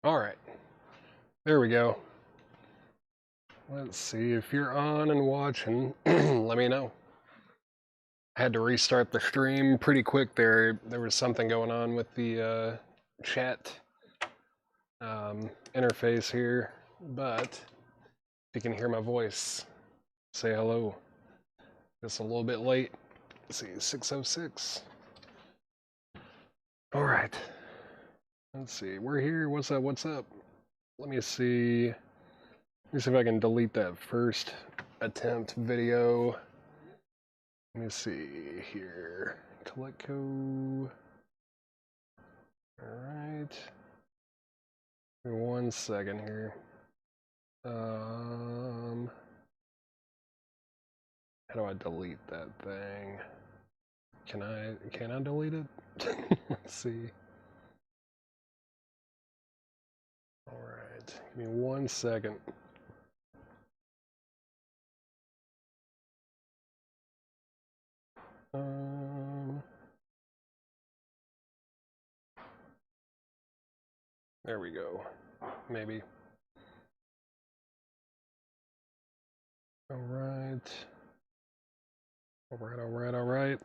All right, there we go. Let's see if you're on and watching. Let me know. I had to restart the stream pretty quick there. There was something going on with the chat interface here, but if you can hear my voice, say hello. Just a little bit late. Let's see, 6:06. All right. Let's see. We're here. What's up? What's up? Let me see. Let me see if I can delete that first attempt video. Let me see here. Collect code. All right. Give me 1 second here. How do I delete that thing? Can I delete it? Let's see. All right. Give me 1 second. There we go. Maybe. All right. All right.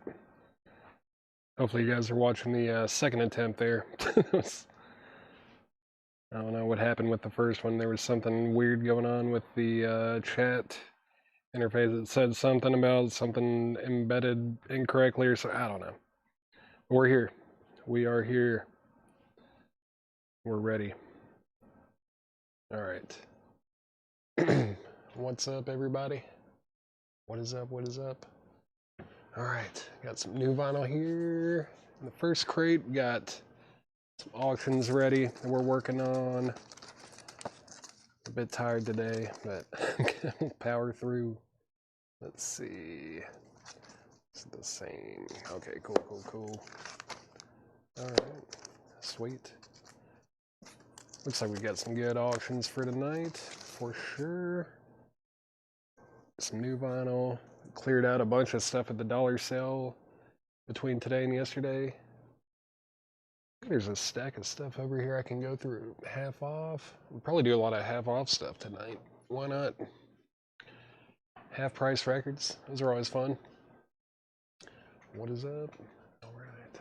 Hopefully you guys are watching the second attempt there. I don't know what happened with the first one. There was something weird going on with the chat interface. It said something about something embedded incorrectly or so. I don't know. We're here. We are here. We're ready. All right. What's up, everybody? What is up? What is up? All right. Got some new vinyl here. In the first crate, we got some auctions ready that we're working on. A bit tired today, but we'll power through. Let's see. It's the same. Okay, cool. All right. Sweet. Looks like we got some good auctions for tonight, for sure. Some new vinyl. Cleared out a bunch of stuff at the dollar sale between today and yesterday. There's a stack of stuff over here I can go through half off. We'll probably do a lot of half off stuff tonight. Why not? Half price records. Those are always fun. What is up? All right.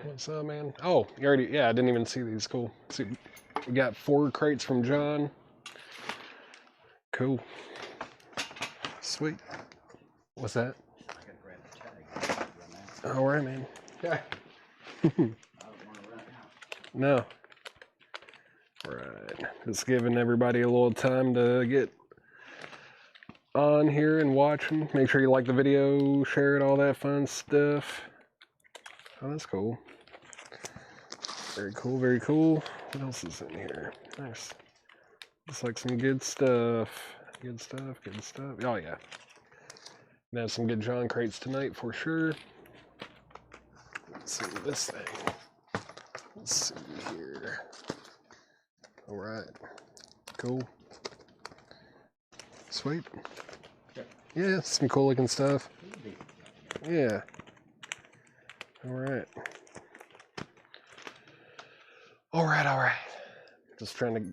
What's up, man? Oh, you already, yeah, I didn't even see these. Cool. See, we got 4 crates from John. Cool. Sweet. What's that? All right, man. Yeah. No. Right. Just giving everybody a little time to get on here and watching. Make sure you like the video, share it, all that fun stuff. Oh, that's cool. Very cool, very cool. What else is in here? Nice. Looks like some good stuff. Good stuff. Oh, yeah. We have some good John crates tonight for sure. Let's see this thing. Let's see here. All right. Cool. Sweet. Yeah, some cool looking stuff. Yeah. All right. All right. Just trying to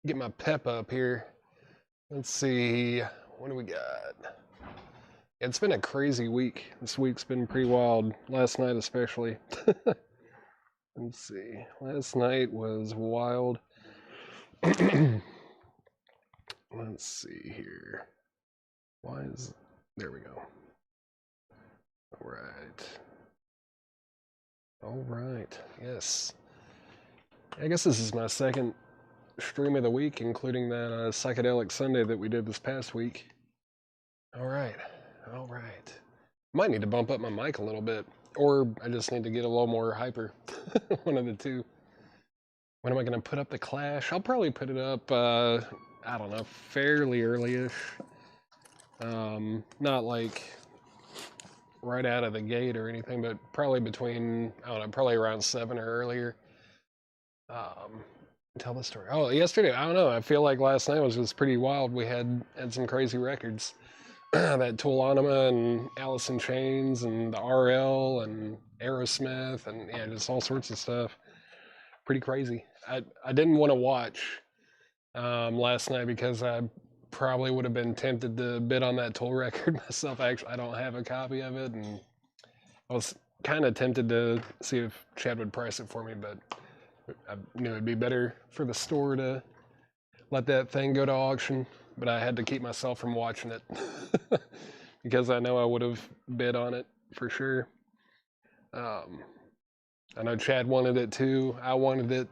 get my pep up here. Let's see. What do we got? It's been a crazy week. This week's been pretty wild. Last night especially. Let's see. Last night was wild. Let's see here. There we go. All right. Yes. I guess this is my second stream of the week, including that psychedelic Sunday that we did this past week. All right. Might need to bump up my mic a little bit, or I just need to get a little more hyper. One of the two. When am I going to put up the Clash? I'll probably put it up, I don't know, fairly early-ish. Not like right out of the gate or anything, but probably between, I don't know, probably around 7 or earlier. Tell the story. Oh, yesterday, I don't know. I feel like last night was just pretty wild. We had some crazy records. That Tool Anima and Alice in Chains and the RL and Aerosmith and yeah, just all sorts of stuff. pretty crazy. I didn't want to watch last night because I probably would have been tempted to bid on that toll record myself. Actually, I don't have a copy of it, and I was kind of tempted to see if Chad would price it for me, but I knew it'd be better for the store to let that thing go to auction. But I had to keep myself from watching it because I know I would have bid on it for sure. I know Chad wanted it too. I wanted it.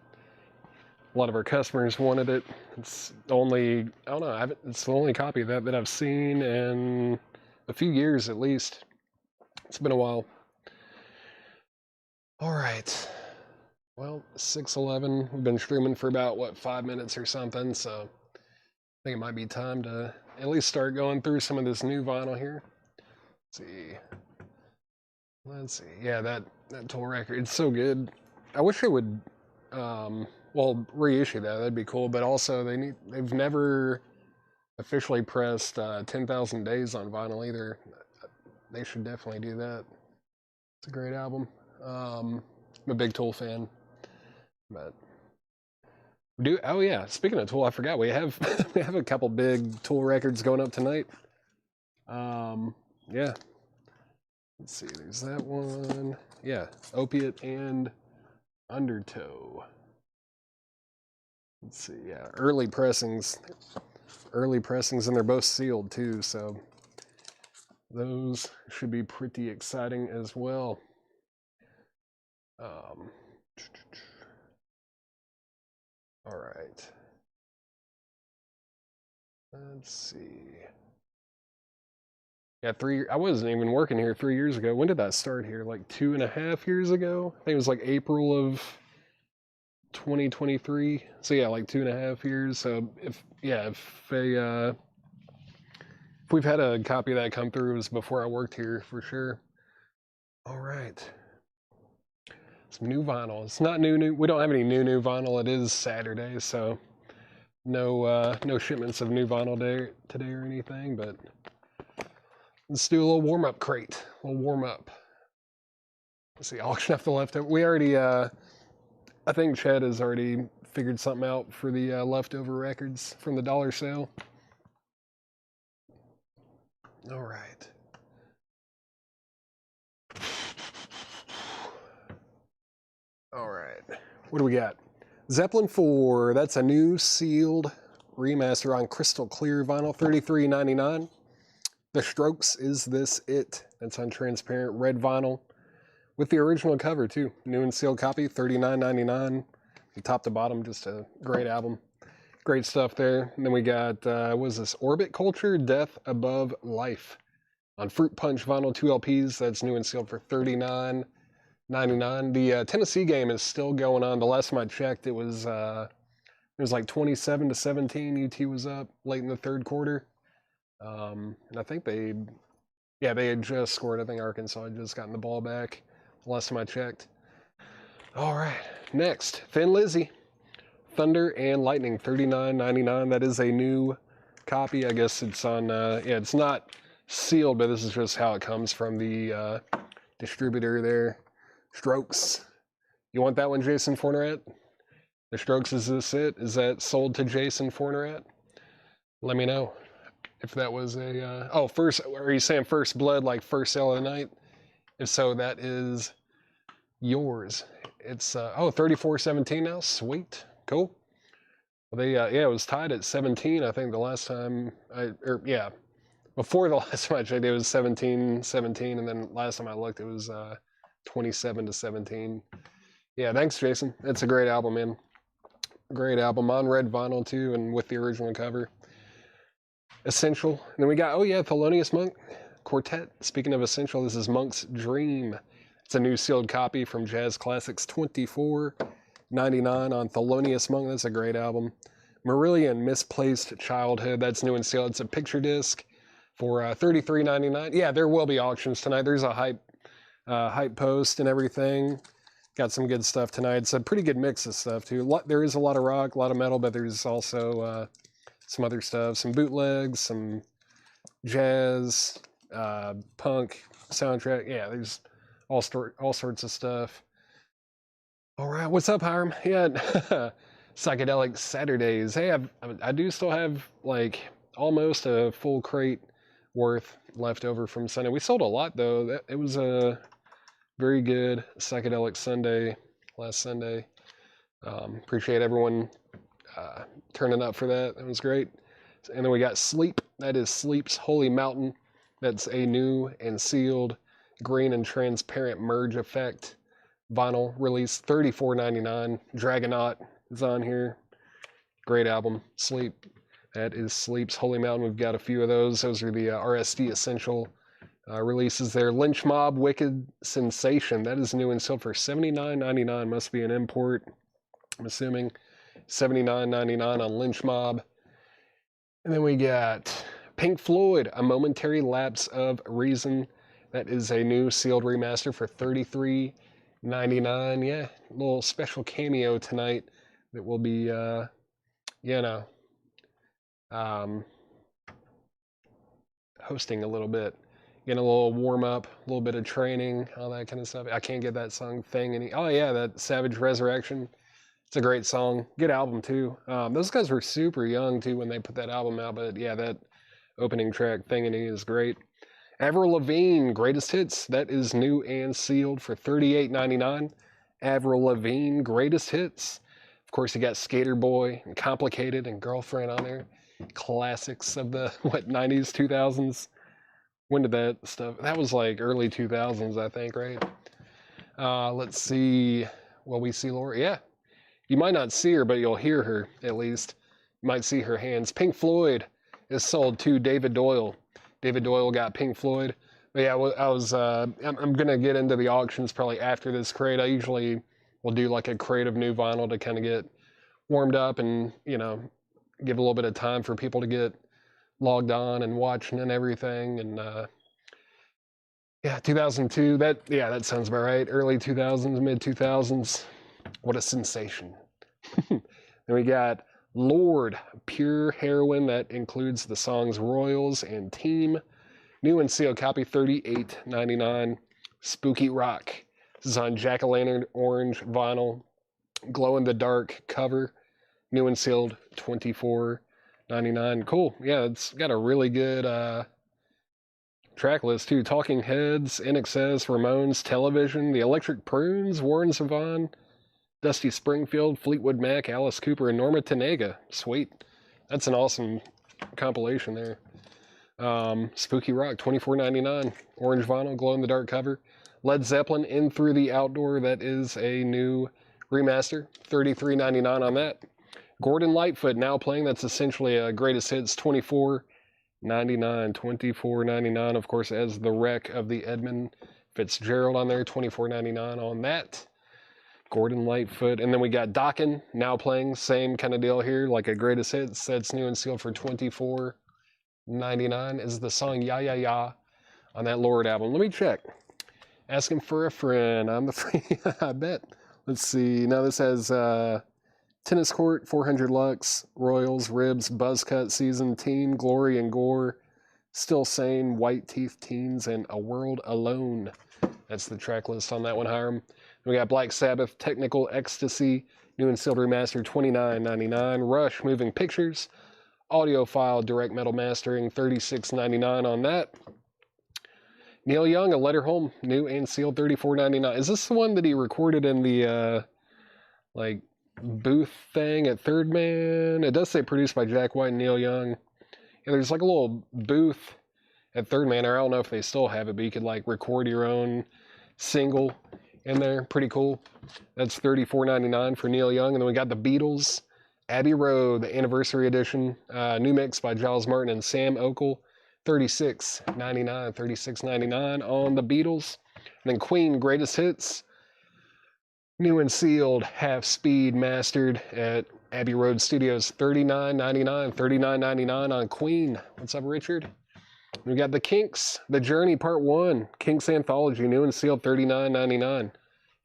A lot of our customers wanted it. It's only, I don't know, it's the only copy of that I've seen in a few years at least. It's been a while. All right. Well, 6:11. We've been streaming for about, what, 5 minutes or something, so I think it might be time to at least start going through some of this new vinyl here. Let's see. Yeah, that toll record, it's so good. I wish they would, well, reissue that. That'd be cool. But also, they've never officially pressed 10,000 Days on vinyl either. They should definitely do that. It's a great album. I'm a big Tool fan. But oh yeah, speaking of Tool, I forgot we have we have a couple big Tool records going up tonight. Yeah. Let's see, there's that one. Yeah, Opiate and Undertow. Let's see, yeah, early pressings, and they're both sealed too, so those should be pretty exciting as well. All right. Let's see. Yeah, I wasn't even working here 3 years ago. When did that start here? Like 2.5 years ago? I think it was like April of 2023. So yeah, like 2.5 years. So if we've had a copy of that come through, it was before I worked here for sure. All right. Some new vinyl. It's not new. We don't have any new vinyl. It is Saturday, so no shipments of new vinyl today or anything, but let's do a little warm-up crate. A little warm-up. Let's see, auction off the leftover. We already, I think Chad has already figured something out for the leftover records from the dollar sale. All right. All right. What do we got? Zeppelin 4. That's a new sealed remaster on crystal clear vinyl, $33.99. The Strokes, Is This It? That's on transparent red vinyl with the original cover too. New and sealed copy, $39.99. Top to bottom, just a great album. Great stuff there. And then we got, what was this? Orbit Culture, Death Above Life. On Fruit Punch vinyl, 2 LPs. That's new and sealed for $39.99. The Tennessee game is still going on. The last time I checked, it was like 27-17. UT was up late in the third quarter. And I think they had just scored. I think Arkansas had just gotten the ball back last time I checked. All right, next, Thin Lizzy, Thunder and Lightning, $39.99. That is a new copy. I guess it's on, it's not sealed, but this is just how it comes from the distributor there. Strokes. You want that one, Jason Fornerat? The Strokes, Is This It? Is that sold to Jason Fornerat? Let me know if that was a... first... Are you saying first blood, like first sale of the night? If so, that is yours. It's... $34.17 now? Sweet. Cool. Well, it was tied at 17, I think, the last time... Before the last time I checked, it was 17-17, and then last time I looked, it was... 27-17. Yeah, thanks, Jason. It's a great album, man. Great album on red vinyl too, and with the original cover. Essential. And then we got Thelonious Monk Quartet. Speaking of Essential, this is Monk's Dream. It's a new sealed copy from Jazz Classics, $24.99 on Thelonious Monk. That's a great album. Marillion, Misplaced Childhood. That's new and sealed. It's a picture disc for $33.99. Yeah, there will be auctions tonight. There's a hype post and everything. Got some good stuff tonight. It's a pretty good mix of stuff too. There is a lot of rock, a lot of metal, but there's also some other stuff, some bootlegs, some jazz, punk soundtrack. Yeah, there's all sorts of stuff. All right, what's up, Hiram? Yeah, psychedelic Saturdays. Hey, I do still have like almost a full crate worth left over from Sunday. We sold a lot though. It was a very good psychedelic Sunday last Sunday. Appreciate everyone turning up for that. That was great. And then we got Sleep. That is Sleep's Holy Mountain. That's a new and sealed green and transparent merge effect vinyl release, $34.99. Dragonaut is on here. Great album. Sleep. That is Sleep's Holy Mountain. We've got a few of those. Those are the RSD Essential releases there. Lynch Mob, Wicked Sensation. That is new and sold for $79.99. Must be an import, I'm assuming. $79.99 on Lynch Mob. And then we got Pink Floyd, A Momentary Lapse of Reason. That is a new sealed remaster for $33.99. Yeah, a little special cameo tonight that will be, hosting a little bit. Getting a little warm up, a little bit of training, all that kind of stuff. I can't get that song thing. Oh, yeah, that Savage Resurrection. It's a great song. Good album, too. Those guys were super young, too, when they put that album out. But, yeah, that opening track, Thingany, is great. Avril Lavigne, Greatest Hits. That is new and sealed for $38.99. Avril Lavigne, Greatest Hits. Of course, you got Skater Boy and Complicated and Girlfriend on there. Classics of the, 90s, 2000s? When did that stuff? That was like early 2000s, I think, right? Let's see. Will we see Laura? Yeah. You might not see her, but you'll hear her, at least. You might see her hands. Pink Floyd is sold to David Doyle. David Doyle got Pink Floyd. But yeah, I'm going to get into the auctions probably after this crate. I usually will do like a crate of new vinyl to kind of get warmed up and, give a little bit of time for people to get logged on and watching and everything. And, 2002, that sounds about right. Early 2000s, mid 2000s. What a sensation. Then we got Lord, Pure Heroin. That includes the songs Royals and Team. New and sealed copy, $38.99. Spooky Rock. This is on jack-o'-lantern orange vinyl. Glow-in-the-dark cover. New and sealed, $24.99. Cool. Yeah, it's got a really good track list, too. Talking Heads, NXS, Ramones, Television, The Electric Prunes, Warren Zevon, Dusty Springfield, Fleetwood Mac, Alice Cooper, and Norma Tanega. Sweet. That's an awesome compilation there. Spooky Rock, $24.99. Orange vinyl, glow-in-the-dark cover. Led Zeppelin, In Through the Outdoor. That is a new remaster. $33.99 on that. Gordon Lightfoot now playing. That's essentially a greatest hits. $24.99. $24.99. Of course, as the wreck of the Edmund Fitzgerald on there. $24.99 on that. Gordon Lightfoot. And then we got Dokken now playing. Same kind of deal here, like a greatest hits. That's new and sealed for $24.99. Is the song Ya Ya Ya on that Lord album. Let me check. Asking for a friend. I'm the friend. I bet. Let's see. Now this has Tennis Court, 400 Lux, Royals, Ribs, Buzzcut, Season, Team, Glory and Gore, Still Sane, White Teeth Teens, and A World Alone. That's the track list on that one, Hiram. We got Black Sabbath, Technical Ecstasy, new and sealed remaster, $29.99. Rush, Moving Pictures, Audiophile, Direct Metal Mastering, $36.99 on that. Neil Young, A Letter Home, new and sealed, $34.99. Is this the one that he recorded in the, booth thing at Third Man? It does say produced by Jack White and Neil Young. Yeah, there's like a little booth at Third Man, or I don't know if they still have it, but you could record your own single in there. Pretty cool. That's $34.99 for Neil Young. And then we got the Beatles, Abbey Road, the anniversary edition, new mix by Giles Martin and Sam Okell, $36.99 on the Beatles. And then Queen, Greatest Hits, new and sealed, half speed mastered at Abbey Road Studios, $39.99 on Queen. What's up, Richard? We got the Kinks, The Journey Part 1, Kinks Anthology, new and sealed, $39.99.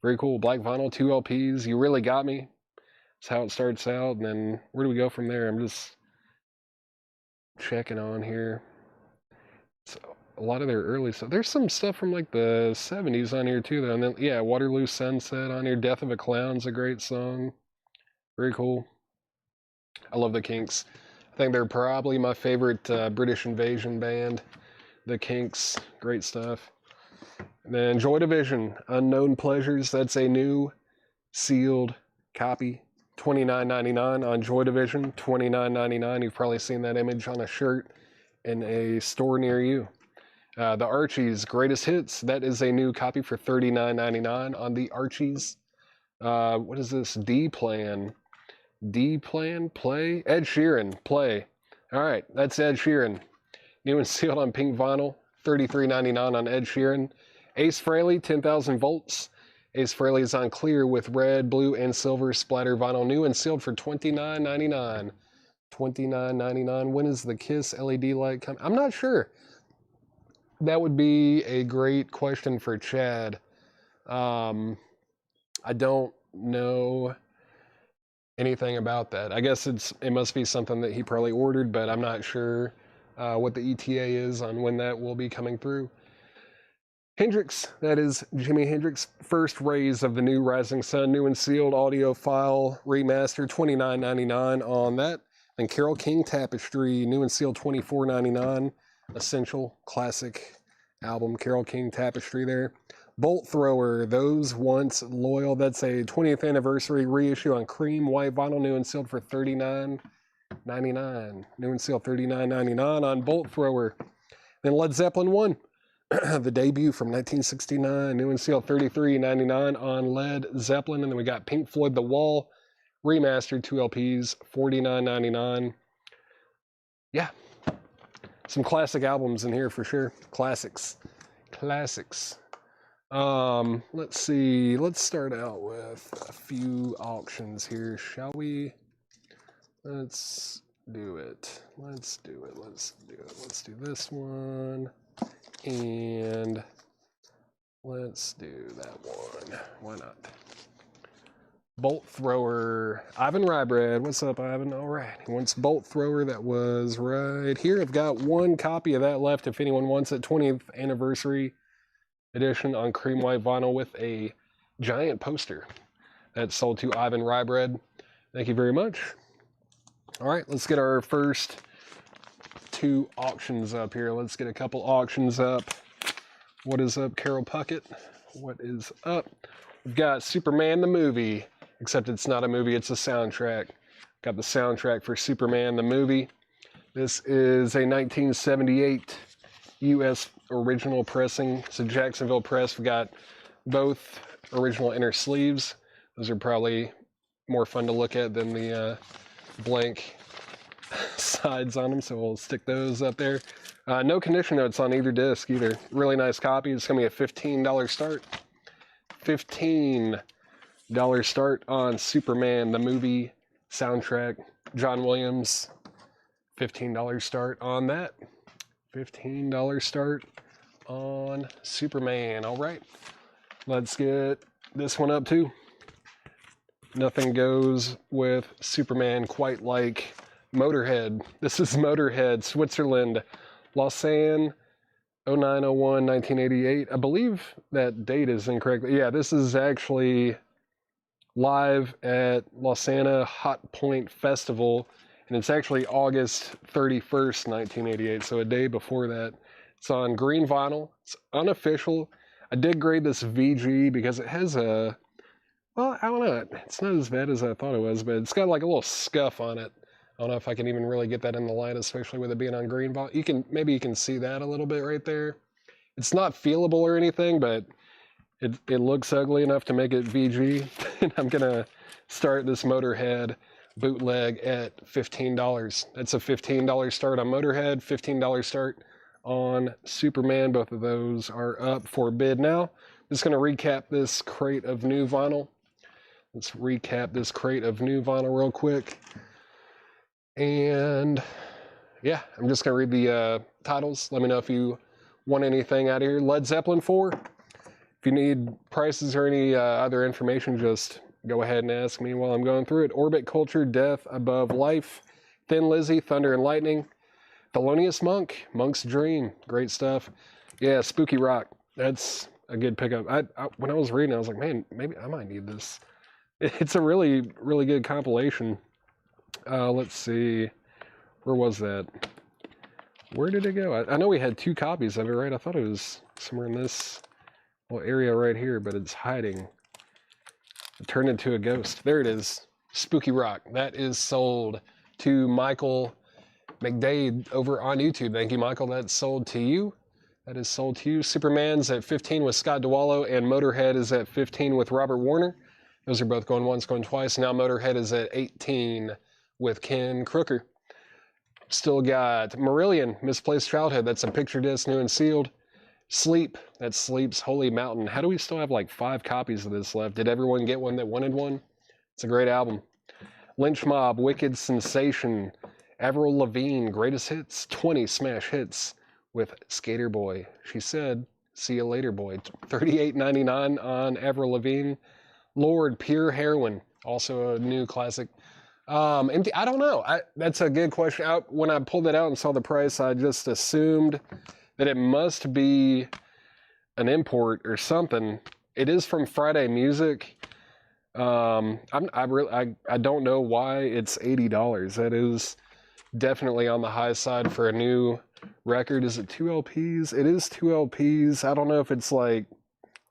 Very cool. Black vinyl, 2 LPs. You Really Got Me. That's how it starts out. And then where do we go from there? I'm just checking on here. So a lot of their early stuff. There's some stuff from like the 70s on here too, though. And then, yeah, Waterloo Sunset on here. Death of a Clown's a great song. Very cool. I love the Kinks. I think they're probably my favorite British invasion band. The Kinks, great stuff. And then Joy Division, Unknown Pleasures. That's a new sealed copy. $29.99 on Joy Division. $29.99. You've probably seen that image on a shirt in a store near you. The Archies Greatest Hits. That is a new copy for $39.99 on the Archies. What is this? D-Plan. D-Plan? Play? Ed Sheeran. Play. All right, that's Ed Sheeran. New and sealed on pink vinyl. $33.99 on Ed Sheeran. Ace Frehley, 10,000 volts. Ace Frehley is on clear with red, blue, and silver splatter vinyl. New and sealed for $29.99. $29.99. When is the Kiss LED light coming? I'm not sure. That would be a great question for Chad. I don't know anything about that. I guess it must be something that he probably ordered, but I'm not sure what the ETA is on when that will be coming through. Hendrix, that is Jimi Hendrix, First Rays of the New Rising Sun, new and sealed audio file remaster, $29.99 on that. And Carole King Tapestry, new and sealed, $24.99. Essential classic album, Carole King Tapestry there. Bolt Thrower, Those Once Loyal, that's a 20th anniversary reissue on cream white vinyl, new and sealed for $39.99. New and sealed, $39.99 on Bolt Thrower. Then Led Zeppelin 1. The debut from 1969, new and sealed, $33.99 on Led Zeppelin. And then we got Pink Floyd The Wall, remastered, 2 LPs, $49.99. Yeah, some classic albums in here for sure. Classics. Let's see. Let's start out with a few auctions here, shall we? Let's do it. Let's do this one. And let's do that one. Why not? Bolt Thrower. Ivan Rybread. What's up, Ivan? All right. He wants Bolt Thrower. That was right here. I've got one copy of that left if anyone wants it. 20th anniversary edition on cream white vinyl with a giant poster. That's sold to Ivan Rybread. Thank you very much. All right. Let's get our first 2 auctions up here. Let's get a couple auctions up. What is up, Carol Puckett? What is up? We've got Superman the movie, except it's not a movie, it's a soundtrack. Got the soundtrack for Superman the movie. This is a 1978 U.S. original pressing. It's a Jacksonville press. We've got both original inner sleeves. Those are probably more fun to look at than the blank sides on them, so we'll stick those up there. No condition notes on either disc either. Really nice copy. It's going to be a $15 start. $15 start on Superman the movie soundtrack. John Williams, $15 start on that. $15 start on Superman. All right, let's get this one up too. Nothing goes with Superman quite like Motorhead. This is Motorhead, Switzerland, Lausanne, 0901, 1988. I believe that date is incorrect. Yeah, this is actually live at Lausanne Hot Point Festival, and it's actually August 31st, 1988, so a day before that. It's on green vinyl. It's unofficial. I did grade this VG because it has a, well, I don't know. It's not as bad as I thought it was, but it's got like a little scuff on it. I don't know if I can even really get that in the light, especially with it being on green vinyl. Maybe you can see that a little bit right there. It's not feelable or anything, but it looks ugly enough to make it VG. And I'm gonna start this Motorhead bootleg at $15. That's a $15 start on Motorhead, $15 start on Superman. Both of those are up for bid now. I'm just gonna recap this crate of new vinyl. Let's recap this crate of new vinyl real quick. And yeah, I'm just going to read the titles. Let me know if you want anything out of here. Led Zeppelin 4. If you need prices or any other information, just go ahead and ask me while I'm going through it. Orbit Culture, Death Above Life. Thin Lizzy, Thunder and Lightning. Thelonious Monk, Monk's Dream, great stuff. Yeah, Spooky Rock, that's a good pickup. When I was reading, I was like, man, maybe I might need this. It's a really, really good compilation. Let's see, where was that? Where did it go? I know we had 2 copies of it, right? I thought it was somewhere in this little area right here, but it's hiding. It turned into a ghost. There it is. Spooky Rock. That is sold to Michael McDade over on YouTube. Thank you, Michael. That's sold to you. That is sold to you. Superman's at 15 with Scott DeWallo, and Motorhead is at 15 with Robert Warner. Those are both going once, going twice. Now Motorhead is at 18 with Ken Crooker. Still got Marillion, Misplaced Childhood. That's a picture disc, new and sealed. Sleep, that's Sleep's Holy Mountain. How do we still have like 5 copies of this left? Did everyone get one that wanted one? It's a great album. Lynch Mob, Wicked Sensation. Avril Lavigne, Greatest Hits, 20 smash hits with Skater Boy. She said, see you later, boy. $38.99 on Avril Lavigne. Lord, Pure Heroin, also a new classic. Empty, I don't know. That's a good question. When I pulled it out and saw the price, I just assumed that it must be an import or something. It is from Friday Music. I don't know why it's $80. That is definitely on the high side for a new record. Is it 2 LPs? It is 2 LPs. I don't know if it's like,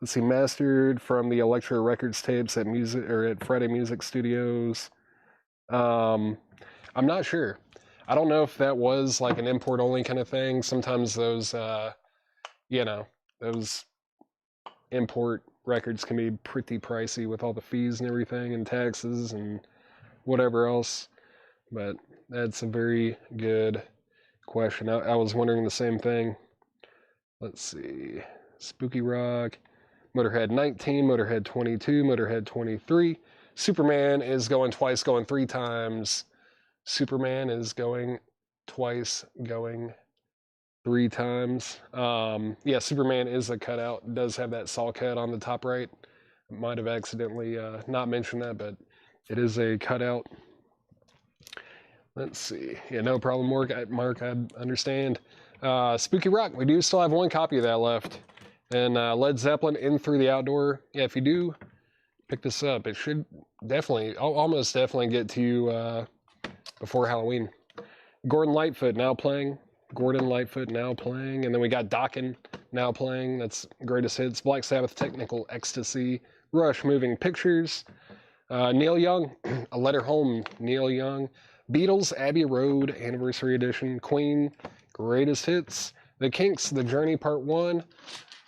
let's see, mastered from the Elektra Records tapes at Friday Music Studios. I'm not sure. I don't know if that was like an import only kind of thing. Sometimes those, those import records can be pretty pricey with all the fees and everything and taxes and whatever else. But that's a very good question. I was wondering the same thing. Let's see. Spooky Rock, Motorhead 19, Motorhead 22, Motorhead 23. Superman is going twice, going 3 times. Superman is going twice, going 3 times. Yeah, Superman is a cutout. It does have that saw cut on the top right. I might have accidentally not mentioned that, but it is a cutout. Let's see. Yeah, no problem, Mark. I understand. Spooky Rock. We do still have 1 copy of that left. And Led Zeppelin, In Through the Outdoor. Yeah, if you do pick this up, it should definitely, almost definitely get to you before Halloween. Gordon Lightfoot now playing. And then we got Dokken now playing. That's Greatest Hits. Black Sabbath, Technical Ecstasy. Rush, Moving Pictures. Neil Young, A Letter Home, Neil Young. Beatles, Abbey Road, Anniversary Edition. Queen, Greatest Hits. The Kinks, The Journey Part 1.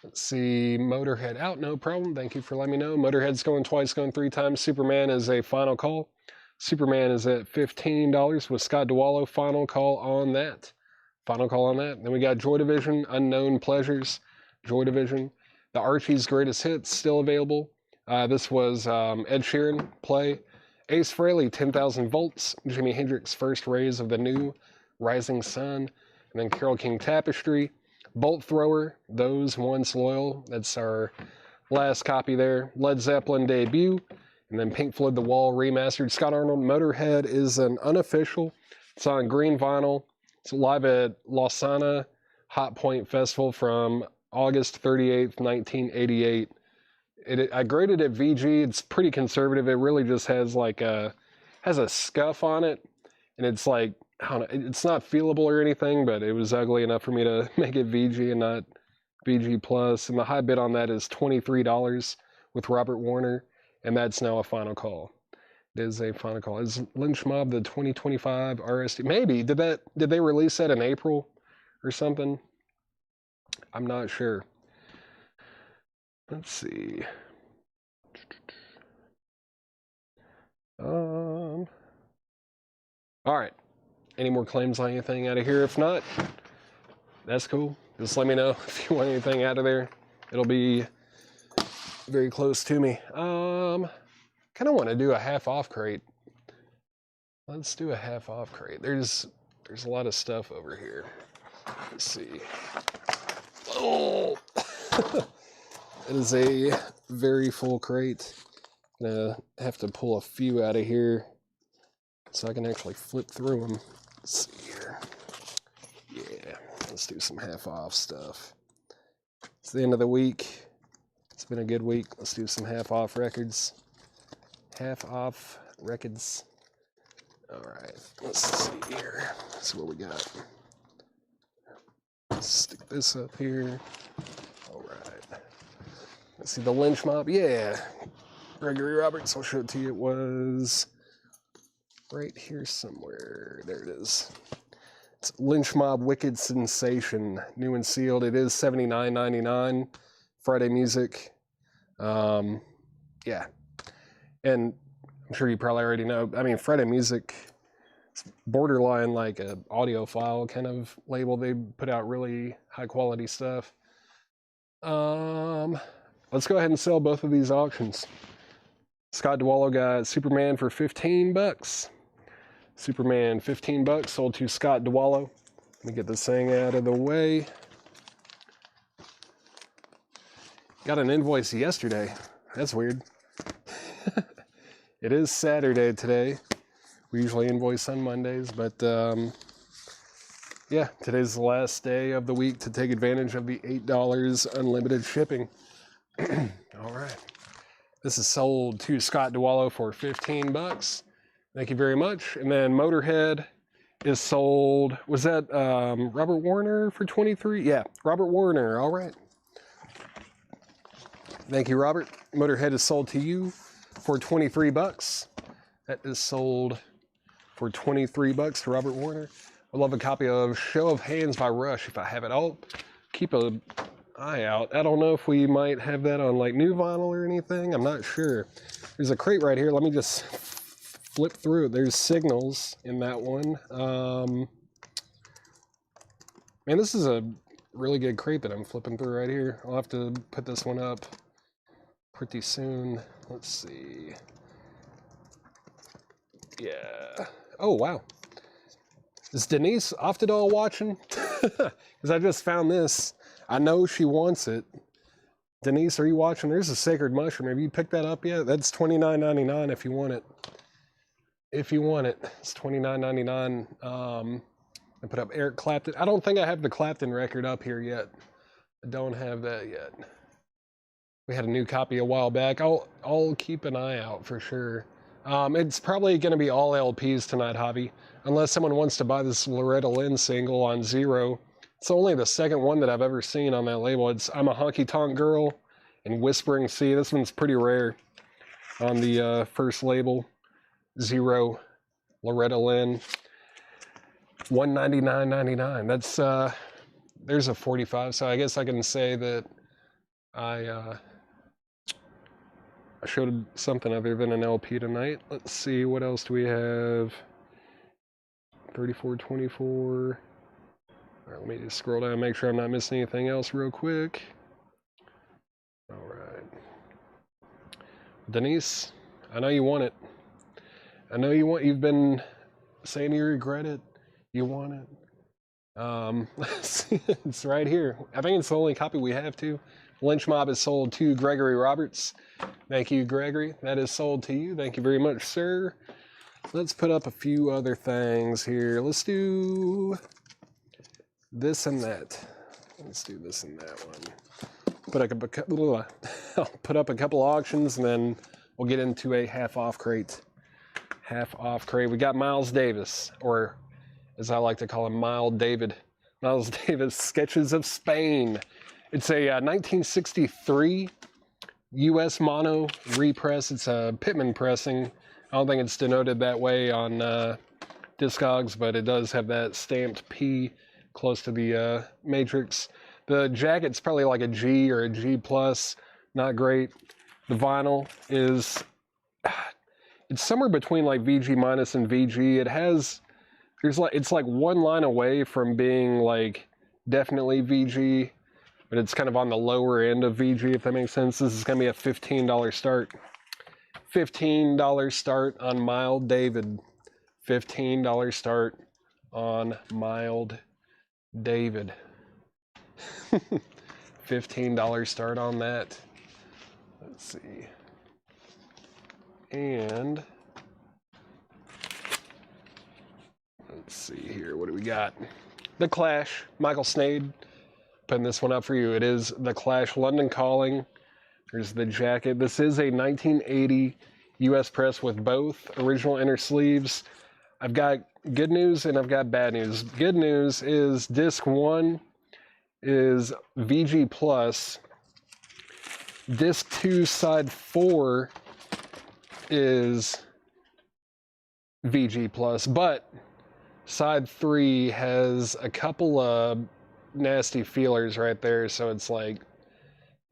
Let's see, Motorhead out, no problem. Thank you for letting me know. Motorhead's going twice, going 3 times. Superman is a final call. Superman is at $15 with Scott DeWallo. Final call on that. Then we got Joy Division, Unknown Pleasures. Joy Division. The Archies' Greatest Hits still available. This was Ed Sheeran play. Ace Frehley, 10,000 Volts. Jimi Hendrix, First Rays of the New Rising Sun. And then Carole King Tapestry. Bolt Thrower, Those Once Loyal. That's our last copy there. Led Zeppelin Debut. And then Pink Floyd The Wall remastered. Scott Arnold Motorhead is an unofficial. It's on green vinyl. It's live at Lausana Hot Point Festival from August 38th, 1988. I graded it VG. It's pretty conservative. It really just has like has a scuff on it. And it's like, I don't know, it's not feelable or anything, but it was ugly enough for me to make it VG and not VG Plus. And the high bid on that is $23 with Robert Warner. And that's now a final call. It is a final call. Is Lynch Mob the 2025 RSD? Maybe. Did they release that in April or something? I'm not sure. Let's see. All right. Any more claims on anything out of here? If not, that's cool. Just let me know if you want anything out of there. It'll be very close to me. Kind of want to do a half off crate. Let's do a half off crate. There's a lot of stuff over here. Let's see. Oh, it is a very full crate. Gonna have to pull a few out of here so I can actually flip through them. Let's see here. Yeah, let's do some half off stuff. It's the end of the week. It's been a good week. Let's do some half off records. Half off records. All right, let's see here. Let's see what we got. Let's stick this up here. All right. Let's see the lynch mob. Yeah. Gregory Roberts, I'll show it to you. It was right here somewhere. There it is. It's Lynch Mob Wicked Sensation, new and sealed. It is $79.99. Friday Music. Yeah. And I'm sure you probably already know. I mean, Friday Music, it's borderline like a audiophile kind of label. They put out really high quality stuff. Let's go ahead and sell both of these auctions. Scott DeWallo got Superman for $15. Superman, $15, sold to Scott DeWallo. Let me get this thing out of the way. Got an invoice yesterday. That's weird. It is Saturday today. We usually invoice on Mondays, but yeah, today's the last day of the week to take advantage of the $8 unlimited shipping. All right. This is sold to Scott DeWallo for $15. Thank you very much. And then Motorhead is sold, was that Robert Warner for 23? Yeah, Robert Warner, all right. Thank you, Robert. Motorhead is sold to you for $23. That is sold for $23 to Robert Warner. I'd love a copy of Show of Hands by Rush if I have it. I'll keep an eye out. I don't know if we might have that on like new vinyl or anything. I'm not sure. There's a crate right here. Let me just flip through it. There's Signals in that one. Man, this is a really good crate that I'm flipping through right here. I'll have to put this one up pretty soon. Let's see. Yeah. Oh, wow. Is Denise Oftedal watching? Because I just found this. I know she wants it. Denise, are you watching? There's a Sacred Mushroom. Have you picked that up yet? That's $29.99 if you want it. If you want it. It's $29.99. I put up Eric Clapton. I don't think I have the Clapton record up here yet. I don't have that yet. We had a new copy a while back. I'll keep an eye out for sure. It's probably going to be all LPs tonight, Javi. Unless someone wants to buy this Loretta Lynn single on Zero. It's only the second one that I've ever seen on that label. It's I'm a Honky Tonk Girl and Whispering Sea. This one's pretty rare on the first label. Zero, Loretta Lynn. $199.99. That's there's a 45. So I guess I can say that I showed something other than an LP tonight. Let's see, what else do we have? 3424. All right, let me just scroll down and make sure I'm not missing anything else real quick. All right. Denise, I know you want it. I know you want, you've been saying you regret it. You want it. It's right here. I think it's the only copy we have too. Lynch Mob is sold to Gregory Roberts. Thank you, Gregory. That is sold to you. Thank you very much, sir. Let's put up a few other things here. Let's do this and that. Let's do this and that one. I'll put up a couple auctions and then we'll get into a half-off crate. Half-off crate. We got Miles Davis, or as I like to call him, Miles David. Miles Davis, Sketches of Spain. It's a 1963 U.S. mono repress. It's a Pittman pressing. I don't think it's denoted that way on Discogs, but it does have that stamped P close to the matrix. The jacket's probably like a G or a G+. Not great. The vinyl is... It's somewhere between like VG minus and VG. It has... It's like one line away from being like definitely VG, but it's kind of on the lower end of VG, if that makes sense. This is going to be a $15 start. $15 start on Mild David. $15 start on Mild David. $15 start on that. Let's see. And let's see here. What do we got? The Clash, Michael Snade, putting this one up for you. It is The Clash, London Calling. There's the jacket. This is a 1980 U.S. press with both original inner sleeves. I've got good news and I've got bad news. Good news is disc 1 is VG Plus. Disc 2 side 4 is VG Plus, but side 3 has a couple of nasty feelers right there, so it's like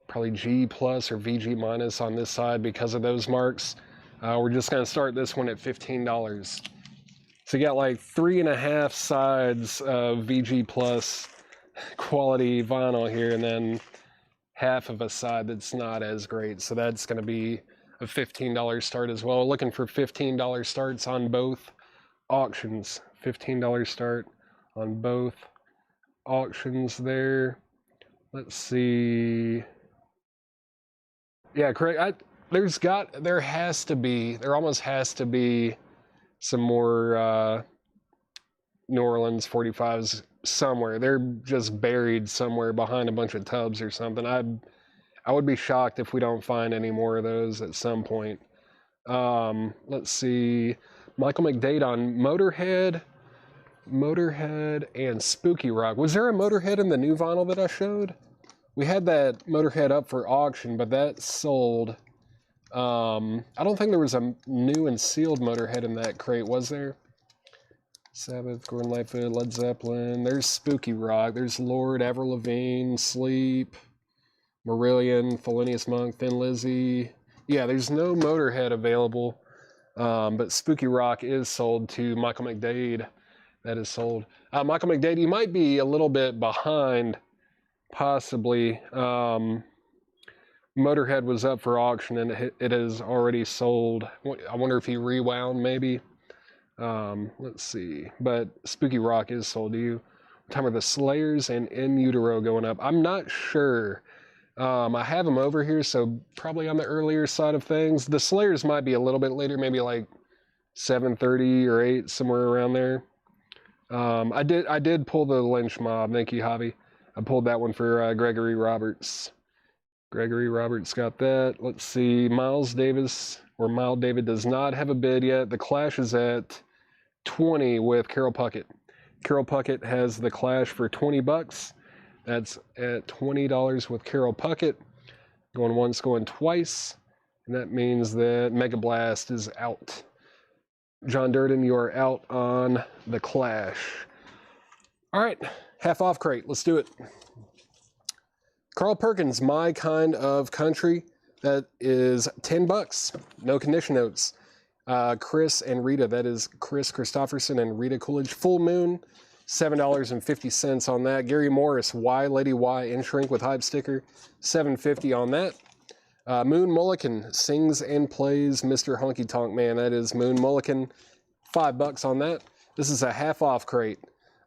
probably G plus or VG minus on this side because of those marks. We're just going to start this one at $15. So you got like 3.5 sides of VG plus quality vinyl here, and then half of a side that's not as great. So that's going to be a $15 start as well. Looking for $15 starts on both auctions. $15 start on both auctions there. Let's see. Yeah, correct. There almost has to be some more New Orleans 45s somewhere. They're just buried somewhere behind a bunch of tubs or something. I would be shocked if we don't find any more of those at some point. Let's see. Michael McDade on Motorhead and Spooky Rock. Was there a Motorhead in the new vinyl that I showed? We had that Motorhead up for auction, but that sold. I don't think there was a new and sealed Motorhead in that crate, was there? Sabbath, Gordon Lightfoot, Led Zeppelin. There's Spooky Rock. There's Lord, Avril Lavigne, Sleep, Marillion, Thelonious Monk, Thin Lizzy. Yeah, there's no Motorhead available, but Spooky Rock is sold to Michael McDade. That is sold. Michael McDade, you might be a little bit behind, possibly. Motorhead was up for auction and it is already sold. I wonder if he rewound maybe. Let's see. But Spooky Rock is sold to you. What time are the Slayers and In Utero going up? I'm not sure. I have them over here, so probably on the earlier side of things. The Slayers might be a little bit later, maybe like 7:30 or 8, somewhere around there. I did pull the Lynch Mob. Thank you, Javi. I pulled that one for Gregory Roberts. Gregory Roberts got that. Let's see. Miles Davis, or Miles David, does not have a bid yet. The Clash is at 20 with Carol Puckett. Carol Puckett has the Clash for 20 bucks. That's at $20 with Carol Puckett. Going once, going twice. And that means that Mega Blast is out. John Durden, you are out on the Clash. All right, half off crate. Let's do it. Carl Perkins, My Kind of Country. That is 10 bucks. No condition notes. Chris and Rita, that is Chris Christopherson and Rita Coolidge. Full Moon, $7.50 on that. Gary Morris, Y, Lady Y, in shrink with hype sticker, $7.50 on that. Moon Mullican, sings and plays Mr. Honky Tonk Man. That is Moon Mullican, $5 on that. This is a half off crate.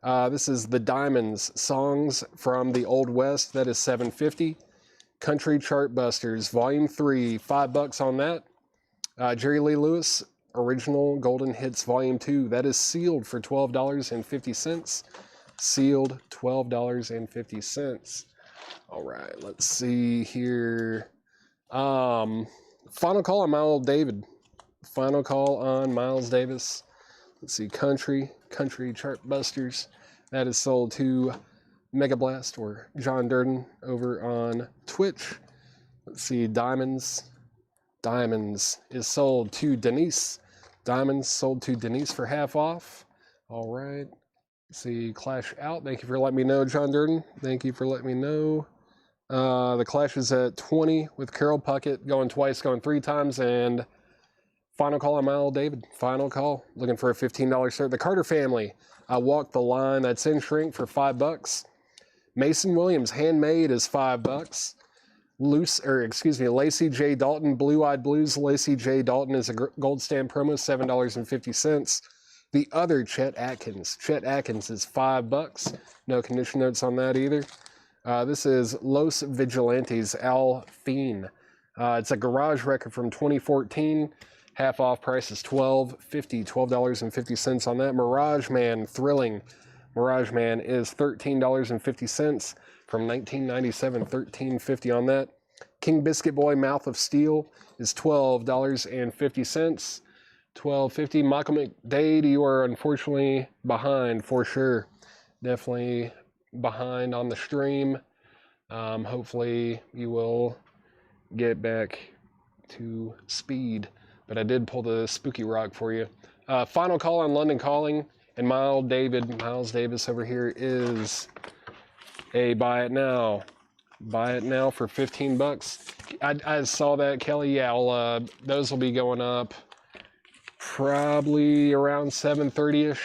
This is the Diamonds, songs from the Old West. That is $7.50. Country Chart Busters, Volume 3, $5 on that. Jerry Lee Lewis, Original Golden Hits, Volume 2. That is sealed for $12.50. Sealed, $12.50. All right, let's see here. Final call on Miles David. Final call on Miles Davis. Let's see, Country Chart Busters. That is sold to Mega Blast or John Durden over on Twitch. Let's see, Diamonds is sold to Denise. Diamonds sold to Denise for half off. All right. Let's see, Clash out. Thank you for letting me know, John Durden. Thank you for letting me know. The Clash is at 20 with Carol Puckett, going twice, going 3 times, and final call on Miles David. Final call. Looking for a $15 start. The Carter Family, I Walk the Line. That's in shrink for $5. Mason Williams, Handmade is $5. Lacey J. Dalton, Blue Eyed Blues. Lacey J. Dalton is a gold stamp promo, $7.50. The other Chet Atkins. Chet Atkins is $5. No condition notes on that either. This is Los Vigilantes, Al Fiend. It's a garage record from 2014. Half off price is $12.50, $12.50 on that. Mirage Man, Thrilling, Mirage Man is $13.50 from 1997, $13.50 on that. King Biscuit Boy Mouth of Steel is $12.50, $12.50. Michael McDade, you are unfortunately behind for sure. Definitely behind on the stream. Hopefully you will get back to speed. But I did pull the Spooky Rock for you. Final call on London Calling. And Miles Davis over here is a buy it now. Buy it now for 15 bucks. I saw that, Kelly. Yeah, those will be going up probably around 7:30ish,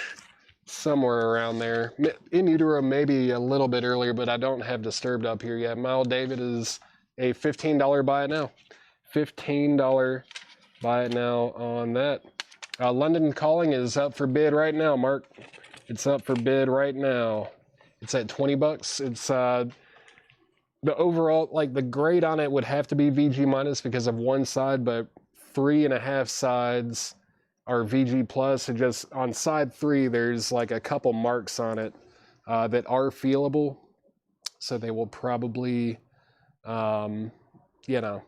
somewhere around there. In utero, maybe a little bit earlier, but I don't have Disturbed up here yet. Miles David is a $15 buy it now. $15 buy it now on that. London Calling is up for bid right now, Mark. It's up for bid right now. It's at 20 bucks. It's the overall, like the grade on it would have to be VG minus because of one side, but 3.5 sides are VG plus. And just on side 3, there's like a couple marks on it that are feelable. So they will probably, you know,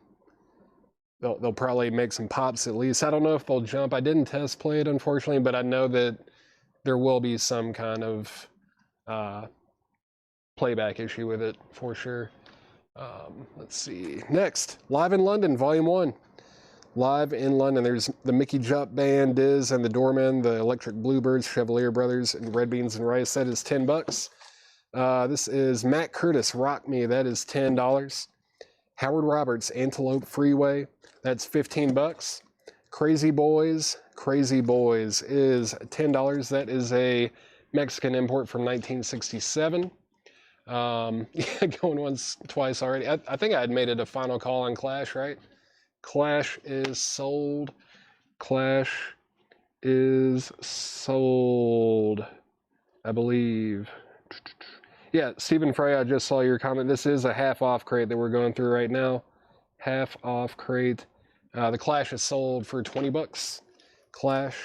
they'll probably make some pops at least. I don't know if they'll jump. I didn't test play it, unfortunately, but I know that there will be some kind of playback issue with it for sure. Let's see. Next, Live in London, Volume 1. Live in London. There's the Mickey Jupp Band, Diz and the Doormen, the Electric Bluebirds, Chevalier Brothers, and Red Beans and Rice. That is 10 bucks. This is Matt Curtis, Rock Me. That is $10. Howard Roberts, Antelope Freeway. That's 15 bucks. Crazy Boys is $10. That is a Mexican import from 1967. Yeah, going once, twice already. I think I had made it a final call on Clash, right? Clash is sold. Clash is sold, I believe. Yeah, Stephen Frey, I just saw your comment. This is a half-off crate that we're going through right now. Half-off crate. The Clash is sold for 20 bucks. Clash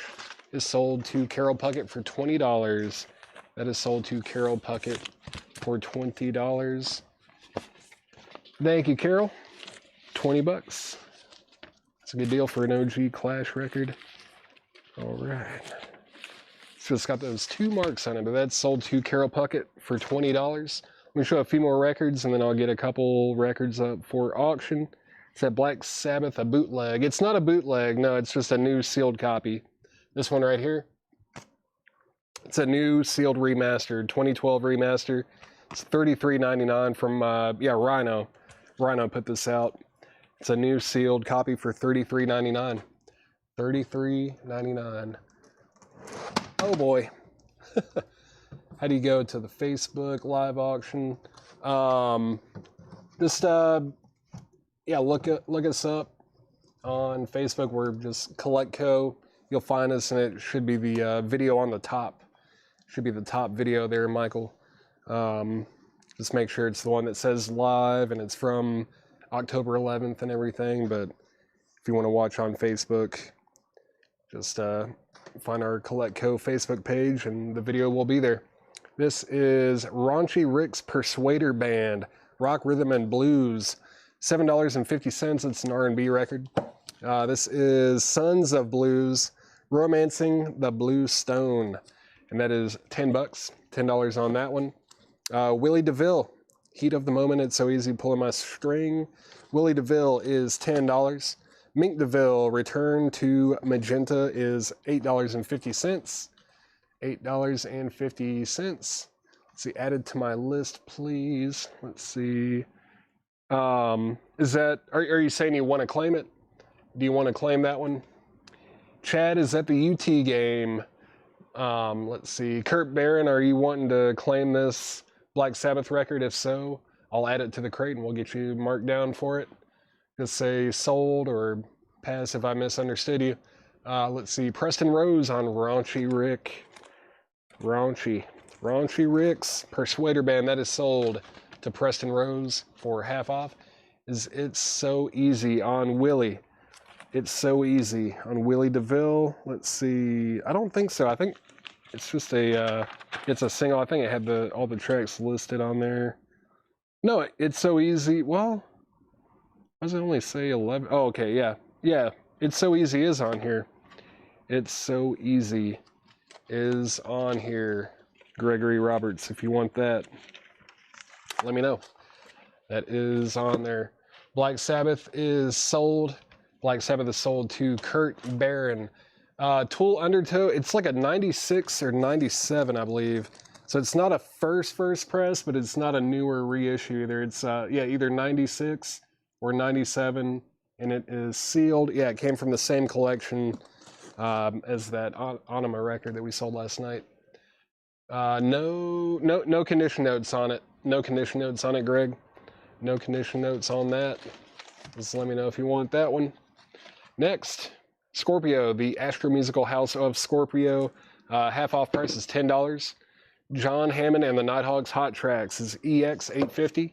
is sold to Carol Puckett for $20. That is sold to Carol Puckett for $20. Thank you, Carol. 20 bucks. It's a good deal for an OG Clash record. All right. So it's got those 2 marks on it, but that's sold to Carol Puckett for $20. I'm going to show a few more records, and then I'll get a couple records up for auction. It's that Black Sabbath, a bootleg. It's not a bootleg, no, it's just a new sealed copy. This one right here. It's a new sealed remastered, 2012 remaster. It's $33.99 from, yeah, Rhino. Rhino put this out. It's a new sealed copy for $33.99. $33.99. Oh boy. How do you go to the Facebook live auction? Yeah, look us up on Facebook. We're just CollectCo. You'll find us, and it should be the video on the top. Should be the top video there, Michael. Just make sure it's the one that says live, and it's from October 11th and everything. But if you want to watch on Facebook, just find our CollectCo Facebook page, and the video will be there. This is Raunchy Rick's Persuader Band, Rock, Rhythm, and Blues. $7.50. It's an R&B record. This is Sons of Blues, Romancing the Blue Stone. And that is 10 bucks. $10 on that one. Willie DeVille, Heat of the Moment. It's so easy pulling my string. Willie DeVille is $10. Mink DeVille, Return to Magenta, is $8.50. $8.50. Let's see, added to my list, please. Let's see. Is that, are you saying you want to claim it? Do you want to claim that one? Chad, is that the UT game? Let's see. Kurt Barron, are you wanting to claim this Black Sabbath record? If so, I'll add it to the crate and we'll get you marked down for it. Just say sold or pass if I misunderstood you. Let's see. Preston Rose on Raunchy Rick. Raunchy Rick's Persuader Band. That is sold to Preston Rose for half off. It's so easy on Willie. It's so easy on Willie DeVille. Let's see. I don't think so. I think It's just a, it's a single. I think it had all the tracks listed on there. No, it's so easy. Well, why does it only say 11? Oh, okay, yeah. Yeah, It's So Easy is on here. It's So Easy is on here. Gregory Roberts, if you want that, let me know. That is on there. Black Sabbath is sold. Black Sabbath is sold to Kurt Barron. Tool Undertow, it's like a 96 or 97, I believe. So it's not a first press, but it's not a newer reissue either. It's either 96 or 97, and it is sealed. Yeah, it came from the same collection as that Anima record that we sold last night. No condition notes on it. No condition notes on it, Greg. No condition notes on that. Just let me know if you want that one. Next, Scorpio, the Astromusical House of Scorpio. Half off price is $10. John Hammond and the Nighthawks Hot Tracks is EX850.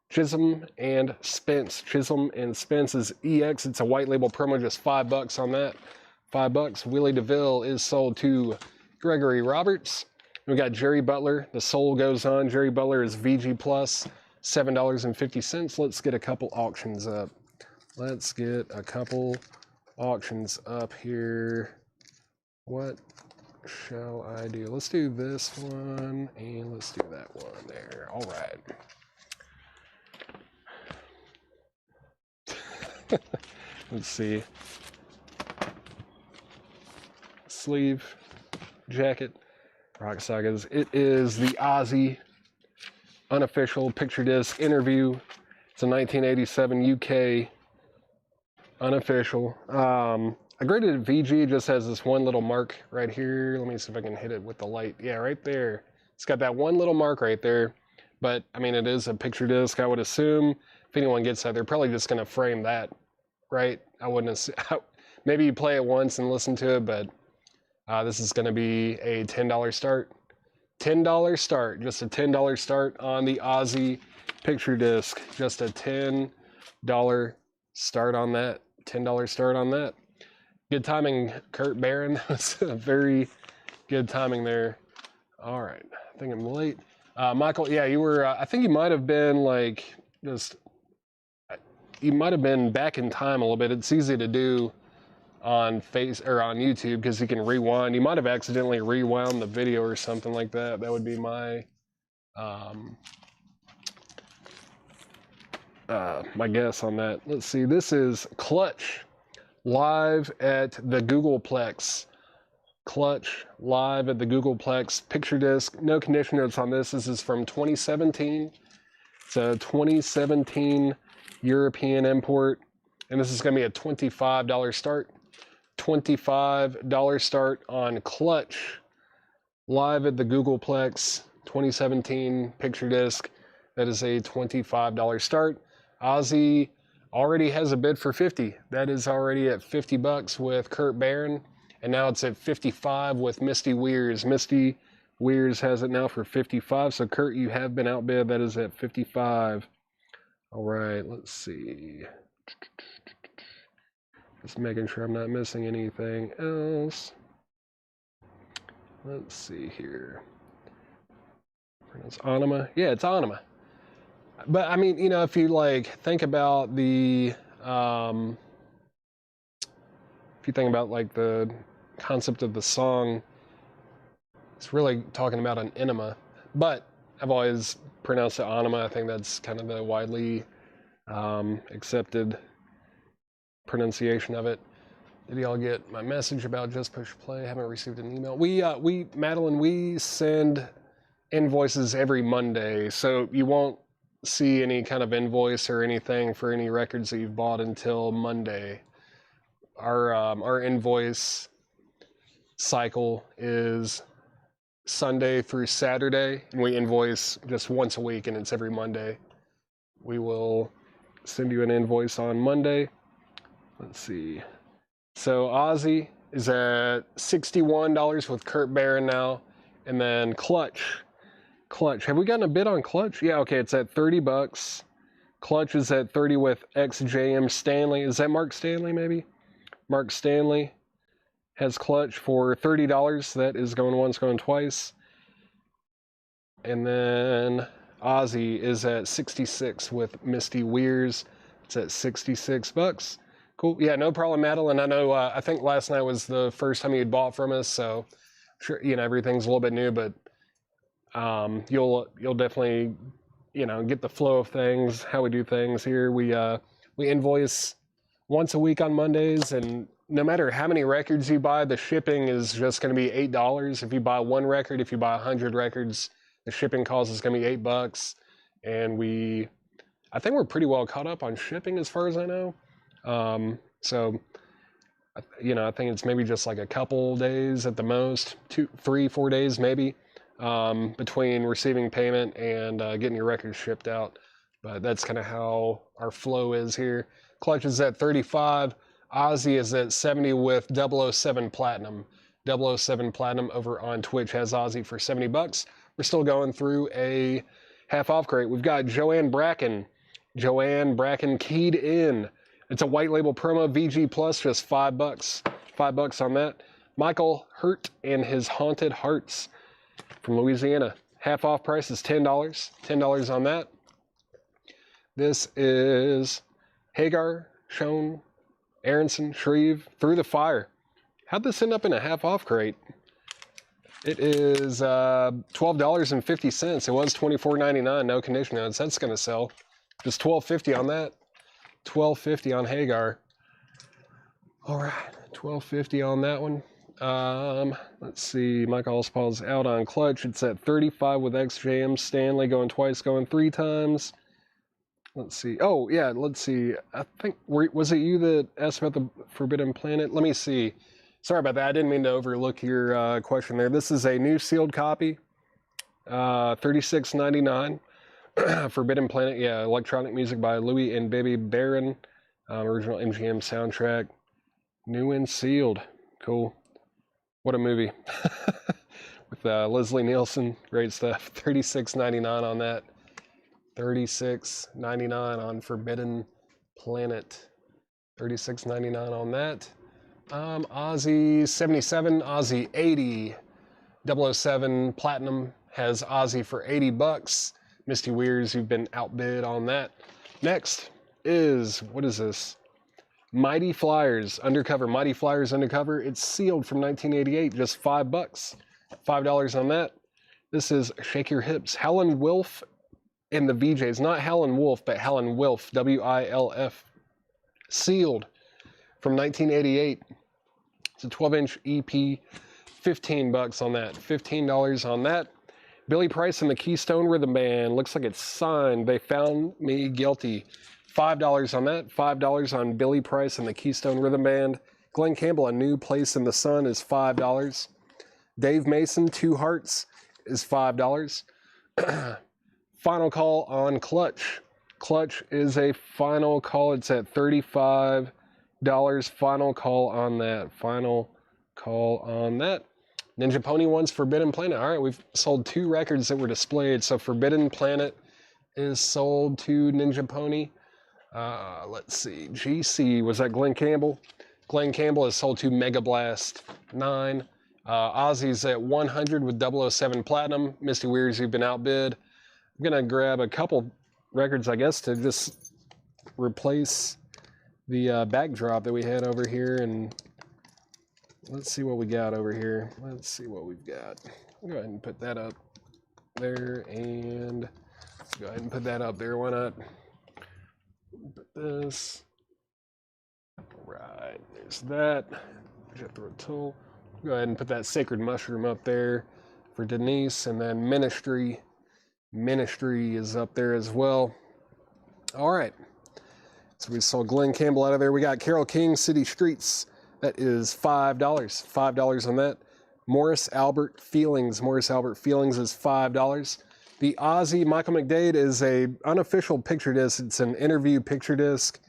Chisholm and Spence. Chisholm and Spence is EX. It's a white label promo, just $5 on that. $5. Willie DeVille is sold to Gregory Roberts. We got Jerry Butler. The Soul Goes On. Jerry Butler is VG Plus, $7.50. Let's get a couple auctions up. Let's get a couple auctions up here. What shall I do? Let's do this one and let's do that one there. All right. Let's see. Sleeve, jacket, Rock Sagas. It is the Ozzy unofficial picture disc interview. It's a 1987 UK unofficial. I graded it VG. It just has this one little mark right here. Let me see if I can hit it with the light. Yeah, right there. It's got that one little mark right there. But, I mean, it is a picture disc. I would assume if anyone gets that, they're probably just going to frame that, right? I wouldn't assume. Maybe you play it once and listen to it, but this is going to be a $10 start. $10 start. Just a $10 start on the Ozzy picture disc. Just a $10 start on that. $10 start on that. Good timing, Kurt Barron. That's very good timing there. All right. I think I'm late. Michael, yeah, you were, I think you might have been like, you might have been back in time a little bit. It's easy to do on YouTube because you can rewind. You might have accidentally rewound the video or something like that. That would be my my guess on that. Let's see. This is Clutch live at the Googleplex. Clutch live at the Googleplex picture disc. No condition notes on this. This is from 2017. It's a 2017 European import, and this is going to be a $25 start. $25 start on Clutch live at the Googleplex 2017 picture disc. That is a $25 start. Ozzy already has a bid for $50. That is already at $50 with Kurt Barron, and now it's at $55 with Misty Weirs. Misty Weirs has it now for $55. So Kurt, you have been outbid. That is at $55. All right, let's see. Just making sure I'm not missing anything else. Let's see here. It's Anima. Yeah, it's Anima. But I mean, you know, if you like think about the, if you think about like the concept of the song, it's really talking about an enema. But I've always pronounced it Anima. I think that's kind of the widely accepted pronunciation of it. Did y'all get my message about Just Push Play? Haven't received an email. Madeline, we send invoices every Monday, so you won't see any kind of invoice or anything for any records that you've bought until Monday. Our invoice cycle is Sunday through Saturday, and we invoice just once a week, and it's every Monday. We will send you an invoice on Monday. Let's see. So Ozzy is at $61 with Kurt Barron now, and then Clutch. Have we gotten a bid on Clutch? Yeah, okay, it's at $30. Clutch is at $30 with XJM Stanley. Is that Mark Stanley, maybe? Mark Stanley has Clutch for $30. That is going once, going twice. And then Ozzy is at 66 with Misty Weirs. It's at 66 bucks. Cool. Yeah, no problem, Madeline. I know, I think last night was the first time you had bought from us, so sure, you know, everything's a little bit new, but you'll definitely, you know, get the flow of things, how we do things here. We invoice once a week on Mondays, and no matter how many records you buy, the shipping is just going to be $8. If you buy one record, if you buy 100 records, the shipping cost is going to be $8. And I think we're pretty well caught up on shipping as far as I know. So, you know, I think it's maybe just like a couple days at the most, 2, 3, 4 days maybe, between receiving payment and getting your records shipped out. But that's kind of how our flow is here. Clutch is at 35. Ozzy is at 70 with 007 Platinum. 007 Platinum over on Twitch has Ozzy for 70 bucks. We're still going through a half-off crate. We've got Joanne Bracken. Joanne Bracken keyed in. It's a white label promo, VG Plus, just $5. $5 on that. Michael Hurt and his Haunted Hearts from Louisiana. Half-off price is $10. $10 on that. This is Hagar, Schoen, Aronson, Shreve, Through the Fire. How'd this end up in a half-off crate? It is $12.50. It was $24.99, no condition notes. That's going to sell. Just $12.50 on that. $12.50 on Hagar. All right, $12.50 on that one. Let's see. Mike Allspall's out on Clutch. It's at 35 with XJM. Stanley going twice, going 3 times. Let's see. Oh, yeah, let's see. I think, was it you that asked about the Forbidden Planet? Let me see. Sorry about that. I didn't mean to overlook your question there. This is a new sealed copy. $36.99. Forbidden Planet, yeah, electronic music by Louis and Baby Baron. Original MGM soundtrack. New and sealed. Cool. What a movie. With Leslie Nielsen. Great stuff. $36.99 on that. $36.99 on Forbidden Planet. $36.99 on that. Ozzy 77, Ozzy 80. 007 Platinum has Ozzy for 80 bucks. Misty Weirs, you've been outbid on that. Next is, what is this? Mighty Flyers Undercover. Mighty Flyers Undercover. It's sealed from 1988, just $5. $5 on that. This is Shake Your Hips. Howlin' Wolf and the VJs. Not Howlin' Wolf, but Howlin' Wilf. WILF. Sealed from 1988. It's a 12-inch EP. $15 on that. $15 on that. Billy Price and the Keystone Rhythm Band. Looks like it's signed. They Found Me Guilty. $5 on that. $5 on Billy Price and the Keystone Rhythm Band. Glenn Campbell, A New Place in the Sun is $5. Dave Mason, Two Hearts is $5. Final call on Clutch. Clutch is a final call. It's at $35. Final call on that. Final call on that. Ninja Pony one's Forbidden Planet. All right, we've sold 2 records that were displayed. So Forbidden Planet is sold to Ninja Pony. Let's see. GC, was that Glenn Campbell? Glenn Campbell is sold to Mega Blast 9. Ozzy's at 100 with 007 Platinum. Misty Weirs, you've been outbid. I'm going to grab a couple records, I guess, to just replace the backdrop that we had over here. And let's see what we got over here. Let's see what we've got. I'll go ahead and put that up there. And let's go ahead and put that up there. Why not? Put this. All right, there's that. Jethro Tull. Go ahead and put that Sacred Mushroom up there for Denise. And then Ministry. Ministry is up there as well. All right. So we saw Glenn Campbell out of there. We got Carole King, City Streets. That is $5. $5 on that. Morris Albert Feelings. Morris Albert Feelings is $5. The Ozzy Michael McDade is a unofficial picture disc. It's an interview picture disc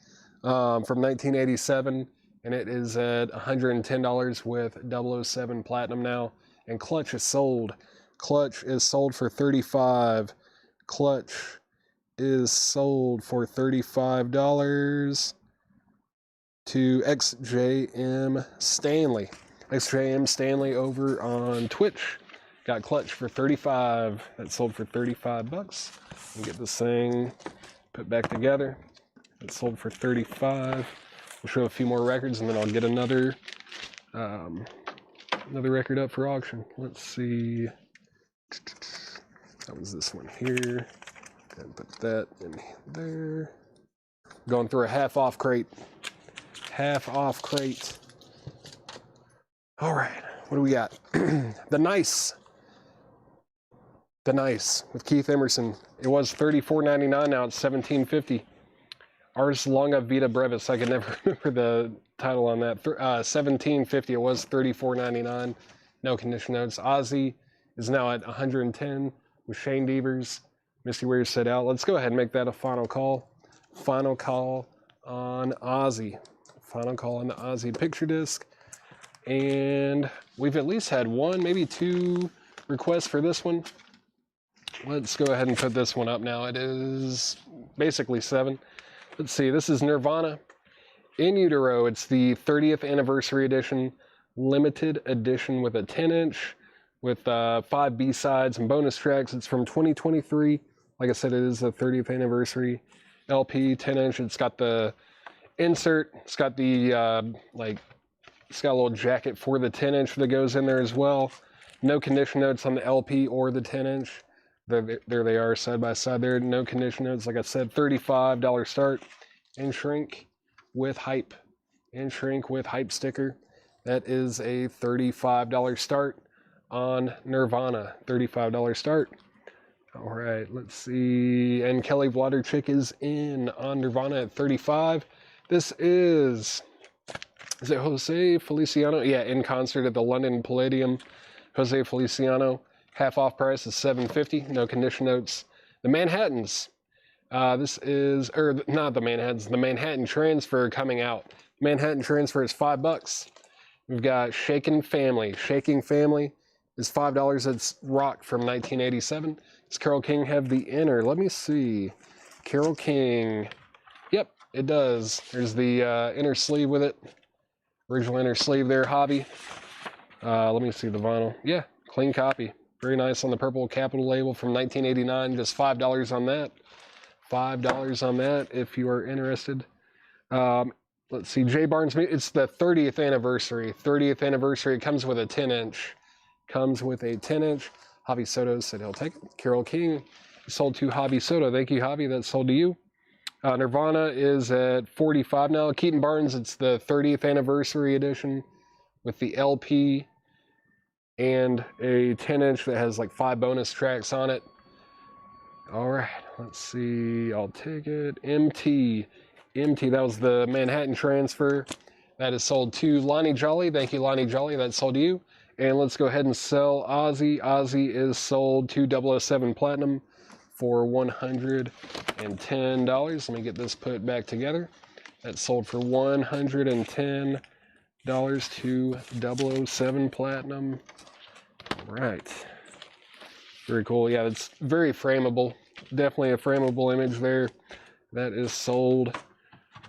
from 1987, and it is at $110 with 007 Platinum now. And Clutch is sold. Clutch is sold for $35. Clutch is sold for $35 to XJM Stanley. XJM Stanley over on Twitch got clutch for 35. That sold for 35 bucks. And get this thing put back together. It sold for 35. We'll show a few more records, and then I'll get another record up for auction. Let's see. That was this one here. And put that in there. Going through a half-off crate. Half-off crate. All right, what do we got? The Nice with Keith Emerson. It was $34.99. Now it's $17.50. Ars Longa Vita Brevis. I could never remember the title on that. $17.50. It was $34.99. No condition notes. Ozzy is now at $110 with Shane Devers. Misty Weir set out. Let's go ahead and make that a final call. Final call on Ozzy. Final call on the Ozzy picture disc. And we've at least had one, maybe two requests for this one. Let's go ahead and put this one up now. It is basically 7. Let's see. This is Nirvana In Utero. It's the 30th anniversary edition, limited edition with a 10-inch with 5 B-sides and bonus tracks. It's from 2023. Like I said, it is the 30th anniversary LP, 10-inch. It's got the insert. It's got the, it's got a little jacket for the 10-inch that goes in there as well. No condition notes on the LP or the 10-inch. There they are side by side there. No condition notes. Like I said, $35 start. In shrink with hype. In shrink with hype sticker. That is a $35 start on Nirvana. $35 start. All right, let's see. And Kelly Vladarchik is in on Nirvana at $35. This is it Jose Feliciano? Yeah, in concert at the London Palladium. Jose Feliciano. Half off price is $7.50. No condition notes. The Manhattans. This is, or not the Manhattans, the Manhattan Transfer coming out. Manhattan Transfer is $5. We've got Shaken Family. Shaking Family is $5. It's rock from 1987. Does Carole King have the inner? Let me see. Carole King. Yep, it does. There's the inner sleeve with it. Original inner sleeve there, Hobby. Let me see the vinyl. Yeah, clean copy. Very nice on the purple capital label from 1989. Just $5 on that. $5 on that if you are interested. Let's see, J. Barnes. It's the 30th anniversary. 30th anniversary. It comes with a 10-inch. Comes with a 10-inch. Javi Soto said he'll take it. Carole King sold to Javi Soto. Thank you, Javi. That's sold to you. Nirvana is at $45 now. Keaton Barnes, it's the 30th anniversary edition with the LP and a 10-inch that has like 5 bonus tracks on it. All right, let's see. I'll take it. MT, that was the Manhattan Transfer. That is sold to Lonnie Jolly. Thank you, Lonnie Jolly. That's sold to you. And let's go ahead and sell Ozzy. Ozzy is sold to 007 Platinum for $110. Let me get this put back together. That's sold for $110 to 007 Platinum. All right. Very cool. Yeah, it's very frameable. Definitely a frameable image there. That is sold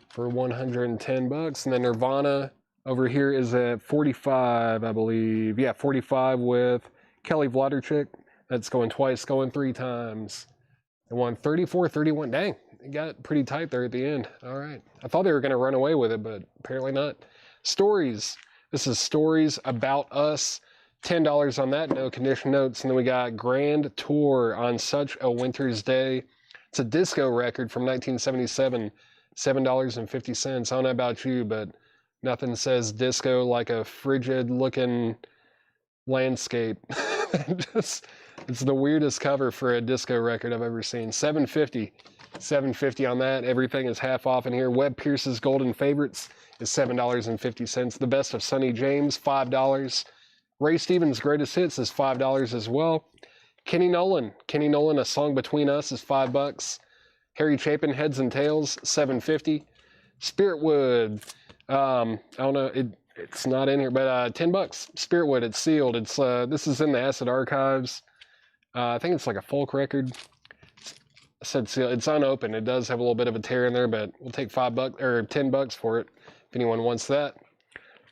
for $110. And then Nirvana over here is at 45, I believe. Yeah, 45 with Kelly Vladarchik. That's going twice, going 3 times. It won 34, 31. Dang, it got pretty tight there at the end. All right. I thought they were going to run away with it, but apparently not. Stories. This is Stories About Us. $10 on that, no condition notes. And then we got Grand Tour on Such a Winter's Day. It's a disco record from 1977. $7.50. I don't know about you, but nothing says disco like a frigid-looking landscape. It's the weirdest cover for a disco record I've ever seen. $7.50. $7.50 on that. Everything is half off in here. Webb Pierce's Golden Favorites is $7.50. The Best of Sonny James, $5. Ray Stevens' Greatest Hits is $5 as well. Kenny Nolan, A Song Between Us is $5. Harry Chapin, Heads and Tails, $7.50. Spiritwood, I don't know, it's not in here, but $10. Spiritwood, it's sealed. It's this is in the Acid Archives. I think it's like a folk record. I said sealed. It's unopened. It does have a little bit of a tear in there, but we'll take $5 or $10 for it if anyone wants that.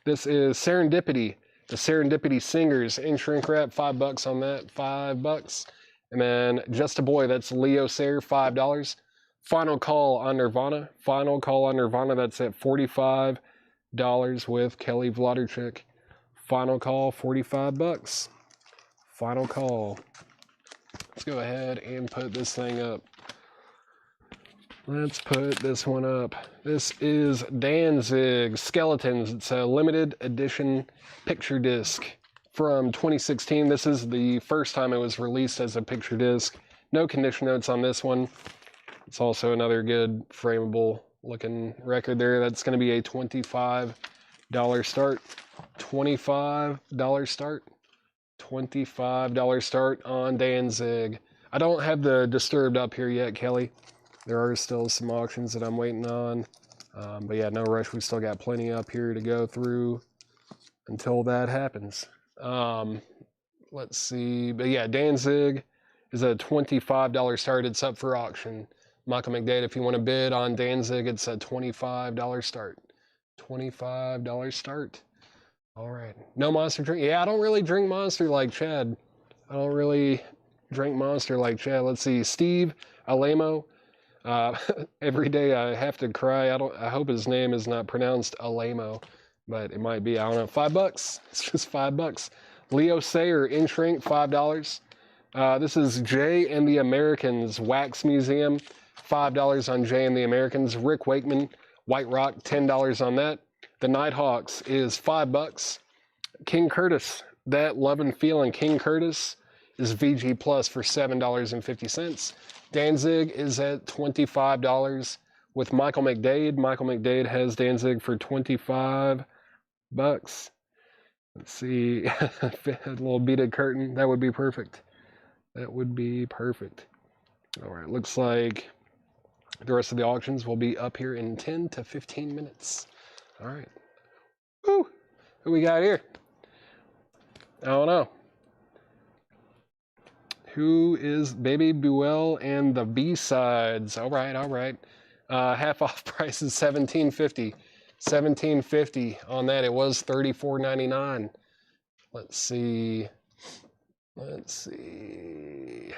This is Serendipity. The Serendipity Singers in shrink wrap, $5 on that, $5. And then Just a Boy, that's Leo Sayer, $5. Final Call on Nirvana. Final Call on Nirvana, that's at $45 with Kelly Wlodarczyk. Final Call, $45. Final Call. Let's go ahead and put this thing up. Let's put this one up. This is Danzig Skeletons. It's a limited edition picture disc from 2016. This is the first time it was released as a picture disc. No condition notes on this one. It's also another good frameable looking record there. That's going to be a $25 start. $25 start. $25 start on Danzig. I don't have the Disturbed up here yet, Kelly. There are still some auctions that I'm waiting on. But yeah, no rush. We still got plenty up here to go through until that happens. Let's see. But yeah, Danzig is a $25 start. It's up for auction. Michael McDade, if you want to bid on Danzig, it's a $25 start. $25 start. All right. No Monster drink. Yeah, I don't really drink Monster like Chad. I don't really drink Monster like Chad. Let's see. Steve Alamo. Every day I have to cry. I hope his name is not pronounced Alamo, but it might be. I don't know. $5. It's just $5. Leo Sayer in shrink, $5. This is Jay and the Americans Wax Museum, $5 on Jay and the Americans. Rick Wakeman, White Rock, $10 on that. The Nighthawks is $5. King Curtis, That Love and Feeling. King Curtis is VG Plus for $7.50. Danzig is at $25 with Michael McDade. Michael McDade has Danzig for $25. Let's see, a little beaded curtain. That would be perfect. That would be perfect. All right, looks like the rest of the auctions will be up here in 10 to 15 minutes. All right. Woo! Who we got here? I don't know. Who is Baby Buell and the B-Sides? All right, all right. Half off price is $17.50. $17.50 on that. It was $34.99. Let's see. Let's see.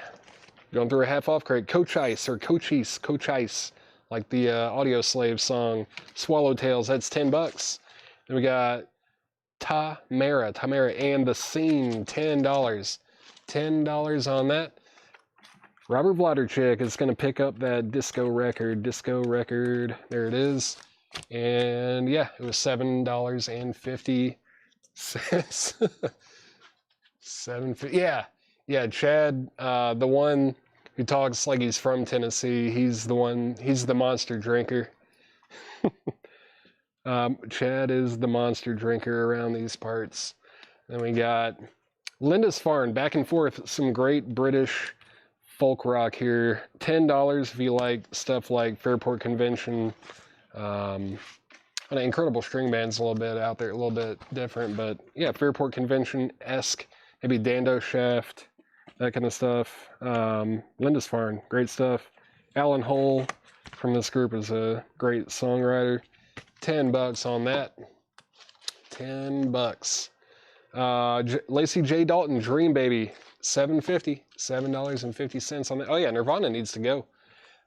Going through a half off crate. Coach Ice or Coach Ice, like the Audio Slave song. Swallowtails, that's $10. Then we got Tamara and the Scene, $10. $10 on that. Robert Wlodarczyk is going to pick up that disco record. There it is. And yeah, it was $7.50. $7.50. Yeah, Chad, the one who talks like he's from Tennessee, he's the monster drinker. Chad is the monster drinker around these parts. Then we got Lindisfarne, back and forth, some great British folk rock here. $10 if you like stuff like Fairport Convention. Incredible String Band's a little bit out there, a little bit different, but yeah, Fairport Convention-esque, maybe Dando Shaft, that kind of stuff. Lindisfarne, great stuff. Alan Hull from this group is a great songwriter. $10 on that. $10. Lacey J. Dalton, Dream Baby, $7.50. $7.50 on that. Oh yeah, Nirvana needs to go.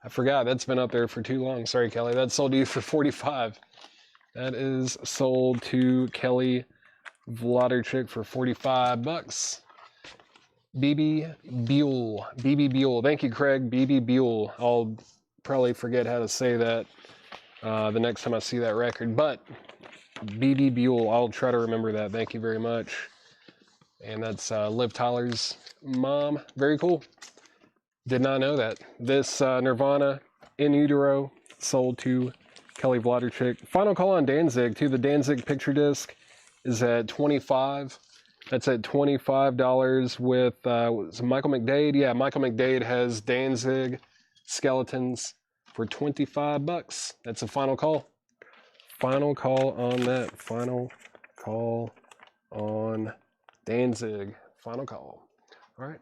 I forgot, that's been up there for too long. Sorry, Kelly. That's sold to you for $45. That is sold to Kelly Wlodarczyk for $45. BB Buell. Thank you, Craig. BB Buell. I'll probably forget how to say that the next time I see that record, but BB Buell, I'll try to remember that. Thank you very much. And that's Liv Tyler's mom. Very cool. Did not know that. This Nirvana In Utero sold to Kelly Wlodarczyk. Final call on Danzig too. The Danzig picture disc is at $25. That's at $25 with Michael McDade. Yeah, Michael McDade has Danzig Skeletons for $25. That's a final call. Final call on that. Final call on Danzig. Final call. All right.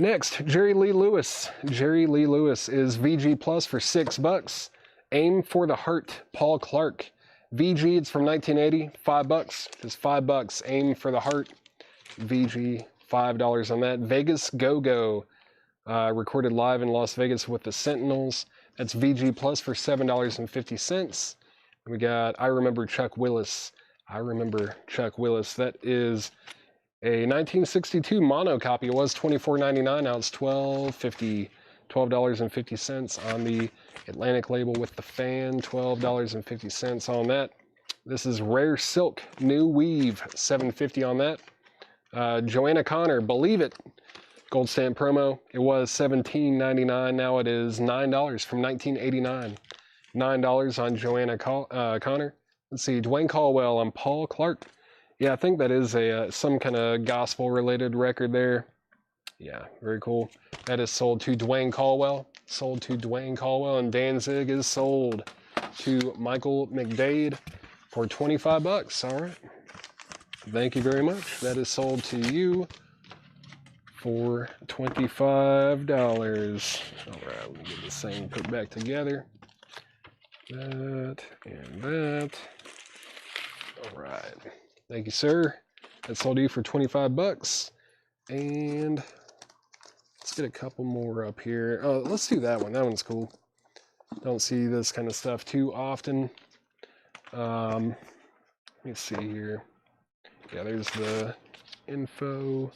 Next, Jerry Lee Lewis. Jerry Lee Lewis is VG Plus for $6. Aim for the Heart, Paul Clark. VG, it's from 1980, $5. Just $5. Aim for the heart. VG, $5 on that. Vegas Go-Go, recorded live in Las Vegas with the Sentinels. That's VG Plus for $7.50. And we got I Remember Chuck Willis. I Remember Chuck Willis. That is a 1962 mono copy. It was $24.99. Now it's $12.50. $12.50 on the Atlantic label with the fan. $12.50 on that. This is Rare Silk New Weave. $7.50 on that. Joanna Connor, Believe It. Gold stamp promo. It was $17.99. Now it is $9 from 1989. $9 on Joanna Connor. Let's see, Dwayne Caldwell and Paul Clark. Yeah, I think that is a some kind of gospel-related record there. Yeah, very cool. That is sold to Dwayne Caldwell. Sold to Dwayne Caldwell, and Danzig is sold to Michael McDade for $25. All right. Thank you very much. That is sold to you for $25. All right, let me get this thing put back together. That and that. All right. Thank you, sir. That sold to you for $25. And let's get a couple more up here. Oh, let's do that one. That one's cool. Don't see this kind of stuff too often. Let me see here. Yeah, there's the info.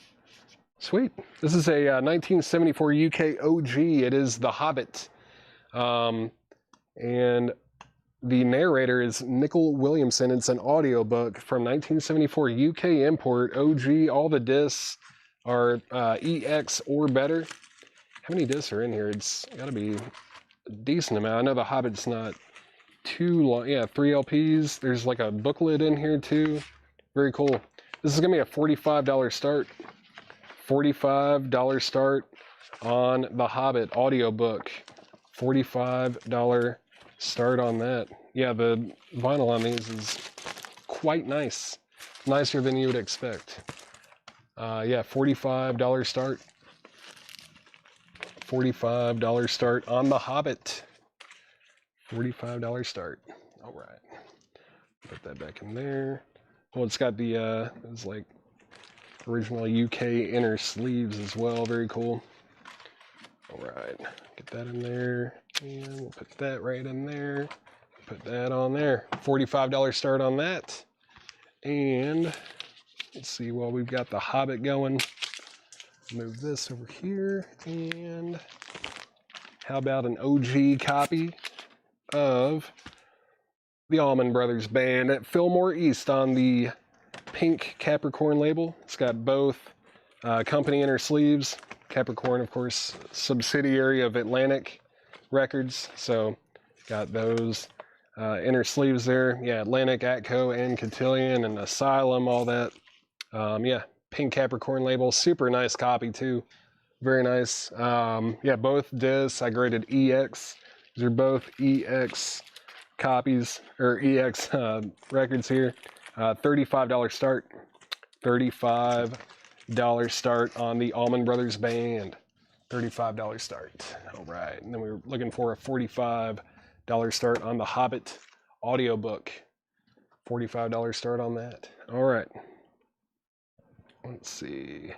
Sweet. This is a 1974 UK OG. It is The Hobbit. And the narrator is Nicol Williamson. It's an audiobook from 1974 UK import. OG. All the discs are EX or better. How many discs are in here? It's got to be a decent amount. I know The Hobbit's not too long. Yeah, 3 LPs. There's like a booklet in here too. Very cool. This is going to be a $45 start. $45 start on The Hobbit audiobook. $45 start on that. Yeah, the vinyl on these is quite nice. Nicer than you would expect. Yeah, $45 start. $45 start on The Hobbit. $45 start. All right. Put that back in there. Well, it's got the, it's like original UK inner sleeves as well. Very cool. All right. Get that in there. And we'll put that right in there. Put that on there. $45 start on that. And let's see, while we've got The Hobbit going, move this over here. And how about an OG copy of the Allman Brothers Band at Fillmore East on the pink Capricorn label. It's got both company inner sleeves. Capricorn, of course, subsidiary of Atlantic Records. So got those inner sleeves there. Yeah, Atlantic, Atco, and Cotillion, and Asylum, all that. Yeah, pink Capricorn label. Super nice copy too. Very nice. Yeah, both discs I graded EX. These are both EX copies, or EX records here. $35 start. $35 start on the Allman Brothers Band. $35 start. All right. And then we were looking for a $45 start on The Hobbit audiobook. $45 start on that. All right. Let's see.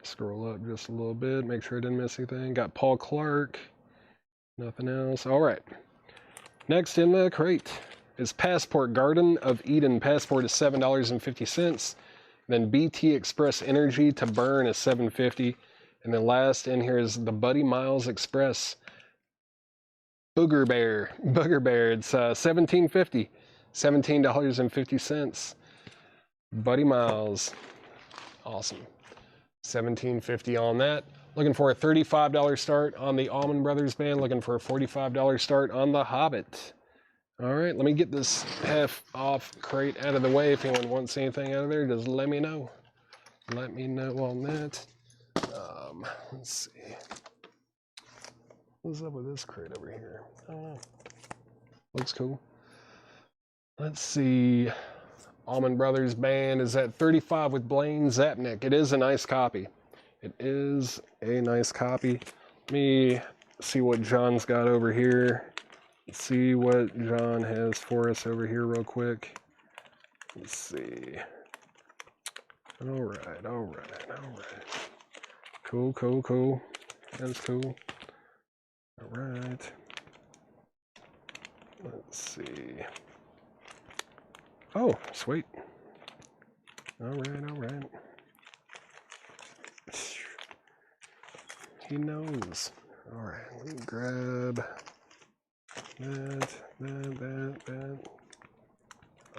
Scroll up just a little bit, make sure I didn't miss anything. Got Paul Clark. Nothing else. All right. Next in the crate is Passport, Garden of Eden. Passport is $7.50. Then BT Express Energy to Burn is $7.50. And then last in here is the Buddy Miles Express Booger Bear. Booger Bear. It's $17.50. $17.50. Buddy Miles. Awesome. $17.50 on that. Looking for a $35 start on the Allman Brothers Band. Looking for a $45 start on The Hobbit. All right, let me get this half off crate out of the way. If anyone wants anything out of there, just let me know. Let me know on that. Let's see. What's up with this crate over here? I don't know. Looks cool. Let's see. Allman Brothers Band is at 35 with Blaine Zapnick. It is a nice copy. It is a nice copy. Let me see what John's got over here. Let's see what John has for us over here real quick. Let's see. All right. Cool. That's cool. All right. Let's see. Oh, sweet. All right. He knows. All right, let me grab that.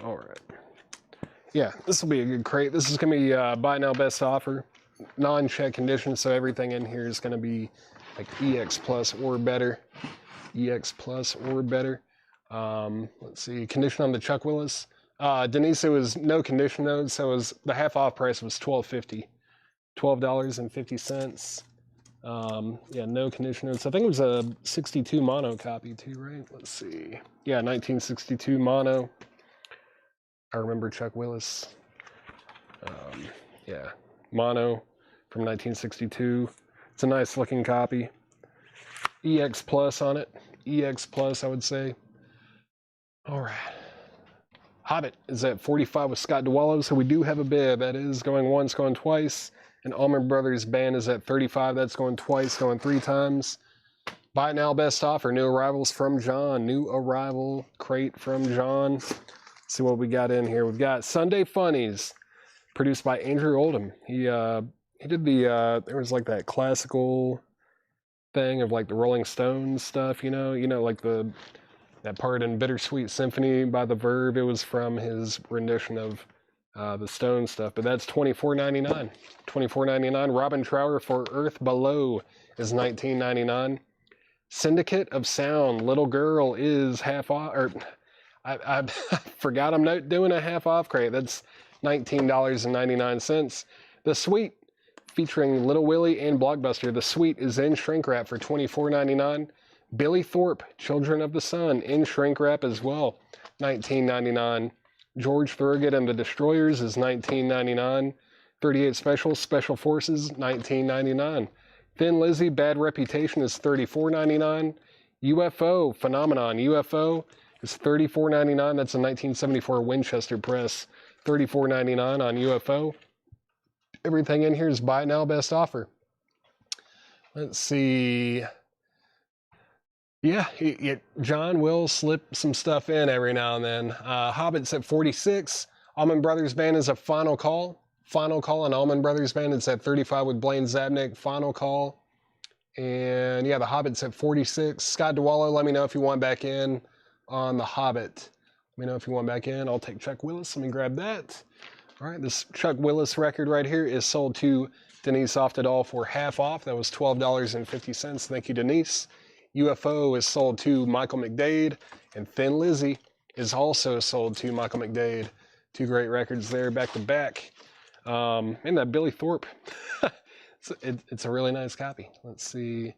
All right. Yeah, this will be a good crate. This is going to be buy now, best offer. Non-check condition, so everything in here is going to be like EX Plus or better. EX Plus or better. Let's see, condition on the Chuck Willis. Denise, it was no condition though, so it was, the half off price was $12.50. $12.50. Yeah, no condition notes. I think it was a 62 mono copy too, right? Let's see. Yeah, 1962 mono. I remember Chuck Willis. Yeah, mono from 1962. It's a nice looking copy. EX Plus on it. EX Plus, I would say. All right. Hobbit is at 45 with Scott DeWallow, so we do have a bid. That is going once, going twice. And Allman Brothers Band is at 35. That's going twice, going 3 times. Buy now, best offer. New arrivals from John. New arrival crate from John. Let's see what we got in here. We've got Sunday Funnies, produced by Andrew Oldham. He did the there was like that classical thing of like the Rolling Stones stuff, you know, like that part in Bittersweet Symphony by The Verve. It was from his rendition of the Stone stuff, but that's $24.99. $24.99. Robin Trower for Earth Below is $19.99. Syndicate of Sound, Little Girl is half off, or I forgot I'm not doing a half off crate. That's $19.99. The Suite, featuring Little Willie and Blockbuster. The Suite is in shrink wrap for $24.99. Billy Thorpe, Children of the Sun, in shrink wrap as well, $19.99. George Thorogood and the Destroyers is $19.99. 38 Special Forces, $19.99. Thin Lizzy, Bad Reputation is $34.99. UFO, Phenomenon, UFO is $34.99. That's a 1974 Winchester press. $34.99 on UFO. Everything in here is buy now, best offer. Let's see. Yeah, John will slip some stuff in every now and then. Hobbit's at 46. Allman Brothers Band is a final call. Final call on Allman Brothers Band. It's at 35 with Blaine Zabnick. Final call. And yeah, the Hobbit's at 46. Scott DeWallow, let me know if you want back in on the Hobbit. Let me know if you want back in. I'll take Chuck Willis. Let me grab that. All right, this Chuck Willis record right here is sold to Denise Oftedal for half off. That was $12.50. Thank you, Denise. UFO is sold to Michael McDade, and Thin Lizzy is also sold to Michael McDade. 2 great records there, back to back. And that Billy Thorpe, it's a really nice copy. Let's see.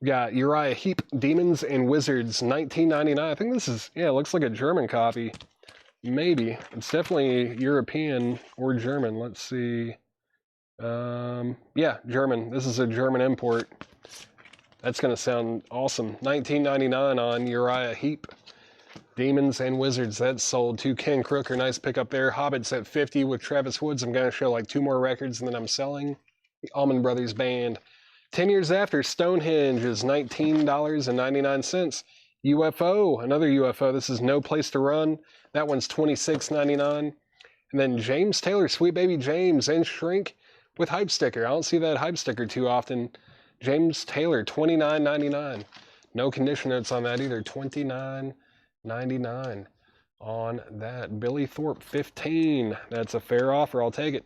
We got Uriah Heep, Demons and Wizards, $19.99. I think this is, yeah, it looks like a German copy. Maybe. It's definitely European or German. Let's see. Yeah, German. This is a German import. That's going to sound awesome. $19.99 on Uriah Heep. Demons and Wizards, that's sold to Ken Crooker. Nice pickup there. Hobbit's at 50 with Travis Woods. I'm going to show like 2 more records and then I'm selling. The Allman Brothers Band. 10 years after, Stonehenge is $19.99. UFO, another UFO. This is No Place to Run. That one's $26.99. And then James Taylor, Sweet Baby James, in shrink with hype sticker. I don't see that hype sticker too often. James Taylor, $29.99. No condition notes on that either. $29.99 on that. Billy Thorpe, $15. That's a fair offer. I'll take it.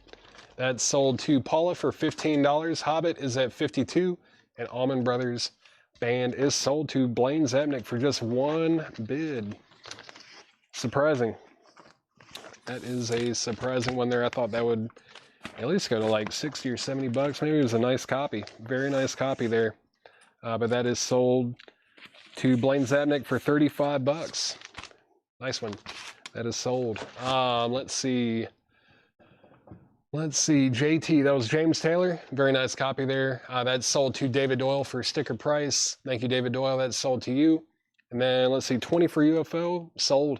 That's sold to Paula for $15. Hobbit is at $52. And Allman Brothers Band is sold to Blaine Zabnick for just 1 bid. Surprising. That is a surprising one there. I thought that would at least go to like 60 or 70 bucks. Maybe it was a nice copy. Very nice copy there. But that is sold to Blaine Zabnick for 35 bucks. Nice one. That is sold. Let's see. JT, that was James Taylor. Very nice copy there. That's sold to David Doyle for sticker price. Thank you, David Doyle. That's sold to you. And then let's see, 20 for UFO, sold.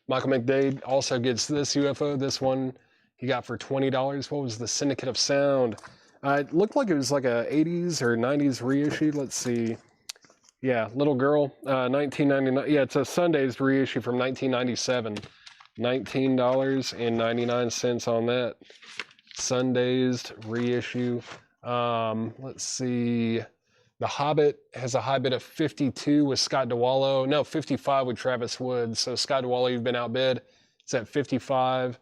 Michael McDade also gets this UFO. This one he got for $20. What was the Syndicate of Sound? It looked like it was like a 80s or 90s reissue. Let's see. Yeah, Little Girl, 1999. Yeah, it's a Sunday's reissue from 1997. $19.99 on that. Sunday's reissue. Let's see. The Hobbit has a high bid of 52 with Scott DeWallo. No, 55 with Travis Woods. So Scott DeWallo, you've been outbid. It's at $55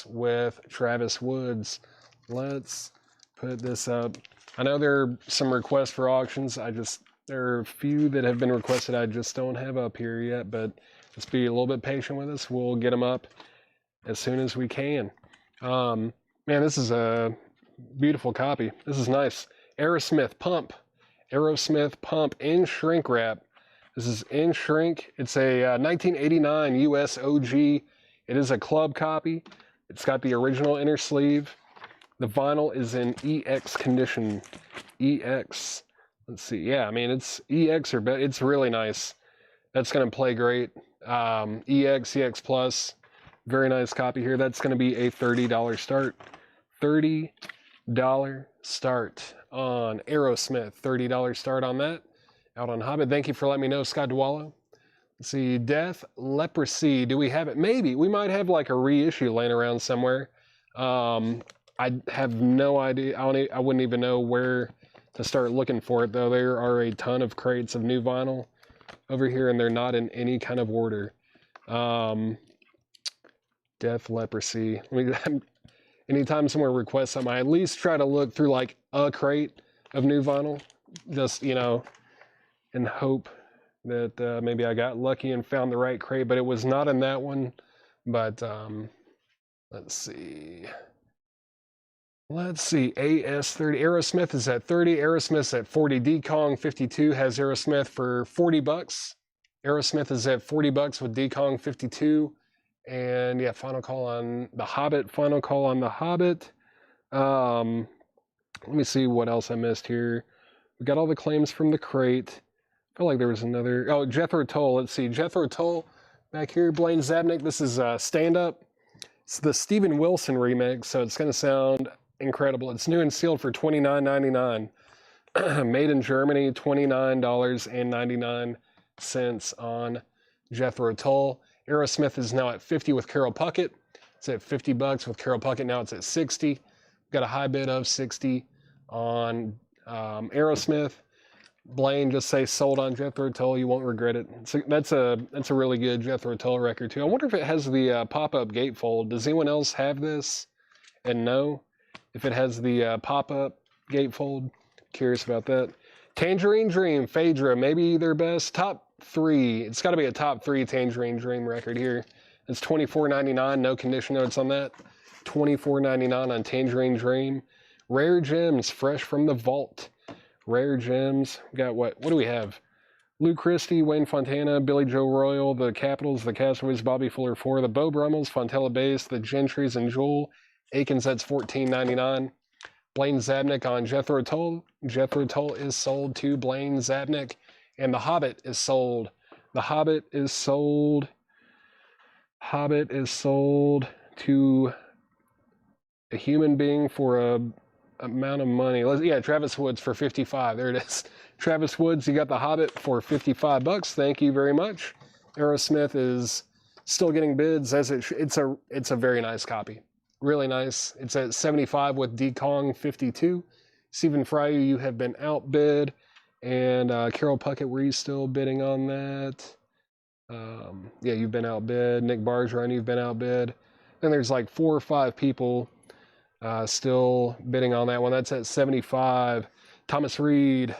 with Travis Woods. Let's put this up. I know there are some requests for auctions. There are a few that have been requested I just don't have up here yet, but just be a little bit patient with us. We'll get them up as soon as we can. Man, this is a beautiful copy. This is nice. Aerosmith Pump in shrink wrap. This is in shrink. It's a 1989 US OG. It is a club copy. It's got the original inner sleeve. The vinyl is in EX condition. EX. Let's see. Yeah, I mean, it's EX or better. It's really nice. That's going to play great. EX Plus. Very nice copy here. That's going to be a $30 start. $30 start on Aerosmith. $30 start on that. Out on Hobbit. Thank you for letting me know, Scott DeWallo. Let's see. Death, Leprosy. Do we have it? Maybe. We might have like a reissue laying around somewhere. I have no idea. I wouldn't even know where to start looking for it, though. There are a ton of crates of new vinyl over here, and they're not in any kind of order. Death, Leprosy. Anytime someone requests something, I at least try to look through like a crate of new vinyl, just, and hope that maybe I got lucky and found the right crate, but it was not in that one. But let's see. AS30. Aerosmith is at 30. Aerosmith's at 40. D-Kong 52 has Aerosmith for $40. Aerosmith is at $40 with D-Kong 52. And yeah, final call on The Hobbit. Let me see what else I missed here. We got all the claims from the crate. I feel like there was another. Oh, Jethro Tull. Let's see. Jethro Tull back here. Blaine Zabnick. This is Stand Up. It's the Steven Wilson remix, so it's going to sound incredible. It's new and sealed for $29.99. Made in Germany, $29.99 on Jethro Tull. Aerosmith is now at 50 with Carol Puckett. It's at $50 with Carol Puckett. Now it's at 60. We've got a high bid of 60 on Aerosmith. Blaine, just say sold on Jethro Tull. You won't regret it. So that's a really good Jethro Tull record too. I wonder if it has the pop-up gatefold. Does anyone else have this and know if it has the pop-up gatefold? Curious about that. Tangerine Dream, Phaedra, maybe their best. Top 3. It's got to be a top 3 Tangerine Dream record here. It's $24.99. No condition notes on that. $24.99 on Tangerine Dream. Rare Gems, fresh from the vault. Rare Gems. Got what do we have? Lou Christie, Wayne Fontana, Billy Joe Royal, the Capitals, the Castaways, Bobby Fuller 4, the Beau Brummels, Fontella Bass, the Gentrys, and Jewel. Aikens, that's $14.99. Blaine Zabnick on Jethro Tull. Jethro Tull is sold to Blaine Zabnick. And The Hobbit is sold. The Hobbit is sold. Hobbit is sold to a human being for a amount of money. Yeah, Travis Woods for $55. There it is. Travis Woods, you got The Hobbit for $55. Thank you very much. Aerosmith is still getting bids. It's a very nice copy. Really nice. It's at 75 with D-Kong 52. Stephen Fry, you have been outbid. And Carol Puckett, were you still bidding on that? Yeah, you've been outbid. Nick Bargeron, you've been outbid. Then there's like 4 or 5 people still bidding on that one. That's at 75. Thomas Reed,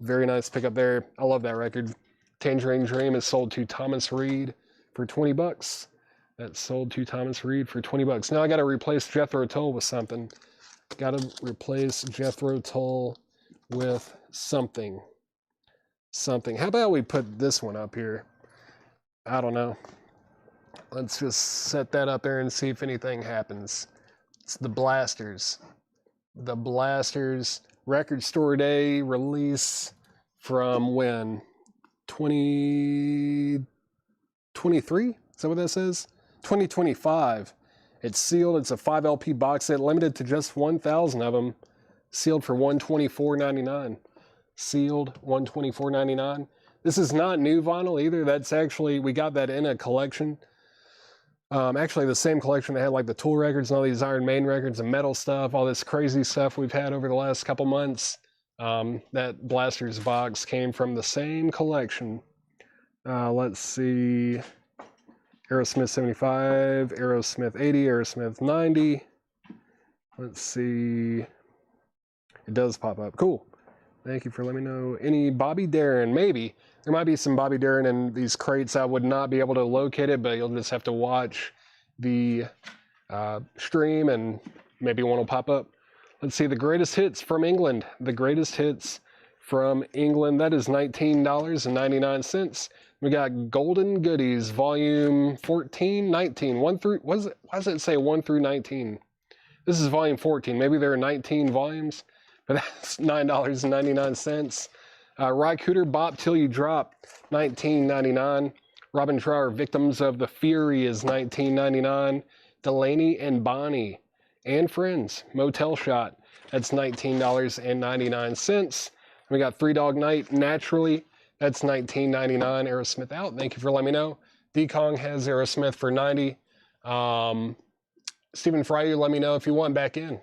very nice pickup there. I love that record. Tangerine Dream is sold to Thomas Reed for $20. That's sold to Thomas Reed for $20. Now I got to replace Jethro Tull with something. Got to replace Jethro Tull with something. How about we put this one up here? I don't know. Let's just set that up there and see if anything happens. It's the Blasters. The Blasters Record Store Day release from when? 2023. Is that what that says? 2025. It's sealed. It's a 5 LP box set, limited to just 1,000 of them. Sealed for $124.99. Sealed $124.99. This is not new vinyl either. That's actually, we got that in a collection. Actually, the same collection that had like the Tool records and all these Iron Maiden records and metal stuff, all this crazy stuff we've had over the last couple months. That Blasters box came from the same collection. Let's see. Aerosmith 75, Aerosmith 80, Aerosmith 90. Let's see. It does pop up. Cool. Thank you for letting me know. Any Bobby Darin? Maybe. There might be some Bobby Darin in these crates. I would not be able to locate it, but you'll just have to watch the stream and maybe one will pop up. Let's see. The greatest hits from England. The greatest hits from England. That is $19.99. We got Golden Goodies, volume 14, 19. Why does it say 1 through 19? This is volume 14. Maybe there are 19 volumes, but that's $9.99. Ry Cooder, Bop Till You Drop, $19.99. Robin Trower, Victims of the Fury is $19.99. Delaney and Bonnie and Friends, Motel Shot, that's $19.99. We got Three Dog Night, Naturally, that's $19.99. Aerosmith out. Thank you for letting me know. D-Kong has Aerosmith for $90. Stephen Fryer, let me know if you want back in.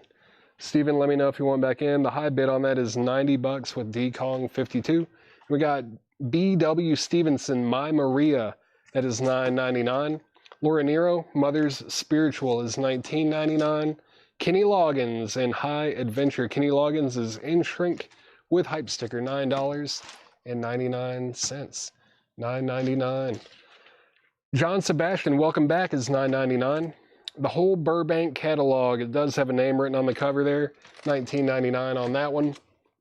Steven, let me know if you want back in. The high bid on that is $90 with D-Kong 52. We got B.W. Stevenson, My Maria, that is $9.99. Laura Nero, Mother's Spiritual is $19.99. Kenny Loggins and High Adventure. Kenny Loggins is in shrink with hype sticker, $9.99. $9.99. John Sebastian, Welcome Back is $9.99. The whole Burbank catalog, it does have a name written on the cover there, $19.99 on that one.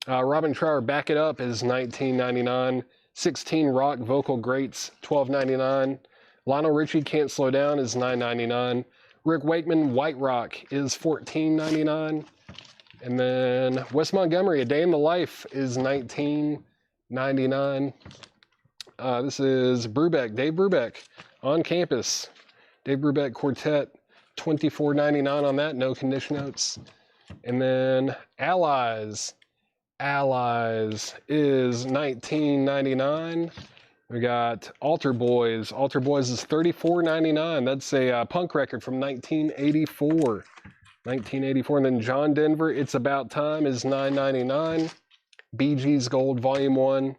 Robin Trower, Back It Up is $19.99. 16 Rock Vocal Greats, $12.99. Lionel Richie, Can't Slow Down is $9.99. Rick Wakeman, White Rock is $14.99. And then Wes Montgomery, A Day in the Life is $19.99. This is Brubeck, Dave Brubeck, On Campus. Dave Brubeck Quartet, $24.99 on that, no condition notes. And then Allies is $19.99. We got Altar Boys. Altar Boys is $34.99. That's a punk record from 1984. 1984. And then John Denver, It's About Time is $9.99. Bee Gees Gold Volume 1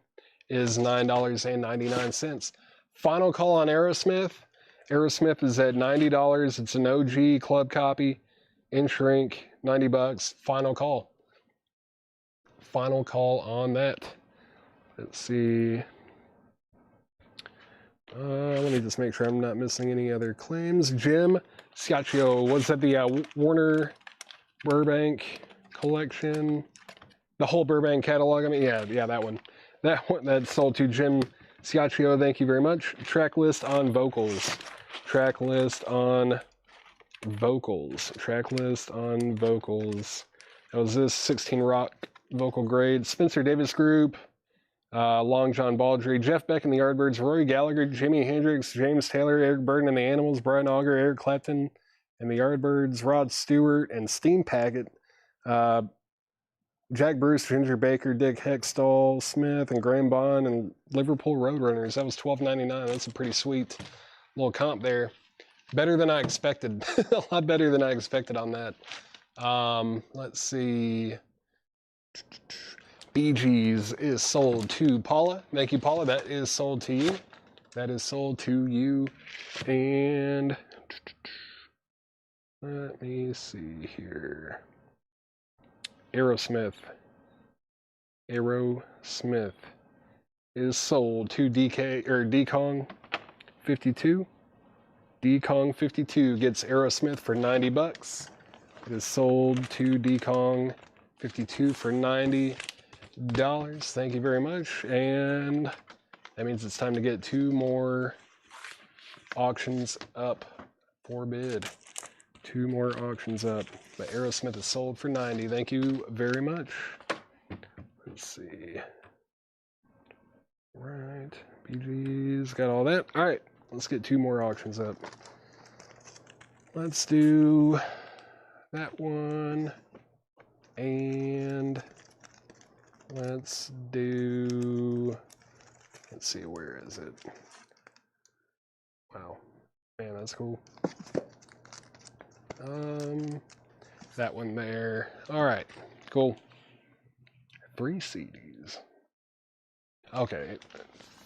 is $9.99. Final call on Aerosmith. Aerosmith is at $90. It's an OG club copy, in shrink, $90. Final call. Final call on that. Let's see. Let me just make sure I'm not missing any other claims. Jim Sciaccio, was that the Warner Burbank collection? The whole Burbank catalog? I mean, yeah, that one. That one that sold to Jim Sciaccio. Thank you very much. Track list on vocals. Track list on vocals. Track list on vocals. That was this 16 Rock vocal grade. Spencer Davis Group. Long John Baldry, Jeff Beck and the Yardbirds, Rory Gallagher, Jimi Hendrix, James Taylor, Eric Burden and the Animals, Brian Auger, Eric Clapton and the Yardbirds, Rod Stewart and Steam Packet, Jack Bruce, Ginger Baker, Dick Hextall, Smith and Graham Bond and Liverpool Roadrunners. That was $12.99. That's a pretty sweet little comp there. Better than I expected. A lot better than I expected on that. Let's see. Bee Gees is sold to Paula. Thank you, Paula. That is sold to you. That is sold to you. And let me see here. Aerosmith. Aerosmith is sold to D-Kong 52. D-Kong 52 gets Aerosmith for $90. It is sold to D-Kong 52 for $90. Thank you very much. And that means it's time to get 2 more auctions up for bid. 2 more auctions up. But Aerosmith is sold for $90. Thank you very much. Let's see. Right. PGs, got all that. All right, let's get 2 more auctions up. Let's do that one, and let's do, let's see, where is it? Wow, man, that's cool. That one there. All right, cool. 3 CDs. Okay,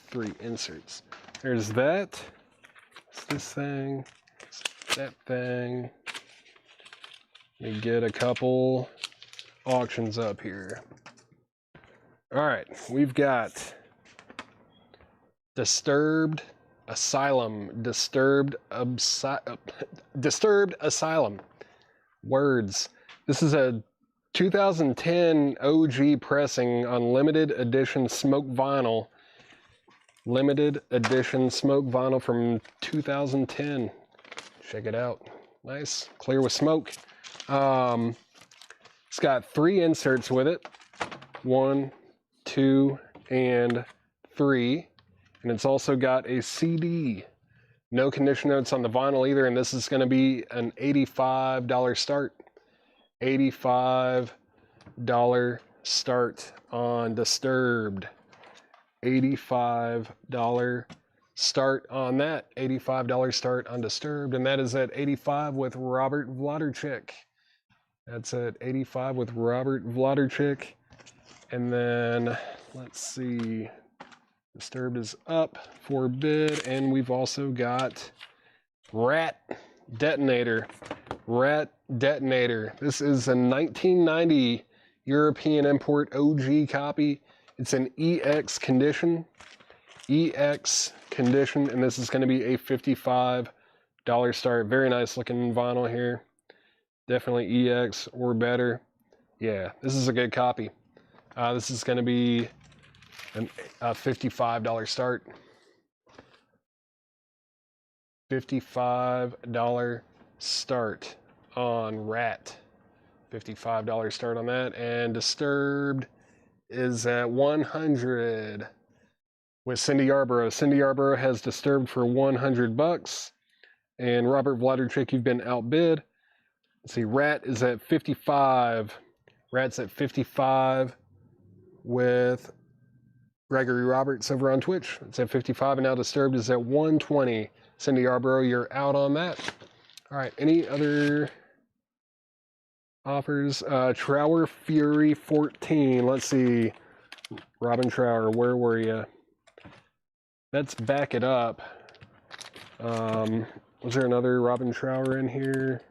3 inserts. There's that. It's this thing. It's that thing. Let me get a couple auctions up here. All right, we've got Disturbed Asylum. Disturbed Asylum. Words. This is a 2010 OG pressing on limited edition smoke vinyl. Limited edition smoke vinyl from 2010. Check it out. Nice, clear with smoke. It's got 3 inserts with it. 1, 2, and 3. And it's also got a CD. No condition notes on the vinyl either, and this is going to be an $85 start. $85 start on Disturbed. $85 start on that. $85 start on Disturbed, and that is at 85 with Robert Vladarchik. That's at 85 with Robert Vladarchik. And then, let's see, Disturbed is up for bid, and we've also got Rat Detonator. Rat Detonator. This is a 1990 European import OG copy. It's an EX condition. EX condition, and this is going to be a $55 start. Very nice looking vinyl here. Definitely EX or better. Yeah, this is a good copy. This is going to be a $55 start. $55 start on Rat. $55 start on that. And Disturbed is at 100 with Cindy Yarborough. Cindy Yarborough has Disturbed for $100. And Robert Vladarchik, you've been outbid. Let's see, Rat is at 55. Rat's at 55 with Gregory Roberts over on Twitch. It's at 55, and now Disturbed is at 120. Cindy Yarborough, you're out on that. All right, any other offers? Trower Fury 14. Let's see. Robin Trower, where were you? Let's back it up. Was there another Robin Trower in here?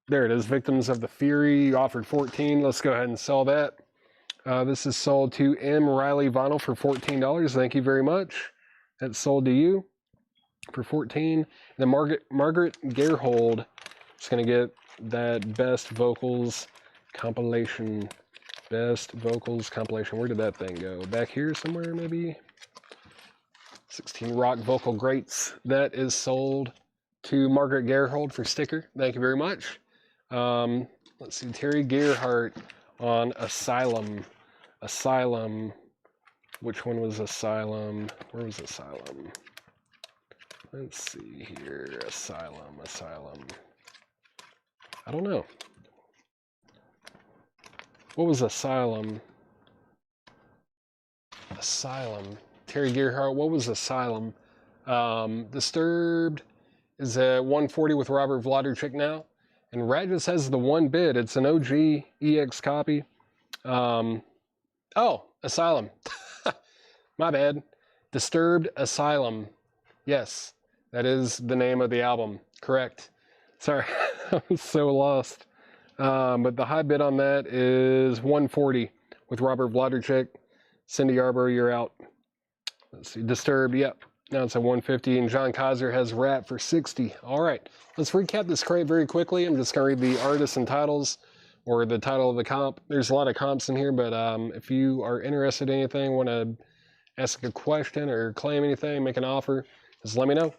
There it is, Victims of the Fury. You offered 14. Let's go ahead and sell that. This is sold to M. Riley Vinyl for $14. Thank you very much. That's sold to you for 14. And then Margaret Gerhold is going to get that Best Vocals compilation. Best Vocals compilation. Where did that thing go? Back here somewhere, maybe? 16 Rock Vocal Greats. That is sold to Margaret Gerhold for sticker. Thank you very much. Let's see, Terry Gerhardt on Asylum. Asylum. Which one was Asylum? Where was Asylum? Let's see here. Asylum. I don't know. What was Asylum? Asylum. Terry Gerhardt, what was Asylum? Disturbed is at 140 with Robert Vladarchik now. And Rat just has the one bid. It's an OG EX copy. Oh, Asylum. My bad. Disturbed Asylum. Yes, that is the name of the album. Correct. Sorry, I was so lost. But the high bid on that is 140 with Robert Vladarchik. Cindy Yarborough, you're out. Let's see, Disturbed, yep. Now it's at 150, and John Kaiser has Rat for 60. All right, let's recap this crate very quickly. I'm just going to read the artists and titles, or the title of the comp. There's a lot of comps in here, but if you are interested in anything, want to ask a question or claim anything, make an offer, just let me know.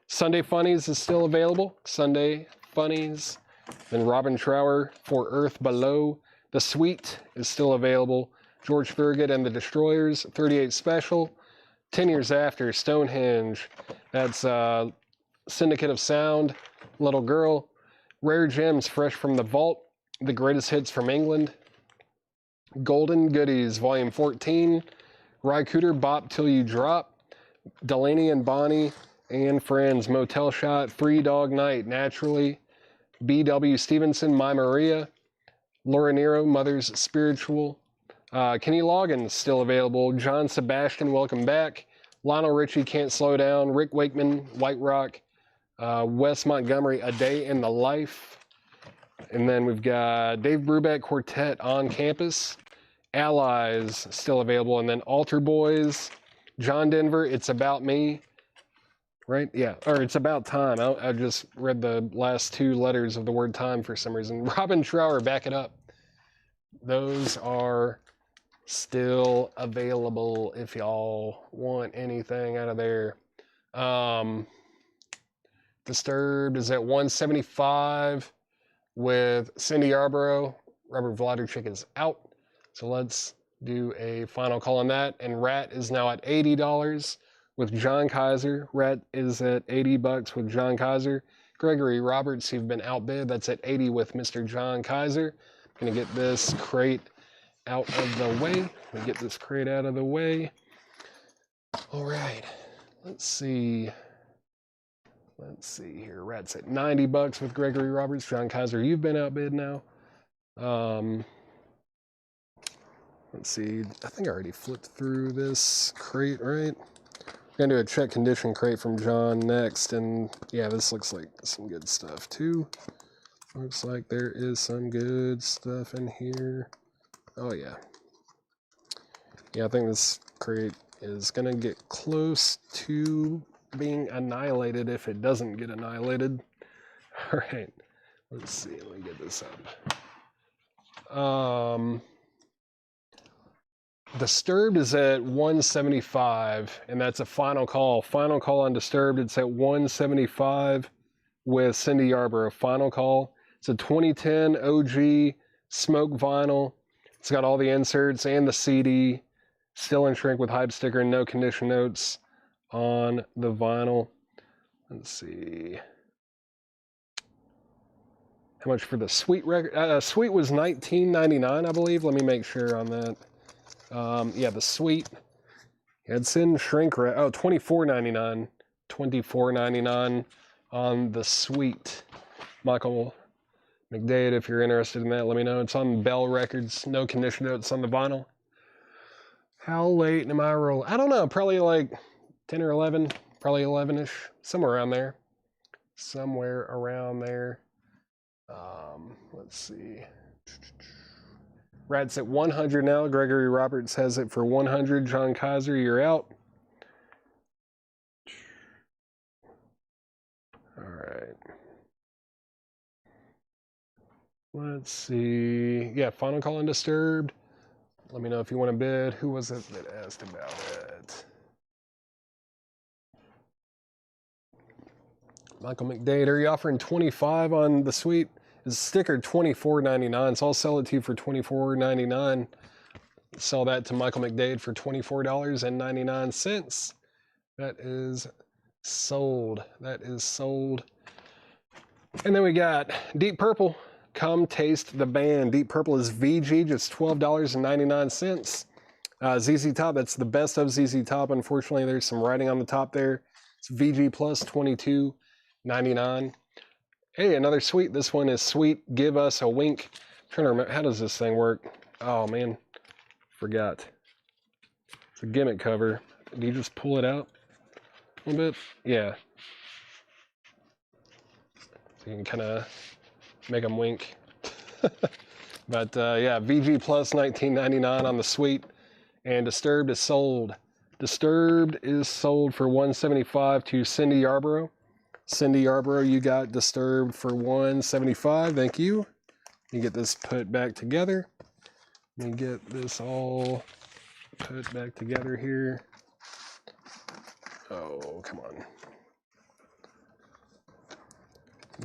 Sunday Funnies is still available. Sunday Funnies. Then Robin Trower for Earth Below. The Sweet is still available. George Thorogood and the Destroyers, 38 Special. 10 Years After, Stonehenge. That's Syndicate of Sound, Little Girl. Rare Gems, Fresh from the Vault. The Greatest Hits from England. Golden Goodies, Volume 14. Rycooter, Bop Till You Drop. Delaney and Bonnie and Friends, Motel Shot. Three Dog Night, Naturally. B.W. Stevenson, My Maria. Laura Nero, Mother's Spiritual. Kenny Loggins, still available. John Sebastian, Welcome Back. Lionel Richie, Can't Slow Down. Rick Wakeman, White Rock. Wes Montgomery, A Day in the Life. And then we've got Dave Brubeck Quartet, On Campus. Allies, still available. And then Altar Boys. John Denver, It's About Me. Right? Yeah. Or It's About Time. I just read the last two letters of the word time for some reason. Robin Trower, Back It Up. Those are still available if y'all want anything out of there. Disturbed is at $175 with Cindy Yarborough. Robert Vladerchik is out. So let's do a final call on that. And Rat is now at $80 with John Kaiser. Rat is at $80 with John Kaiser. Gregory Roberts, you've been outbid. That's at $80 with Mr. John Kaiser. I'm going to get this crate out of the way. We get this crate out of the way. All right. Let's see. Let's see here. Rat's at $90 with Gregory Roberts. John Kaiser, you've been outbid now. Let's see. I think I already flipped through this crate, right? We're going to do a check condition crate from John next. And yeah, this looks like some good stuff too. Looks like there is some good stuff in here. Oh yeah. Yeah, I think this crate is going to get close to being annihilated if it doesn't get annihilated. All right. Let's see. Let me get this up. Disturbed is at $175, and that's a final call. Final call on Disturbed. It's at $175 with Cindy Yarborough. Final call. It's a 2010 OG smoke vinyl. It's got all the inserts and the CD. Still in shrink with hype sticker and no condition notes on the vinyl. Let's see. How much for the Sweet record? Sweet was $19.99, I believe. Let me make sure on that. Yeah, the Sweet. It's in shrink. Oh, $24.99. $24.99 on the Sweet. Michael McDade, if you're interested in that, let me know. It's on Bell Records. No condition notes on the vinyl. How late am I rolling? I don't know. Probably like 10 or 11. Probably 11-ish. Somewhere around there. Somewhere around there. Let's see. Rat's at 100 now. Gregory Roberts has it for 100. John Kaiser, you're out. All right. Let's see. Yeah, final call on Disturbed. Let me know if you want to bid. Who was it that asked about it? Michael McDade. Are you offering 25 on the Sweet? It's stickered $24.99, so I'll sell it to you for $24.99. Sell that to Michael McDade for $24.99. That is sold. That is sold. And then we got Deep Purple. Come Taste the Band. Deep Purple is VG, just $12.99. ZZ Top, that's the best of ZZ Top. Unfortunately, there's some writing on the top there. It's VG plus $22.99. Hey, another Sweet. This one is Sweet, Give Us a Wink. I'm trying to remember, how does this thing work? Oh, man. Forgot. It's a gimmick cover. Do you just pull it out a little bit? Yeah. So you can kind of make them wink. But yeah, VG plus $19.99 on the Sweet. And Disturbed is sold. Disturbed is sold for $175 to Cindy Yarborough. Cindy Yarborough, you got Disturbed for $175. Thank you. You get this put back together. Let me get this all put back together here. Oh, come on.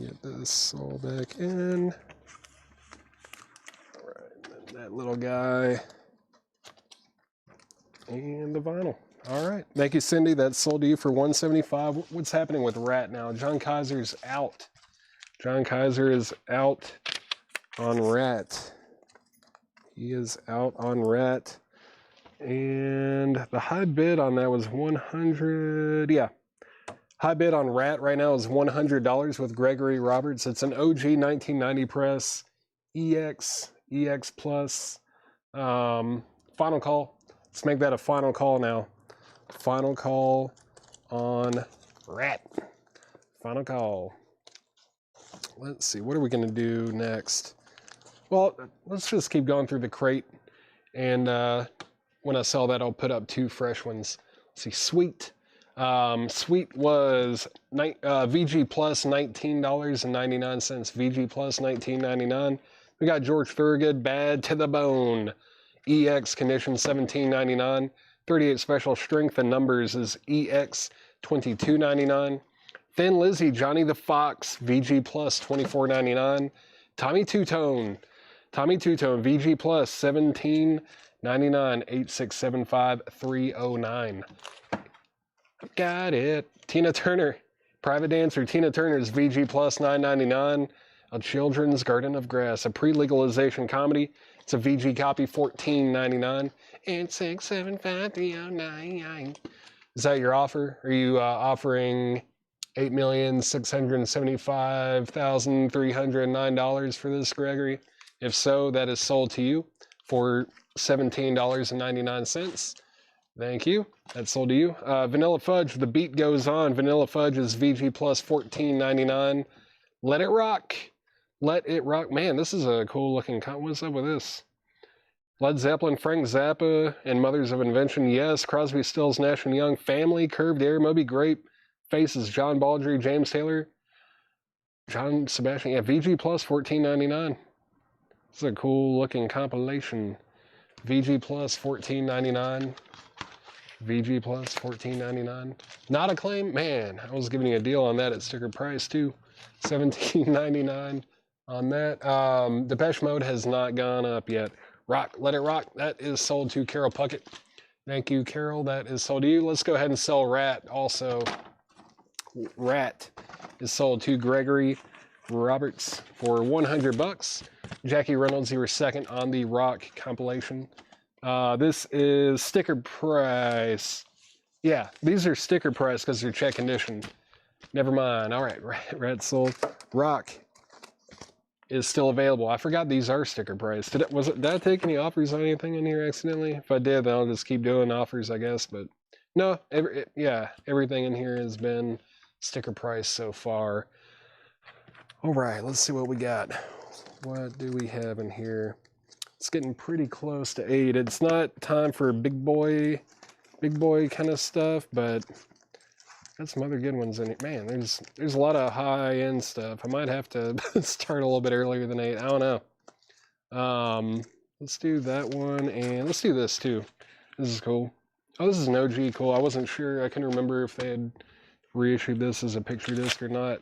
Get this all back in. All right, that little guy. And the vinyl. All right. Thank you, Cindy. That's sold to you for $175. What's happening with Rat now? John Kaiser's out. John Kaiser is out on Rat. He is out on Rat. And the high bid on that was 100. Yeah. High bid on Rat right now is $100 with Gregory Roberts. It's an OG 1990 press, EX Plus. Final call. Let's make that a final call now. Final call on Rat. Final call. Let's see, what are we going to do next? Well, let's just keep going through the crate. And when I sell that, I'll put up 2 fresh ones. Let's see, Sweet. Sweet was VG Plus $19.99. VG Plus $19.99. We got George Thorogood, Bad to the Bone. EX condition $17.99. 38 special strength and numbers is EX $22.99. Thin Lizzy, Johnny the Fox, VG Plus $24.99. Tommy Two-Tone, VG Plus $17.99. 8675309. Got it. Tina Turner, Private Dancer, Tina Turner's VG Plus $9.99. A Children's Garden of Grass, a pre-legalization comedy. It's a VG copy, $14.99. 8675309. Is that your offer? Are you offering $8,675,309 for this, Gregory? If so, that is sold to you for $17.99. Thank you. That's sold to you. Vanilla Fudge, The Beat Goes On. Vanilla Fudge is VG Plus $14.99. Let It Rock. Let It Rock. Man, this is a cool looking. What's up with this? Led Zeppelin, Frank Zappa, and Mothers of Invention. Yes. Crosby, Stills, Nash and Young. Family, Curved Air, Moby Grape. Faces, John Baldry, James Taylor, John Sebastian. Yeah, VG Plus $14.99. This is a cool looking compilation. VG Plus $14.99. VG Plus $14.99. Not a claim? Man, I was giving you a deal on that at sticker price too. $17.99 on that. Depeche Mode has not gone up yet. Rock, Let It Rock. That is sold to Carol Puckett. Thank you, Carol. That is sold to you. Let's go ahead and sell Rat also. Rat is sold to Gregory Roberts for $100. Jackie Reynolds, you were second on the Rock compilation. This is sticker price. Yeah, these are sticker price because they're check condition. Never mind. All right, Rat sold. Rock is still available. I forgot these are sticker price. Did I take any offers on anything in here accidentally? If I did, then I'll just keep doing offers, I guess. But no, everything in here has been sticker price so far. All right, let's see what we got. What do we have in here? It's getting pretty close to 8. It's not time for big boy kind of stuff, but got some other good ones in it. Man, there's a lot of high-end stuff. I might have to start a little bit earlier than 8. I don't know. Let's do that one, and let's do this too. This is cool. Oh, this is an OG. Cool. I wasn't sure. I couldn't remember if they had reissued this as a picture disc or not.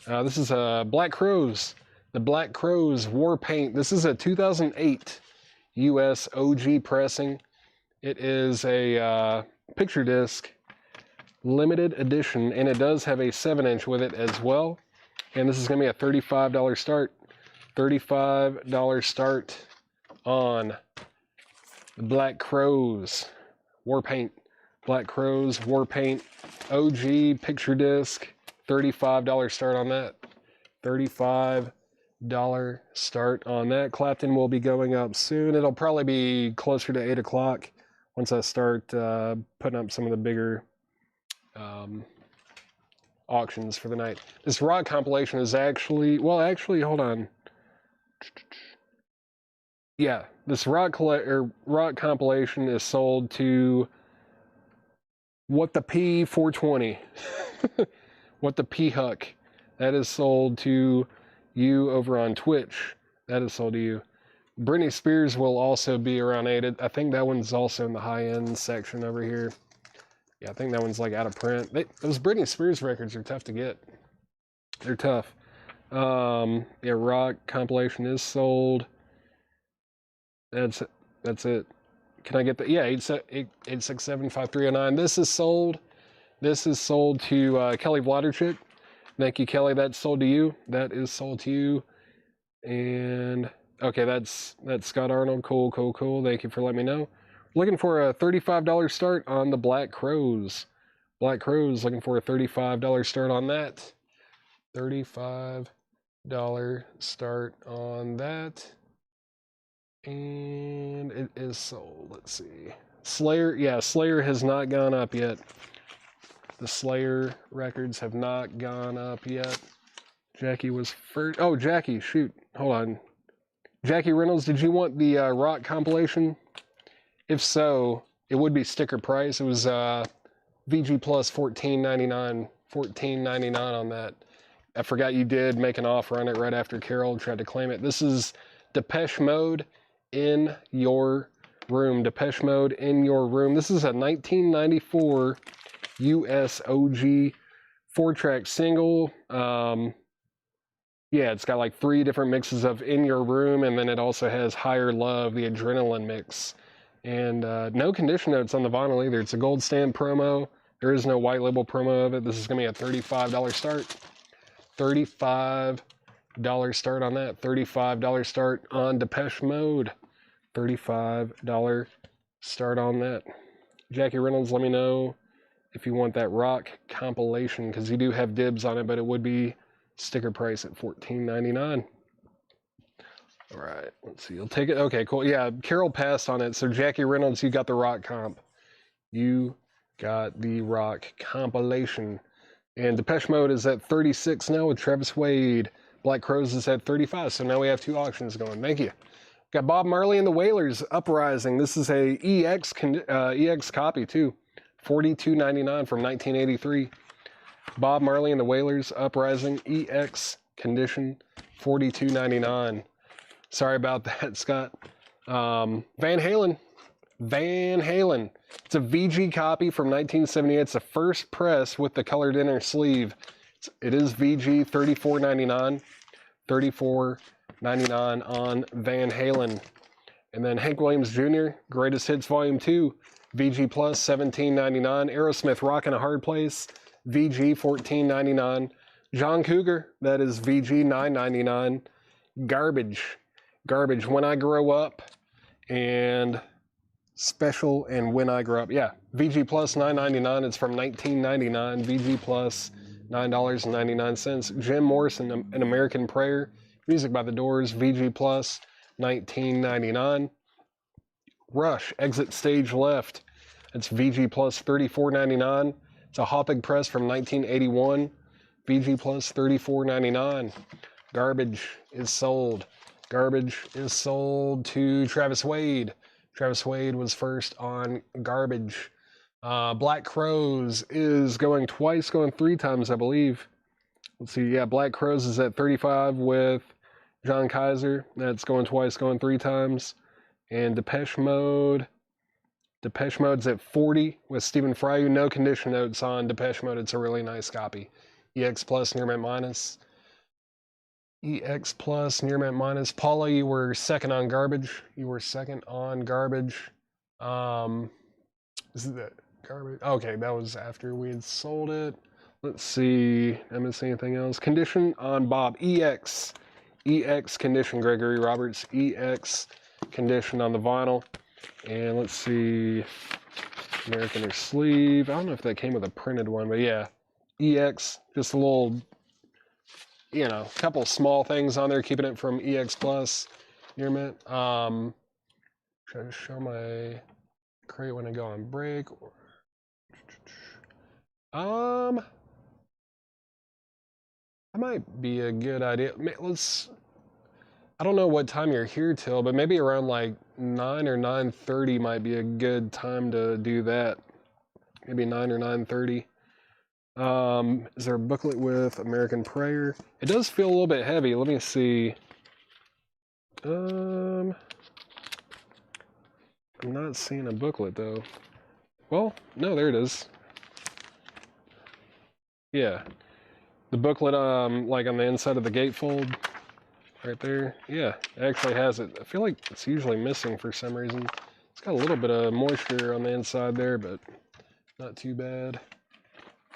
This is Black Crowes. The Black Crowes War Paint. This is a 2008 US OG pressing. It is a picture disc, limited edition, and it does have a 7-inch with it as well. And this is going to be a $35 start. $35 start on the Black Crowes War Paint. Black Crowes War Paint OG picture disc. $35 start on that. $35 start on that. Clapton will be going up soon. It'll probably be closer to 8 o'clock once I start putting up some of the bigger auctions for the night. This rock compilation is actually, hold on. Yeah, this rock compilation is sold to What the P 420. What the P Huck. That is sold to you over on Twitch. That is sold to you. Britney Spears will also be around 8. I think that one's also in the high-end section over here. Yeah, I think that one's like out of print. Those Britney Spears records are tough to get. They're tough. Yeah, rock compilation is sold. That's it. Can I get the, yeah, 867-539. This is sold. This is sold to Kelly Vladerchik. Thank you, Kelly. That's sold to you. That is sold to you. And okay, that's Scott Arnold. Cool, cool, cool. Thank you for letting me know. Looking for a $35 start on the Black Crows. Black Crows, looking for a $35 start on that. $35 start on that. And it is sold. Let's see. Slayer, yeah, Slayer has not gone up yet. The Slayer records have not gone up yet. Jackie was first. Oh, Jackie, shoot. Hold on. Jackie Reynolds, did you want the rock compilation? If so, it would be sticker price. It was VG Plus $14.99. $14.99 on that. I forgot you did make an offer on it right after Carol tried to claim it. This is Depeche Mode in Your Room. Depeche Mode in Your Room. This is a 1994 US OG 4-track single. Yeah, it's got like 3 different mixes of In Your Room, and then it also has Higher Love, the Adrenaline mix. And no condition notes on the vinyl either. It's a gold stamp promo. There is no white label promo of it. This is going to be a $35 start. $35 start on that. $35 start on Depeche Mode. $35 start on that. Jackie Reynolds, let me know if you want that rock compilation, because you do have dibs on it, but it would be sticker price at $14.99. All right, let's see. You'll take it. Okay, cool. Yeah, Carol passed on it. So Jackie Reynolds, you got the rock comp. You got the rock compilation. And Depeche Mode is at 36 now with Travis Wade. Black Crows is at 35. So now we have 2 auctions going. Thank you. Got Bob Marley and the Wailers, Uprising. This is a EX copy too. $42.99 from 1983. Bob Marley and the Wailers, Uprising, EX condition, $42.99. Sorry about that, Scott. Van Halen. It's a VG copy from 1978. It's the first press with the colored inner sleeve. It is VG, $34.99. $34.99 on Van Halen. And then Hank Williams Jr., Greatest Hits Volume 2, VG Plus, $17.99. Aerosmith, Rockin' a Hard Place, VG, $14.99. John Cougar, that is VG, $9.99. Garbage, When I Grow Up, and Special and When I Grow Up. Yeah, VG Plus, $9.99. It's from 1999. VG Plus, $9.99. Jim Morrison, An American Prayer. Music by The Doors, VG Plus, $19.99. Rush, Exit Stage Left. It's VG Plus, $34.99. It's a Hoppig press from 1981. VG Plus, $34.99. Garbage is sold. Garbage is sold to Travis Wade. Travis Wade was first on Garbage. Black Crows is going twice, going 3 times, I believe. Let's see, yeah, Black Crows is at 35 with John Kaiser. That's going twice, going 3 times. And Depeche Mode's at 40 with Stephen Fry. No condition notes on Depeche Mode. It's a really nice copy. EX Plus, Near Mint Minus. EX Plus, Near Mint Minus. Paula, you were second on Garbage. Is that Garbage? Okay, that was after we had sold it. Let's see. Am I missing anything else? Condition on Bob. EX condition, Gregory Roberts. EX condition on the vinyl. And let's see. American or sleeve. I don't know if that came with a printed one, but yeah. EX, just a little, couple small things on there, keeping it from EX Plus. Near Mint. Try to show my crate when I go on break. That might be a good idea. I don't know what time you're here till, but maybe around like 9 or 9:30 might be a good time to do that. Maybe 9 or 9:30. Is there a booklet with American Prayer? It does feel a little bit heavy. Let me see. I'm not seeing a booklet though. Well, no, there it is. Yeah. The booklet, like on the inside of the gatefold, right there. Yeah, it actually has it. I feel like it's usually missing for some reason. It's got a little bit of moisture on the inside there, but not too bad.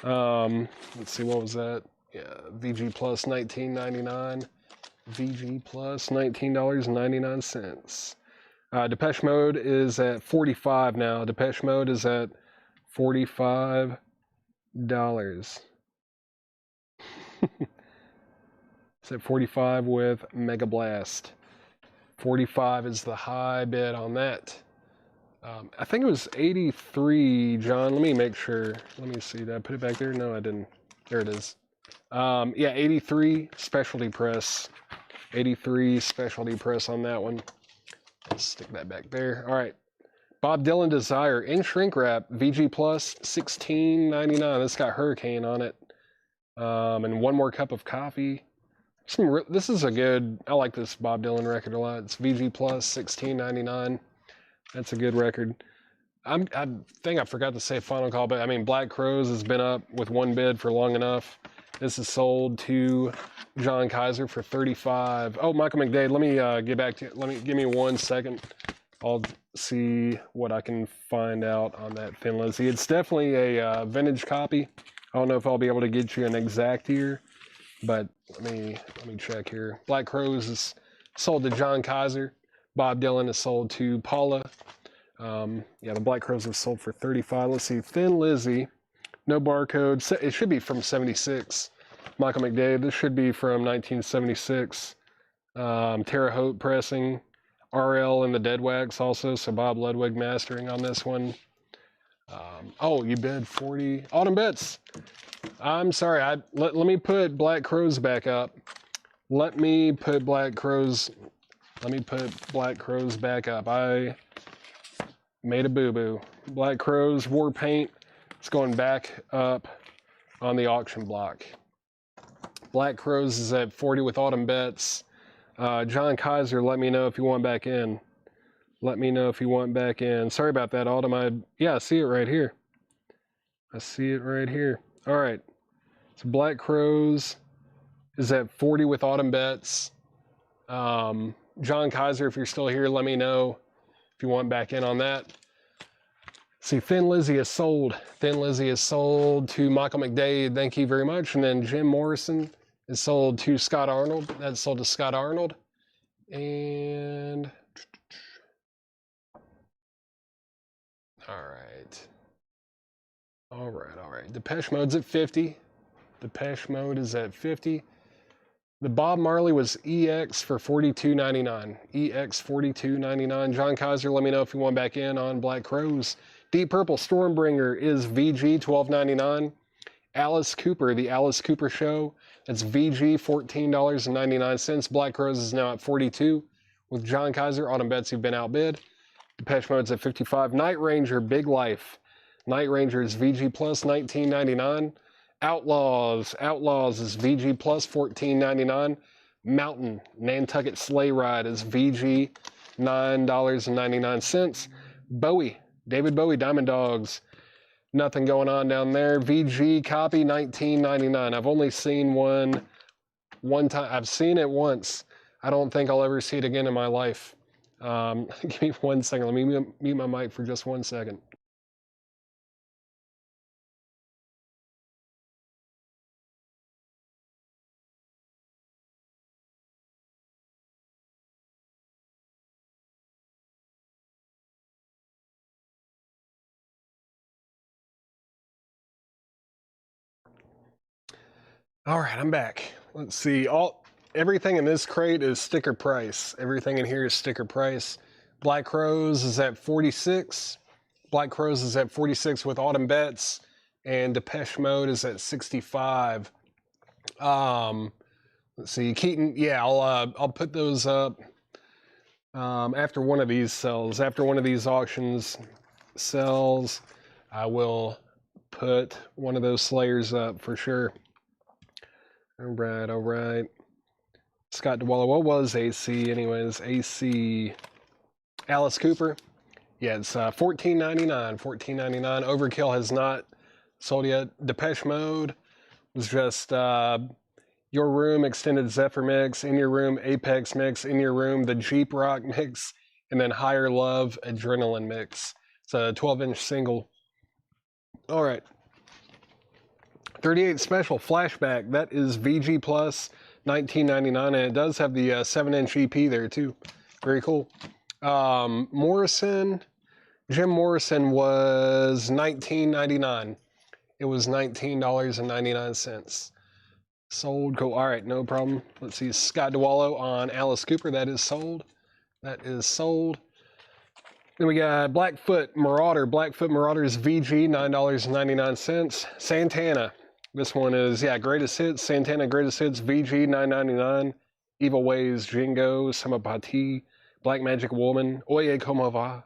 Let's see, what was that? Yeah, VG Plus $19.99. VG Plus $19.99. Depeche Mode is at 45 now. Depeche Mode is at $45. It's at 45 with Mega Blast. 45 is the high bid on that. I think it was 83, John. Let me make sure. Let me see. Did I put it back there? No, I didn't. There it is. Yeah, 83 specialty press. 83 specialty press on that one. Let's stick that back there. All right. Bob Dylan Desire in shrink wrap. VG Plus $16.99. This got Hurricane on it. And one more cup of coffee. This is a good. I like this Bob Dylan record a lot. It's VG Plus $16.99. That's a good record. I think I forgot to say final call, but I mean, Black Crowes has been up with one bid for long enough. This is sold to John Kaiser for $35. Oh, Michael McDade, let me get back to you. Give me 1 second. I'll see what I can find out on that Thin Lizzy. It's definitely a vintage copy. I don't know if I'll be able to get you an exact year, but let me check here. Black Crowes is sold to John Kaiser. Bob Dylan is sold to Paula. Yeah, the Black Crowes have sold for $35. Let's see, Thin Lizzy, no barcode. It should be from 76. Michael McDade, this should be from 1976. Terre Haute pressing. RL and the Dead Wax also, so Bob Ludwig mastering on this one. Oh, you bid 40. Autumn Bets. I'm sorry, let me put Black Crowes back up. Let me put Black Crowes back up. I made a boo-boo. Black Crowes War Paint. It's going back up on the auction block. Black Crowes is at 40 with Autumn Bets. John Kaiser, let me know if you want back in. Let me know if you want back in. Sorry about that, Autumn. Yeah, I see it right here. I see it right here. All right. So Black Crowes is at 40 with Autumn Bets. John Kaiser, if you're still here, let me know if you want back in on that. See, Thin Lizzy is sold. Thin Lizzy is sold to Michael McDade. Thank you very much. And then Jim Morrison is sold to Scott Arnold. That's sold to Scott Arnold. And all right. All right. Depeche Mode's at 50. Depeche Mode is at 50. The Bob Marley was EX for $42.99. EX $42.99. John Kaiser, let me know if you want back in on Black Crowes. Deep Purple Stormbringer is VG $12.99. Alice Cooper, The Alice Cooper Show, that's VG $14.99. Black Crowes is now at 42 with John Kaiser. Autumn Bets, you've been outbid. Depeche Mode's at 55. Night Ranger, Big Life. Night Ranger is VG Plus $19.99. Outlaws is VG Plus $14.99. Mountain, Nantucket Sleigh Ride is VG $9.99. Bowie, David Bowie, Diamond Dogs. Nothing going on down there. VG copy $19.99. I've only seen one time. I've seen it once. I don't think I'll ever see it again in my life. Give me 1 second. Let me mute my mic for just 1 second. All right, I'm back. Let's see. Everything in this crate is sticker price. Everything in here is sticker price. Black Crowes is at 46. Black Crowes is at 46 with Autumn Bets, and Depeche Mode is at 65. Let's see. Keaton, yeah, I'll put those up after one of these sells. After one of these auctions sells, I will put one of those Slayers up for sure. All right. Scott DeWalla, what was AC anyways? AC Alice Cooper. Yeah, it's $14.99. $14.99. Overkill has not sold yet. Depeche Mode was just Your Room Extended Zephyr Mix, In Your Room Apex Mix, In Your Room the Jeep Rock Mix, And then Higher Love Adrenaline Mix. It's a 12-inch single. All right. 38 Special Flashback. That is VG Plus, $19.99, and it does have the 7-inch EP there too. Very cool. Morrison, Jim Morrison was $19.99. It was $19.99. Sold. Cool. All right, no problem. Let's see. Scott DeWallow on Alice Cooper. That is sold. That is sold. Then we got Blackfoot Marauder. Blackfoot Marauder is VG, $9.99. Santana. This one is, yeah, Greatest Hits. Santana Greatest Hits, VG, $9.99. Evil Ways, Jingo, Samapati, Black Magic Woman, Oye Como Va.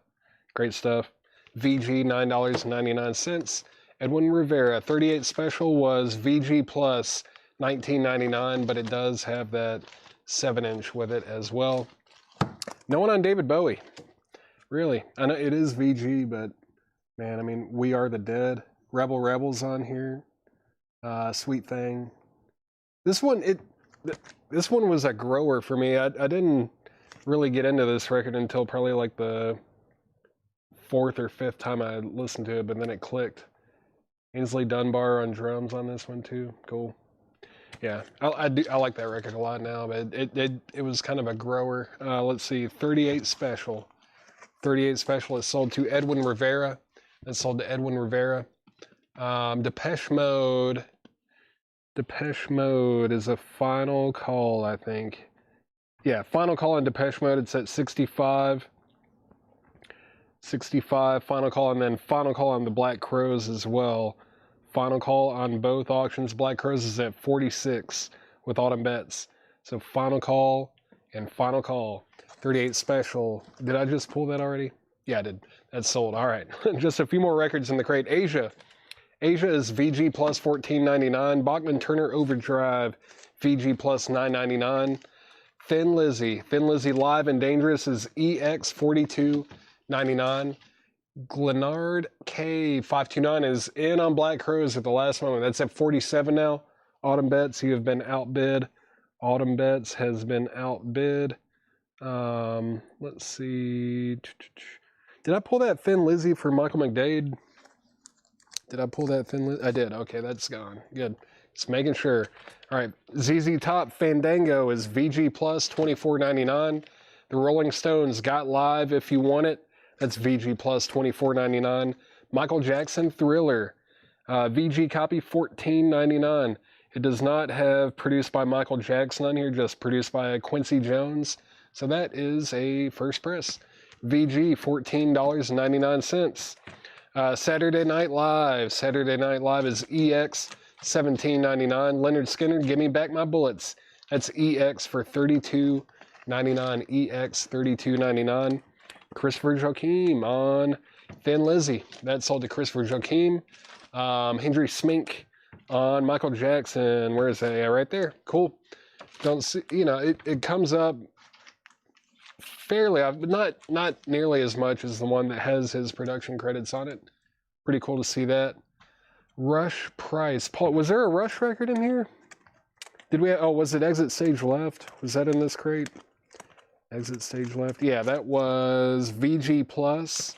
Great stuff. VG, $9.99. Edwin Rivera, 38 Special was VG Plus, $19.99, but it does have that 7-inch with it as well. No one on David Bowie. Really. I know it is VG, but man, I mean, We Are the Dead. Rebel Rebels on here. Sweet Thing. This one was a grower for me. I didn't really get into this record until probably like the 4th or 5th time I listened to it, but then it clicked. Ainsley Dunbar on drums on this one too. Cool. Yeah, I like that record a lot now, but it was kind of a grower. Let's see, 38 Special. 38 Special is sold to Edwin Rivera. That's sold to Edwin Rivera. Depeche Mode. Depeche Mode is a Final Call, I think. Yeah, Final Call on Depeche Mode. It's at 65. 65, Final Call, and then Final Call on the Black Crowes as well. Final Call on both auctions. Black Crowes is at 46 with Autumn Betts. So Final Call and Final Call. 38 Special. Did I just pull that already? Yeah, I did. That's sold. All right. Just a few more records in the crate. Asia. Asia is VG plus $14.99. Bachman Turner Overdrive, VG plus $9.99. Thin Lizzy. Thin Lizzy Live and Dangerous is EX $42.99. Glenard K 529 is in on Black Crowes at the last moment. That's at 47 now. Autumn Betts, you have been outbid. Autumn Betts has been outbid. Let's see. Did I pull that Thin Lizzy for Michael McDade? Did I pull that Thin Lizzy? I did. Okay, that's gone. Good. Just making sure. All right. ZZ Top Fandango is VG plus $24.99. The Rolling Stones Got Live If You Want It. That's VG plus $24.99. Michael Jackson Thriller. VG copy $14.99. It does not have produced by Michael Jackson on here, just produced by Quincy Jones. So that is a first press. VG $14.99. Saturday Night Live. Saturday Night Live is EX $17.99. Leonard Skinner, Give Me Back My Bullets. That's EX for $32.99. EX $32.99. Christopher Joachim on Thin Lizzy. That sold to Christopher Joachim. Hendry Smink on Michael Jackson. Where is that? Yeah, right there. Cool. Don't see, you know, it comes up fairly, but not nearly as much as the one that has his production credits on it. Pretty cool to see that. Rush Price. Paul, was there a Rush record in here? Did we? Oh, was it Exit Stage Left? Was that in this crate? Exit Stage Left. Yeah, that was VG Plus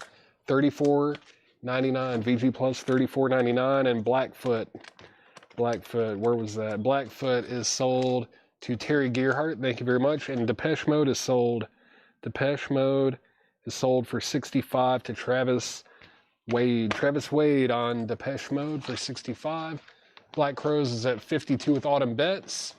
$34.99. VG Plus $34.99. And Blackfoot. Blackfoot, where was that? Blackfoot is sold to Terry Gearhart. Thank you very much. And Depeche Mode is sold. Depeche Mode is sold for $65 to Travis Wade. Travis Wade on Depeche Mode for $65. Black Crowes is at 52 with Autumn Betts.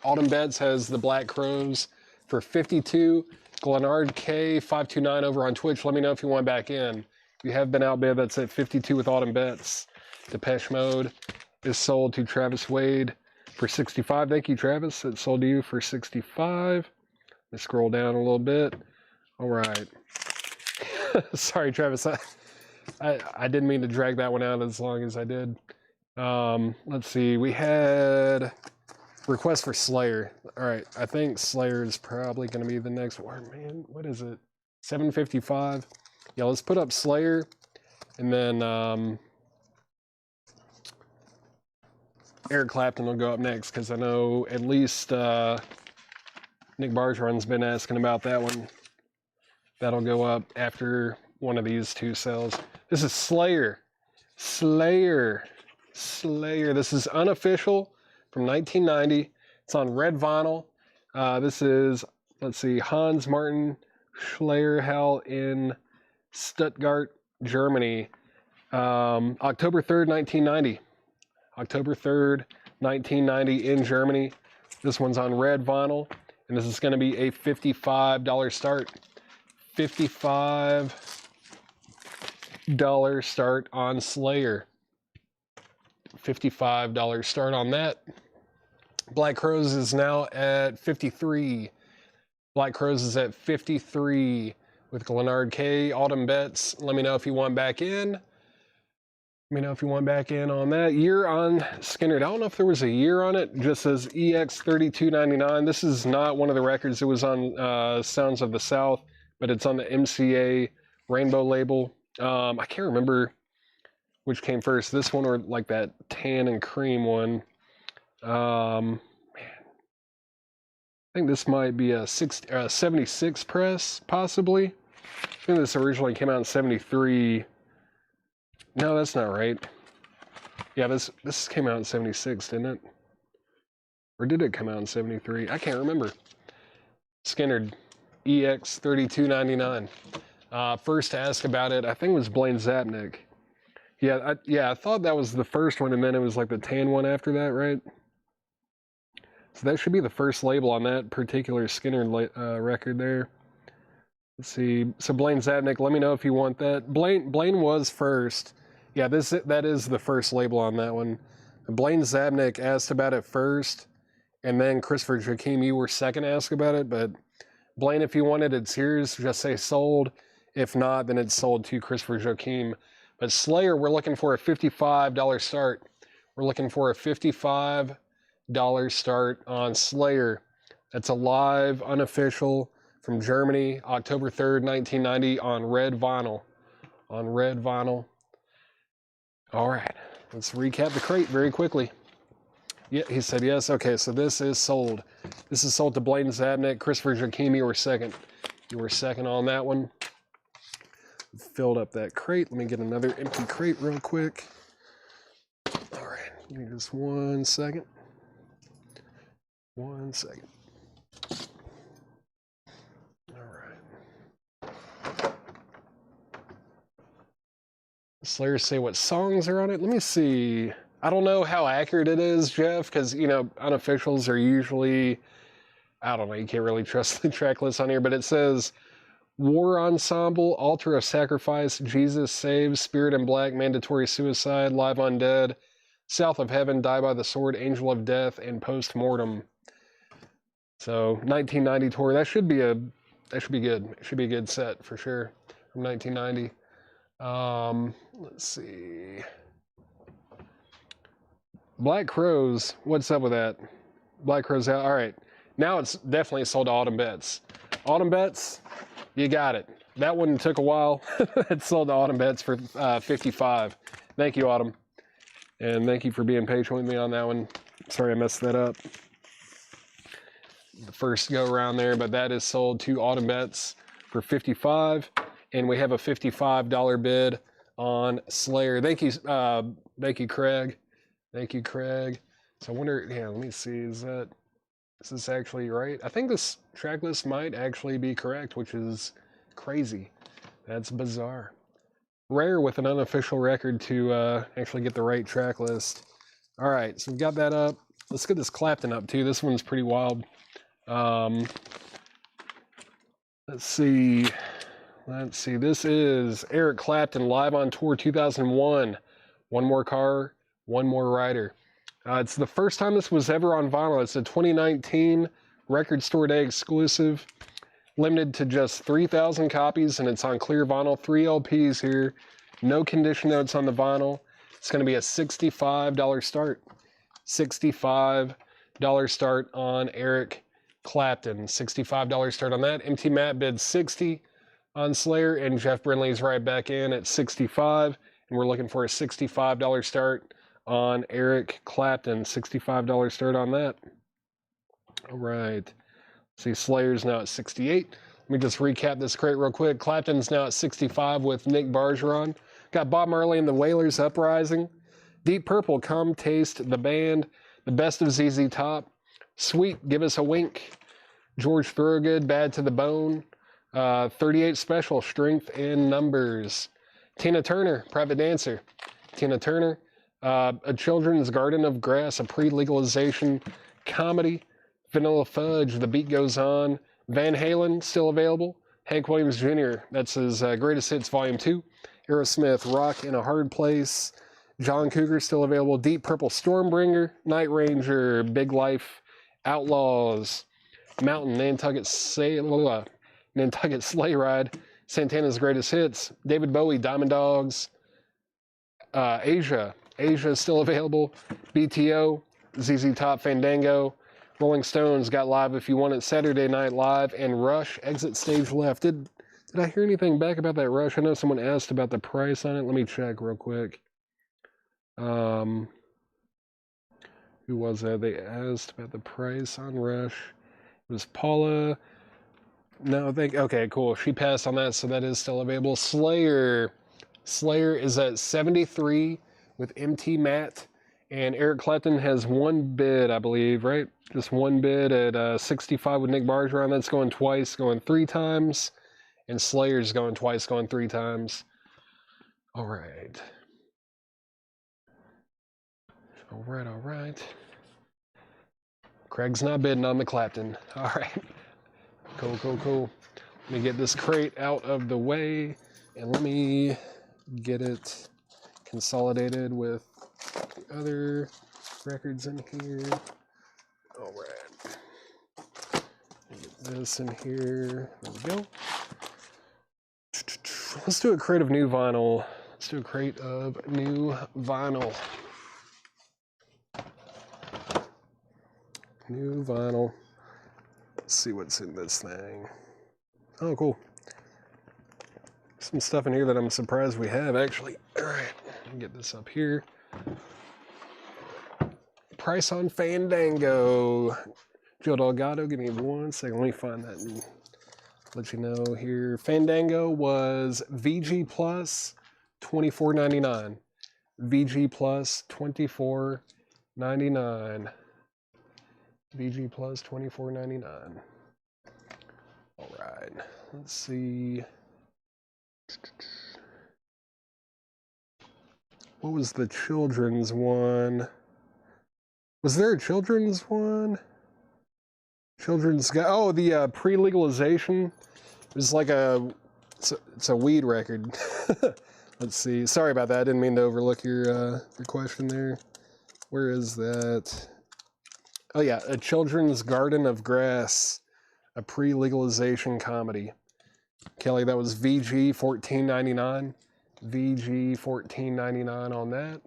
Autumn Betts has the Black Crowes for 52. Glenard K 529 over on Twitch. Let me know if you want back in. If you have been outbid, that's at 52 with Autumn Betts. Depeche Mode is sold to Travis Wade for 65. Thank you, Travis. It's sold to you for 65. Let's scroll down a little bit. All right. Sorry, Travis. I didn't mean to drag that one out as long as I did. Let's see. We had request for Slayer. All right. I think Slayer is probably going to be the next one. Man, what is it? 755. Yeah, let's put up Slayer. And then Eric Clapton will go up next because I know at least Nick Bargeron's been asking about that one. That'll go up after one of these two sells. This is Slayer. Slayer. This is unofficial from 1990. It's on red vinyl. This is, let's see, Hans Martin Schleierhall in Stuttgart, Germany. October 3rd, 1990. October 3rd, 1990 in Germany. This one's on red vinyl, and this is going to be a $55 start. $55 start on Slayer. $55 start on that. Black Crowes is now at 53. Black Crowes is at 53 with Glenard K. Autumn Bets. Let me know if you want back in. Let me know if you want back in on that. Year on Skinner. I don't know if there was a year on it. It just says EX3299. This is not one of the records. It was on Sounds of the South, but it's on the MCA Rainbow label. I can't remember which came first, this one or like that tan and cream one. Man, I think this might be a 76 press, possibly. I think this originally came out in 73. No, that's not right. Yeah, this came out in 76, didn't it? Or did it come out in 73? I can't remember. Skinner EX3299. First to ask about it, I think it was Blaine Zapnick. Yeah, I thought that was the first one, and then it was like the tan one after that, right? So that should be the first label on that particular Skinner record there. Let's see. So Blaine Zapnick, let me know if you want that. Blaine was first. Yeah, that is the first label on that one. Blaine Zapnick asked about it first, and then Christopher Joachim, you were second to ask about it. But Blaine, if you wanted it's yours, just say sold. If not, then it's sold to Christopher Joachim. But Slayer, we're looking for a $55 start. We're looking for a $55 start on Slayer. That's a live, unofficial from Germany, October 3rd, 1990 on red vinyl. On red vinyl. All right, let's recap the crate very quickly. Yeah, he said yes. Okay, so this is sold. This is sold to Blaine Zapnick. Christopher Joachim, you were second. You were second on that one. Filled up that crate. Let me get another empty crate real quick. All right, give me just 1 second. 1 second. All right. Slayer say what songs are on it. Let me see. I don't know how accurate it is, Jeff, because, you know, unofficials are usually, I don't know, you can't really trust the track list on here, but it says War Ensemble, Altar of Sacrifice, Jesus Saves, Spirit in Black, Mandatory Suicide, Live Undead, South of Heaven, Die by the Sword, Angel of Death, and Post Mortem. So 1990 tour. That should be good. It should be a good set for sure from 1990. Let's see. Black Crowes. What's up with that? Black Crowes out. All right. Now it's definitely sold to Autumn Bets. Autumn Bets, you got it. That one took a while. It's sold to Autumn Bets for $55. Thank you, Autumn. And thank you for being patient with me on that one. Sorry I messed that up. The first go around there, but that is sold to Autumn Bets for $55. And we have a $55 bid on Slayer. Thank you, Craig. Thank you, Craig. So I wonder, yeah, let me see, is this actually right? I think this track list might actually be correct, which is crazy. That's bizarre. Rare with an unofficial record to actually get the right track list. All right, so we've got that up. Let's get this Clapton up too. This one's pretty wild. Let's see. This is Eric Clapton live on tour 2001. One More Car, One More Rider. It's the first time this was ever on vinyl. It's a 2019 Record Store Day exclusive, limited to just 3,000 copies, and it's on clear vinyl. 3 LPs here. No condition notes on the vinyl. It's going to be a $65 start. $65 start on Eric Clapton. $65 start on that. MT Matt bid $60 on Slayer, and Jeff Brindley's right back in at $65, and we're looking for a $65 start on Eric Clapton. $65 start on that. All right. See, Slayer's now at $68. Let me just recap this crate real quick. Clapton's now at 65 with Nick Bergeron. Got Bob Marley and the Wailers Uprising. Deep Purple, Come Taste the Band. The Best of ZZ Top. Sweet, Give Us a Wink. George Thorogood, Bad to the Bone. 38 Special, Strength in Numbers. Tina Turner, Private Dancer. Tina Turner. A Children's Garden of Grass, a pre-legalization comedy. Vanilla Fudge, The Beat Goes On. Van Halen, still available. Hank Williams Jr., that's his Greatest Hits Volume 2. Aerosmith, Rock in a Hard Place. John Cougar, still available. Deep Purple, Stormbringer. Night Ranger, Big Life. Outlaws. Mountain, Nantucket Sleigh Ride. Santana's Greatest Hits. David Bowie, Diamond Dogs. Asia is still available. BTO, ZZ Top, Fandango. Rolling Stones got Live If You Want It, Saturday Night Live, and Rush, Exit Stage Left. Did I hear anything back about that Rush? I know someone asked about the price on it. Let me check real quick. Who was that? They asked about the price on Rush. It was Paula. No, okay, cool. She passed on that, so that is still available. Slayer is at 73 with MT Matt. And Eric Clapton has one bid, I believe, right? Just one bid at 65 with Nick Bergeron. That's going twice, going 3 times. And Slayer's going twice, going 3 times. All right. All right. Craig's not bidding on the Clapton. All right. Cool. Let me get this crate out of the way. And let me get it consolidated with the other records in here. All right. Get this in here. There we go. Let's do a crate of new vinyl. New vinyl. Let's see what's in this thing. Oh, cool. Some stuff in here that I'm surprised we have, actually. All right, let me get this up here. Price on Fandango. Joe Delgado, give me 1 second. Let me find that and let you know here. Fandango was VG Plus $24.99. VG Plus $24.99. VG Plus $24.99. All right, let's see. What was the children's one? Was there a children's one? Children's guy. Oh, the pre-legalization. It was like it's a weed record. Let's see. Sorry about that. I didn't mean to overlook your question there. Where is that? Oh yeah, A Children's Garden of Grass, a pre-legalization comedy. Kelly, that was VG $14.99. VG $14.99 on that.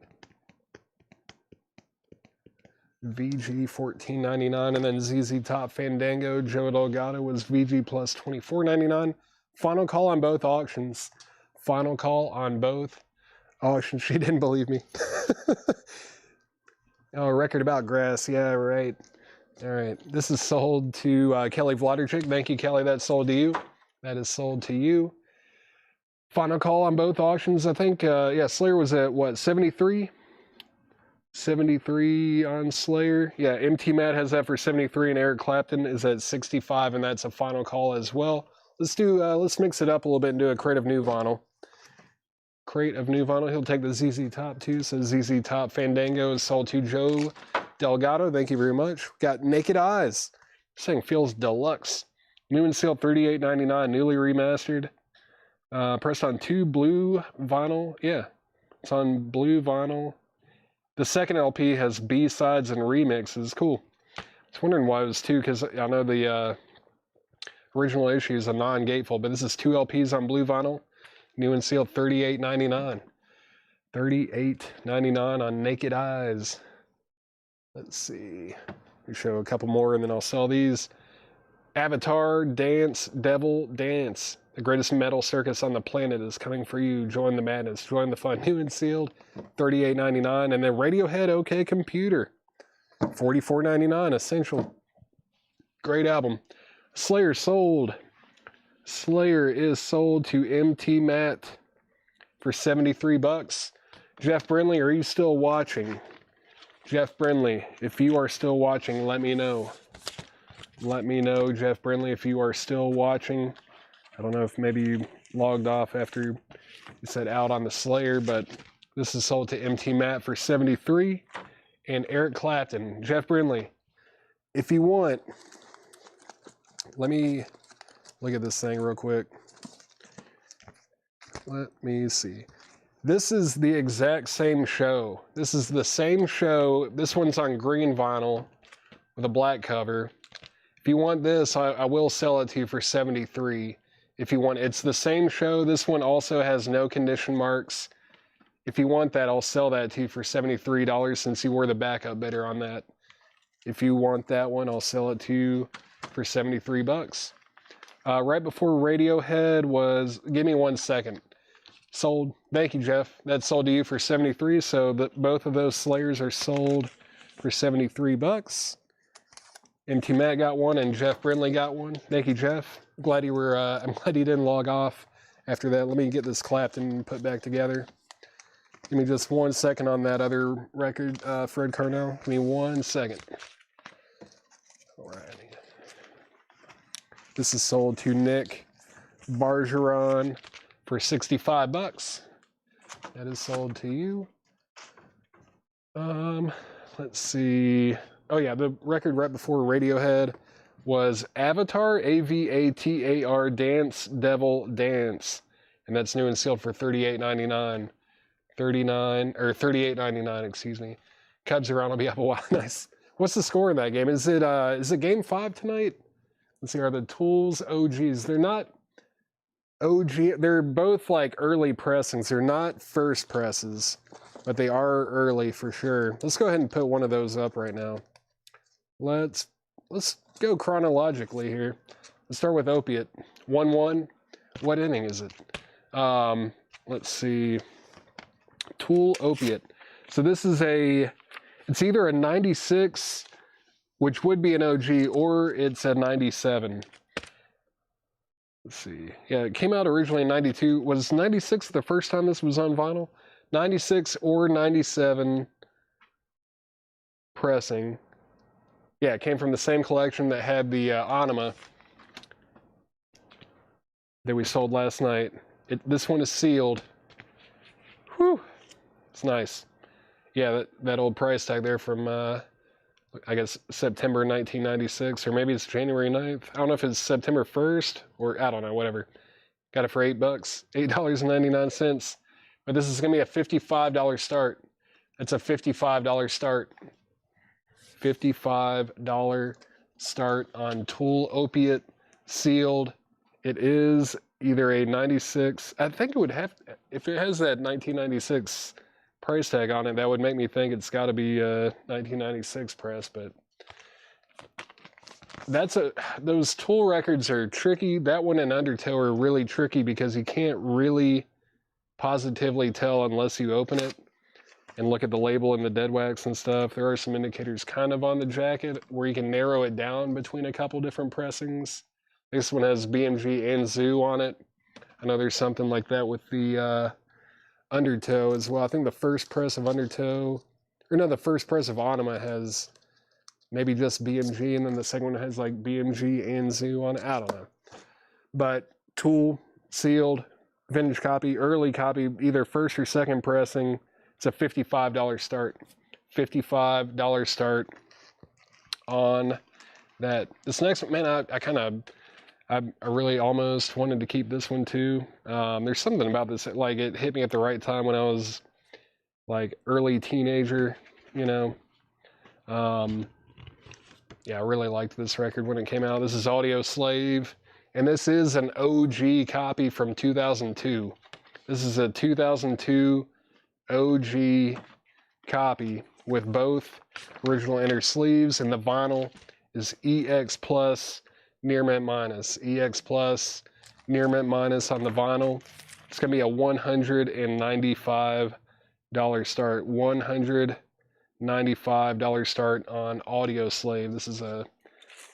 VG $14.99, and then ZZ Top Fandango Joe Delgado was VG plus $24.99. Final call on both auctions. Final call on both auctions. She didn't believe me. Oh, a record about grass. Yeah, right. All right. This is sold to Kelly Vladerchik. Thank you, Kelly. That's sold to you. That is sold to you. Final call on both auctions. I think, yeah, Slayer was at, what, 73? 73 on Slayer. Yeah, MT Matt has that for 73, and Eric Clapton is at 65, and that's a final call as well. Let's mix it up a little bit and do a crate of new vinyl. Crate of new vinyl. He'll take the ZZ Top too. So ZZ Top Fandango is sold to Joe Delgado. Thank you very much. Got Naked Eyes. This thing feels deluxe. New and sealed, $38.99, newly remastered. Pressed on 2 blue vinyl. Yeah, it's on blue vinyl. The second LP has B-sides and remixes. Cool. I was wondering why it was 2, because I know the original issue is a non-gatefold, but this is 2 LPs on blue vinyl. New and sealed, $38.99. $38.99 on Naked Eyes. Let's see. We show a couple more and then I'll sell these. Avatar, Dance, Devil, Dance. The greatest metal circus on the planet is coming for you. Join the madness. Join the fun. New and sealed, $38.99. And then Radiohead, OK Computer, $44.99. Essential. Great album. Slayer sold Slayer is sold to MT Matt for 73 bucks. Jeff Brindley, are you still watching? Jeff Brindley, if you are still watching, let me know. Let me know, Jeff Brindley, if you are still watching. I don't know if maybe you logged off after you said out on the Slayer, but this is sold to MT Matt for 73. And Eric Clapton, Jeff Brindley, if you want, let me look at this thing real quick. Let me see. This is the exact same show. This is the same show. This one's on green vinyl with a black cover. If you want this, I will sell it to you for 73. If you want, it's the same show. This one also has no condition marks. If you want that, I'll sell that to you for $73 since you were the backup bidder on that. If you want that one, I'll sell it to you for 73 bucks. Right before Radiohead was, give me 1 second. Sold. Thank you, Jeff. That's sold to you for 73. So both of those Slayers are sold for 73 bucks. MT Matt got one and Jeff Brindley got one. Thank you, Jeff. Glad you were. I'm glad you didn't log off after that. Let me get this Clapton put back together. Give me just 1 second on that other record, Fred Carnell. Give me 1 second. Alrighty. This is sold to Nick Bargeron for 65 bucks. That is sold to you. Let's see. Oh yeah, the record right before Radiohead was Avatar, A-V-A-T-A-R, Dance Devil Dance. And that's new and sealed for $38.99. $38.99, excuse me. Cubs are on, will be up a while. Nice. What's the score in that game? Is it game 5 tonight? Let's see, are the Tools OGs? They're not OG, they're both like early pressings. They're not first presses, but they are early for sure. Let's go ahead and put one of those up right now. Let's go chronologically here. Let's start with Opiate. 1-1. What inning is it? Let's see. Tool Opiate. So this is it's either a 96, which would be an OG, or it's a 97. Let's see. Yeah, it came out originally in 92. Was 96 the first time this was on vinyl? 96 or 97 pressing. Yeah, it came from the same collection that had the Anima that we sold last night. This one is sealed. Whew. It's nice. Yeah, that old price tag there from, I guess, September 1996, or maybe it's January 9th. I don't know if it's September 1st, or I don't know, whatever. Got it for $8, $8.99. But this is going to be a $55 start. That's a $55 start. $55 start on Tool Opiate, sealed. It is either a 96, I think it would have, if it has that 1996 price tag on it, that would make me think it's got to be a 1996 press, but those Tool records are tricky. That one and Undertow are really tricky because you can't really positively tell unless you open it and look at the label and the dead wax and stuff. There are some indicators kind of on the jacket where you can narrow it down between a couple different pressings. This one has BMG and Zoo on it. I know there's something like that with the Undertow as well. I think the first press of Undertow, or no, the first press of Anima has maybe just BMG, and then the second one has like BMG and Zoo on it. I don't know. But Tool, sealed, vintage copy, early copy, either first or second pressing. It's a $55 start. $55 start on that. This next one, man, I really almost wanted to keep this one too. There's something about this, like it hit me at the right time when I was like early teenager, you know. Yeah, I really liked this record when it came out. This is Audio Slave, and this is an OG copy from 2002. This is a 2002 OG copy with both original inner sleeves, and the vinyl is EX Plus Near Mint Minus. EX Plus Near Mint Minus on the vinyl. It's going to be a $195 start. $195 start on Audio Slave. This is a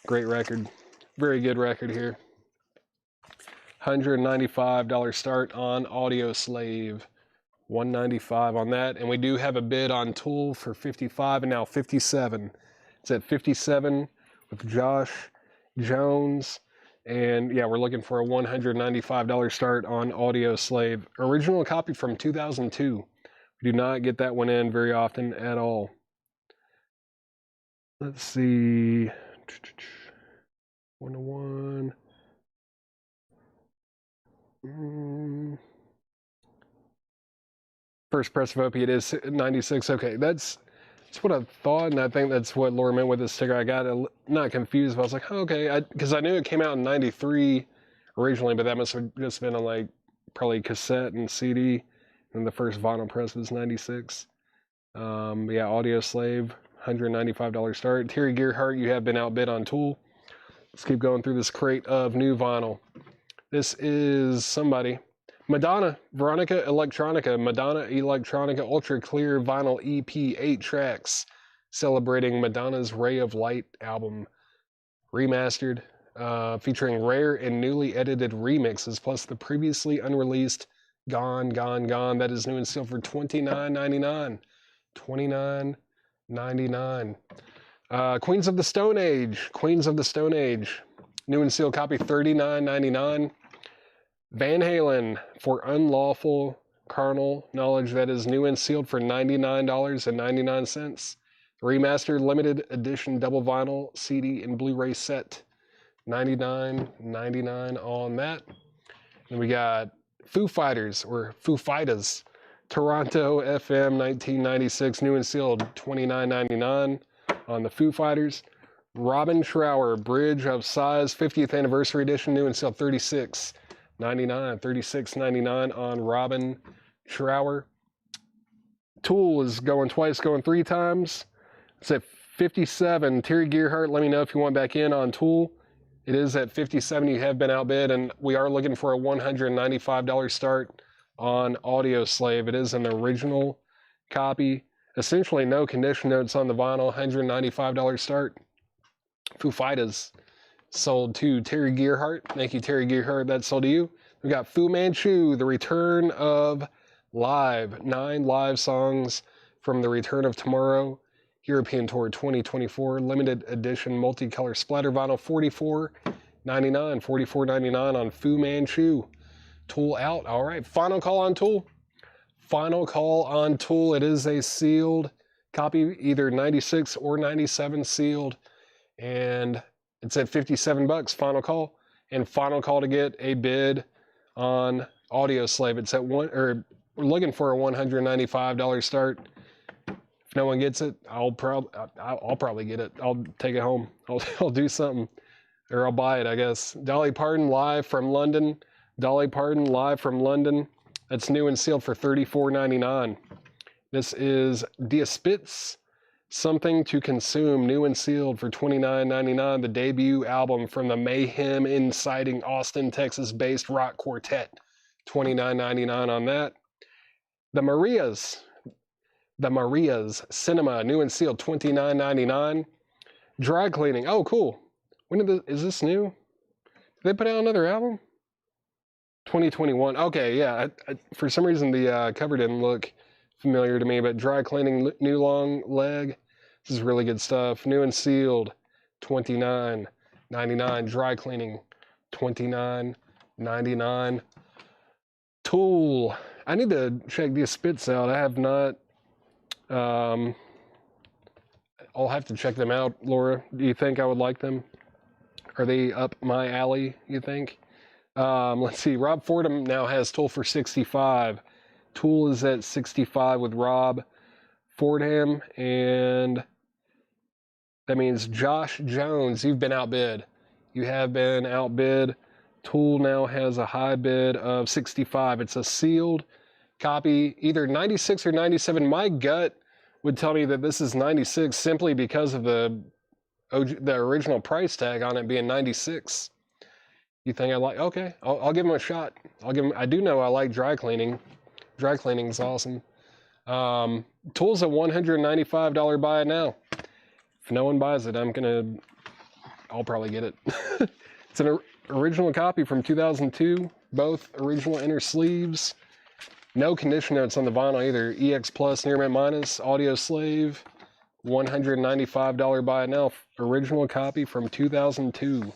great record. Very good record here. $195 start on Audio Slave. $195 on that. And we do have a bid on Tool for $55 and now $57. It's at $57 with Josh Jones. And yeah, we're looking for a $195 start on Audio Slave. Original copy from 2002. We do not get that one in very often at all. Let's see. 101. First press of opiate is 96. Okay, that's what I thought, and I think that's what Laura meant with the sticker. I got not confused, but I was like, oh, okay, because I knew it came out in 93 originally, but that must have just been on like probably cassette and CD, and the first vinyl press was 96. Yeah, Audio Slave, $195 start. Terry Gearhart, you have been outbid on Tool. Let's keep going through this crate of new vinyl. This is somebody. Madonna, Veronica Electronica, Madonna Electronica Ultra Clear Vinyl EP, 8 tracks, celebrating Madonna's Ray of Light album, remastered, featuring rare and newly edited remixes, plus the previously unreleased Gone, Gone, Gone. That is new and sealed for $29.99. $29.99. Queens of the Stone Age, Queens of the Stone Age, new and sealed copy, $39.99. Van Halen for Unlawful Carnal Knowledge, that is new and sealed for $99.99. Remastered limited edition double vinyl CD and Blu-ray set, $99.99 on that. And we got Foo Fighters, or Foo Fighters, Toronto FM 1996, new and sealed, $29.99 on the Foo Fighters. Robin Trower, Bridge of Sighs 50th Anniversary Edition, new and sealed, $36.99 on Robin Trower. Tool is going twice, going 3 times. It's at $57. Terry Gearhart, let me know if you want back in on Tool. It is at $57. You have been outbid, and we are looking for a $195 start on Audio Slave. It is an original copy. Essentially no condition notes on the vinyl. $195 start. Foo Fighters sold to Terry Gearhart. Thank you, Terry Gearhart. That's sold to you. We got Fu Manchu, The Return of Live. 9 live songs from The Return of Tomorrow European Tour 2024. Limited edition multicolor splatter vinyl, $44.99. $44.99 on Fu Manchu. Tool out. All right. Final call on Tool. Final call on Tool. It is a sealed copy, either 96 or 97 sealed. And it's at $57. Final call. And final call to get a bid on Audio Slave. It's at we're looking for a $195 start. If no one gets it, I'll probably get it. I'll take it home. I'll do something, or I'll buy it, I guess. Dolly Parton live from London. Dolly Parton live from London. That's new and sealed for $34.99. This is Die Spitz, Something to Consume, new and sealed for $29.99. The debut album from the mayhem inciting Austin, Texas-based rock quartet. $29.99 on that. The Marias Cinema, new and sealed, $29.99. Dry Cleaning. Oh, cool. Is this new? Did they put out another album? 2021. Okay, yeah. For some reason, the cover didn't look familiar to me, but Dry Cleaning, new long leg. This is really good stuff. New and sealed, $29.99. Dry Cleaning, $29.99. Tool. I need to check these spits out. I have not. I'll have to check them out, Laura. Do you think I would like them? Are they up my alley, you think? Let's see. Rob Fordham now has Tool for $65. Tool is at $65 with Rob Fordham, and that means Josh Jones, you've been outbid. You have been outbid. Tool now has a high bid of $65. It's a sealed copy, either 96 or 97. My gut would tell me that this is 96 simply because of the original price tag on it being 96. You think I like? Okay, I'll give him a shot. I do know I like Dry Cleaning. Dry Cleaning is awesome. Tool's a $195 buy it now. If no one buys it, I'll probably get it. original copy from 2002, both original inner sleeves. No condition notes on the vinyl either. EX Plus, Near Mint Minus, Audio Slave, $195 buy it now. Original copy from 2002.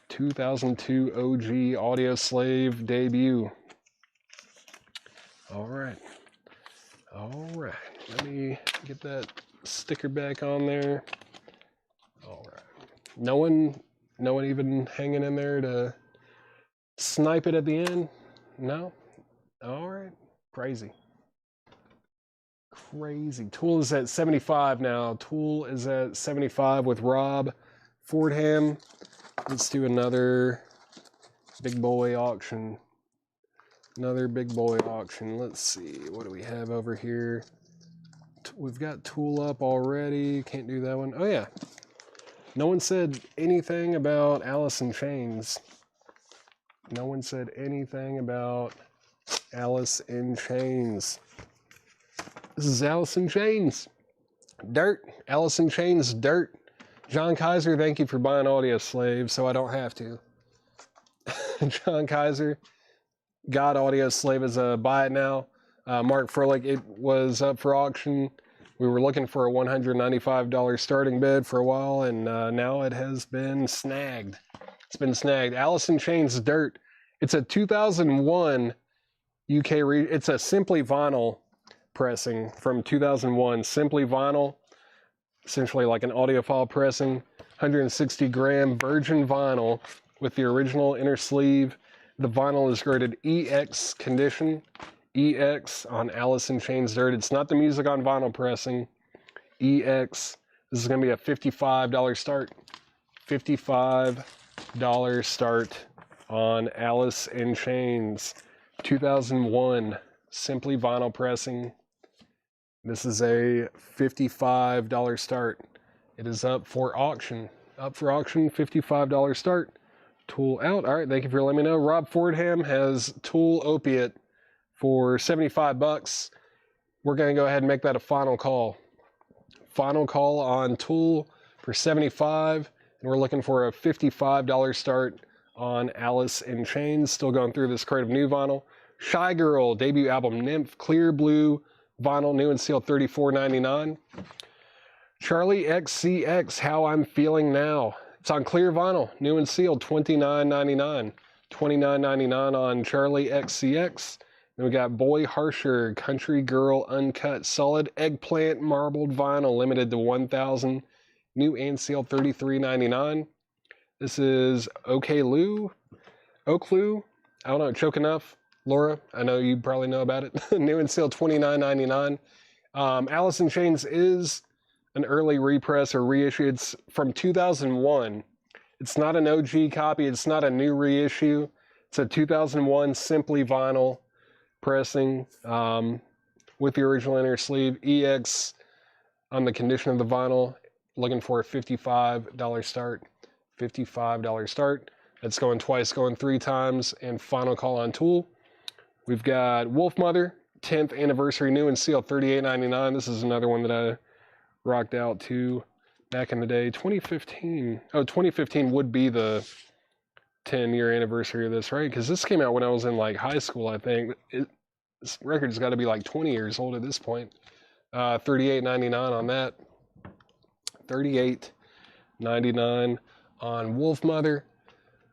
2002 OG Audio Slave debut. All right. All right. Let me get that sticker back on there. All right. No one even hanging in there to snipe it at the end? No? All right. Crazy. Crazy. Tool is at 75 now. Tool is at 75 with Rob Fordham. Let's do another big boy auction. Another big boy auction. Let's see. What do we have over here? We've got Tool up already. Can't do that one. Oh, yeah. No one said anything about Alice in Chains. No one said anything about Alice in Chains. This is Alice in Chains. Dirt. Alice in Chains Dirt. John Kaiser, thank you for buying Audio Slave so I don't have to. John Kaiser got Audio Slave as a buy it now. Mark Froelich, it was up for auction. We were looking for a $195 starting bid for a while, and now it has been snagged. It's been snagged. Alice in Chains Dirt. It's a 2001 UK, it's a Simply Vinyl pressing from 2001. Simply Vinyl, essentially like an audiophile pressing, 160 gram virgin vinyl with the original inner sleeve. The vinyl is graded EX condition. EX on Alice in Chains Dirt. It's not the music on vinyl pressing. EX. This is going to be a $55 start. $55 start on Alice in Chains. 2001 Simply Vinyl pressing. This is a $55 start. It is up for auction. Up for auction, $55 start. Tool out. All right, thank you for letting me know. Rob Fordham has Tool Opiate for 75 bucks. We're going to go ahead and make that a final call. Final call on Tool for 75, and we're looking for a $55 start on Alice in Chains. Still going through this crate of new vinyl. Shy Girl debut album Nymph Clear Blue vinyl, new and sealed, $34.99. Charlie XCX How I'm Feeling Now. It's on clear vinyl, new and sealed, $29.99. $29.99 on Charlie XCX. Then we got Boy Harsher Country Girl Uncut Solid Eggplant Marbled Vinyl, limited to 1,000. New and sealed, $33.99. This is OK Lou. Oak Lou. I don't know, Choke Enough. Laura, I know you probably know about it. New and sealed, $29.99. Alice in Chains is an early repress or reissue. It's from 2001. It's not an OG copy. It's not a new reissue. It's a 2001 Simply Vinyl pressing with the original inner sleeve. EX on the condition of the vinyl. Looking for a $55 start. $55 start. That's going twice, going 3 times, and final call on Tool. We've got Wolf Mother, 10th anniversary, new and sealed, $38.99. This is another one that I rocked out to back in the day. 2015. Oh, 2015 would be the 10-year anniversary of this, right? Because this came out when I was in like high school, I think. This record's got to be like 20 years old at this point. $38.99 on that. $38.99 on Wolf Mother.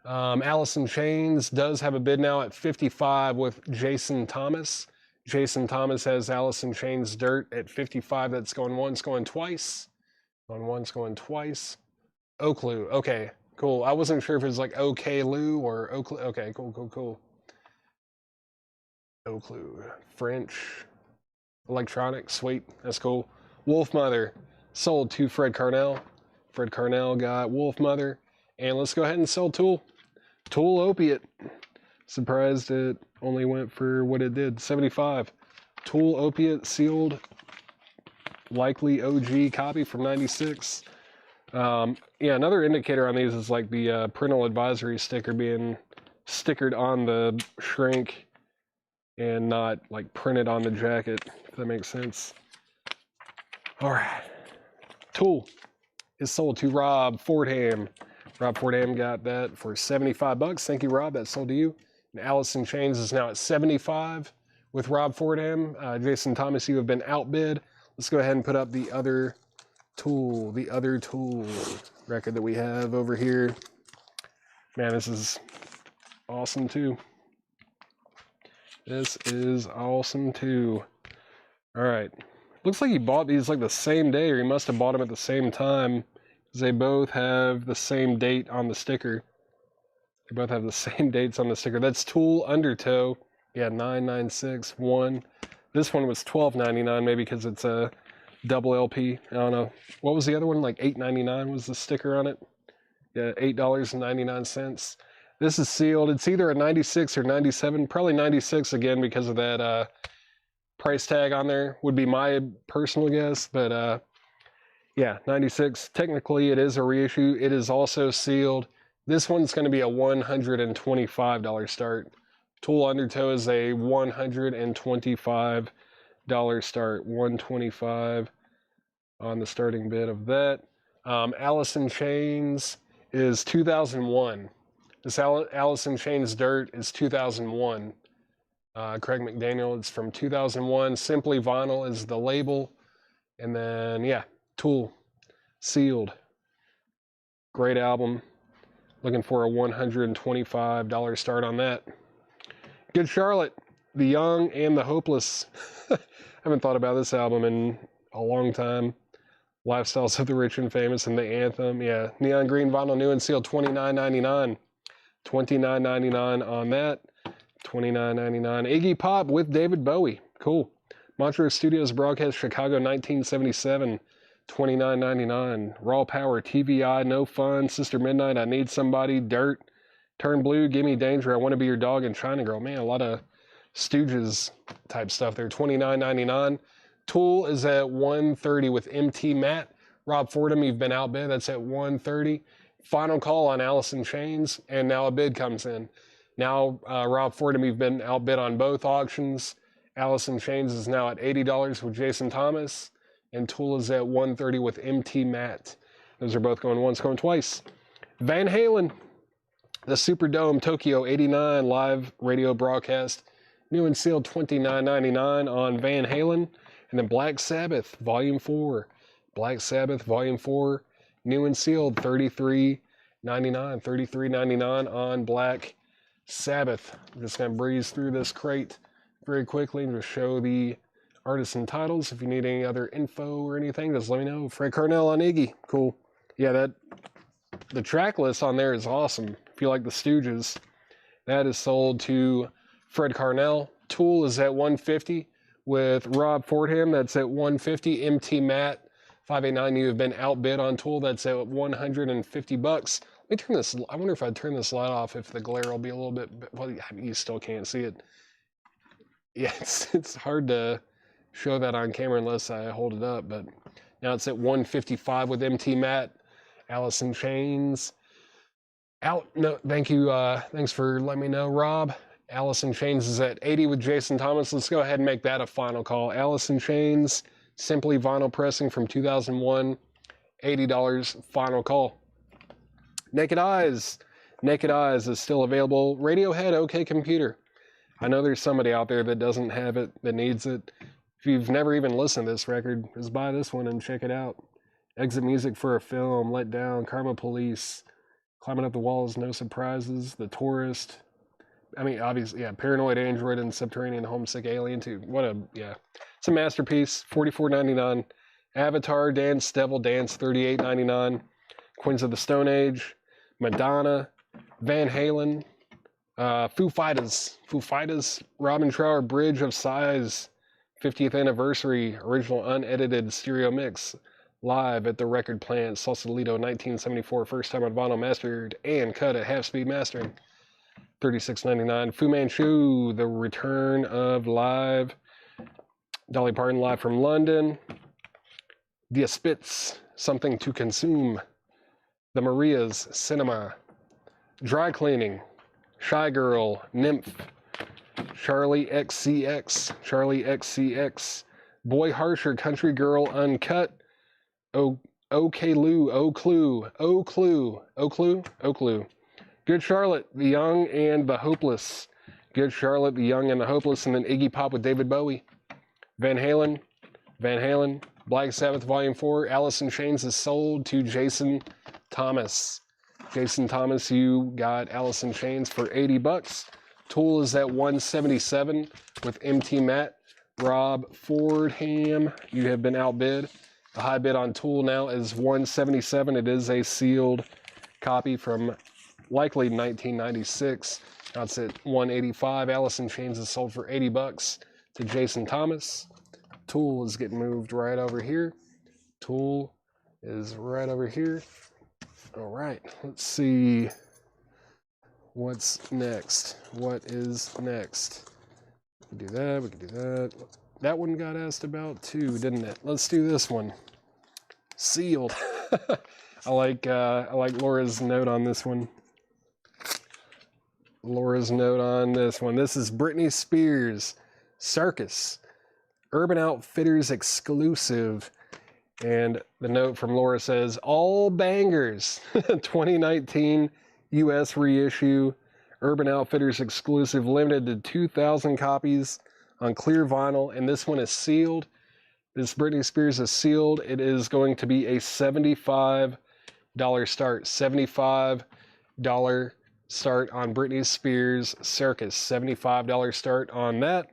Alice in Chains does have a bid now at $55 with Jason Thomas. Jason Thomas has Alice in Chains Dirt at $55. That's going once, going twice. Going once, going twice. Oak Lou. Okay, cool. I wasn't sure if it was like OK Lou or Oak Lou. Okay, cool, cool, cool. Oak Lou. French. Electronic. Sweet. That's cool. Wolf Mother. Sold to Fred Carnell. Fred Carnell got Wolf Mother. And let's go ahead and sell Tool. Tool Opiate. Surprised it only went for what it did, 75. Tool Opiate sealed, likely OG copy from 96. Yeah, another indicator on these is like the parental advisory sticker being stickered on the shrink and not like printed on the jacket, if that makes sense. All right. Tool is sold to Rob Fordham Rob Fordham got that for 75 bucks. Thank you, Rob. That sold to you. And Alice in Chains is now at 75 with Rob Fordham. Jason Thomas, you have been outbid. Let's go ahead and put up the other Tool record that we have over here. Man, this is awesome too. This is awesome too. All right. Looks like he bought these like the same day, or he must have bought them at the same time, because they both have the same date on the sticker. They both have the same dates on the sticker. That's Tool Undertow. Yeah, 9961. This one was $12.99, maybe because it's a double LP. I don't know. What was the other one? Like $8.99 was the sticker on it. Yeah, $8.99. This is sealed. It's either a 96 or 97. Probably 96 again because of that price tag on there. Would be my personal guess. But yeah, 96. Technically, it is a reissue. It is also sealed. This one's going to be a $125 start. Tool Undertow is a $125 start. $125 on the starting bid of that. Alice in Chains is 2001. This Alice in Chains Dirt is 2001. Craig McDaniel, it's from 2001. Simply Vinyl is the label. And then, yeah, Tool, sealed. Great album. Looking for a $125 start on that. Good Charlotte, The Young and the Hopeless. I haven't thought about this album in a long time. Lifestyles of the Rich and Famous and the Anthem. Yeah, neon green vinyl, new and sealed, $29.99. $29.99 on that. $29.99. Iggy Pop with David Bowie. Cool. Montrose Studios broadcast Chicago 1977. $29.99. Raw Power, TVI, No Fun, Sister Midnight, I Need Somebody, Dirt, Turn Blue, Gimme Danger, I Want to Be Your Dog, and China Girl. Man, a lot of Stooges type stuff there. $29.99. Tool is at $130 with MT Matt. Rob Fordham, you've been outbid. That's at $130. Final call on Alice in Chains, and now a bid comes in. Now, Rob Fordham, you've been outbid on both auctions. Alice in Chains is now at $80 with Jason Thomas, and Tool is at $130 with MT Matt. Those are both going once, going twice. Van Halen, the Superdome Tokyo 89 live radio broadcast. New and sealed, $29.99 on Van Halen. And then Black Sabbath, Volume 4. Black Sabbath, Volume 4. New and sealed, $33.99. $33.99 on Black Sabbath. I'm just going to breeze through this crate very quickly and just show the artists and titles. If you need any other info or anything, just let me know. Fred Carnell on Iggy. Cool. Yeah, the track list on there is awesome. If you like the Stooges, that is sold to Fred Carnell. Tool is at $150 with Rob Fordham. That's at $150. MT Matt 589. You have been outbid on Tool. That's at $150. Let me turn this. I wonder if I turn this light off, if the glare will be a little bit. Well, you still can't see it. Yeah, it's hard to show that on camera unless I hold it up. But now it's at $155 with MT Matt. Alice in Chains. No, thank you. Thanks for letting me know, Rob. Alice in Chains is at $80 with Jason Thomas. Let's go ahead and make that a final call. Alice in Chains, Simply Vinyl Pressing from 2001, $80 final call. Naked Eyes. Naked Eyes is still available. Radiohead, OK Computer. I know there's somebody out there that doesn't have it, that needs it. If you've never even listened to this record, just buy this one and check it out. Exit Music for a Film, Let Down, Karma Police, Climbing Up the Walls, No Surprises, The Tourist. I mean, obviously, yeah, Paranoid Android and Subterranean Homesick Alien too. Yeah. It's a masterpiece, $44.99. Avatar, Dance Devil Dance, $38.99. Queens of the Stone Age, Madonna, Van Halen, Foo Fighters, Robin Trower, Bridge of Sighs, 50th Anniversary, original unedited stereo mix, live at the Record Plant, Sausalito, 1974, first time on vinyl, mastered and cut at half-speed mastering, $36.99. Fu Manchu, The Return of Live, Dolly Parton, live from London, The Spitz, Something to Consume, The Marias, Cinema, Dry Cleaning, Shy Girl, Nymph, Charlie XCX, Boy Harsher, Country Girl Uncut, OK Lou, O Clue, O Clue, O Clue, O Clue. Good Charlotte, The Young and the Hopeless. Good Charlotte, The Young and the Hopeless, and then Iggy Pop with David Bowie. Van Halen, Van Halen, Black Sabbath Volume 4, Alice in Chains is sold to Jason Thomas. Jason Thomas, you got Alice in Chains for 80 bucks. Tool is at 177 with MT Matt. Rob Fordham, you have been outbid. The high bid on Tool now is 177. It is a sealed copy from likely 1996. That's at 185. Alice in Chains is sold for 80 bucks to Jason Thomas. Tool is getting moved right over here. Tool is right over here. All right, let's see what's next. What is next? We can do that, we can do that. That one got asked about too, didn't it? Let's do this one. Sealed. I like Laura's note on this one. Laura's note on this one. This is Britney Spears, Circus, Urban Outfitters exclusive. And the note from Laura says, all bangers, 2019 US reissue, Urban Outfitters exclusive, limited to 2,000 copies on clear vinyl. And this one is sealed. This Britney Spears is sealed. It is going to be a $75 start. $75 start on Britney Spears Circus. $75 start on that.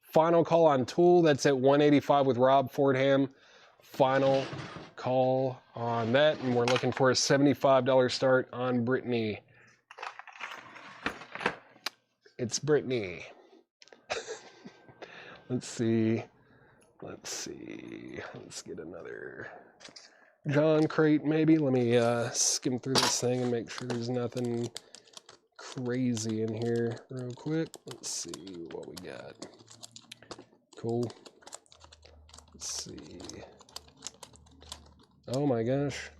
Final call on Tool. That's at 185 with Rob Fordham. Final call on that. And we're looking for a $75 start on Britney. It's Britney. Let's see. Let's get another John crate maybe. Let me skim through this thing and make sure there's nothing crazy in here real quick. Let's see what we got. Cool. Let's see. Oh my gosh.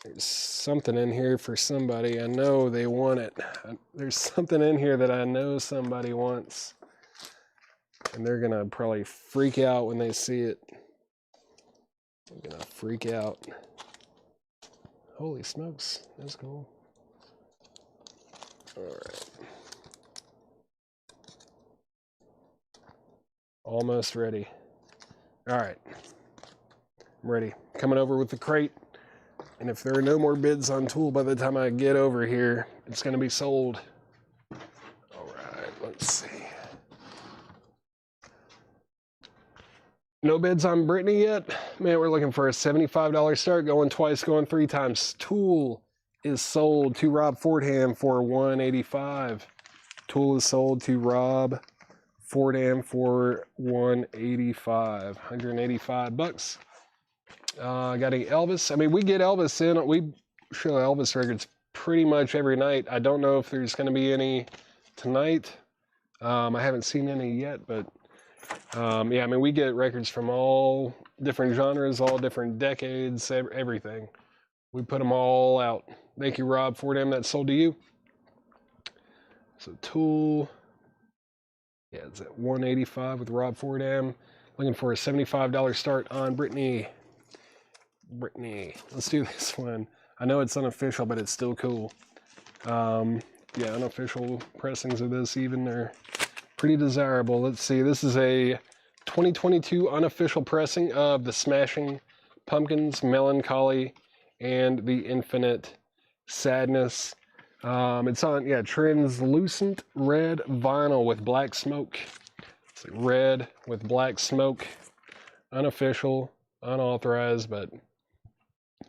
There's something in here for somebody. I know they want it. There's something in here that I know somebody wants. And they're going to probably freak out when they see it. They're going to freak out. Holy smokes. That's cool. All right. Almost ready. All right. I'm ready. Coming over with the crate. And if there are no more bids on Tool by the time I get over here, it's going to be sold. All right. Let's see. No bids on Britney yet? Man, we're looking for a $75 start, going twice, going three times. Tool is sold to Rob Fordham for $185. Tool is sold to Rob Fordham for $185. 185 bucks. Got any Elvis? I mean, we get Elvis in. We show Elvis records pretty much every night. I don't know if there's going to be any tonight. I haven't seen any yet, but yeah, I mean, we get records from all different genres, all different decades, everything. We put them all out. Thank you, Rob Fordham. That's sold to you. So Tool, yeah, it's at $185 with Rob Fordham. Looking for a $75 start on Britney. Britney. Let's do this one. I know it's unofficial, but it's still cool. Yeah, unofficial pressings of this even are pretty desirable. Let's see. This is a 2022 unofficial pressing of the Smashing Pumpkins, Melancholy, and the Infinite Sadness. It's on, yeah, translucent red vinyl with black smoke. It's like red with black smoke. Unofficial, unauthorized, but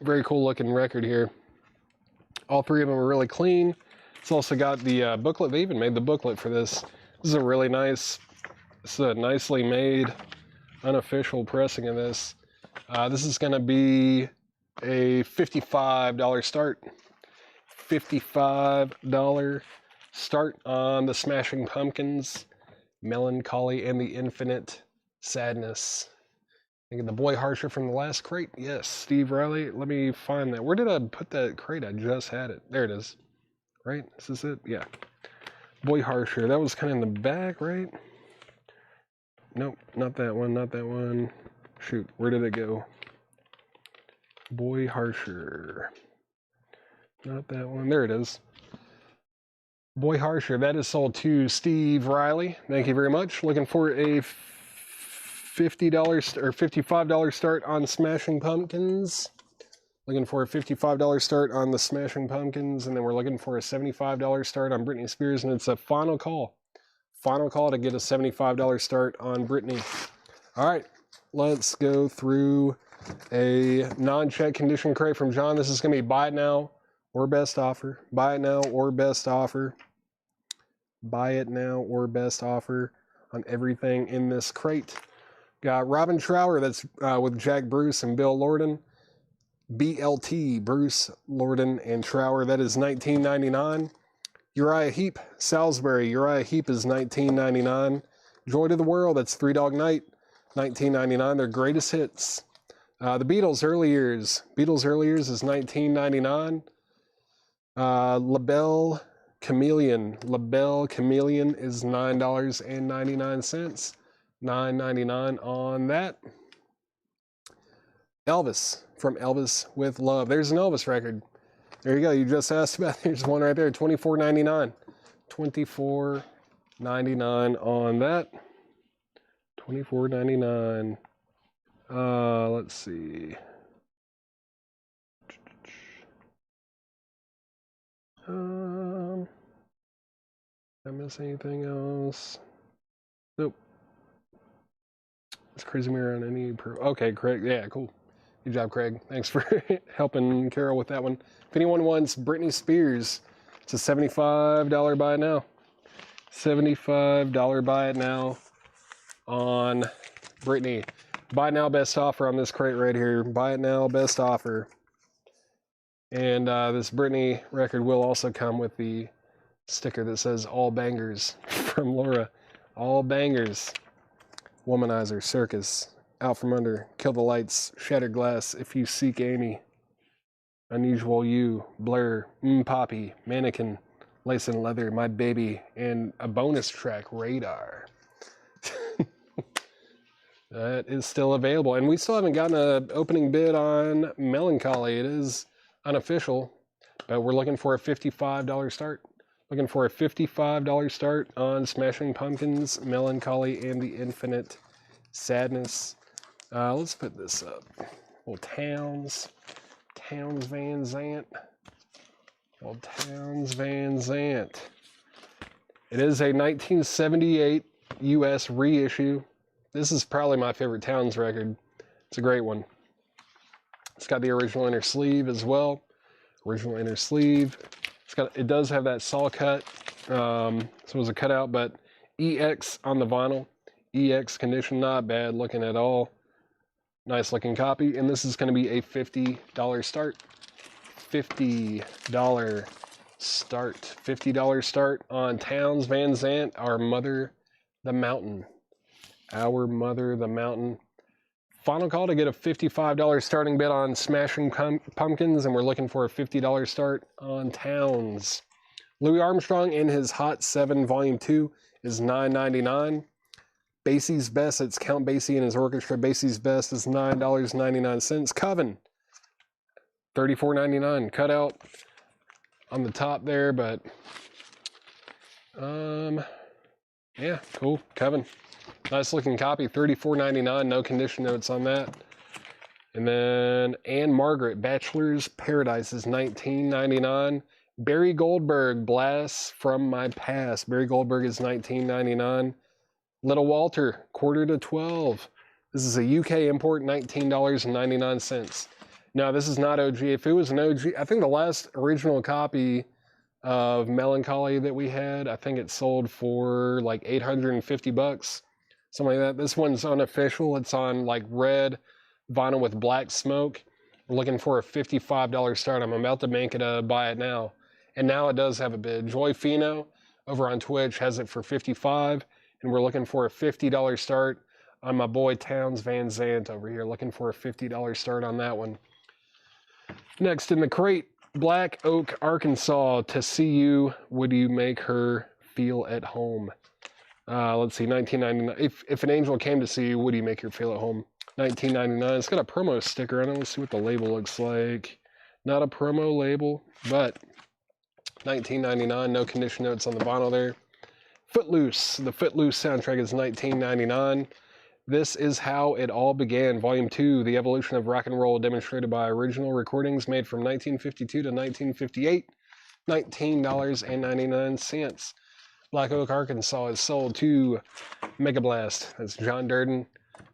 very cool looking record here. All three of them are really clean. It's also got the booklet. They even made the booklet for this. This is a really nice, this is a nicely made unofficial pressing of this. This is going to be a $55 start. $55 start on the Smashing Pumpkins, Melancholy, and the Infinite Sadness. Thinking the Boy Harsher from the last crate? Yes, Steve Riley. Let me find that. Where did I put that crate? I just had it. There it is. Right? Is this it? Yeah. Boy Harsher. That was kind of in the back, right? Nope, not that one, not that one. Shoot, where did it go? Boy Harsher. Not that one. There it is. Boy Harsher. That is sold to Steve Riley. Thank you very much. Looking for a $50 or $55 start on Smashing Pumpkins. Looking for a $55 start on the Smashing Pumpkins, and then we're looking for a $75 start on Britney Spears, and it's a final call. Final call to get a $75 start on Britney. All right, let's go through a non-check condition crate from John. This is going to be buy it now or best offer. Buy it now or best offer. Buy it now or best offer on everything in this crate. Got Robin Trower, that's with Jack Bruce and Bill Lorden. BLT, Bruce, Lorden, and Trower, that is $19.99. Uriah Heep, Salisbury, Uriah Heep is $19.99. Joy to the World, that's Three Dog Night, $19.99. Their greatest hits. The Beatles' early years. Beatles' early years is $19.99. LaBelle Chameleon. LaBelle Chameleon is $9.99. $9.99 on that. Elvis, from Elvis with Love. There's an Elvis record. There you go. You just asked about. There's one right there. $24.99. $24.99 on that. $24.99. Let's see. Did I miss anything else? Nope. It's Crazy Mirror on any okay, Craig. Yeah, cool. Good job, Craig. Thanks for helping Carol with that one. If anyone wants Britney Spears, it's a $75 buy it now. $75 buy it now on Britney. Buy it now, best offer on this crate right here. Buy it now, best offer. And this Britney record will also come with the sticker that says all bangers from Laura. All bangers. Womanizer, Circus, Out From Under, Kill the Lights, Shattered Glass, If You Seek Amy, Unusual You, Blur, Poppy, Mannequin, Lace and Leather, My Baby, and a bonus track, Radar. That is still available. And we still haven't gotten an opening bid on Melancholy. It is unofficial, but we're looking for a $55 start. Looking for a $55 start on Smashing Pumpkins, Melancholy, and the Infinite Sadness. Let's put this up. Little Towns Van Zandt. Old Towns Van Zandt. It is a 1978 U.S. reissue. This is probably my favorite Towns record. It's a great one. It's got the original inner sleeve as well. Original inner sleeve. It does have that saw cut, so it was a cutout, but EX on the vinyl. EX condition, not bad looking at all. Nice looking copy, and this is going to be a $50 start. $50 start. $50 start on Towns Van Zandt, Our Mother the Mountain. Our Mother the Mountain. Final call to get a $55 starting bid on Smashing Pumpkins, and we're looking for a $50 start on Towns. Louis Armstrong in his Hot 7 Volume 2 is $9.99. Basie's Best, it's Count Basie and his orchestra. Basie's Best is $9.99. Coven, $34.99. Cutout on the top there, but yeah, cool. Coven. Nice looking copy, $34.99, no condition notes on that. And then Anne Margaret, Bachelor's Paradise is $19.99. Barry Goldberg, Blasts from My Past. Barry Goldberg is $19.99. Little Walter, Quarter to 12. This is a UK import, $19.99. Now, this is not OG. If it was an OG, I think the last original copy of Melancholy that we had, I think it sold for like $850. Something like that. This one's unofficial. It's on like red vinyl with black smoke. We're looking for a $55 start. I'm about to make it a buy it now. And now it does have a bid. Joy Fino over on Twitch has it for $55. And we're looking for a $50 start on my boy Towns Van Zandt over here. Looking for a $50 start on that one. Next in the crate, Black Oak, Arkansas. To See You, Would You Make Her Feel at Home? Let's see, $19.99. If an angel came to see you, would you make her feel at home? $19.99. It's got a promo sticker on it. Let's see what the label looks like. Not a promo label, but $19.99. No condition notes on the vinyl there. Footloose. The Footloose soundtrack is $19.99. This is How It All Began, Volume 2, The Evolution of Rock and Roll, demonstrated by original recordings made from 1952 to 1958, $19.99. Black Oak, Arkansas is sold to Mega Blast. That's John Durden.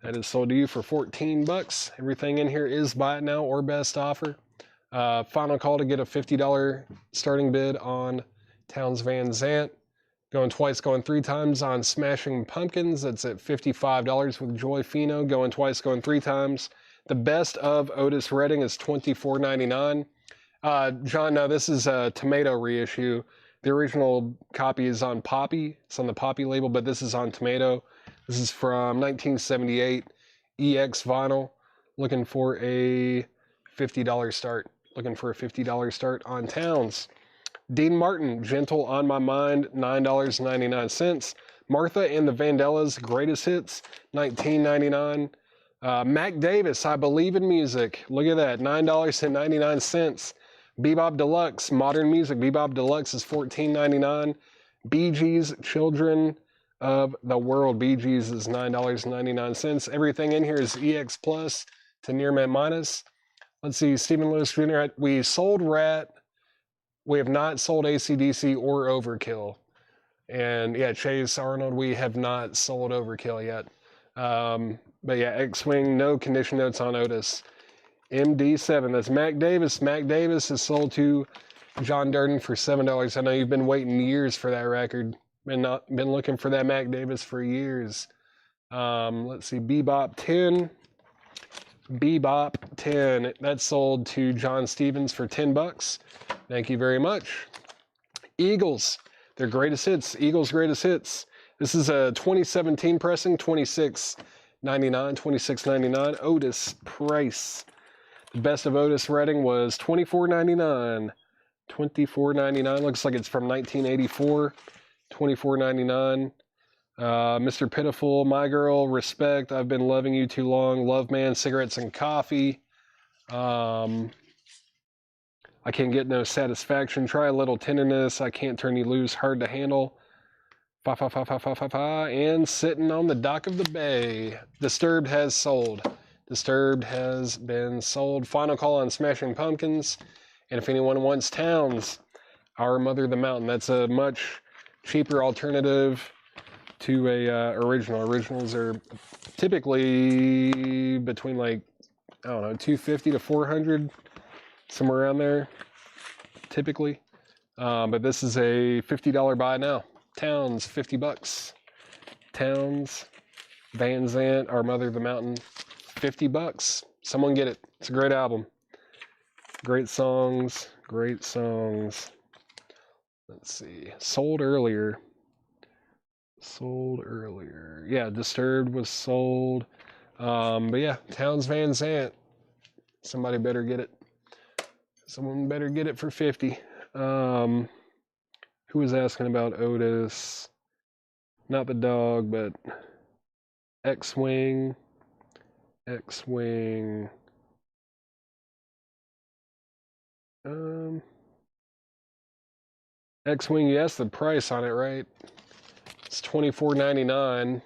That is sold to you for $14. Everything in here is buy it now or best offer. Final call to get a $50 starting bid on Townes Van Zandt. Going twice, going three times on Smashing Pumpkins. That's at $55 with Joy Fino. Going twice, going three times. The best of Otis Redding is $24.99. John, now this is a Tomato reissue. The original copy is on Poppy. It's on the Poppy label, but this is on Tomato. This is from 1978 EX vinyl. Looking for a $50 start. Looking for a $50 start on Townes. Dean Martin, Gentle on My Mind, $9.99. Martha and the Vandellas, Greatest Hits, $19.99. Mac Davis, I Believe in Music. Look at that, $9.99. Bebop Deluxe, Modern Music. Bebop Deluxe is $14.99. Bee Gees, Children of the World. Bee Gees is $9.99. Everything in here is EX Plus to Near Mint Minus. Let's see, Stephen Lewis Jr. We sold Rat. We have not sold AC/DC or Overkill. And yeah, Chase Arnold, we have not sold Overkill yet. But yeah, X-Wing, no condition notes on Otis. MD7, that's Mac Davis. Mac Davis is sold to John Durden for $7. I know you've been waiting years for that record. Been looking for that Mac Davis for years. Let's see, Bebop 10. Bebop 10. That's sold to John Stevens for $10. Thank you very much. Eagles, their greatest hits. Eagles' greatest hits. This is a 2017 pressing, $26.99. $26.99. Otis Price. The best of Otis Redding was $24.99. $24.99. Looks like it's from 1984. $24.99. Mr. Pitiful, My Girl, Respect, I've Been Loving You Too Long, Love Man, Cigarettes and Coffee. I Can't Get No Satisfaction, Try a Little Tenderness, I Can't Turn You Loose, Hard to Handle. Fa fa fa fa fa fa fa, and Sitting on the Dock of the Bay. Disturbed has sold. Disturbed has been sold. Final call on Smashing Pumpkins. And if anyone wants Townes, Our Mother the Mountain. That's a much cheaper alternative to a original. Originals are typically between like, I don't know, $250 to $400, somewhere around there, typically. But this is a $50 buy now. Townes, $50. Townes, Van Zandt, Our Mother the Mountain, $50. Someone get it. It's a great album. Great songs, great songs. Let's see. Sold earlier. Yeah, Disturbed was sold. But yeah, Townes Van Zandt. Somebody better get it. Someone better get it for 50. Who was asking about Otis? Not the dog, but X-Wing. X-Wing. X-Wing, you asked the price on it, right? It's $24.99.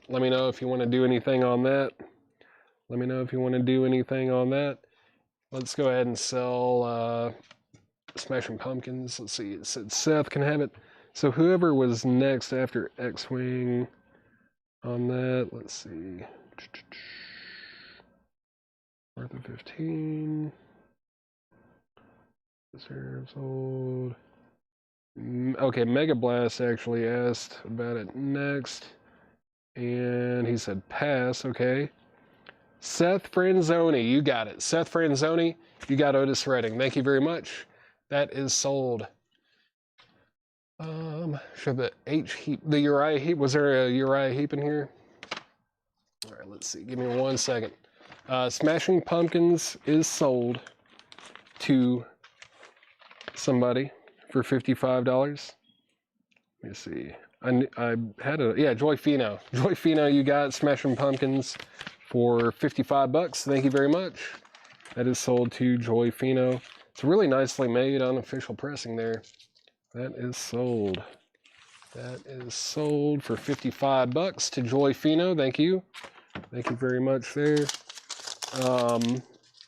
Let me know if you want to do anything on that. Let me know if you want to do anything on that. Let's go ahead and sell Smashing Pumpkins. Let's see, it said Seth can have it. So whoever was next after X-Wing on that, let's see. Worth of 15. Reserves hold. Okay, Mega Blast actually asked about it next. And he said pass, okay. Seth Franzoni, you got it. Seth Franzoni, you got Otis Redding. Thank you very much. That is sold. Should the H heap, the Uriah heap, was there a Uriah heap in here? All right, let's see. Give me 1 second. Smashing Pumpkins is sold to somebody for $55. Let me see. I had a, yeah, Joy Fino. Joy Fino, you got Smashing Pumpkins for 55 bucks. Thank you very much. That is sold to Joy Fino. It's really nicely made unofficial pressing there. That is sold. That is sold for 55 bucks to Joy Fino. Thank you. Thank you very much there.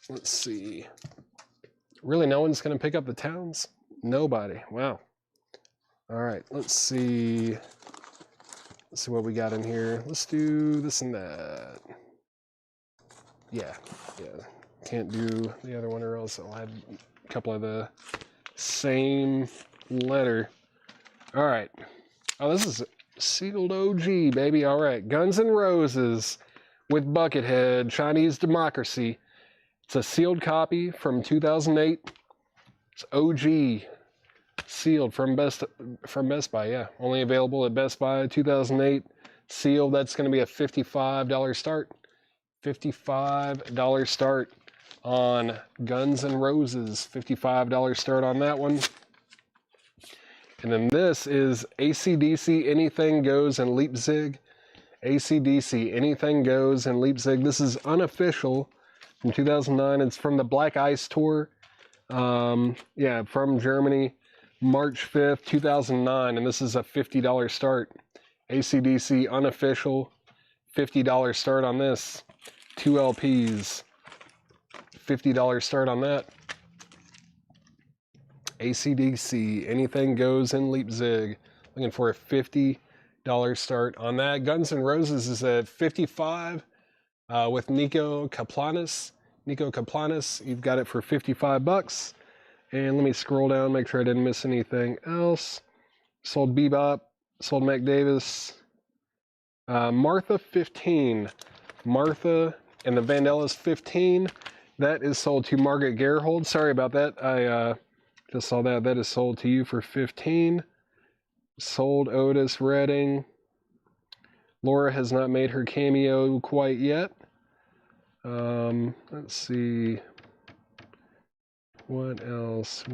Let's see. Really, no one's going to pick up the Towns? Nobody. Wow. All right, let's see. Let's see what we got in here. Let's do this and that. Yeah. Can't do the other one or else I'll have a couple of the same letter. All right. Oh, this is sealed OG, baby. All right. Guns N' Roses with Buckethead, Chinese Democracy. It's a sealed copy from 2008. It's OG, sealed from Best Buy. Yeah, only available at Best Buy. 2008, sealed. That's going to be a $55 start. $55 start on Guns N' Roses. $55 start on that one. And then this is AC/DC, Anything Goes and Leipzig. AC/DC, Anything Goes and Leipzig. This is unofficial from 2009. It's from the Black Ice Tour. Yeah, from Germany, March 5th, 2009. And this is a $50 start. AC/DC, unofficial, $50 start on this. 2 LPs, $50 start on that. AC/DC, Anything Goes in Leipzig. Looking for a $50 start on that. Guns N' Roses is at 55 with Nico Kaplanis. Nico Kaplanis, you've got it for 55 bucks. And let me scroll down, make sure I didn't miss anything else. Sold Bebop, sold Mac Davis. Martha 15. Martha and the Vandellas 15. That is sold to Margaret Gerhold. Sorry about that. I just saw that. That is sold to you for 15. Sold Otis Redding. Laura has not made her cameo quite yet. Let's see. What else?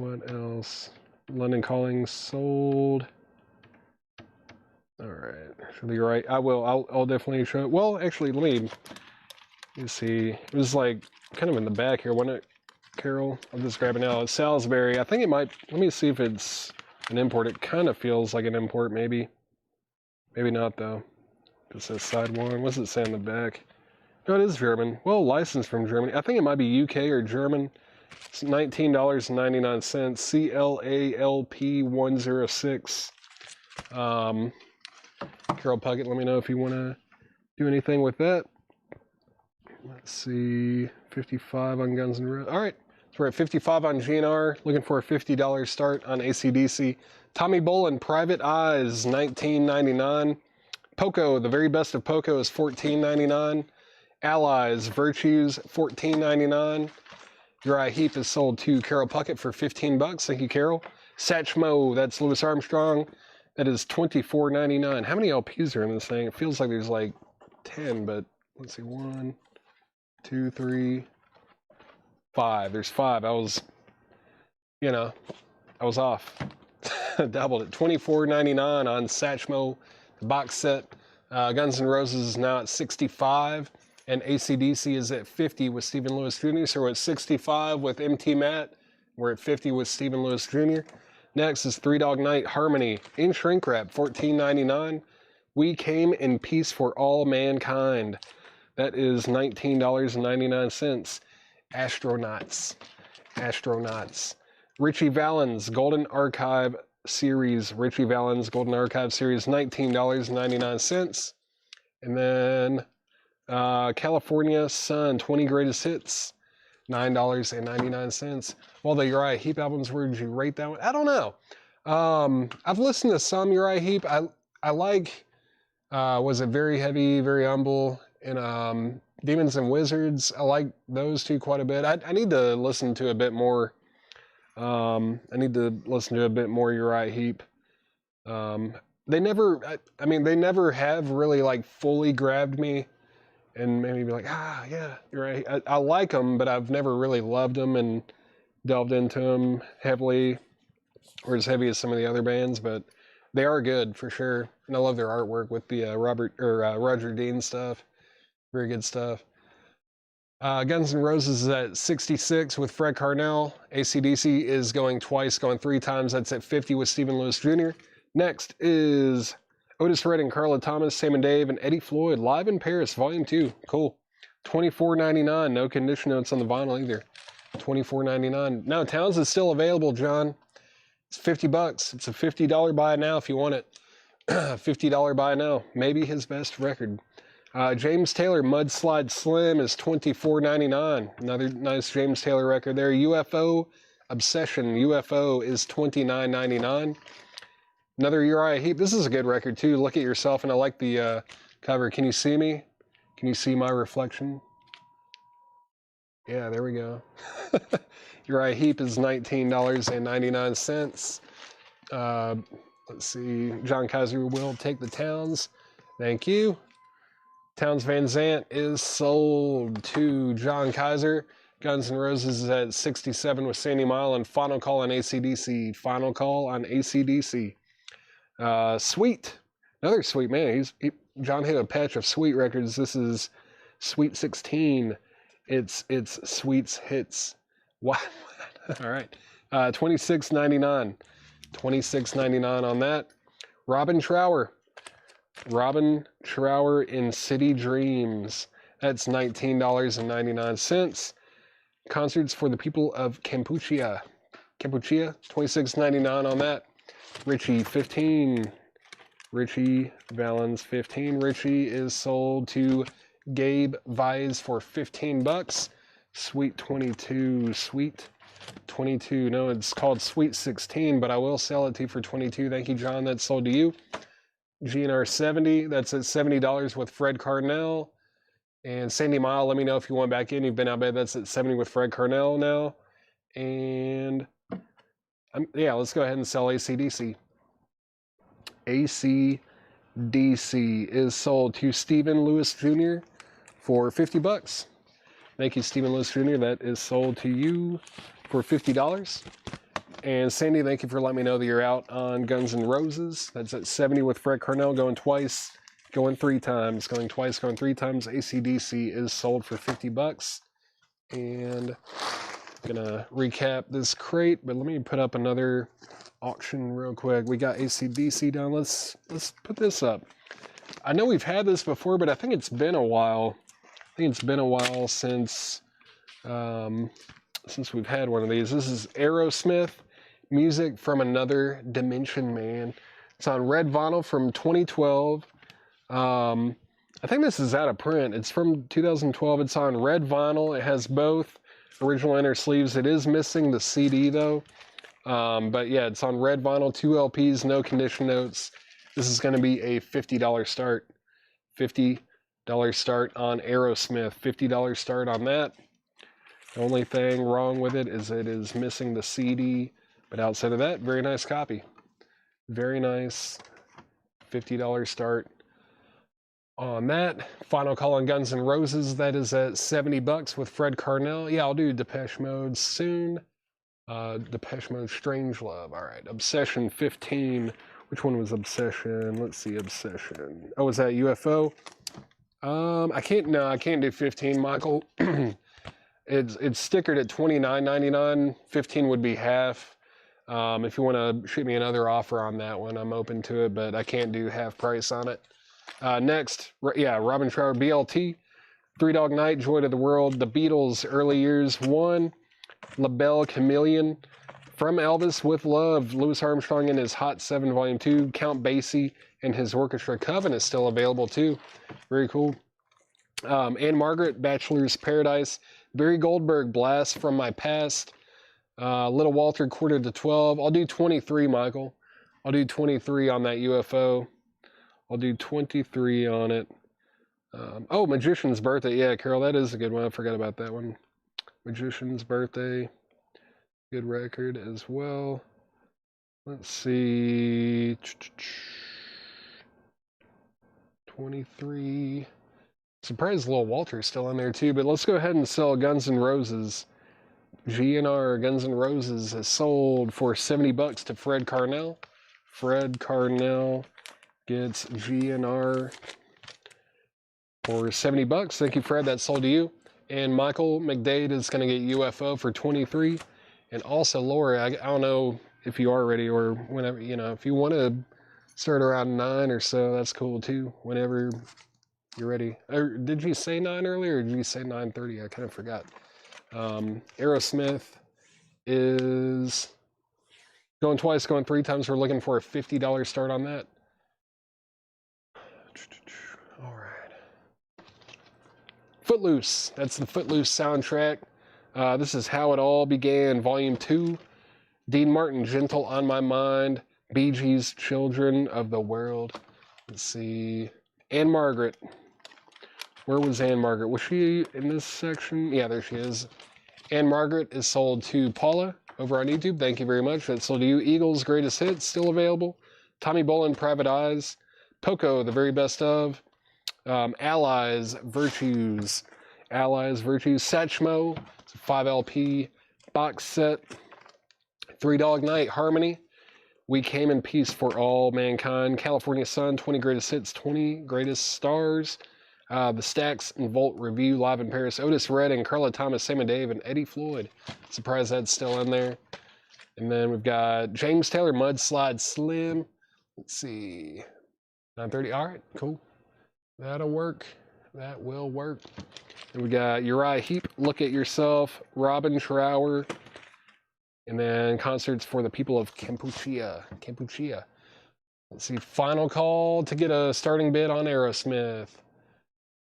London Calling sold. All right. Should be right. I will. I'll definitely show it. Well, actually, let me see. It was like kind of in the back here, wasn't it, Carol? I'm just grabbing it out. It's Salisbury. I think it might. Let me see if it's an import. It kind of feels like an import, maybe. Maybe not, though. It says side one. What's it say on the back? No, it is German. Well, licensed from Germany. I think it might be UK or German. It's $19.99. CLALP 106. Carol Puckett, let me know if you want to do anything with that. Let's see. 55 on Guns N' Roses. All right. So we're at 55 on GNR. Looking for a $50 start on AC/DC. Tommy Bolin, Private Eyes, $19.99. Poco, the very best of Poco is $14.99. Allies, Virtues, $14.99. Uriah Heep is sold to Carol Puckett for 15 bucks. Thank you, Carol. Satchmo, that's Louis Armstrong. That is $24.99. How many LPs are in this thing? It feels like there's like 10, but let's see. 1, 2, 3, 5. There's 5. I was off. Doubled it. $24.99 on Satchmo, the box set. Guns N' Roses is now at 65. And AC/DC is at 50 with Stephen Lewis Jr. So we're at 65 with MT Matt. We're at 50 with Stephen Lewis Jr. Next is Three Dog Night Harmony in shrink wrap, $14.99. We Came in Peace for All Mankind. That is $19.99. Astronauts. Richie Valens Golden Archive Series. Richie Valens Golden Archive Series, $19.99. And then California Sun 20 Greatest Hits, $9.99. Well, the Uriah Heep albums, where did you rate that one? I don't know. I've listened to some Uriah Heep. I like, was it Very Heavy, Very Humble, and Demons and Wizards. I like those two quite a bit. I need to listen to a bit more. I need to listen to a bit more Uriah Heep. They never have really like fully grabbed me and made me be like, yeah, you're right. I like them, but I've never really loved them and delved into them heavily, or as heavy as some of the other bands, but they are good for sure. And I love their artwork with the Roger Dean stuff. Very good stuff. Guns N' Roses is at 66 with Fred Carnell. AC/DC is going twice, going 3 times. That's at 50 with Stephen Lewis Jr. Next is Otis Redding, Carla Thomas, Sam and Dave, and Eddie Floyd, Live in Paris, Volume 2. Cool. $24.99. No condition notes on the vinyl either. $24.99. No, Towns is still available, John. It's $50. It's a $50 buy now if you want it. $50 buy now. Maybe his best record. James Taylor, Mudslide Slim is $24.99. Another nice James Taylor record there. UFO Obsession, UFO is $29.99. Another Uriah Heep. This is a good record too. Look at yourself, and I like the cover. Can you see me? Can you see my reflection? Yeah, there we go. Uriah Heep is $19.99. Let's see. John Kaiser will take the Towns. Thank you. Towns Van Zandt is sold to John Kaiser. Guns N' Roses is at 67 with Sandy Mile, and Final Call on AC/DC. Final Call on AC/DC. Sweet. Another Sweet, man. John hit a patch of Sweet records. This is Sweet 16. It's Sweet's hits. What? All right. $26.99. $26.99 on that. Robin Trower. Robin Trower in City Dreams. That's $19.99. Concerts for the People of Kampuchea. $26.99 on that. Richie, 15. Richie Valens, 15. Richie is sold to Gabe Vise for $15. Sweet 22. Sweet 22. No, it's called Sweet 16, but I will sell it to you for 22. Thank you, John. That's sold to you. GNR 70. That's at $70 with Fred Carnell. And Sandy Mile, let me know if you want back in. You've been out bad. That's at 70 with Fred Carnell now. And yeah, let's go ahead and sell AC/DC. AC/DC is sold to Stephen Lewis Jr. for $50. Thank you, Stephen Lewis Jr. That is sold to you for $50. And Sandy, thank you for letting me know that you're out on Guns N' Roses. That's at 70 with Fred Carnell, going twice, going 3 times, going twice, going 3 times. AC/DC is sold for $50. And I'm gonna recap this crate, but let me put up another auction real quick. We got AC/DC down. Let's put this up. I know we've had this before, but I think it's been a while. I think it's been a while since we've had one of these. This is Aerosmith, Music from Another Dimension, man. It's on red vinyl from 2012. I think this is out of print. It's from 2012. It's on red vinyl. It has both original inner sleeves. It is missing the CD though. But yeah, it's on red vinyl, 2 LPs, no condition notes. This is going to be a $50 start. $50 start on Aerosmith. $50 start on that. The only thing wrong with it is missing the CD. But outside of that, very nice copy. Very nice $50 start on that. Final Call on Guns N' Roses. That is at $70 with Fred Carnell. Yeah, I'll do Depeche Mode soon. Depeche Mode, Strange Love. All right, Obsession 15. Which one was Obsession? Let's see, Obsession. Oh, is that UFO? I can't do 15, Michael. It's stickered at $29.99. 15 would be half. If you want to shoot me another offer on that one, I'm open to it, but I can't do half price on it. Next, yeah, Robin Trower, BLT, Three Dog Night, Joy to the World, The Beatles, Early Years 1, La Belle Chameleon, From Elvis with Love, Louis Armstrong and his Hot 7 Volume 2, Count Basie and his orchestra, Coven is still available too. Very cool. Anne Margaret, Bachelor's Paradise, Barry Goldberg, Blast from My Past, Little Walter, Quarter to 12. I'll do 23, Michael. I'll do 23 on that UFO. I'll do 23 on it. Oh, Magician's Birthday. Yeah, Carol, that is a good one. I forgot about that one. Magician's Birthday. Good record as well. Let's see. 23. Surprised Little Walter's still in there too, but let's go ahead and sell Guns N' Roses. GNR Guns N' Roses is sold for $70 to Fred Carnell. Fred Carnell gets GNR for $70. Thank you, Fred. That's sold to you. And Michael McDade is going to get UFO for 23. And also, Laura, I don't know if you are ready or whenever, you know, if you want to start around 9 or so, that's cool too, whenever you're ready. Or did you say 9 earlier or did you say 9:30? I kind of forgot. Aerosmith is going twice, going 3 times. We're looking for a $50 start on that. All right. Footloose. That's the Footloose soundtrack. This is How It All Began, Volume 2. Dean Martin, Gentle on My Mind. Bee Gees, Children of the World. Let's see. Anne Margaret. Where was Anne Margaret? Was she in this section? Yeah, there she is. Anne Margaret is sold to Paula over on YouTube. Thank you very much. That's sold to you. Eagles, Greatest Hits, still available. Tommy Bolin, Private Eyes. Poco, The Very Best Of. Allies, Virtues. Allies, Virtues. Satchmo, it's a 5 LP box set. Three Dog Night, Harmony. We Came in Peace for All Mankind. California Sun, 20 Greatest Hits, 20 Greatest Stars. The Stax and Volt Review, Live in Paris. Otis Redding, Carla Thomas, Sam and Dave, and Eddie Floyd. Surprised that's still in there. And then we've got James Taylor, Mudslide Slim. Let's see. 9:30. All right, cool. That'll work. That will work. And we got Uriah Heep, Look at Yourself, Robin Trower, and then Concerts for the People of Kampuchea. Let's see. Final call to get a starting bid on Aerosmith.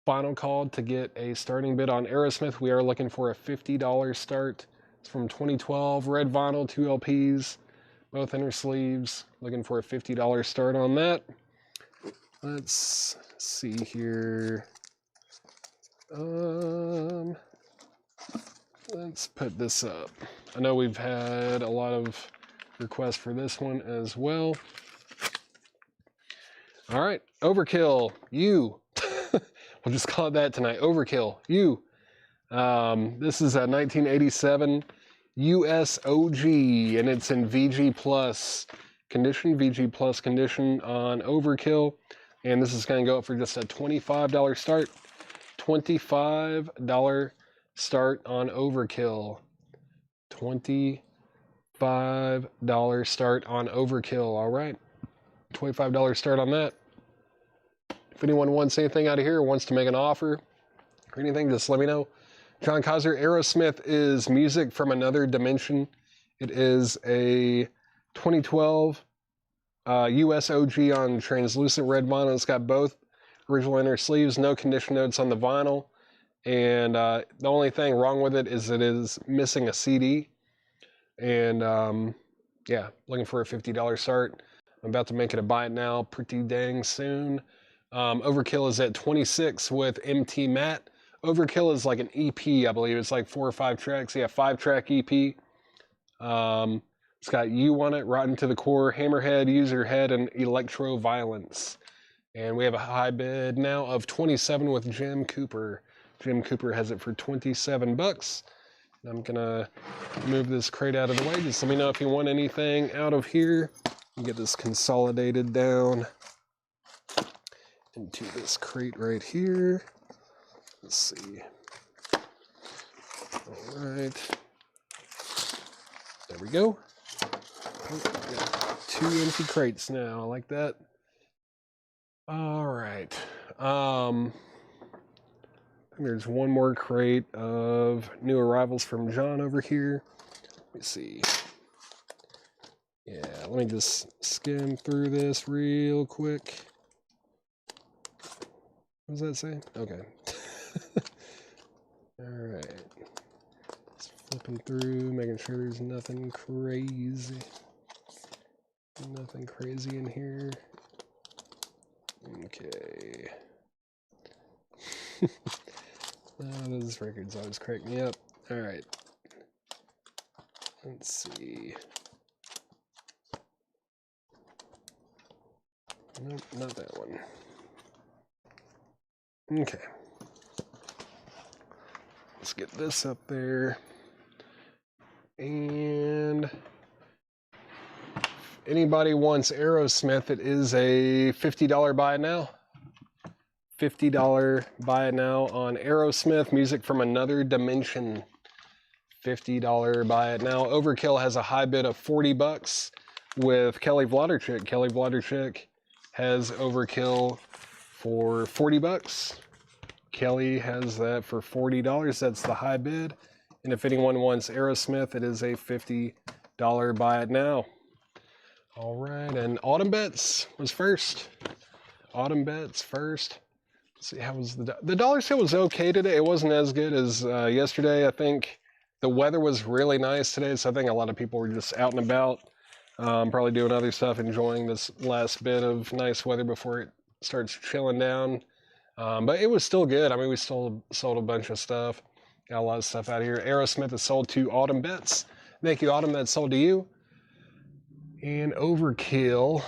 Final call to get a starting bid on Aerosmith. We are looking for a $50 start. It's from 2012. Red vinyl, 2 LPs, both inner sleeves. Looking for a $50 start on that. Let's see here. Let's put this up. I know we've had a lot of requests for this one as well. All right, Overkill, you. We'll just call it that tonight. Overkill, you. This is a 1987 USOG, and it's in VG Plus condition, VG Plus condition on Overkill. And this is going to go up for just a $25 start. $25 start on Overkill. $25 start on Overkill. All right. $25 start on that. If anyone wants anything out of here, wants to make an offer or anything, just let me know. John Kaiser, Aerosmith is Music from Another Dimension. It is a 2012 USOG on translucent red vinyl. It's got both original inner sleeves, no condition notes on the vinyl. And the only thing wrong with it is missing a CD. And yeah, looking for a $50 start. I'm about to make it a buy it now pretty dang soon. Overkill is at 26 with MT Matt. Overkill is like an EP, I believe. It's like 4 or 5 tracks. Yeah, 5-track EP. It's got You on it, Rotten to the Core, Hammerhead, Userhead, and Electro Violence. And we have a high bid now of 27 with Jim Cooper. Jim Cooper has it for 27 bucks. And I'm gonna move this crate out of the way. Just let me know if you want anything out of here. You get this consolidated down into this crate right here. Let's see. All right. There we go. Oh, got 2 empty crates now. I like that. All right. There's one more crate of new arrivals from John over here. Let me see. Yeah, let me just skim through this real quick. What does that say? Okay. All right. Just flipping through, making sure there's nothing crazy. Nothing crazy in here. Okay. Those records always crack me up. All right. Let's see. Nope, not that one. Okay. Let's get this up there. And if anybody wants Aerosmith, it is a $50 buy now. $50 buy it now on Aerosmith, Music from Another Dimension. $50 buy it now. Overkill has a high bid of $40 with Kelly Vladarchik. Kelly Vladarchik has Overkill for $40. Kelly has that for $40. That's the high bid. And if anyone wants Aerosmith, it is a $50 buy it now. All right, and Autumn Bets was first. Autumn Bets first. Let's see, how was the dollar sale was okay today. It wasn't as good as yesterday. I think the weather was really nice today, so I think a lot of people were just out and about, probably doing other stuff, enjoying this last bit of nice weather before it starts chilling down. But it was still good. I mean, we still sold a bunch of stuff. Got a lot of stuff out here. Aerosmith is sold to Autumn Bets. Thank you, Autumn. That's sold to you. And Overkill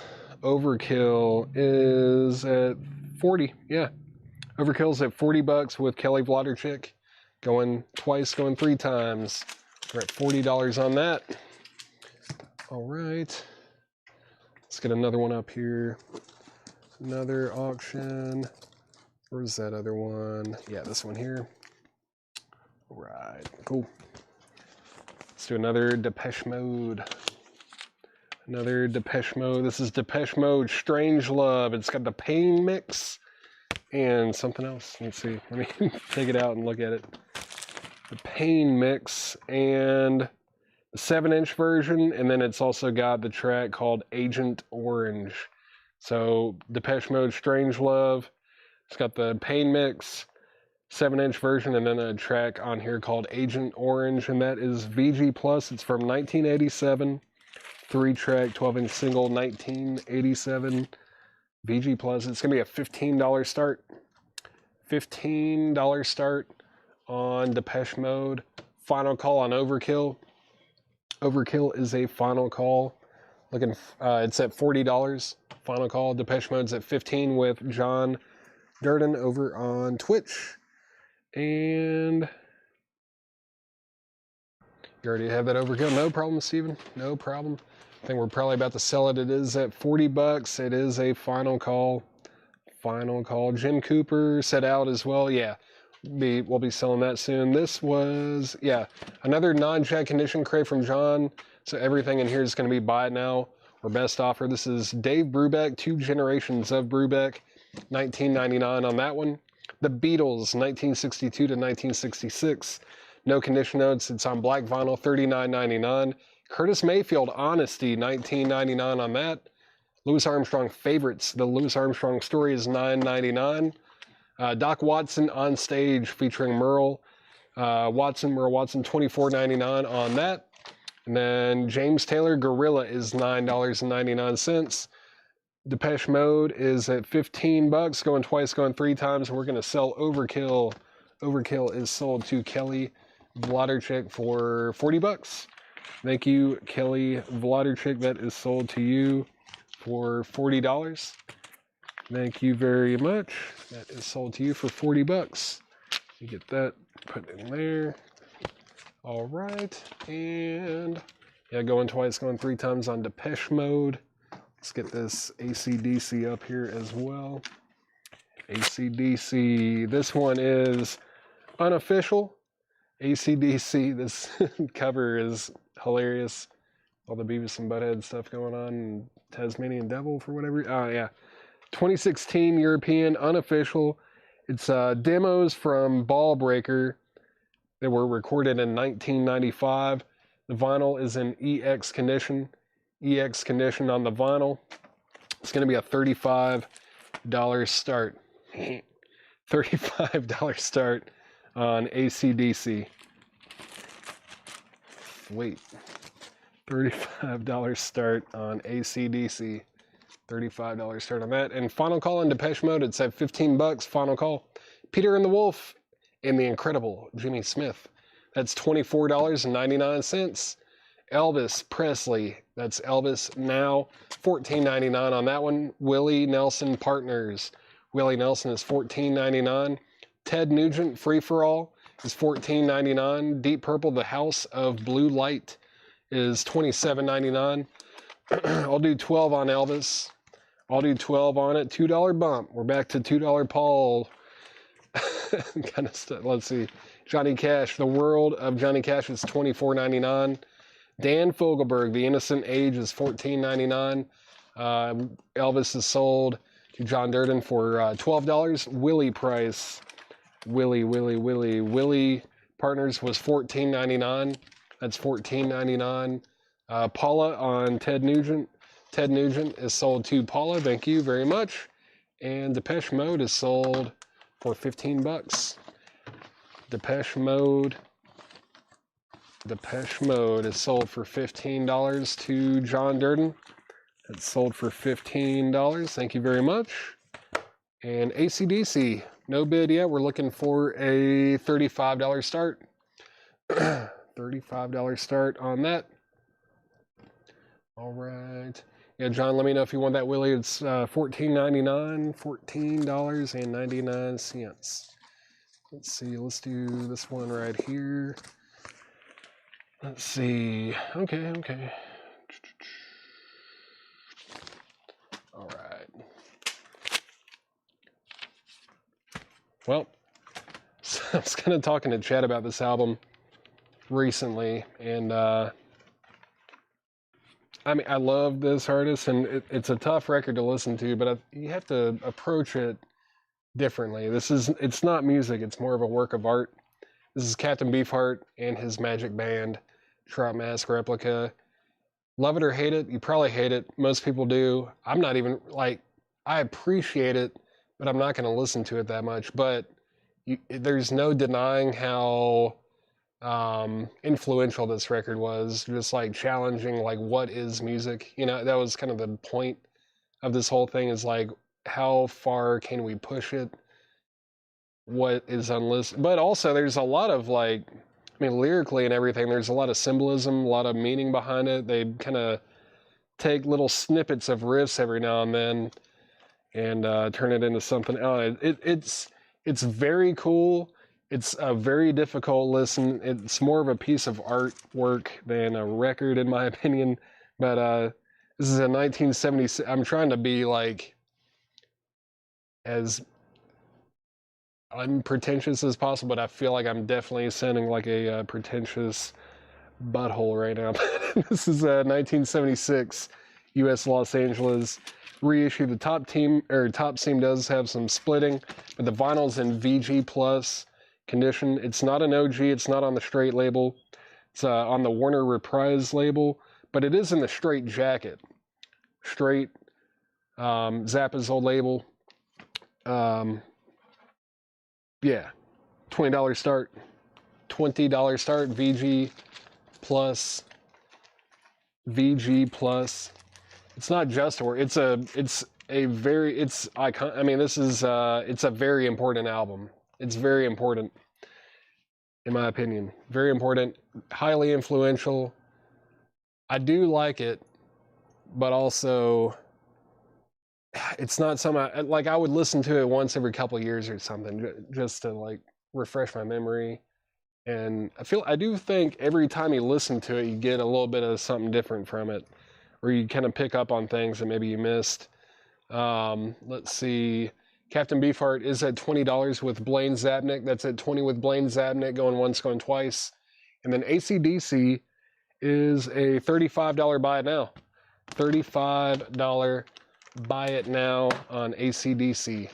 is at 40. Yeah, Overkill's at $40 with Kelly Vladarchik. Going twice, going 3 times. We're at $40 on that. All right. Let's get another one up here. Another auction. Where's that other one? Yeah, this one here. All right, cool. Let's do another Depeche Mode. Another Depeche Mode. This is Depeche Mode Strange Love. It's got the Pain mix and something else. Let's see. Let me take it out and look at it. The Pain mix and the 7-inch version, and then it's also got the track called Agent Orange. So Depeche Mode Strange Love. It's got the Pain mix, 7-inch version, and then a track on here called Agent Orange, and that is VG Plus. It's from 1987. 3-track, 12-inch single, 1987. VG Plus. It's going to be a $15 start. $15 start on Depeche Mode. Final call on Overkill. Overkill is a final call. Looking, it's at $40. Final call. Depeche Mode's at $15 with John Durden over on Twitch. And you already have that Overkill. No problem, Steven. No problem. I think we're probably about to sell it. It is at $40. It is a final call. Final call. Jim Cooper set out as well. Yeah, we'll be selling that soon. This was, yeah, another non-jack condition crate from John. So everything in here is going to be buy it now or best offer. This is Dave Brubeck, 2 generations of Brubeck, $19.99 on that one. The Beatles, 1962 to 1966. No condition notes. It's on black vinyl, $39.99. Curtis Mayfield, Honesty, $19.99 on that. Louis Armstrong Favorites. The Louis Armstrong Story is $9.99. Doc Watson On Stage featuring Merle Watson, $24.99 on that. And then James Taylor Gorilla is $9.99. Depeche Mode is at $15, going twice, going 3 times, and we're going to sell Overkill. Overkill is sold to Kelly Vladarchik for $40. Thank you, Kelly Vladarchik. That is sold to you for $40. Thank you very much. That is sold to you for $40. You get that put in there. All right, and yeah, going twice, going 3 times on Depeche Mode. Let's get this AC/DC up here as well. AC/DC. This one is unofficial. AC/DC. This cover is hilarious. All the Beavis and Butthead stuff going on. And Tasmanian Devil for whatever. Oh, yeah. 2016 European unofficial. It's demos from Ball Breaker that were recorded in 1995. The vinyl is in EX condition. EX condition on the vinyl. It's going to be a $35 start. $35 start on AC/DC. Wait. $35 start on AC/DC. $35 start on that. And final call on Depeche Mode. It's at $15. Final call. Peter and the Wolf and the incredible Jimmy Smith. That's $24.99. Elvis Presley. That's Elvis Now. $14.99 on that one. Willie Nelson Partners. Willie Nelson is $14.99. Ted Nugent Free for All is $14.99. Deep Purple The House of Blue Light is $27.99. I'll do 12 on Elvis. I'll do 12 on it. $2 bump. We're back to $2 Paul kind of stuff. Let's see. Johnny Cash. The World of Johnny Cash is $24.99. Dan Fogelberg. The Innocent Age is $14.99. Elvis is sold to John Durden for $12. Willie price. Willie Partners was $14.99. That's $14.99. Paula on Ted Nugent. Ted Nugent is sold to Paula. Thank you very much. And Depeche Mode is sold for $15. Depeche Mode is sold for $15 to John Durden. It's sold for $15. Thank you very much. And AC/DC, no bid yet. We're looking for a $35 start. $35 start on that. All right. Yeah, John, let me know if you want that, Willie. It's $14.99, $14.99. Let's see. Let's do this one right here. Let's see. Okay. All right. Well, so I was kind of talking to Chad about this album recently, and I mean, I love this artist, and it's a tough record to listen to, but you have to approach it differently. It's not music, it's more of a work of art. This is Captain Beefheart and his Magic Band Trout Mask replica. Love it or hate it, you probably hate it. Most people do. I'm not even, like, I appreciate it, but I'm not going to listen to it that much. But there's no denying how influential this record was, just like challenging, like, what is music? You know, that was kind of the point of this whole thing, is like, how far can we push it? What is unlistened? But also there's a lot of, like, I mean, lyrically and everything, there's a lot of symbolism, a lot of meaning behind it. They kind of take little snippets of riffs every now and then and turn it into something else. It's very cool. It's a very difficult listen. It's more of a piece of artwork than a record, in my opinion. But this is a 1976. I'm trying to be, like, as unpretentious as possible, but I feel like I'm definitely sounding like a pretentious butthole right now. This is a 1976 U.S. Los Angeles reissue. The top seam does have some splitting, but the vinyl's in VG Plus condition. It's not an OG. It's not on the straight label. It's on the Warner Reprise label, but it is in the straight jacket. Straight, Zappa's old label. Yeah, $20 start. $20 start. VG Plus. VG Plus. It's not just a word. It's a icon. I mean, this is it's a very important album. It's very important, in my opinion. Very important, highly influential. I do like it, but also it's not something like I would listen to it once every couple of years or something, just to, like, refresh my memory. And I do think every time you listen to it, you get a little bit of something different from it, or you kind of pick up on things that maybe you missed. Let's see. Captain Beefheart is at $20 with Blaine Zabnick. That's at $20 with Blaine Zabnick, going once, going twice. And then AC/DC is a $35 buy it now. $35 buy it now on AC/DC.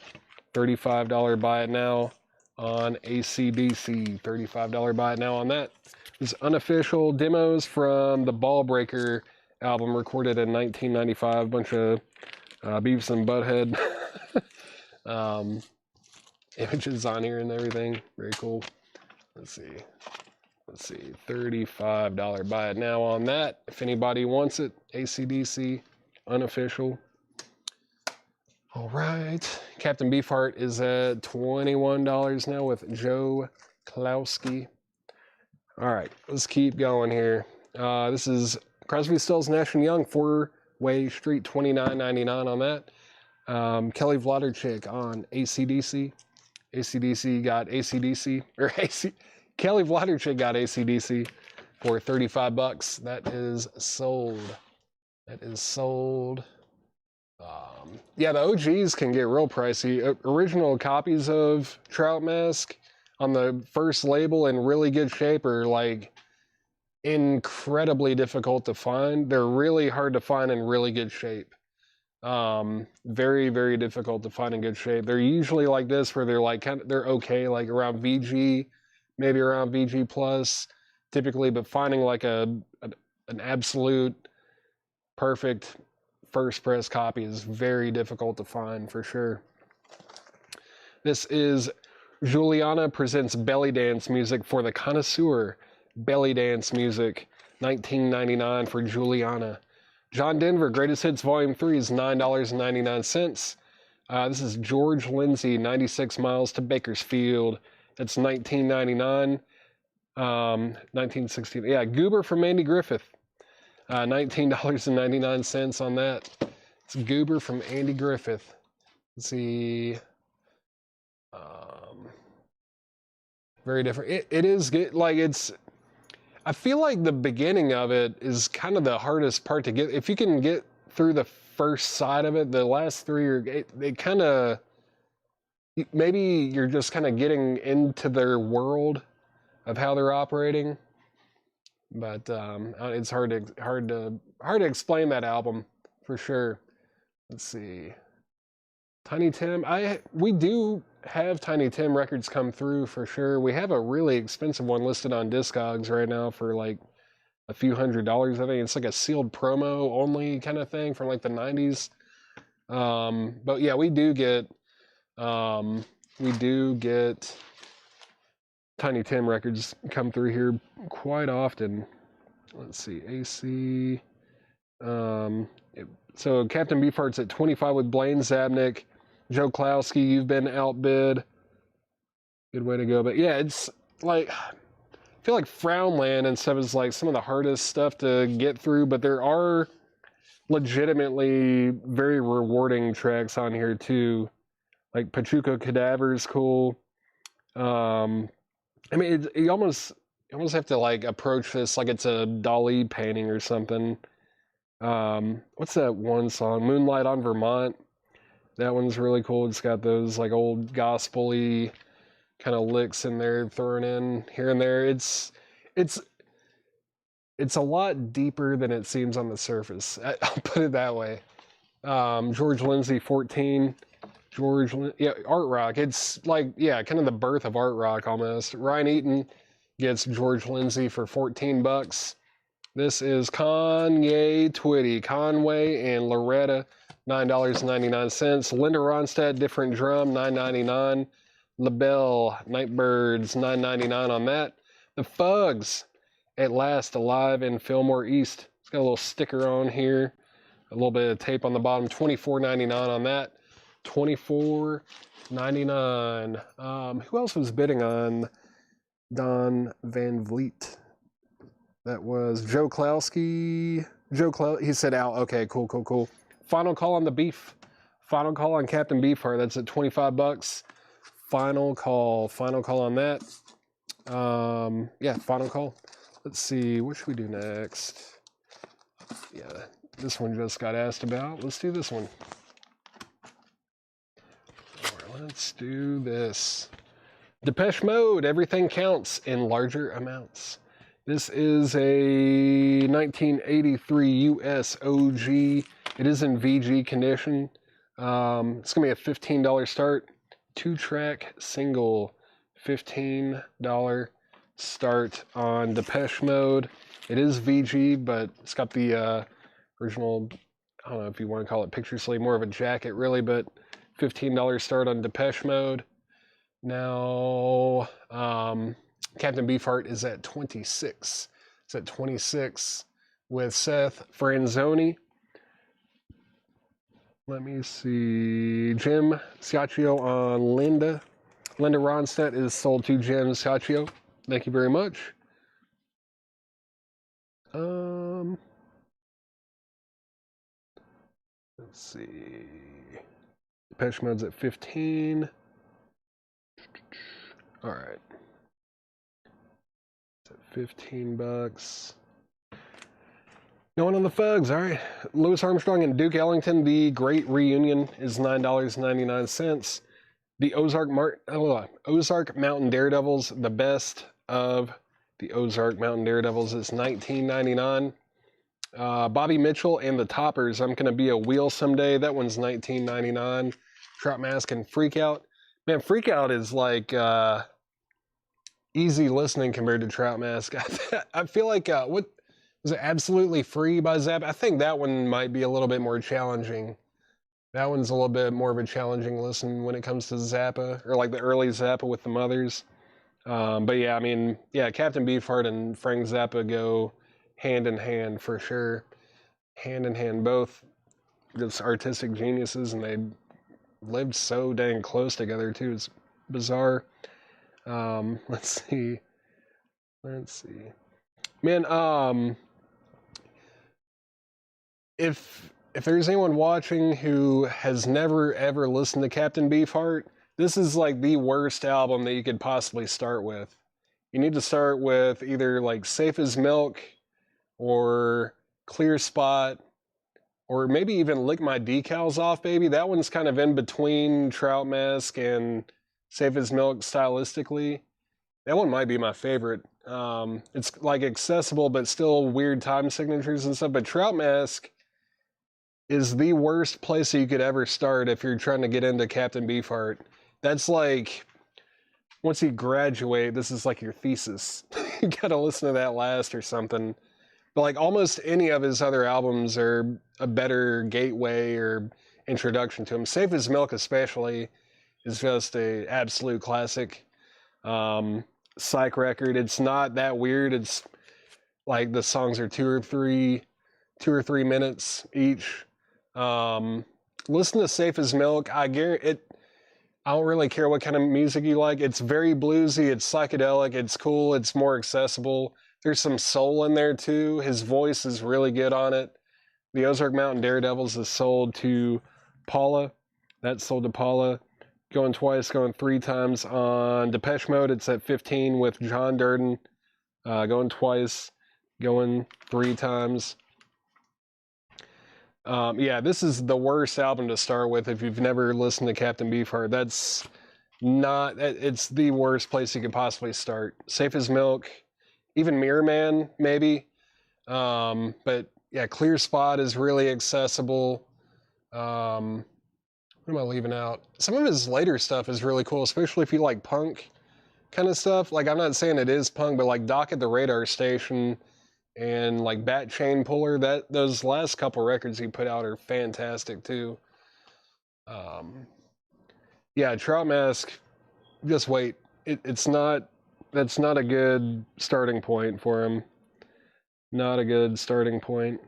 $35 buy it now on AC/DC. $35 buy it now on that. These unofficial demos from the Ball Breaker album, recorded in 1995. Bunch of Beavis and Butthead images on here and everything. Very cool. Let's see. $35 buy it now on that. If anybody wants it, AC/DC, unofficial. All right. Captain Beefheart is at $21 now with Joe Klowski. All right, let's keep going here. This is Crosby, Stills, Nash & Young, 4-Way Street, $29.99 on that. Kelly Wlodarczyk on AC/DC. AC/DC got AC/DC, or Kelly Wlodarczyk got AC/DC for $35. That is sold. That is sold. Yeah, the OGs can get real pricey. Original copies of Trout Mask on the first label in really good shape are like incredibly difficult to find. They're really hard to find in really good shape. Very, very difficult to find in good shape. They're usually like this where they're like they're okay, like around VG, maybe around VG plus typically, but finding like an absolute perfect first press copy is very difficult to find for sure. This is Juliana presents belly dance music for the connoisseur. Belly dance music, $19.99 for Juliana. John Denver, Greatest Hits Volume 3 is $9.99. This is George Lindsay, 96 Miles to Bakersfield. That's $19.99. 1916. Yeah, Goober from Andy Griffith. $19.99 on that. It's Goober from Andy Griffith. Let's see. Very different. It is good. Like it's. I feel like the beginning of it is kind of the hardest part to get. If you can get through the first side of it, the last three are. It kind of. Maybe you're just kind of getting into their world of how they're operating. But it's hard to explain that album for sure. Let's see. Tiny Tim, we do have Tiny Tim records come through for sure. We have a really expensive one listed on Discogs right now for like a few $100s. I think it's like a sealed promo only kind of thing from like the 90s. But yeah, we do get Tiny Tim records come through here quite often. Let's see, AC. So Captain Beefheart's at 25 with Blaine Zabnick. Joe Klowski, You've Been Outbid. Good way to go. But yeah, it's like, I feel like Frownland and stuff is like some of the hardest stuff to get through, but there are legitimately very rewarding tracks on here too. Like Pachuco Cadaver is cool. I mean, you almost have to like approach this like it's a Dali painting or something. What's that one song? Moonlight on Vermont. That one's really cool. It's got those like old gospel-y kind of licks in there thrown in here and there. It's a lot deeper than it seems on the surface. I'll put it that way. George Lindsay, 14. Art rock. It's like, yeah, kind of the birth of art rock almost. Ryan Eaton gets George Lindsay for $14. This is Kanye Twitty, Conway and Loretta, $9.99. Linda Ronstadt, Different Drum, $9.99. LaBelle, Nightbirds, $9.99 on that. The Fugs, At Last Alive in Fillmore East. It's got a little sticker on here, a little bit of tape on the bottom, $24.99 on that. $24.99. Who else was bidding on Don Van Vliet? That was Joe Klowski. He said out. Okay, cool. Final call on the beef. Final call on Captain Beefheart. That's at $25. Final call on that. Yeah, final call. Let's see, what should we do next? Yeah, this one just got asked about. Let's do this one. Let's do this. Depeche Mode, Everything Counts in Larger Amounts. This is a 1983 US OG. It is in VG condition. It's going to be a $15 start. 2-track single. $15 start on Depeche Mode. It is VG, but it's got the original, I don't know if you want to call it picture sleeve, more of a jacket really, but $15 start on Depeche Mode. Now, Captain Beefheart is at 26. It's at 26 with Seth Franzoni. Let me see. Jim Sciaccio on Linda. Linda Ronstadt is sold to Jim Sciaccio. Thank you very much. Let's see. Depeche Mode's at 15. All right. It's at $15. No one on the Fugs, all right. Louis Armstrong and Duke Ellington, The Great Reunion is $9.99. The Ozark Mountain Daredevils, the best of the Ozark Mountain Daredevils is $19.99. Bobby Mitchell and the Toppers, I'm Gonna Be a Wheel Someday, that one's $19.99. Trout Mask and Freak Out. Man, Freak Out is like easy listening compared to Trout Mask. I feel like, what was it, Absolutely Free by Zapp? I think that one might be a little bit more challenging. That one's a little bit more of a challenging listen when it comes to Zappa, or like the early Zappa with the Mothers. But yeah, I mean, yeah, Captain Beefheart and Frank Zappa go hand in hand for sure. Hand in hand, both just artistic geniuses, and they lived so dang close together too. It's bizarre. Let's see. Man, if there's anyone watching who has never ever listened to Captain Beefheart, this is like the worst album that you could possibly start with. You need to start with either like Safe as Milk or Clear Spot, or maybe even Lick My Decals Off, Baby. That one's kind of in between Trout Mask and Safe as Milk stylistically. That one might be my favorite. It's like accessible, but still weird time signatures and stuff. But Trout Mask is the worst place that you could ever start if you're trying to get into Captain Beefheart. That's like, once you graduate, this is like your thesis. You gotta listen to that last or something. But like almost any of his other albums are a better gateway or introduction to him. Safe as Milk especially is just a absolute classic. Psych record. It's not that weird. It's like the songs are two or three minutes each. Listen to Safe as Milk. I guarantee it. I don't really care what kind of music you like. It's very bluesy. It's psychedelic. It's cool. It's more accessible. There's some soul in there too. His voice is really good on it. The Ozark Mountain Daredevils is sold to Paula. That's sold to Paula. Going twice, going three times on Depeche Mode. It's at 15 with John Durden. Going twice, going three times. Yeah, this is the worst album to start with if you've never listened to Captain Beefheart. That's not, it's the worst place you could possibly start. Safe as Milk, even Mirror Man, maybe. But yeah, Clear Spot is really accessible. What am I leaving out? Some of his later stuff is really cool, especially if you like punk kind of stuff. Like, I'm not saying it is punk, but like Dock at the Radar Station and like Bat Chain Puller, those last couple records he put out are fantastic too. Yeah, Trout Mask, just wait. That's not a good starting point for him. Not a good starting point.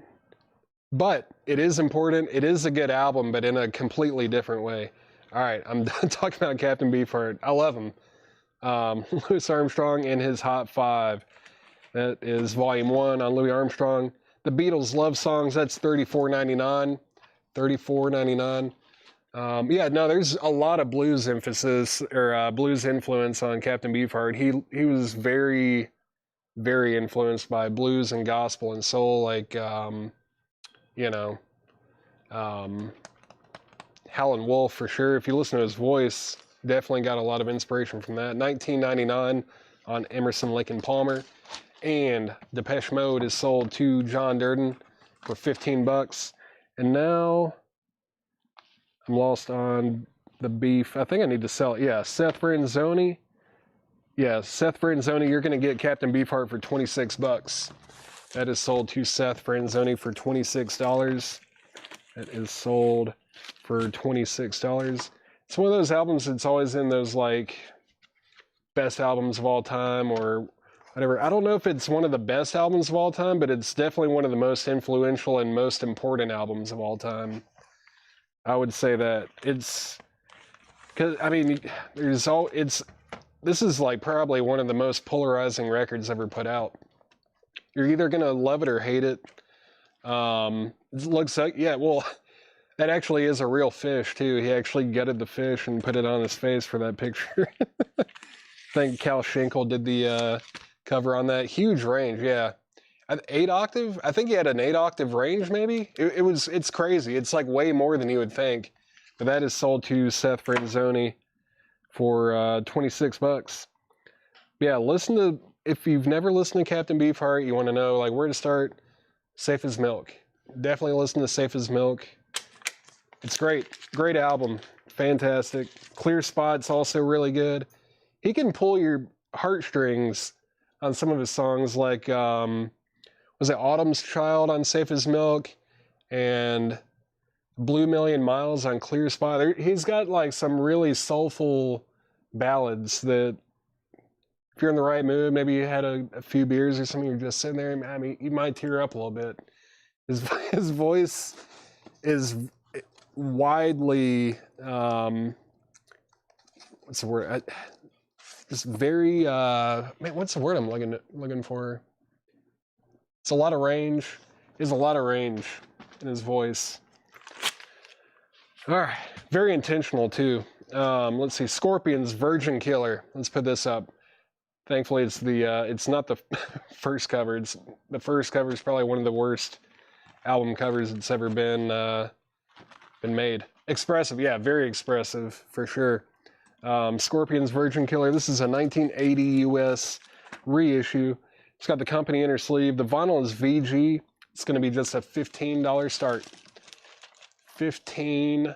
But it is important. It is a good album, but in a completely different way. All right, I'm done talking about Captain Beefheart. I love him. Louis Armstrong and his Hot 5. That is Volume 1 on Louis Armstrong. The Beatles Love Songs, that's $34.99. $34.99. Yeah, no, there's a lot of blues emphasis, or blues influence on Captain Beefheart. He was very, very influenced by blues and gospel and soul, like, you know, Howlin' Wolf for sure. If you listen to his voice, definitely got a lot of inspiration from that. $19.99 on Emerson, Lake and Palmer. And Depeche Mode is sold to John Durden for $15. And now I'm lost on the beef. I think I need to sell it. Yeah, Seth Franzoni. Yeah, Seth Franzoni, you're going to get Captain Beefheart for $26. That is sold to Seth Franzoni for $26. That is sold for $26. It's one of those albums that's always in those like best albums of all time or whatever. I don't know if it's one of the best albums of all time, but it's definitely one of the most influential and most important albums of all time. I would say that it's because I mean, this is like probably one of the most polarizing records ever put out. You're either gonna love it or hate it. It looks like, yeah, well, that actually is a real fish too. He actually gutted the fish and put it on his face for that picture. I think Cal Schenkel did the cover on that. Huge range, yeah. 8 octave. I think he had an 8 octave range. Maybe it's crazy. It's like way more than you would think. But that is sold to Seth Franzoni for $26. Yeah, listen to, if you've never listened to Captain Beefheart, you want to know like where to start. Safe as Milk. Definitely listen to Safe as Milk. It's great. Great album. Fantastic. Clear Spot's also really good. He can pull your heartstrings on some of his songs, like was it Autumn's Child on Safe as Milk and Blue Million Miles on Clear Spot. He's got like some really soulful ballads that if you're in the right mood, maybe you had a few beers or something, you're just sitting there, I mean, you might tear up a little bit. His voice is widely, what's the word? Just very, man, what's the word I'm looking for? It's a lot of range. There's a lot of range in his voice. All right, very intentional too. Let's see, Scorpions, Virgin Killer. Let's put this up. Thankfully, it's not the first cover. The first cover is probably one of the worst album covers that's ever been made. Expressive, yeah, very expressive for sure. Scorpions, Virgin Killer. This is a 1980 US reissue. It's got the company inner sleeve. The vinyl is VG. It's going to be just a $15 start. $15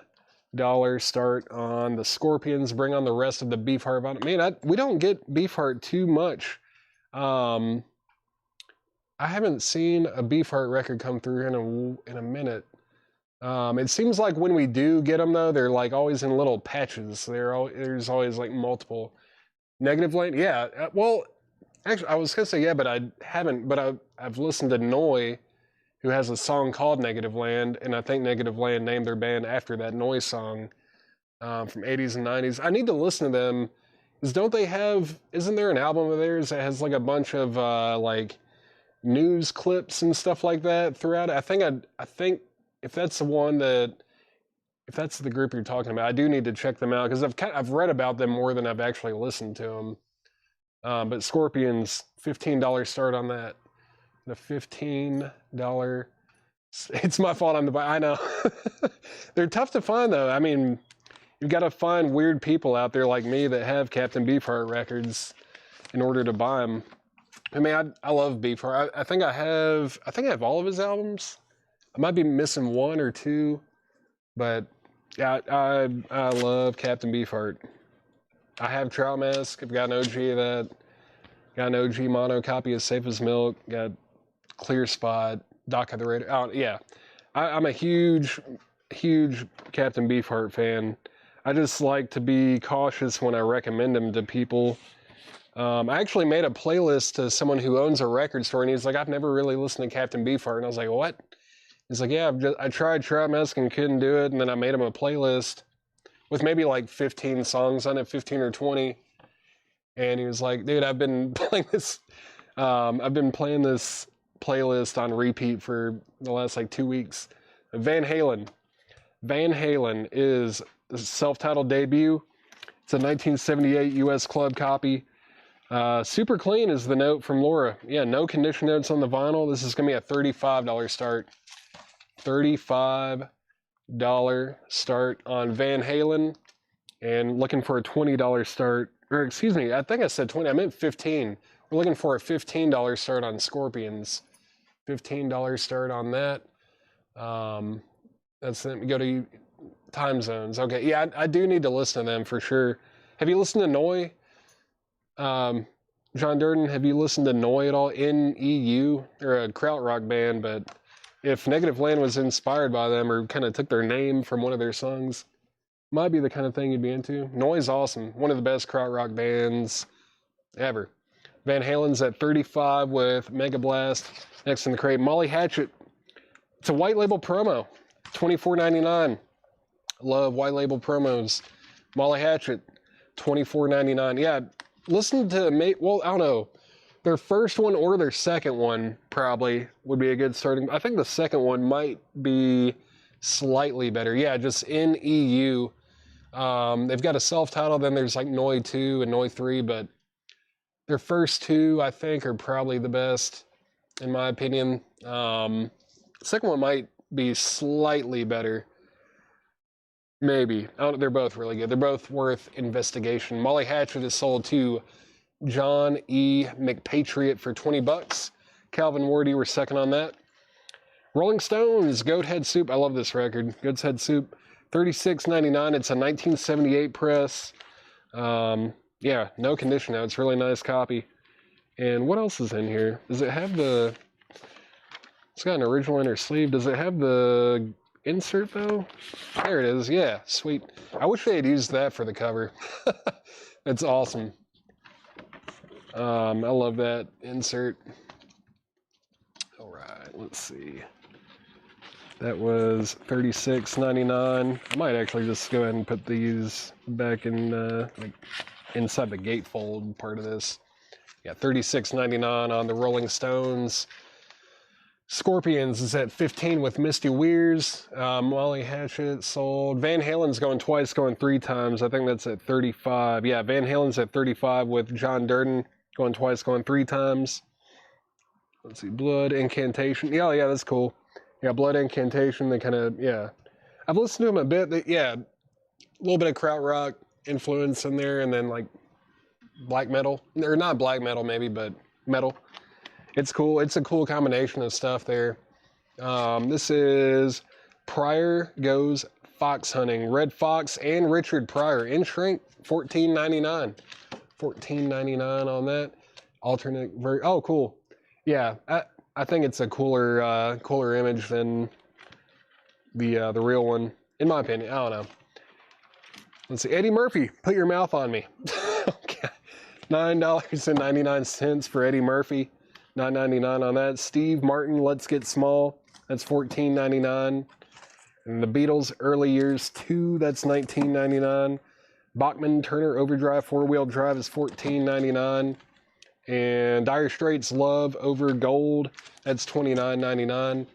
start on the Scorpions. Bring on the rest of the Beefheart vinyl. Man, we don't get Beefheart too much. I haven't seen a Beefheart record come through in a minute. It seems like when we do get them, though, they're like always in little patches. There's always like multiple. Negative Land, yeah. Well, actually, I was gonna say yeah, but I haven't. But I've listened to Noi, who has a song called Negative Land, and I think Negative Land named their band after that Noi song from 80s and 90s. I need to listen to them. Isn't there an album of theirs that has like a bunch of like news clips and stuff like that throughout it? I think if that's the group you're talking about, I do need to check them out because I've read about them more than I've actually listened to them. But Scorpions, $15 start on that. The $15. It's my fault I'm the buy. I know. They're tough to find though. I mean, you've got to find weird people out there like me that have Captain Beefheart records in order to buy them. I mean, I love Beefheart. I think I have all of his albums. I might be missing one or two, but yeah, I love Captain Beefheart. I have Trout Mask. I've got an OG of that. Got an OG mono copy of Safe as Milk. Got Clear Spot, Dock of the Raider. Oh, yeah. I'm a huge, huge Captain Beefheart fan. I just like to be cautious when I recommend him to people. I actually made a playlist to someone who owns a record store, and he's like, I've never really listened to Captain Beefheart. And I was like, what? He's like, yeah, I tried Trout Mask and couldn't do it, and then I made him a playlist with maybe like 15 songs on it, 15 or 20. And he was like, dude, I've been playing this playlist on repeat for the last like 2 weeks. Van Halen. Van Halen is the self-titled debut. It's a 1978 US club copy. Super clean is the note from Laura. Yeah, no condition notes on the vinyl. This is going to be a $35 start. $35 start on Van Halen. And looking for a $20 start. Or excuse me, I think I said 20. I meant 15. We're looking for a $15 start on Scorpions. $15 start on that. That's them. Go to time zones. Okay, yeah, I do need to listen to them for sure. Have you listened to Noi? John Durden, have you listened to Noi at all? NEU? They're a krautrock band, but if Negative Land was inspired by them or kind of took their name from one of their songs, might be the kind of thing you'd be into. Noi's awesome. One of the best krautrock bands ever. Van Halen's at 35 with Mega Blast. Next in the crate, Molly Hatchet. It's a white label promo. $24.99. Love white label promos. Molly Hatchet, $24.99. Yeah, listen to, well, I don't know. Their first one or their second one probably would be a good starting. I think the second one might be slightly better. Yeah, just NEU. They've got a self-title, then there's like Noi 2 and Noi 3, but their first two, I think, are probably the best. in my opinion. Second one might be slightly better. Maybe. They're both really good. They're both worth investigation. Molly Hatchet is sold to John E. McPatriot for $20. Calvin Ward, you were second on that. Rolling Stones, Goat Head Soup. I love this record. Goat's Head Soup, $36.99. It's a 1978 press. Yeah, no condition now. It's a really nice copy. And what else is in here? Does it have the... It's got an original inner sleeve. Does it have the insert, though? There it is. Yeah, sweet. I wish they had used that for the cover. It's awesome. I love that insert. All right, let's see. That was $36.99. I might actually just go ahead and put these back in, like, inside the gatefold part of this. Yeah, $36.99 on the Rolling Stones. Scorpions is at 15 with Misty Weirs. Molly Hatchet sold. Van Halen's going twice, going 3 times. I think that's at 35. Yeah, Van Halen's at 35 with John Durden going twice, going 3 times. Let's see, Blood Incantation. Yeah, that's cool. Yeah, Blood Incantation. They kind of, yeah. I've listened to them a bit. Yeah, a little bit of krautrock influence in there, and then like black metal. Or not black metal, maybe, but metal. It's cool. It's a cool combination of stuff there. This is Pryor Goes Fox Hunting. Red Fox and Richard Pryor in shrink, $14.99. $14.99 on that. Alternate version. Oh, cool. Yeah, I think it's a cooler image than the real one, in my opinion. I don't know. Let's see. Eddie Murphy, Put Your Mouth on Me. Okay. $9.99 for Eddie Murphy. $9.99 on that. Steve Martin, Let's Get Small. That's $14.99. And the Beatles, Early Years 2. That's $19.99. Bachman Turner Overdrive 4-wheel drive is $14.99. And Dire Straits Love Over Gold. That's $29.99.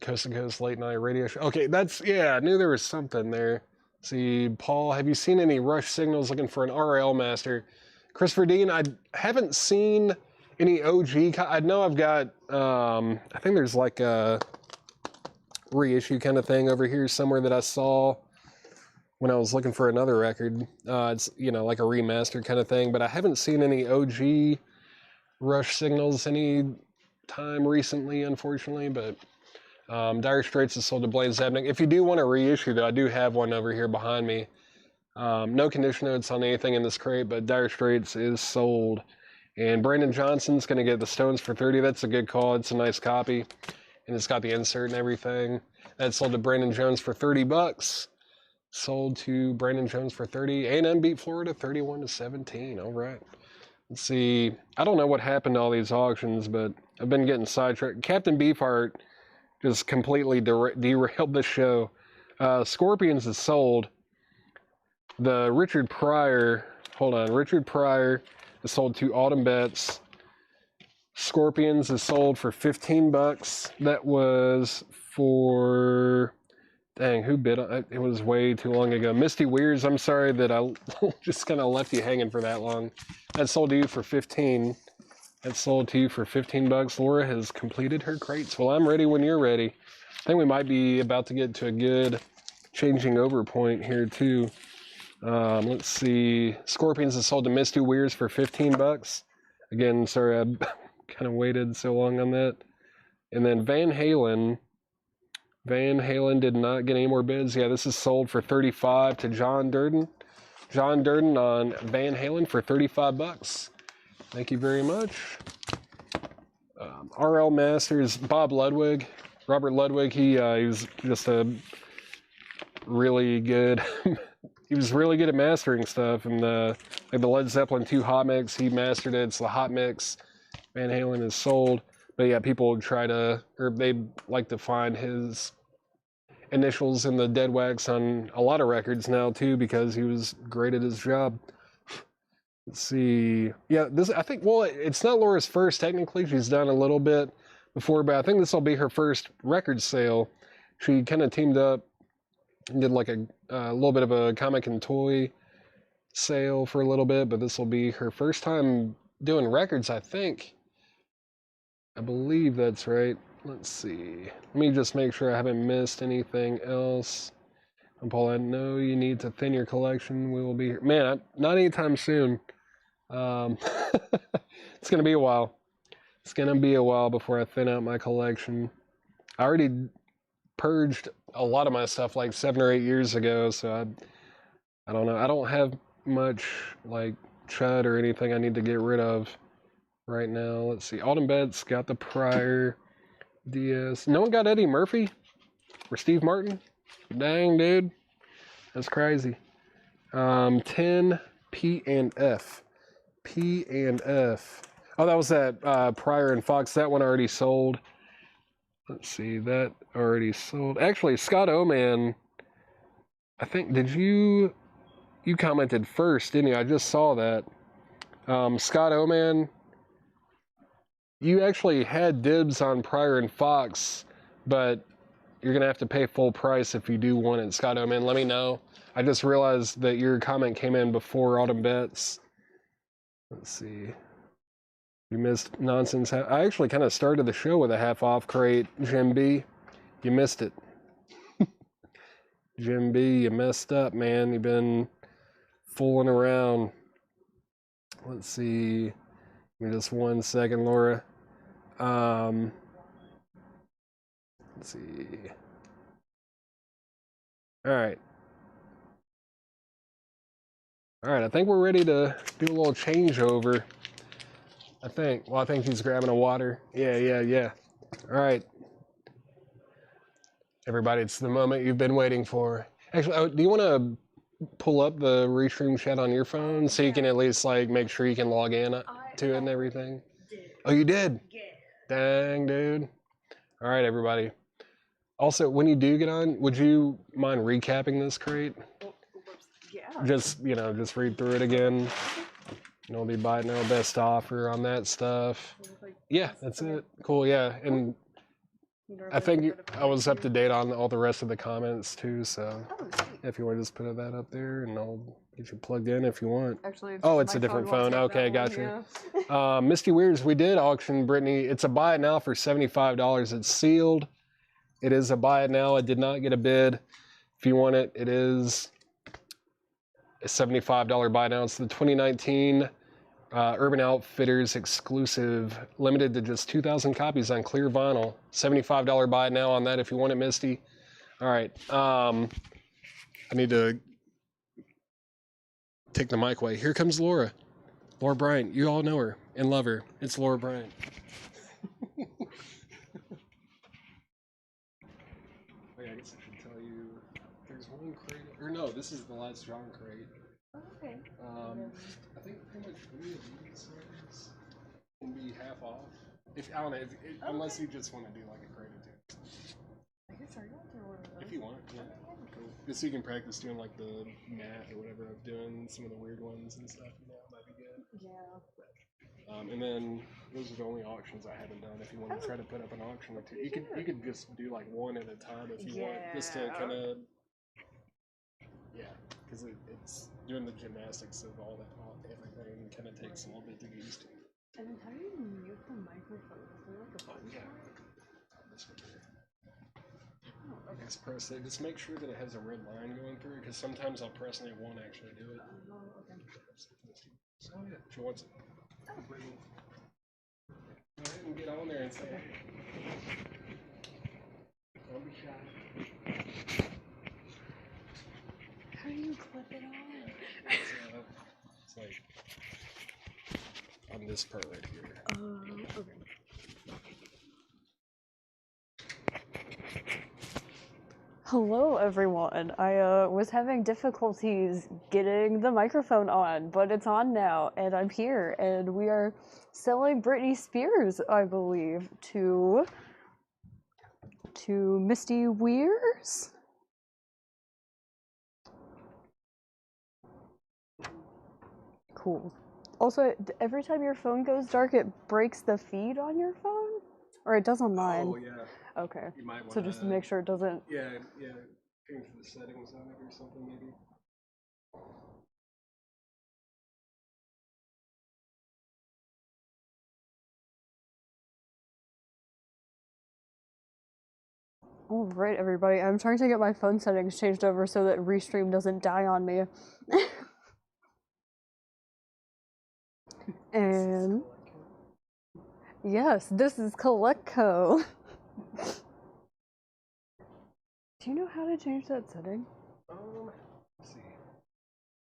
Coast to Coast Late Night Radio Show. Okay, that's, yeah, I knew there was something there. Let's see, Paul, have you seen any Rush Signals looking for an RL Master? Christopher Dean, I haven't seen any OG. I know I've got, I think there's like a reissue kind of thing over here somewhere that I saw when I was looking for another record. It's, you know, like a remaster kind of thing, but I haven't seen any OG Rush Signals any time recently, unfortunately, but Dire Straits is sold to Blaine Zabnick. If you do want a reissue, though, I do have one over here behind me. No condition notes on anything in this crate, but Dire Straits is sold. And Brandon Johnson's going to get the Stones for $30. That's a good call. It's a nice copy. And it's got the insert and everything. That's sold to Brandon Jones for $30. Sold to Brandon Jones for $30. A&M beat Florida 31-17. All right. Let's see. I don't know what happened to all these auctions, but I've been getting sidetracked. Captain Beefheart just completely derailed the show. Scorpions is sold. The Richard Pryor is sold to Autumn Betts. Scorpions is sold for $15. That was for... Dang, who bid on it? It was way too long ago. Misty Weirs, I'm sorry that I just kind of left you hanging for that long. That sold to you for $15. That sold to you for $15. Laura has completed her crates. Well, I'm ready when you're ready. I think we might be about to get to a good changing over point here, too. Let's see. Scorpions is sold to Misty Weirs for $15. Again, sorry I kind of waited so long on that. And then Van Halen did not get any more bids. Yeah, this is sold for $35 to John Durden. John Durden on Van Halen for $35. Thank you very much. RL Masters, Bob Ludwig. Robert Ludwig, he was just a really good... he was really good at mastering stuff. And like the Led Zeppelin 2 Hot Mix, he mastered it. It's the Hot Mix. Van Halen is sold. But yeah, people would try to... or they'd like to find his initials in the dead wax on a lot of records now, too, because he was great at his job. Let's see. Yeah, this, I think, well, it's not Laura's first, technically. She's done a little bit before, but I think this will be her first record sale. She kind of teamed up and did like a little bit of a comic and toy sale for a little bit, but this will be her first time doing records, I think. I believe that's right. Let's see. Let me just make sure I haven't missed anything else. And Paula, no, you need to thin your collection. We will be here. Man, not anytime soon. It's going to be a while. It's going to be a while before I thin out my collection. I already purged a lot of my stuff like 7 or 8 years ago, so I don't know. I don't have much like chud or anything I need to get rid of right now. Let's see. Autumn Betts got the Pryor DS. No one got Eddie Murphy or Steve Martin? Dang, dude. That's crazy. 10 P and F. P and F. Oh, that was that Pryor and Fox. That one already sold. Let's see. That already sold. Actually, Scott Oman, I think, did you commented first, didn't you? I just saw that. Scott Oman, you actually had dibs on Pryor and Fox, but you're going to have to pay full price if you do want it. Scott Oman, let me know. I just realized that your comment came in before Autumn Betts. Let's see. You missed nonsense. I actually kind of started the show with a half-off crate, Jim B. You missed it. Jim B, you messed up, man. You've been fooling around. Let's see. Give me just 1 second, Laura. Let's see. All right. All right, I think we're ready to do a little changeover. I think. Well, I think he's grabbing a water. Yeah. All right. Everybody, it's the moment you've been waiting for. Actually, do you want to pull up the Restream chat on your phone so you can at least like make sure you can log in to it and everything? Oh, you did? Dang, dude. All right, everybody. Also, when you do get on, would you mind recapping this crate? Yeah. Just read through it again. We'll be biting our best offer on that stuff. Yeah, that's it. Cool, yeah. And I think I was up to date on all the rest of the comments too, so if you want to just put that up there and I'll get you plugged in if you want. Actually, it's a different phone. Okay, gotcha. Yeah. Misty Weirds, we did auction, Brittany. It's a buy it now for $75. It's sealed. It is a buy it now. I did not get a bid. If you want it, it is a $75 buy now. It's the 2019 Urban Outfitters exclusive, limited to just 2,000 copies on clear vinyl. $75 buy now on that if you want it, Misty. All right. I need to take the mic away. Here comes Laura. Laura Bryant. You all know her and love her. It's Laura Bryant. I guess I should tell you, there's one crate, or no, this is the last John crate. Okay. I think pretty much 3 of these things can be half off. I don't know, unless you just want to do like a crate or two. I guess are you want to order those? If you want, yeah. Cool. Just so you can practice doing like the math or whatever of doing some of the weird ones and stuff. Might be good. Yeah. And then those are the only auctions I haven't done. If you want to try to put up an auction or two, you could just do like one at a time if you want, just to kind of because it's doing the gymnastics of all everything kind of takes a little bit to get used to. And then how do you mute the microphone? Is there like a button? This one here. Oh, okay. Just press it. Just make sure that it has a red line going through, because sometimes I'll press and it won't actually do it. Oh, okay. So yeah, she wants it. Go ahead and get on there and say, don't be shy. How do you clip it on? It's like on this part right here. Okay. Hello, everyone. I was having difficulties getting the microphone on, but it's on now, and I'm here, and we are selling Britney Spears, I believe, to Misty Weirs. Cool. Also, every time your phone goes dark, it breaks the feed on your phone? Or it does on mine? Oh, yeah. Okay. You might want so just to make sure it doesn't... Yeah, change the settings on it or something, maybe. All right, everybody. I'm trying to get my phone settings changed over so that Restream doesn't die on me. And yes, this is Coleco. Do you know how to change that setting? Let's see.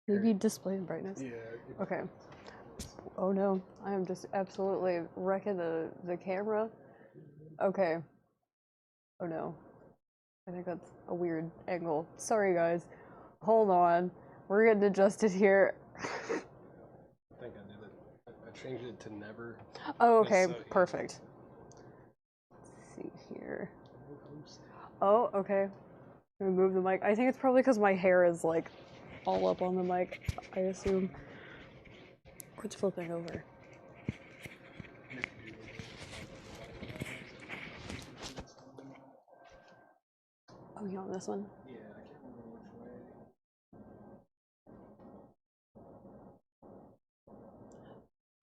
Maybe display brightness. Yeah. Okay. Oh no, I am just absolutely wrecking the camera. Okay. Oh no. I think that's a weird angle. Sorry guys. Hold on. We're getting adjusted here. I think I did it. I changed it to never. Oh, okay, So, perfect. Let's see here. Oh, okay. Move the mic. I think it's probably because my hair is like all up on the mic, I assume. What's flipping over? Oh, you on this one? Yeah, I can't remember which way.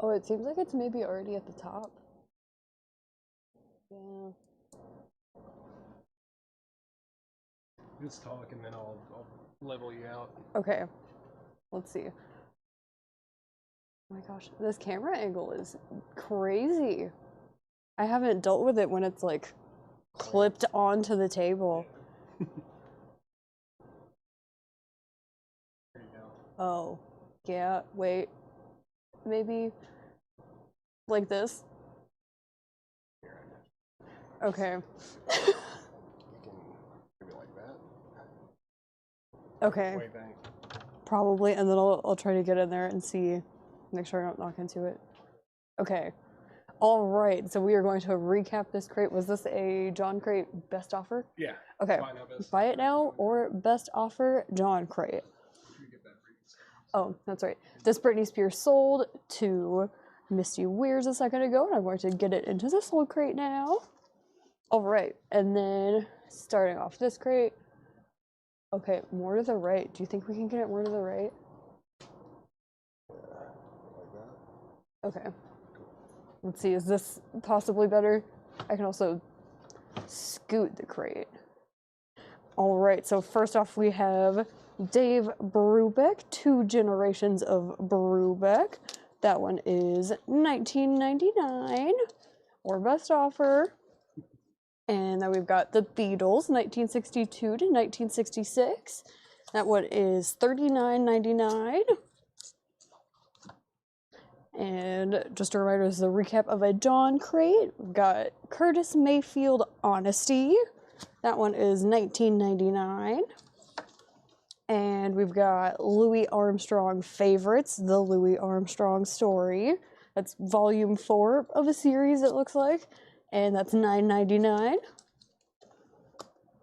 Oh, it seems like it's maybe already at the top. Yeah. Just talk and then I'll level you out. Okay. Let's see. Oh my gosh, this camera angle is crazy. I haven't dealt with it when it's like clipped onto the table. There you go. Oh, yeah, wait. Maybe like this? Okay. You can maybe like that. Okay. Way back. Probably, and then I'll try to get in there and see, make sure I don't knock into it. Okay. All right, so we are going to recap this crate. Was this a John crate best offer? Yeah. Okay. Buy it now or best offer John crate. Oh, that's right. This Britney Spears sold to Misty Weirs a second ago, and I'm going to get it into the sold crate now. All right, and then starting off this crate. Okay, more to the right. Do you think we can get it more to the right? Like that. Okay. Let's see, is this possibly better? I can also scoot the crate. All right, so first off we have Dave Brubeck, 2 generations of Brubeck. That one is $19.99 or best offer. And then we've got the Beatles, 1962 to 1966. That one is $39.99. And just a reminder, this is a recap of a John crate. We've got Curtis Mayfield Honesty. That one is $19.99. And we've got Louis Armstrong Favorites, the Louis Armstrong story. That's volume 4 of a series, it looks like. And that's $9.99.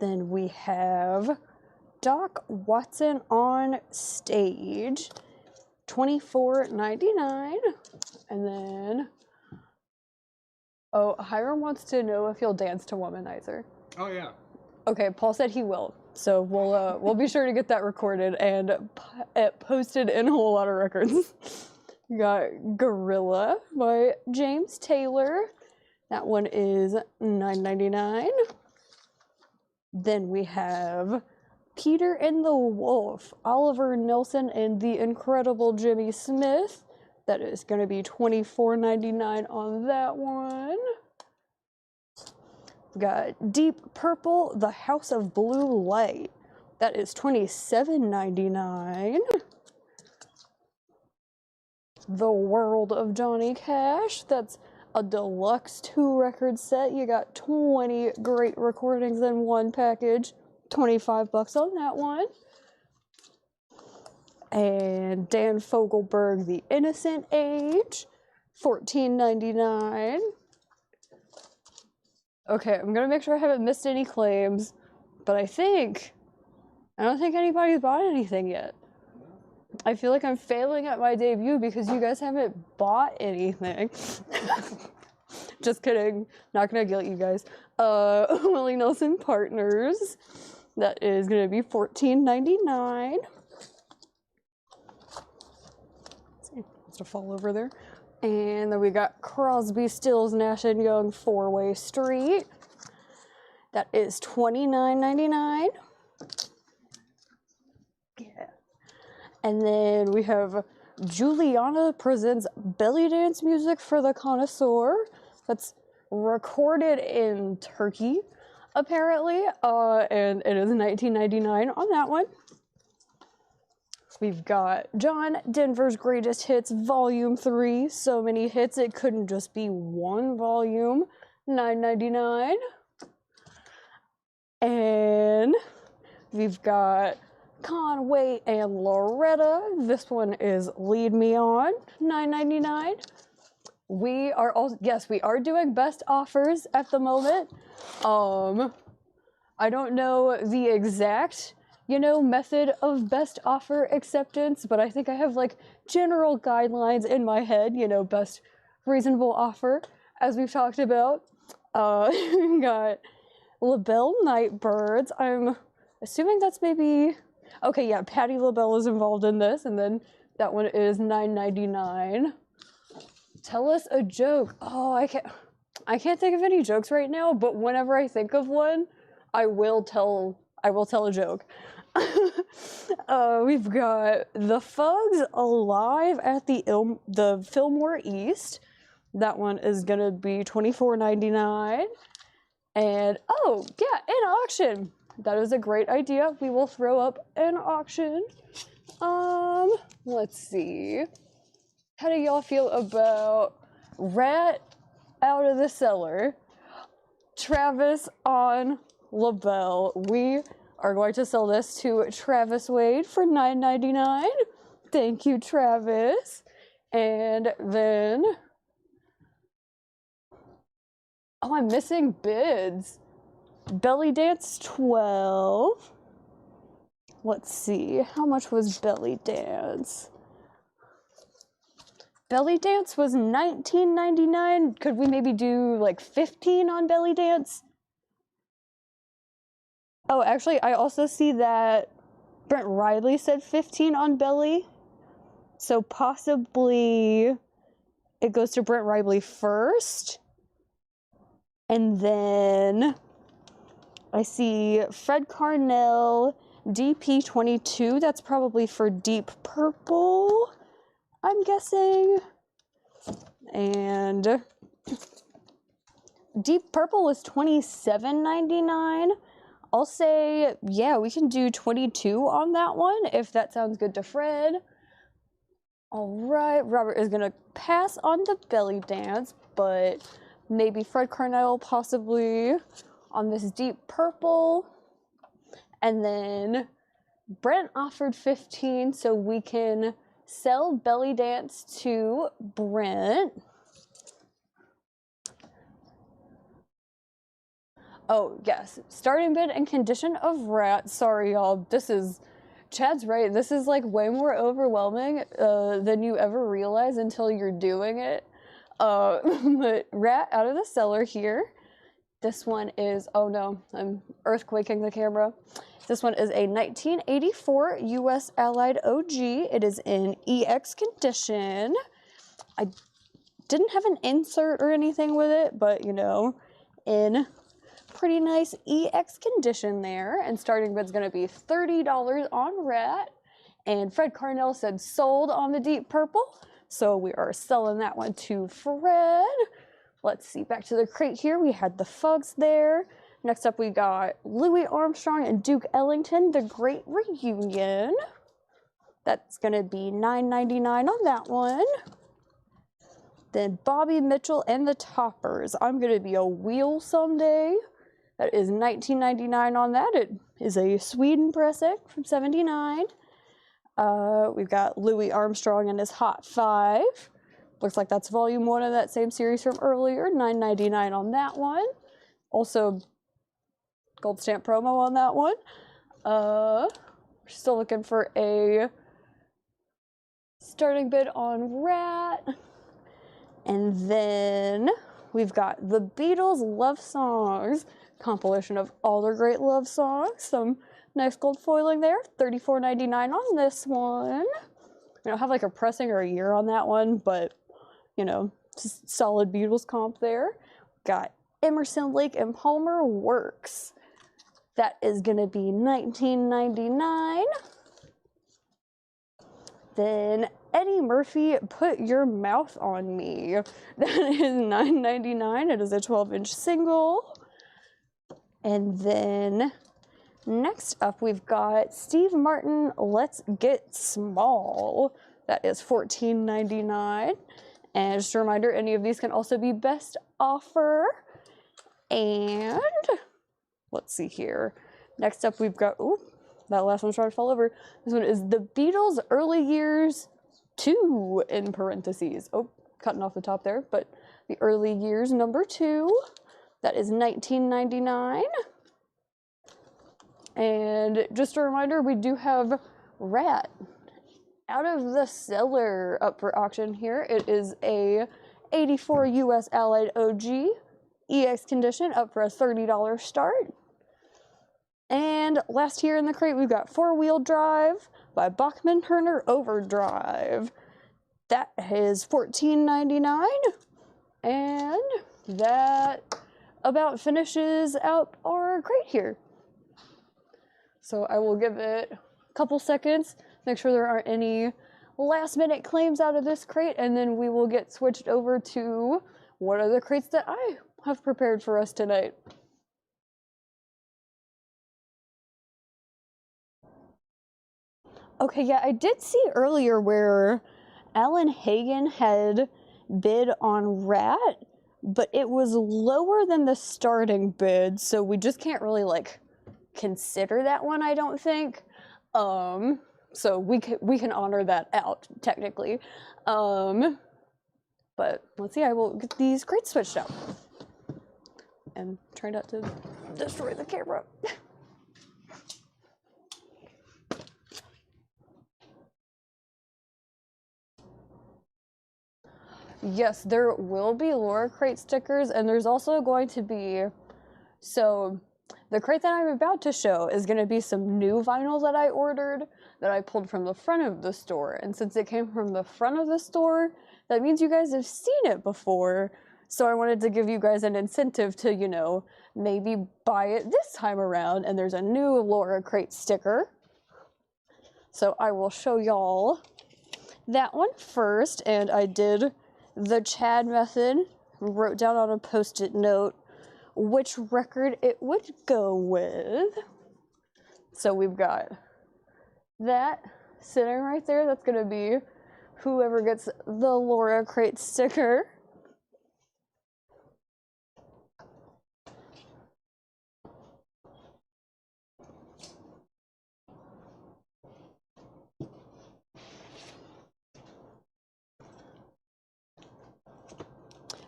Then we have Doc Watson on Stage, $24.99. And then, oh, Hiram wants to know if you'll dance to Womanizer. Oh yeah. Okay, Paul said he will, so we'll be sure to get that recorded and posted in a whole lot of records. We got Gorilla by James Taylor. That one is $9.99. Then we have Peter and the Wolf, Oliver Nelson and the Incredible Jimmy Smith. That is going to be $24.99 on that one. We got Deep Purple, The House of Blue Light. That is $27.99. The World of Johnny Cash. That's a deluxe 2-record set. You got 20 great recordings in one package. $25 on that one. And Dan Fogelberg, The Innocent Age, $14.99. Okay, I'm gonna make sure I haven't missed any claims, but I don't think anybody's bought anything yet. I feel like I'm failing at my debut because you guys haven't bought anything. Just kidding. Not gonna guilt you guys. Willie Nelson Partners. That is gonna be $14.99. It's to fall over there. And then we got Crosby, Stills, Nash & Young, 4-Way Street. That is $29.99. Yeah. And then we have Juliana presents belly dance music for the connoisseur. That's recorded in Turkey, apparently, and it is $19.99 on that one. We've got John Denver's Greatest Hits Volume 3. So many hits, it couldn't just be one volume. $9.99. And we've got Conway and Loretta. This one is Lead Me On, $9.99. We are also, yes, we are doing best offers at the moment. I don't know the exact, method of best offer acceptance, but I think I have like general guidelines in my head, best reasonable offer, as we've talked about. We got LaBelle Nightbirds. I'm assuming that's maybe, okay, yeah, Patti LaBelle is involved in this, and then that one is $9.99. Tell us a joke. Oh, I can't think of any jokes right now, but whenever I think of one, I will tell a joke. We've got The Fugs Alive at the Fillmore East. That one is gonna be $24.99. And oh yeah, an auction. That is a great idea. We will throw up an auction. Let's see. How do y'all feel about Rat Out of the Cellar, Travis on LaBelle? We are going to sell this to Travis Wade for $9.99. Thank you, Travis. And then, oh, I'm missing bids. Belly Dance 12. Let's see, how much was Belly Dance? Belly Dance was $19.99. Could we maybe do like 15 on Belly Dance? Oh, actually, I also see that Brent Riley said 15 on Belly. So possibly it goes to Brent Riley first. And then I see Fred Carnell, DP22. That's probably for Deep Purple, I'm guessing. And Deep Purple was $27.99. I'll say, yeah, we can do 22 on that one, if that sounds good to Fred. All right, Robert is gonna pass on the Belly Dance, but maybe Fred Carnell possibly on this Deep Purple. And then Brent offered 15, so we can sell Belly Dance to Brent. Oh, yes. Starting bid and condition of Rat. Sorry, y'all. Chad's right. This is like way more overwhelming than you ever realize until you're doing it. But Rat Out of the Cellar here. This one is, oh no, I'm earthquaking the camera. This one is a 1984 US Allied OG. It is in EX condition. I didn't have an insert or anything with it, but in pretty nice EX condition there. And starting bid's gonna be $30 on Rat. And Fred Carnell said sold on the Deep Purple. So we are selling that one to Fred. Let's see, back to the crate here. We had the Fugs there. Next up we got Louis Armstrong and Duke Ellington, The Great Reunion. That's gonna be $9.99 on that one. Then Bobby Mitchell and the Toppers. I'm gonna be a wheel someday. That is $19.99 on that. It is a Sweden pressing from '79. We've got Louis Armstrong and his Hot 5. Looks like that's volume 1 of that same series from earlier. $9.99 on that one. Also, gold stamp promo on that one. We're still looking for a starting bid on Rat. And then we've got the Beatles Love Songs, compilation of all their great love songs. Some nice gold foiling there. $34.99 on this one. I don't have like a pressing or a year on that one, but just solid Beatles comp there. Got Emerson, Lake and Palmer Works. That is going to be $19.99. Then Eddie Murphy, Put Your Mouth on Me. That is $9.99. It is a 12-inch single. And then next up, we've got Steve Martin, Let's Get Small. That is $14.99. And just a reminder, any of these can also be best offer. And let's see here. Next up, we've got, ooh, that last one's trying to fall over. This one is The Beatles' Early Years 2, in parentheses. Oh, cutting off the top there, but The Early Years number 2. That is $19.99. And just a reminder, we do have Rat Out of the Cellar up for auction here. It is a 84 US Allied OG EX condition, up for a $30 start. And last here in the crate, we've got Four Wheel Drive by Bachman Turner Overdrive. That is $14.99. And that about finishes out our crate here. So I will give it a couple seconds, make sure there aren't any last minute claims out of this crate, and then we will get switched over to one of the crates that I have prepared for us tonight. Okay, yeah, I did see earlier where Alan Hagen had bid on Rat, but it was lower than the starting bid, so we just can't really, like, consider that one, I don't think. So we can honor that out, technically. But let's see, I will get these crates switched out. And try not to destroy the camera. Yes, there will be Laura crate stickers, and there's also going to be, so the crate that I'm about to show is going to be some new vinyl that I ordered that I pulled from the front of the store. And since it came from the front of the store, that means you guys have seen it before. So I wanted to give you guys an incentive to, you know, maybe buy it this time around. And there's a new Laura crate sticker. So I will show y'all that one first. And I did the Chad method, wrote down on a post-it note which record it would go with. So we've got that sitting right there. That's gonna be whoever gets the Laura crate sticker.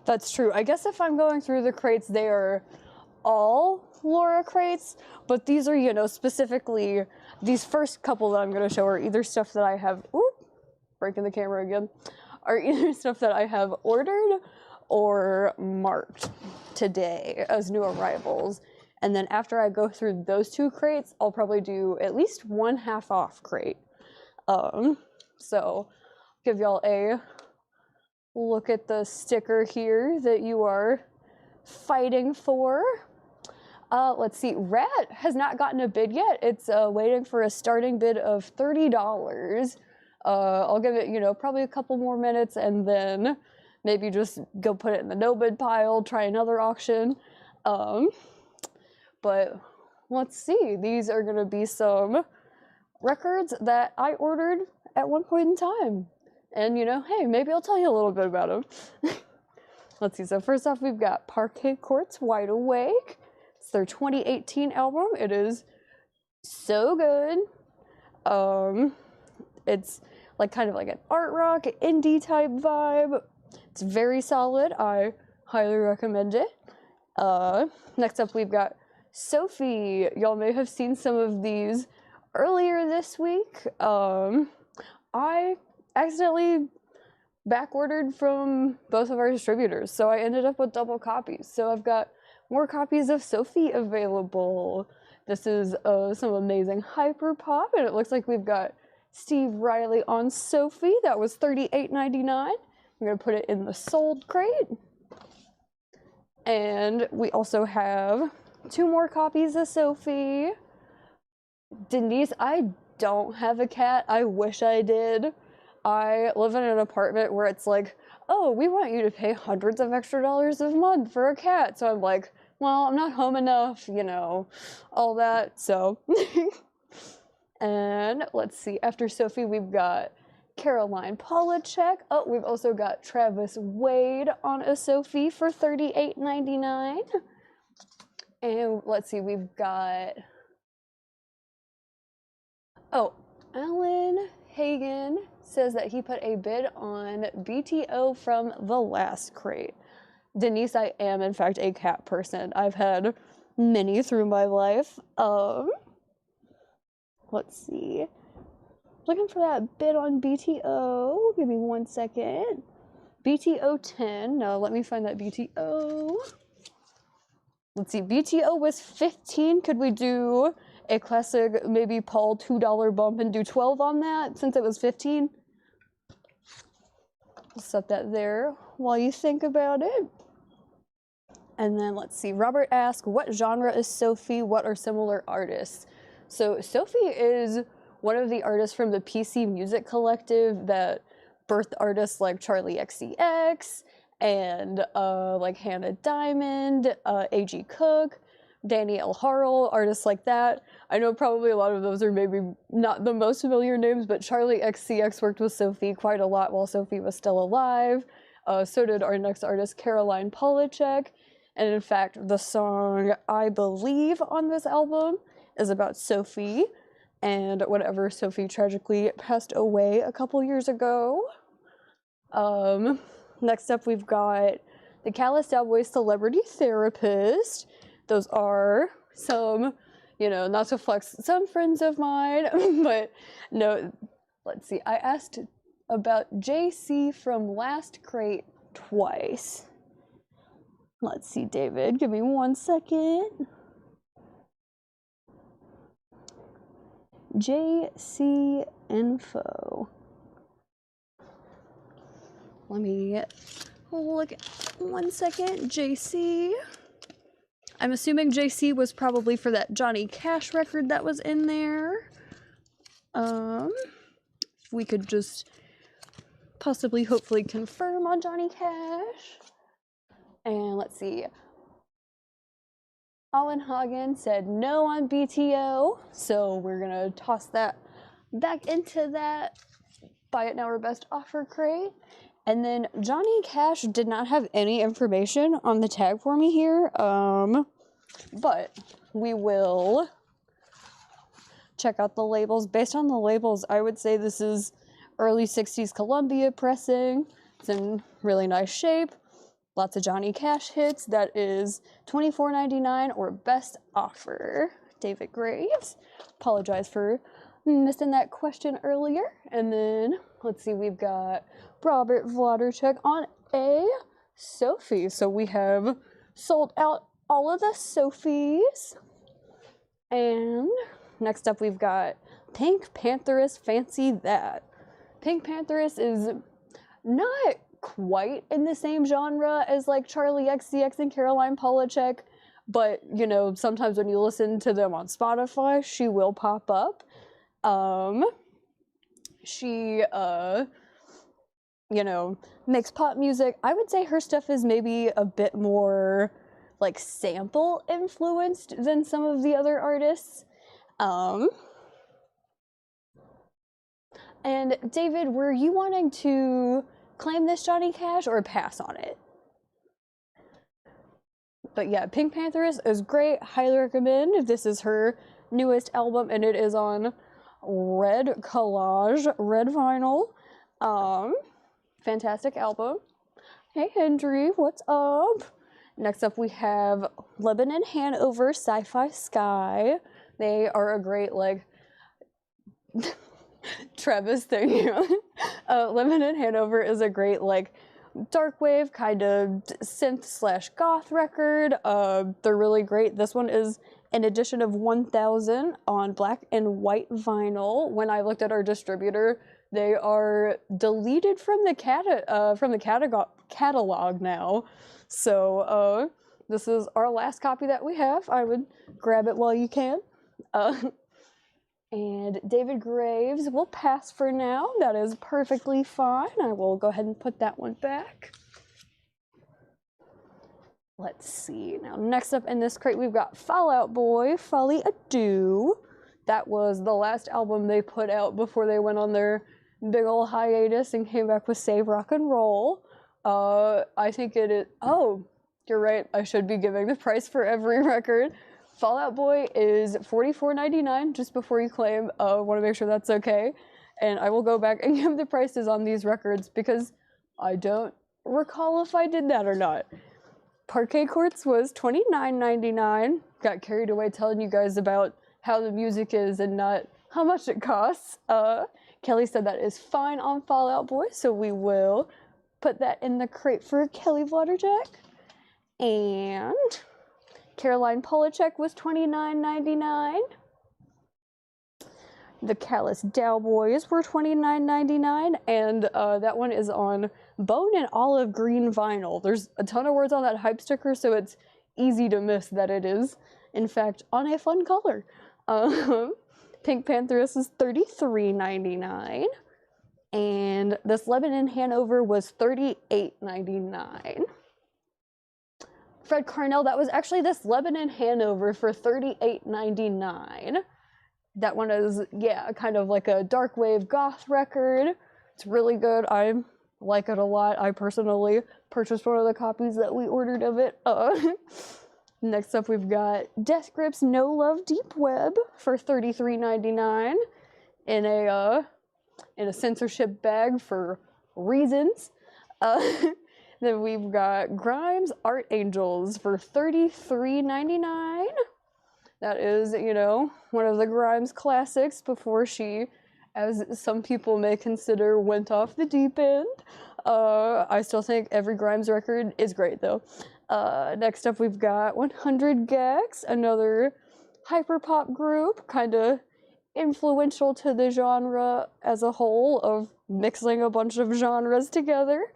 That's true. I guess if I'm going through the crates, they are all Laura crates, but these are, you know, specifically, these first couple that I'm going to show are either stuff that I have, oop, breaking the camera again, are either stuff that I have ordered or marked today as new arrivals. And then after I go through those two crates, I'll probably do at least one half off crate. So give y'all a look at the sticker here that you are fighting for. Let's see, Rat has not gotten a bid yet. It's waiting for a starting bid of $30. I'll give it, you know, probably a couple more minutes and then maybe just go put it in the no bid pile, try another auction. But let's see, these are gonna be some records that I ordered at one point in time. And, you know, hey, maybe I'll tell you a little bit about them. Let's see, so first off, we've got Parquet Court's Wide Awake. It's their 2018 album. It is so good. It's like kind of like an art rock, indie type vibe. It's very solid. I highly recommend it. Next up, we've got Sophie. Y'all may have seen some of these earlier this week. I accidentally back ordered from both of our distributors, so I ended up with double copies. So I've got more copies of Sophie available. This is some amazing hyper pop, and it looks like we've got Steve Riley on Sophie. That was $38.99. I'm gonna put it in the sold crate. And we also have 2 more copies of Sophie. Denise, I don't have a cat. I wish I did. I live in an apartment where it's like, oh, we want you to pay hundreds of extra dollars a month for a cat. So I'm like, well, I'm not home enough, you know, all that. So, and let's see, after Sophie, we've got Caroline Polachek. Oh, we've also got Travis Wade on a Sophie for $38.99. And let's see, we've got, oh, Alan Hagen says that he put a bid on BTO from the last crate. Denise, I am in fact a cat person. I've had many through my life. Let's see. Looking for that bid on BTO. Give me 1 second. BTO 10. No, let me find that BTO. Let's see. BTO was 15. Could we do a classic, maybe Paul $2 bump and do 12 on that since it was 15? I'll set that there while you think about it. And then let's see. Robert asked, what genre is Sophie? What are similar artists? So Sophie is one of the artists from the PC Music Collective that birthed artists like Charlie XCX and like Hannah Diamond, A.G. Cook, Danielle Harrell, artists like that. I know probably a lot of those are maybe not the most familiar names, but Charlie XCX worked with Sophie quite a lot while Sophie was still alive. So did our next artist, Caroline Polachek. And in fact, the song I Believe on this album is about Sophie and whenever Sophie tragically passed away a couple years ago. Next up, we've got the Callous Cowboy Celebrity Therapist. Those are some, you know, not to flex, some friends of mine, but no, let's see. I asked about JC from last crate twice. Let's see, David, give me 1 second. JC info. Let me look at 1 second. JC. I'm assuming JC was probably for that Johnny Cash record that was in there. If we could just possibly, hopefully confirm on Johnny Cash. And let's see. Alan Hagen said no on BTO, so we're gonna toss that back into that buy it now or best offer crate. And then Johnny Cash did not have any information on the tag for me here, but we will check out the labels. Based on the labels, I would say this is early 60s Columbia pressing. It's in really nice shape. Lots of Johnny Cash hits. That is $24.99 or best offer. David Graves. Apologize for missing that question earlier. And then, let's see, we've got Robert Vladerchuk on a Sophie. So we have sold out all of the Sophies. And next up, we've got Pink Pantheress Fancy That. Pink Pantheress is not quite in the same genre as like Charlie XCX and Caroline Polachek, but you know, sometimes when you listen to them on Spotify, she will pop up. She you know, makes pop music. I would say her stuff is maybe a bit more like sample influenced than some of the other artists. And David, were you wanting to claim this Johnny Cash or pass on it? But yeah, Pink Pantheress is great. Highly recommend. This is her newest album, and it is on red collage, red vinyl. Fantastic album. Hey, Hendry, what's up? Next up, we have Lebanon Hanover Sci-Fi Sky. They are a great, like, Travis thing. Lebanon Hanover is a great, like, dark wave kind of synth/goth record. They're really great. This one is an edition of 1000 on black and white vinyl. When I looked at our distributor, they are deleted from the catalog now. So this is our last copy that we have. I would grab it while you can. And David Graves will pass for now. That is perfectly fine. I will go ahead and put that one back. Let's see. Now, next up in this crate, we've got Fall Out Boy, Folly Adieu. That was the last album they put out before they went on their big old hiatus and came back with Save Rock and Roll. I think it is... Oh, you're right. I should be giving the price for every record. Fall Out Boy is $44.99 just before you claim. Want to make sure that's okay. And I will go back and give the prices on these records because I don't recall if I did that or not. Parquet Courts was $29.99. Got carried away telling you guys about how the music is and not how much it costs. Kelly said that is fine on Fall Out Boy, so we will put that in the crate for Kelly Waterjack. And Caroline Polachek was $29.99. The Callous Dow Boys were $29.99, and that one is on bone and olive green vinyl. There's a ton of words on that hype sticker, so it's easy to miss that it is, in fact, on a fun color. Pink Pantheress is $33.99, and this Lebanon Hanover was $38.99. Fred Carnell, that was actually this Lebanon Hanover for $38.99. That one is, yeah, kind of like a dark wave goth record. It's really good. I like it a lot. I personally purchased one of the copies that we ordered of it. Next up, we've got Death Grips No Love Deep Web for $33.99 in a censorship bag for reasons. Then we've got Grimes Art Angels for $33.99. That is, you know, one of the Grimes classics before she, as some people may consider, went off the deep end. I still think every Grimes record is great, though. Next up, we've got 100 Gex, another hyperpop group, kind of influential to the genre as a whole of mixing a bunch of genres together.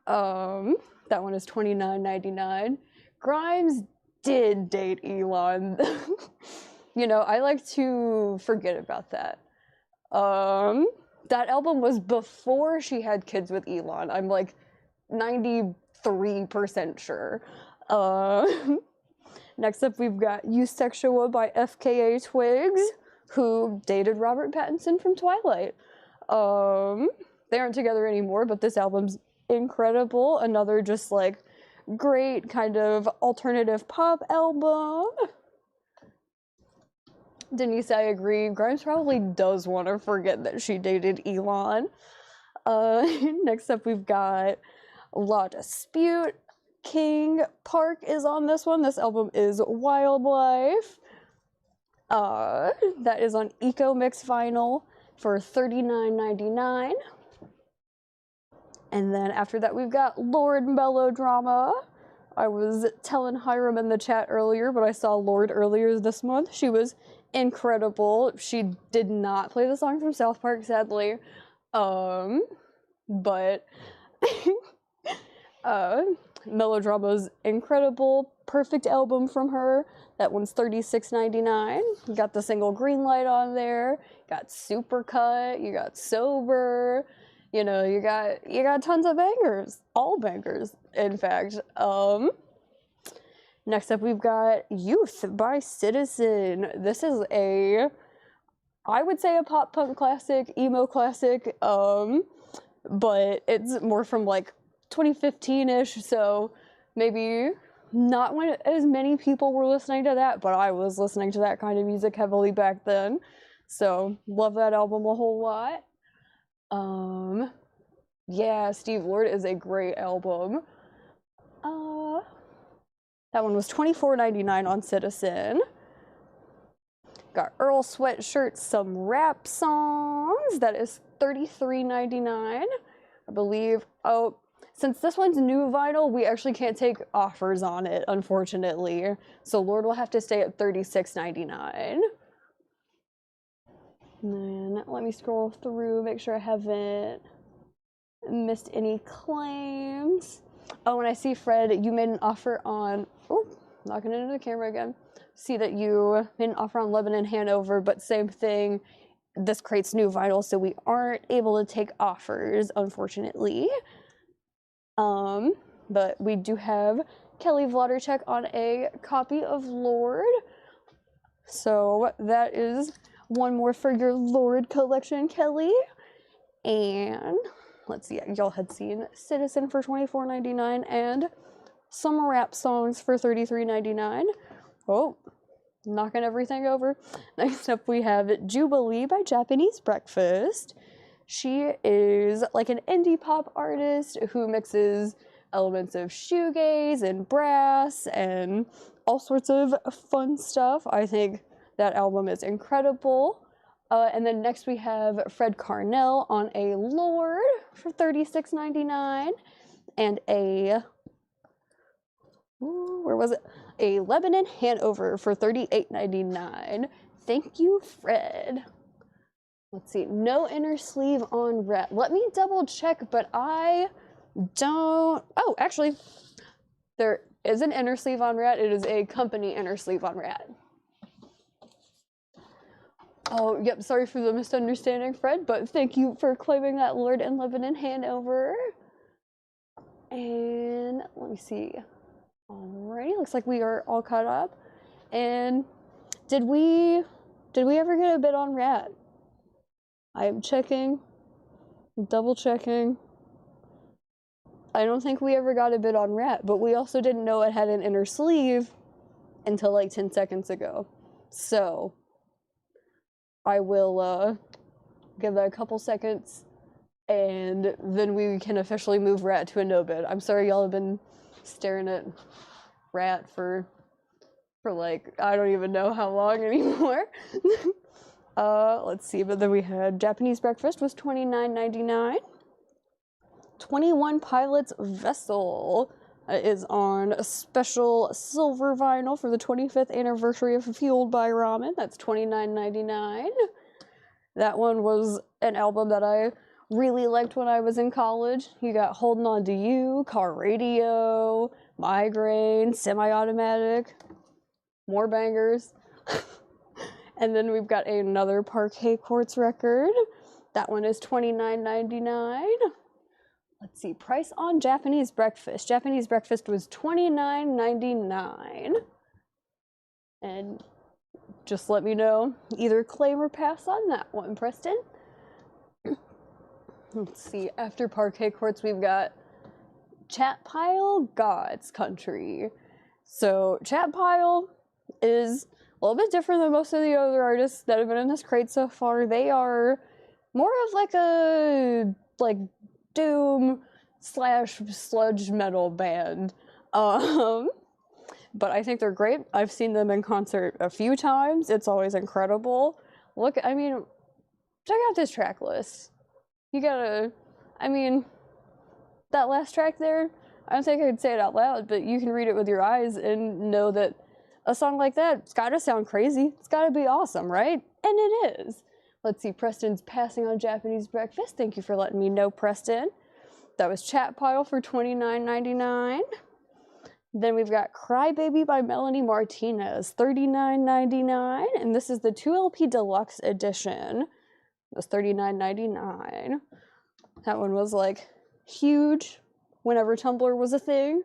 That one is $29.99. Grimes did date Elon. You know, I like to forget about that. That album was before she had kids with Elon. I'm like 93% sure. Next up, we've got Eusexua by FKA Twigs, who dated Robert Pattinson from Twilight. They aren't together anymore, but this album's incredible. Another just like great kind of alternative pop album. Denise, I agree. Grimes probably does want to forget that she dated Elon. Next up, we've got La Dispute. King Park is on this one. This album is Wildlife. That is on Eco Mix vinyl for $39.99. And then after that, we've got Lord Melodrama. I was telling Hiram in the chat earlier, but I saw Lord earlier this month. She was incredible. She did not play the song from South Park, sadly. But Melodrama's incredible, perfect album from her. That one's $36.99. You got the single Greenlight on there. Got Supercut. You got Sober. You know, you got tons of bangers. All bangers, in fact. Next up, we've got Youth by Citizen. This is I would say a pop punk classic, emo classic, but it's more from like 2015-ish, so maybe not when as many people were listening to that, but I was listening to that kind of music heavily back then. So love that album a whole lot. Yeah, Steve Lord is a great album. That one was $24.99 on Citizen. Got Earl Sweatshirt, some rap songs. That is $33.99. I believe. Oh, since this one's new vinyl, we actually can't take offers on it, unfortunately. So Lord will have to stay at $36.99. And then let me scroll through, make sure I haven't missed any claims. Oh, and I see, Fred, you made an offer on Oh, knocking into the camera again. See that you made an offer on Lebanon Hanover, but same thing. This creates new vinyl, so we aren't able to take offers, unfortunately. But we do have Kelly Vladerchuk on a copy of Lord. So that is one more for your Lord collection, Kelly. And let's see, y'all had seen Citizen for $24.99 and some rap songs for $33.99. Oh, knocking everything over. Next up we have Jubilee by Japanese Breakfast. She is like an indie pop artist who mixes elements of shoegaze and brass and all sorts of fun stuff. I think that album is incredible. And then next we have Fred Carnell on a Lord for $36.99 and a, where was it? A Lebanon Hanover for $38.99. Thank you, Fred. Let's see, no inner sleeve on Rat. Let me double check, but I don't, oh, actually, there is an inner sleeve on Rat. It is a company inner sleeve on Rat. Oh, yep, sorry for the misunderstanding, Fred, but thank you for claiming that Lord and Lebanon Hanover. And let me see. Alrighty, looks like we are all caught up. And did we ever get a bid on Rat? I am checking, double checking. I don't think we ever got a bid on Rat, but we also didn't know it had an inner sleeve until like 10 seconds ago. So I will give that a couple seconds and then we can officially move Rat to a no bid. I'm sorry y'all have been staring at Rat for like, I don't even know how long anymore. Let's see, but then we had Japanese Breakfast was $29.99. 21 Pilots Vessel is on a special silver vinyl for the 25th anniversary of Fueled by Ramen. That's $29.99. That one was an album that I really liked when I was in college. You got Holding On to You, Car Radio, Migraine, Semi-Automatic, more bangers. And then we've got another Parquet Quartz record. That one is $29.99. Let's see, price on Japanese Breakfast. Japanese Breakfast was $29.99. And just let me know, either claim or pass on that one, Preston. Let's see, after Parquet Quartz, we've got Chat Pile, God's Country. So Chat Pile is a little bit different than most of the other artists that have been in this crate so far. They are more of like a doom / sludge metal band. But I think they're great. I've seen them in concert a few times. It's always incredible. Check out this track list. You gotta, that last track there, I don't think I could say it out loud, but you can read it with your eyes and know that a song like that, it's gotta sound crazy. It's gotta be awesome, right? And it is. Let's see, Preston's passing on Japanese Breakfast. Thank you for letting me know, Preston. That was Chat Pile for $29.99. Then we've got Crybaby by Melanie Martinez, $39.99. And this is the 2LP Deluxe Edition. It was $39.99. That one was like huge whenever Tumblr was a thing.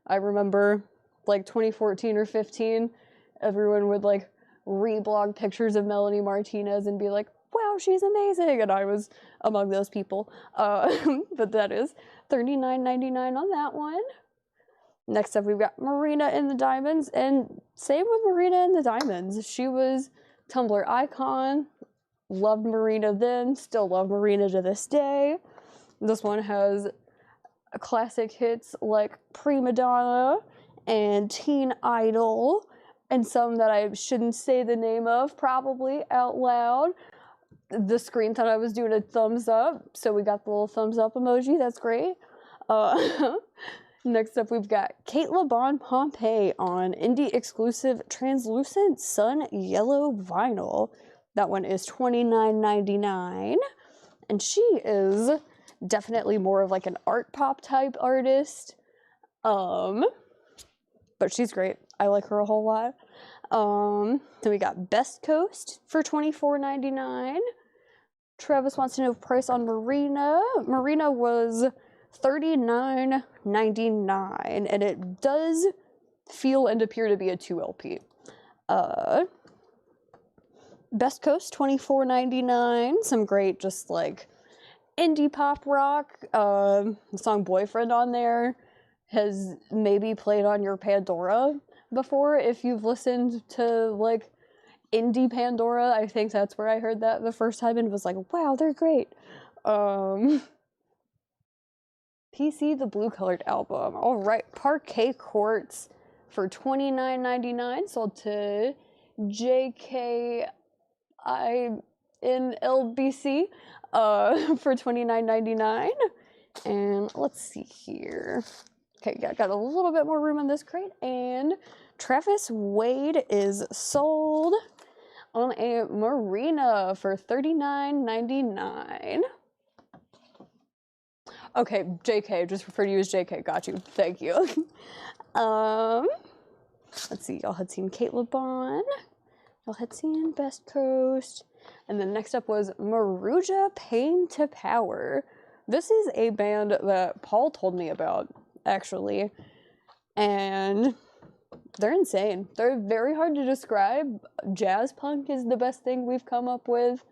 I remember like 2014 or 15, everyone would like reblog pictures of Melanie Martinez and be like, wow, she's amazing, and I was among those people. But that is $39.99 on that one. Next up, we've got Marina in the Diamonds, and same with Marina in the Diamonds. She was Tumblr icon, loved Marina then, still love Marina to this day. This one has classic hits like Prima Donna and Teen Idol, and some that I shouldn't say the name of probably out loud. The screen thought I was doing a thumbs up, so we got the little thumbs up emoji. That's great. Next up, we've got Kate LeBon Pompeii on indie exclusive translucent sun yellow vinyl. That one is $29.99, and she is definitely more of like an art pop type artist. but she's great. I like her a whole lot. Then we got Best Coast for $24.99. Travis wants to know price on Marina. Marina was $39.99, and it does feel and appear to be a 2 LP. Best Coast, $24.99. Some great, just like indie pop rock. The song Boyfriend on there has maybe played on your Pandora before. If you've listened to like indie Pandora, I think that's where I heard that the first time and was like, wow, they're great. PC, the blue colored album. All right, Parquet Courts for $29.99, sold to JKINLBC for $29.99. And let's see here. Okay, got a little bit more room in this crate. And Travis Wade is sold on a Marina for $39.99. Okay, JK, just refer to you as JK. Got you. Thank you. Let's see. Y'all had seen Kate LeBon. Y'all had seen Best Coast. And then next up was Maruja Pain to Power. This is a band that Paul told me about, actually. And they're insane. They're very hard to describe. Jazz punk is the best thing we've come up with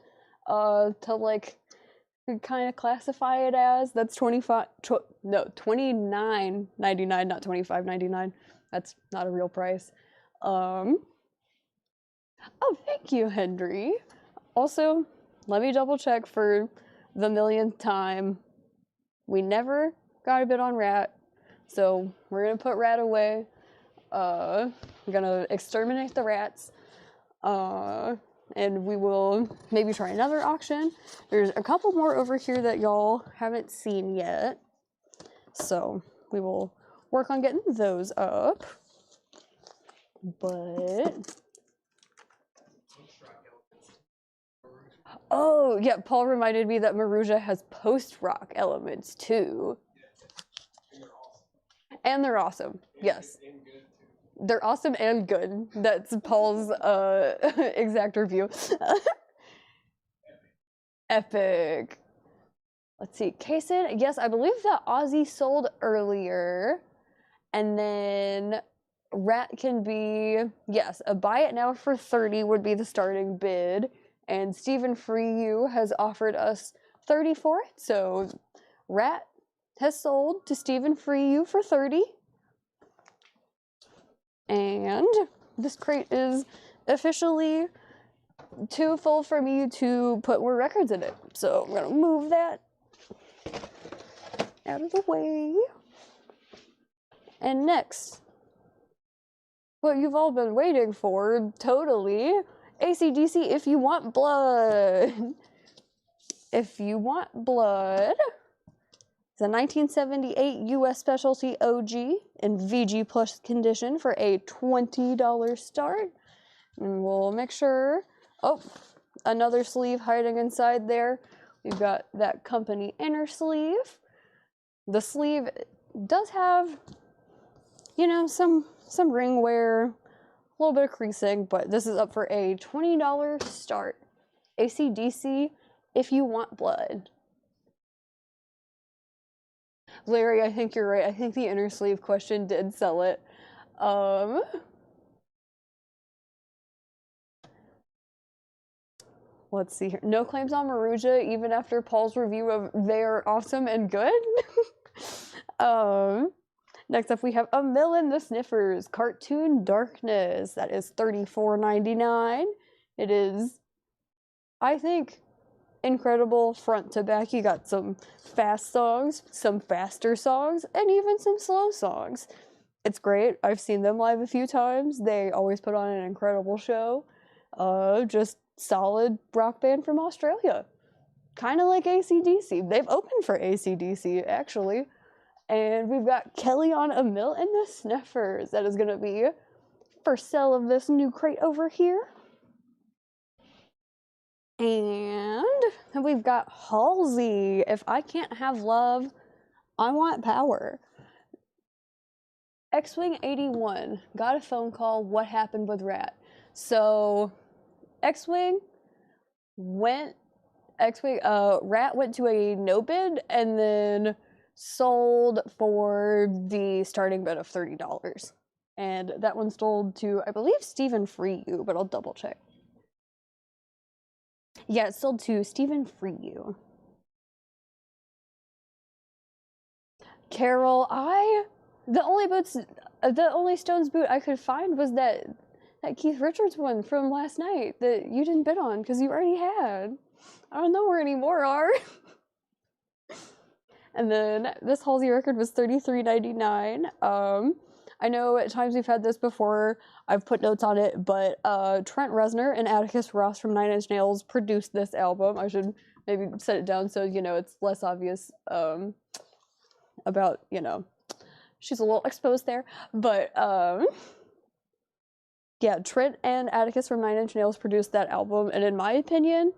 to like kind of classify it as. That's $29.99, not $25.99. That's not a real price. Oh, thank you, Henry. Also, let me double check for the millionth time. We never got a bid on Rat, so we're gonna put Rat away. We're gonna exterminate the rats. And we will maybe try another auction. There's a couple more over here that y'all haven't seen yet. So we will work on getting those up. But oh, yeah, Paul reminded me that Maruja has post-rock elements too. And they're awesome. Yes. They're awesome and good. That's Paul's exact review. Epic. Let's see. Kaysen, yes, I believe that Ozzy sold earlier. And then Rat can be, yes, a buy it now for 30 would be the starting bid. And Stephen Free You has offered us 30 for it. So Rat has sold to Stephen Free You for 30. And this crate is officially too full for me to put more records in it. So I'm gonna move that out of the way. And next, what you've all been waiting for, totally, AC/DC If You Want Blood. If You Want Blood. It's a 1978 U.S. Specialty OG in VG Plus condition for a $20 start. And we'll make sure, oh, another sleeve hiding inside there. We've got that company inner sleeve. The sleeve does have, you know, some ring wear, a little bit of creasing, but this is up for a $20 start. AC/DC If You Want Blood. Larry, I think you're right. I think the inner sleeve question did sell it. Let's see here. No claims on Maruja, even after Paul's review of They Are Awesome and Good. Next up, we have A Mill in the Sniffers, Cartoon Darkness. That is $34.99. It is, I think, incredible front to back. You got some fast songs, some faster songs, and even some slow songs. It's great. I've seen them live a few times. They always put on an incredible show. Just solid rock band from Australia. Kind of like AC/DC. They've opened for AC/DC, actually. And we've got Kelly on A Mill in the Sniffers. That is going to be for sale of this new crate over here. And then we've got Halsey. If I can't have love, I want power. X-Wing 81 got a phone call. What happened with Rat? So, X-Wing went. Rat went to a no bid and then sold for the starting bid of $30. And that one sold to, I believe, Stephen Freyu, but I'll double check. Yeah, it sold to Stephen Freyu. Carol, the only Stones boot I could find was that Keith Richards one from last night that you didn't bid on because you already had. I don't know where any more are. And then this Halsey record was $33.99. I know at times we've had this before. I've put notes on it, but Trent Reznor and Atticus Ross from Nine Inch Nails produced this album. I should maybe set it down so, you know, it's less obvious about, you know, she's a little exposed there. But yeah, Trent and Atticus from Nine Inch Nails produced that album, and in my opinion,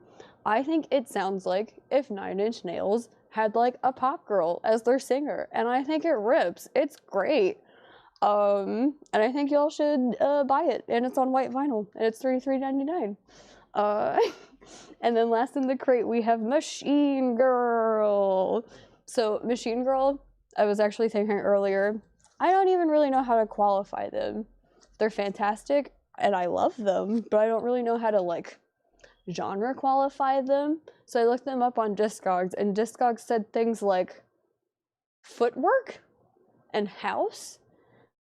I think it sounds like if Nine Inch Nails had like a pop girl as their singer, and I think it rips. It's great. And I think y'all should buy it, and it's on white vinyl, and it's $33.99. And then last in the crate we have Machine Girl. So Machine Girl, I was actually thinking earlier, I don't even really know how to qualify them. They're fantastic, and I love them, but I don't really know how to like genre qualify them. So I looked them up on Discogs, and Discogs said things like footwork and house.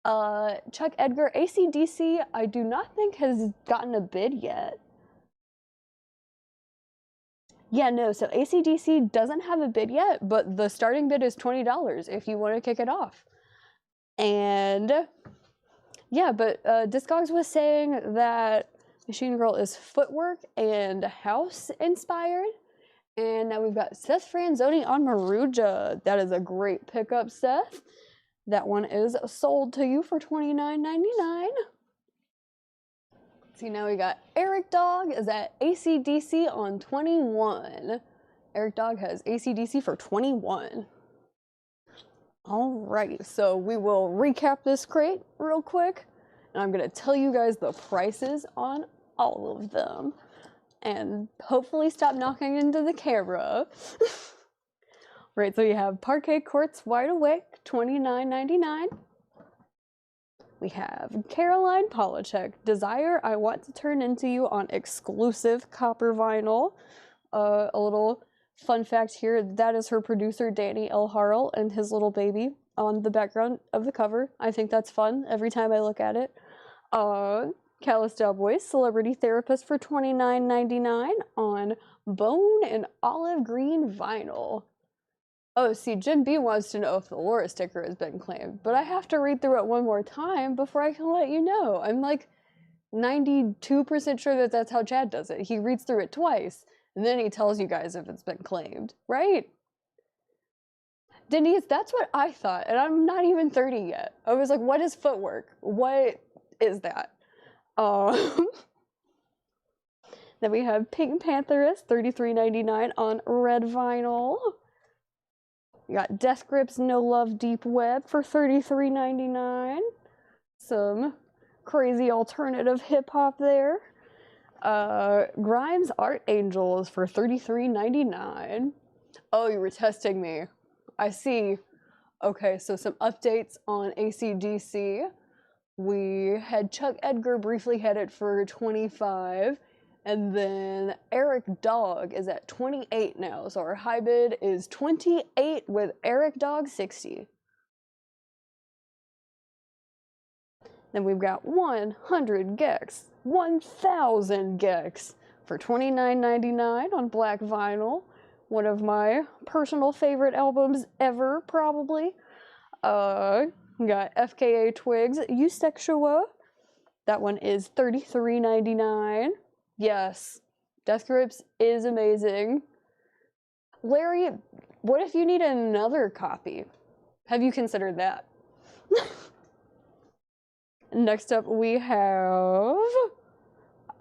Chuck Edgar, AC/DC, I do not think has gotten a bid yet. Yeah, no, so AC/DC doesn't have a bid yet, but the starting bid is $20 if you want to kick it off. And yeah, but Discogs was saying that Machine Girl is footwork and house inspired. And now we've got Seth Franzoni on Maruja. That is a great pickup, Seth. That one is sold to you for $29.99. See, now we got Eric Dog is at AC/DC on 21. Eric Dog has AC/DC for 21. Alrighty, so we will recap this crate real quick, and I'm gonna tell you guys the prices on all of them, and hopefully stop knocking into the camera. Right, so you have Parquet Courts Wide Awake, $29.99. We have Caroline Polachek, Desire I Want to Turn Into You on exclusive copper vinyl. A little fun fact here, that is her producer Danny L. Harrell and his little baby on the background of the cover. I think that's fun every time I look at it. Callous Cowboys, Celebrity Therapist for $29.99 on bone and olive green vinyl. Oh, see, Jim B wants to know if the Laura sticker has been claimed, but I have to read through it one more time before I can let you know. I'm like 92% sure that that's how Chad does it. He reads through it twice, and then he tells you guys if it's been claimed, right? Denise, that's what I thought, and I'm not even 30 yet. I was like, what is footwork? What is that? Then we have Pink Pantheress, $33.99 on red vinyl. You got Death Grips No Love Deep Web for $33.99. Some crazy alternative hip hop there. Grimes Art Angels for $33.99. Oh, you were testing me. I see. Okay, so some updates on AC/DC. We had Chuck Edgar briefly had it for 25. And then Eric Dog is at 28 now. So our high bid is 28 with Eric Dog 60. Then we've got 100 Gex, 1,000 Gex for $29.99 on black vinyl. One of my personal favorite albums ever, probably. We got FKA Twigs, Eusexua. That one is $33.99. Yes, Death Grips is amazing. Larry, what if you need another copy? Have you considered that? Next up we have,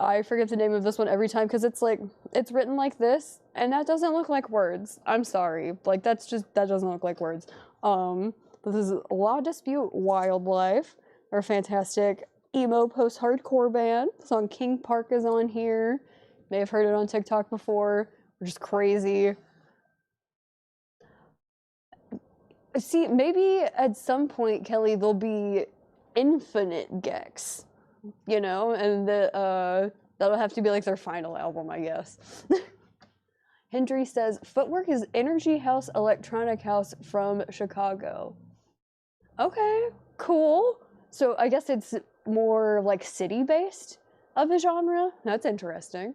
I forget the name of this one every time because it's like, it's written like this, and that doesn't look like words. I'm sorry, like that doesn't look like words. But This is Law Dispute Wildlife, our fantastic emo post-hardcore band. The song King Park is on here. May have heard it on TikTok before, which is crazy. See, maybe at some point, Kelly, there'll be infinite Gex, you know, and that'll have to be like their final album, I guess. Hendry says, Footwork is energy house, electronic house from Chicago. Okay, cool. So I guess it's more like city-based of a genre. That's interesting.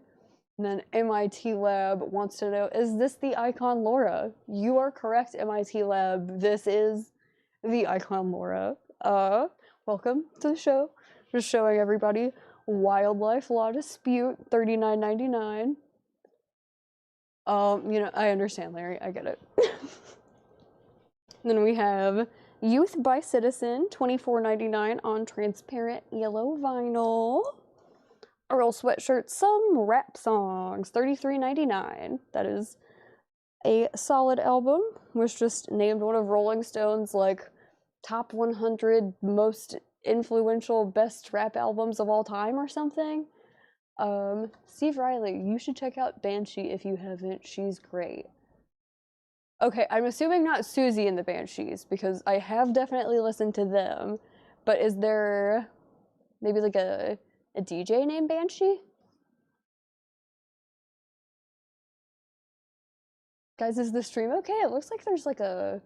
And then MIT Lab wants to know, is this the icon Laura? You are correct, MIT Lab. This is the icon Laura. Welcome to the show. Just showing everybody Wildlife Law Dispute, $39.99. You know, I understand, Larry. I get it. Then we have Youth by Citizen, $24.99 on transparent yellow vinyl. Earl Sweatshirt, Some Rap Songs, $33.99. That is a solid album. Was just named one of Rolling Stone's like top 100 most influential best rap albums of all time or something. Steve Riley, you should check out Banshee if you haven't. She's great. Okay, I'm assuming not Susie and the Banshees, because I have definitely listened to them. But is there maybe like a DJ named Banshee? Guys, is the stream okay? It looks like there's like a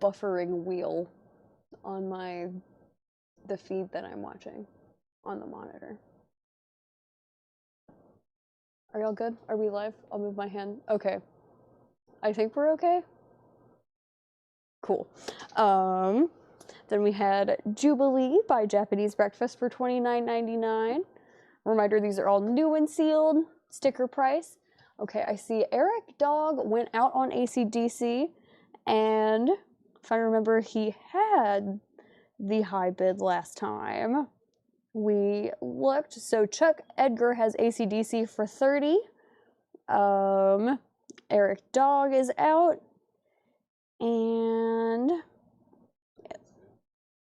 buffering wheel on the feed that I'm watching on the monitor. Are y'all good? Are we live? I'll move my hand. Okay. I think we're okay. Cool. Then we had Jubilee by Japanese Breakfast for $29.99. Reminder, these are all new and sealed. Sticker price. Okay, I see Eric Dog went out on AC/DC, and if I remember, he had the high bid last time we looked. So Chuck Edgar has AC/DC for $30. Eric Dog is out. And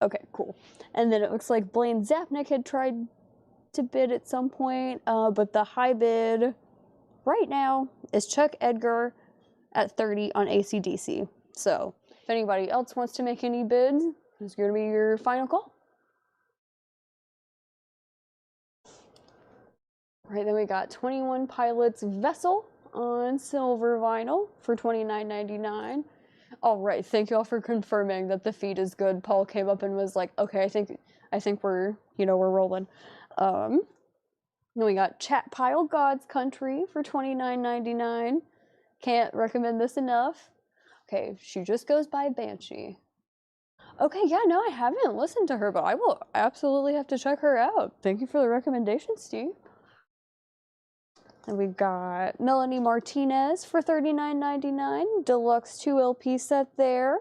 okay, cool. And then it looks like Blaine Zapnick had tried to bid at some point, but the high bid right now is Chuck Edgar at $30 on AC/DC. So if anybody else wants to make any bids, it's going to be your final call. All right, then we got 21 Pilots Vessel on silver vinyl for $29.99. All right, thank y'all for confirming that the feed is good. Paul came up and was like, "Okay, I think we're rolling." Then we got Chat Pile God's Country for $29.99. Can't recommend this enough. Okay, she just goes by Banshee. Okay, yeah, no, I haven't listened to her, but I will absolutely have to check her out. Thank you for the recommendation, Steve. And we got Melanie Martinez for $39.99. Deluxe 2 LP set there.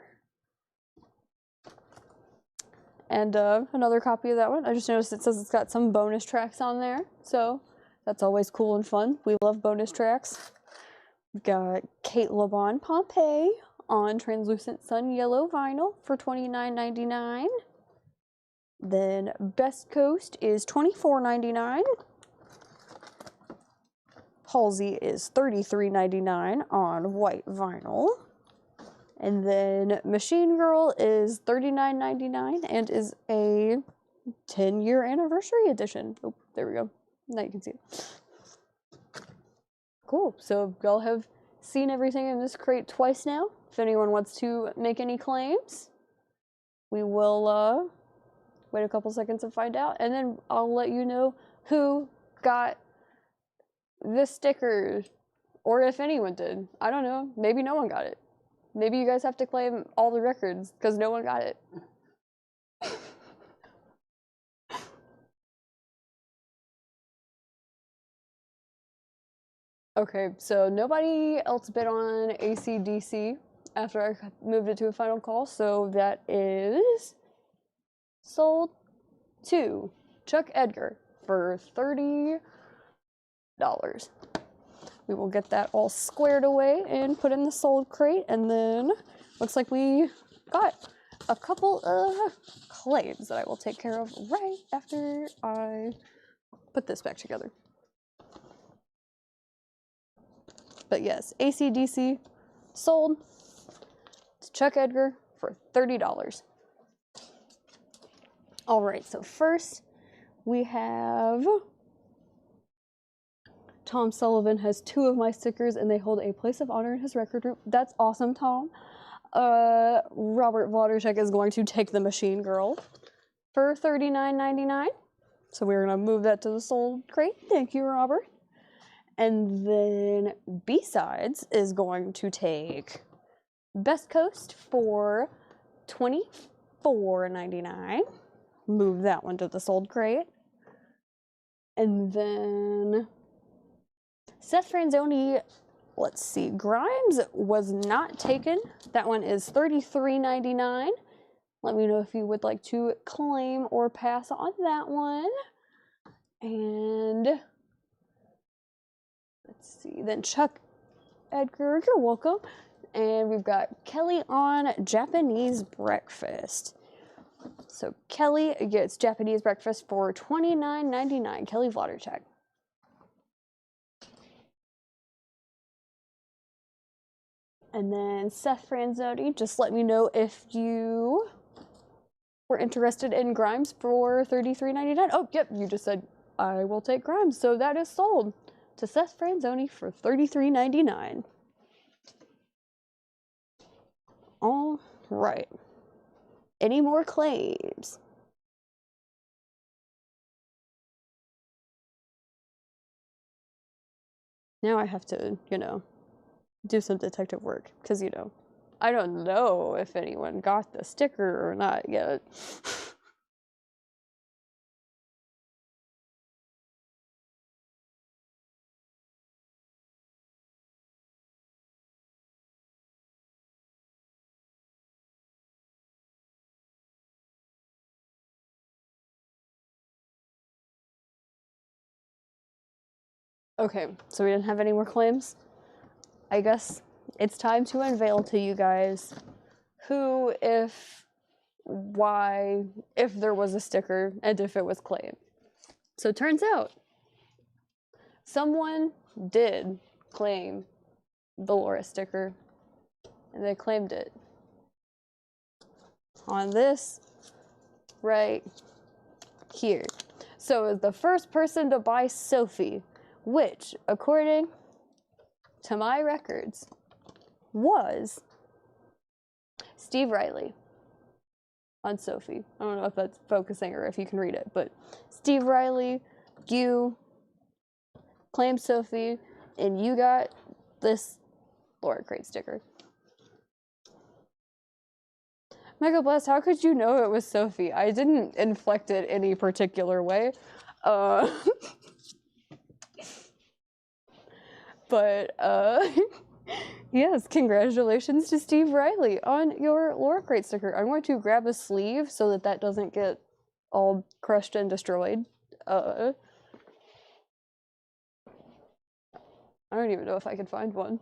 And another copy of that one. I just noticed it says it's got some bonus tracks on there. So that's always cool and fun. We love bonus tracks. We've got Kate LeBon Pompeii on Translucent Sun Yellow vinyl for $29.99. Then Best Coast is $24.99. Halsey is $33.99 on white vinyl. And then Machine Girl is $39.99 and is a 10-year anniversary edition. Oh, there we go. Now you can see it. Cool. So y'all have seen everything in this crate twice now. If anyone wants to make any claims, we will wait a couple seconds and find out. And then I'll let you know who got the sticker, or if anyone did. I don't know. Maybe no one got it. Maybe you guys have to claim all the records because no one got it. Okay, so nobody else bid on AC/DC after I moved it to a final call, so that is sold to Chuck Edgar for $30. We will get that all squared away and put in the sold crate, and then looks like we got a couple of claims that I will take care of right after I put this back together. But yes, AC/DC sold to Chuck Edgar for $30. All right, so first we have Tom Sullivan has 2 of my stickers and they hold a place of honor in his record room. That's awesome, Tom. Robert Watercheck is going to take the Machine Girl for $39.99. So we're gonna move that to the sold crate. Thank you, Robert. And then B-Sides is going to take Best Coast for $24.99. Move that one to the sold crate. And then Seth Franzoni, let's see, Grimes was not taken. That one is $33.99. Let me know if you would like to claim or pass on that one. And let's see, then Chuck Edgar, you're welcome. And we've got Kelly on Japanese Breakfast. So Kelly gets Japanese Breakfast for $29.99. Kelly Watercheck. And then Seth Franzoni, just let me know if you were interested in Grimes for $33.99. Oh, yep, you just said I will take Grimes. So that is sold to Seth Franzoni for $33.99. All right. Any more claims? Now I have to, do some detective work because, I don't know if anyone got the sticker or not yet. Okay, so we didn't have any more claims. I guess it's time to unveil to you guys who, if, why, if there was a sticker, and if it was claimed. So it turns out someone did claim the Laura sticker, and they claimed it on this right here. So the first person to buy Sophie, which, according to my records, was Steve Riley on Sophie. I don't know if that's focusing or if you can read it, but Steve Riley, you claimed Sophie, and you got this Laura Crate sticker. Mega Blast, how could you know it was Sophie? I didn't inflect it any particular way. But, yes, congratulations to Steve Riley on your Laura Crate sticker. I'm going to grab a sleeve so that that doesn't get all crushed and destroyed. I don't even know if I can find one.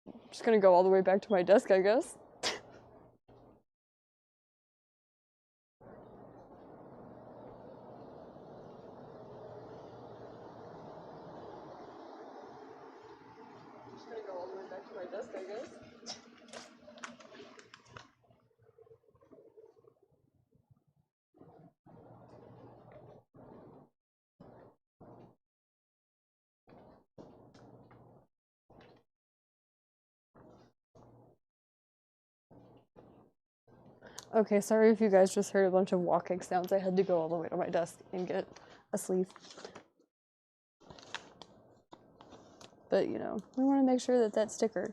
I'm just gonna go all the way back to my desk, I guess. Just gonna go all the way back to my desk, I guess. Okay, sorry if you guys just heard a bunch of walking sounds. I had to go all the way to my desk and get a sleeve. But, we want to make sure that that sticker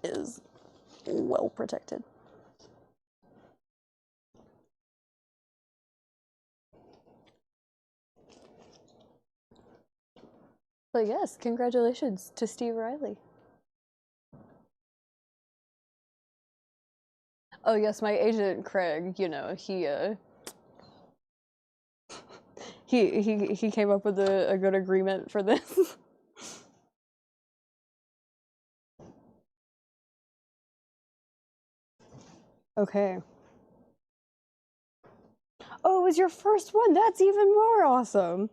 is well protected. But yes, congratulations to Steve Riley. Oh yes, my agent Craig, he came up with a good agreement for this. Okay. Oh, it was your first one. That's even more awesome.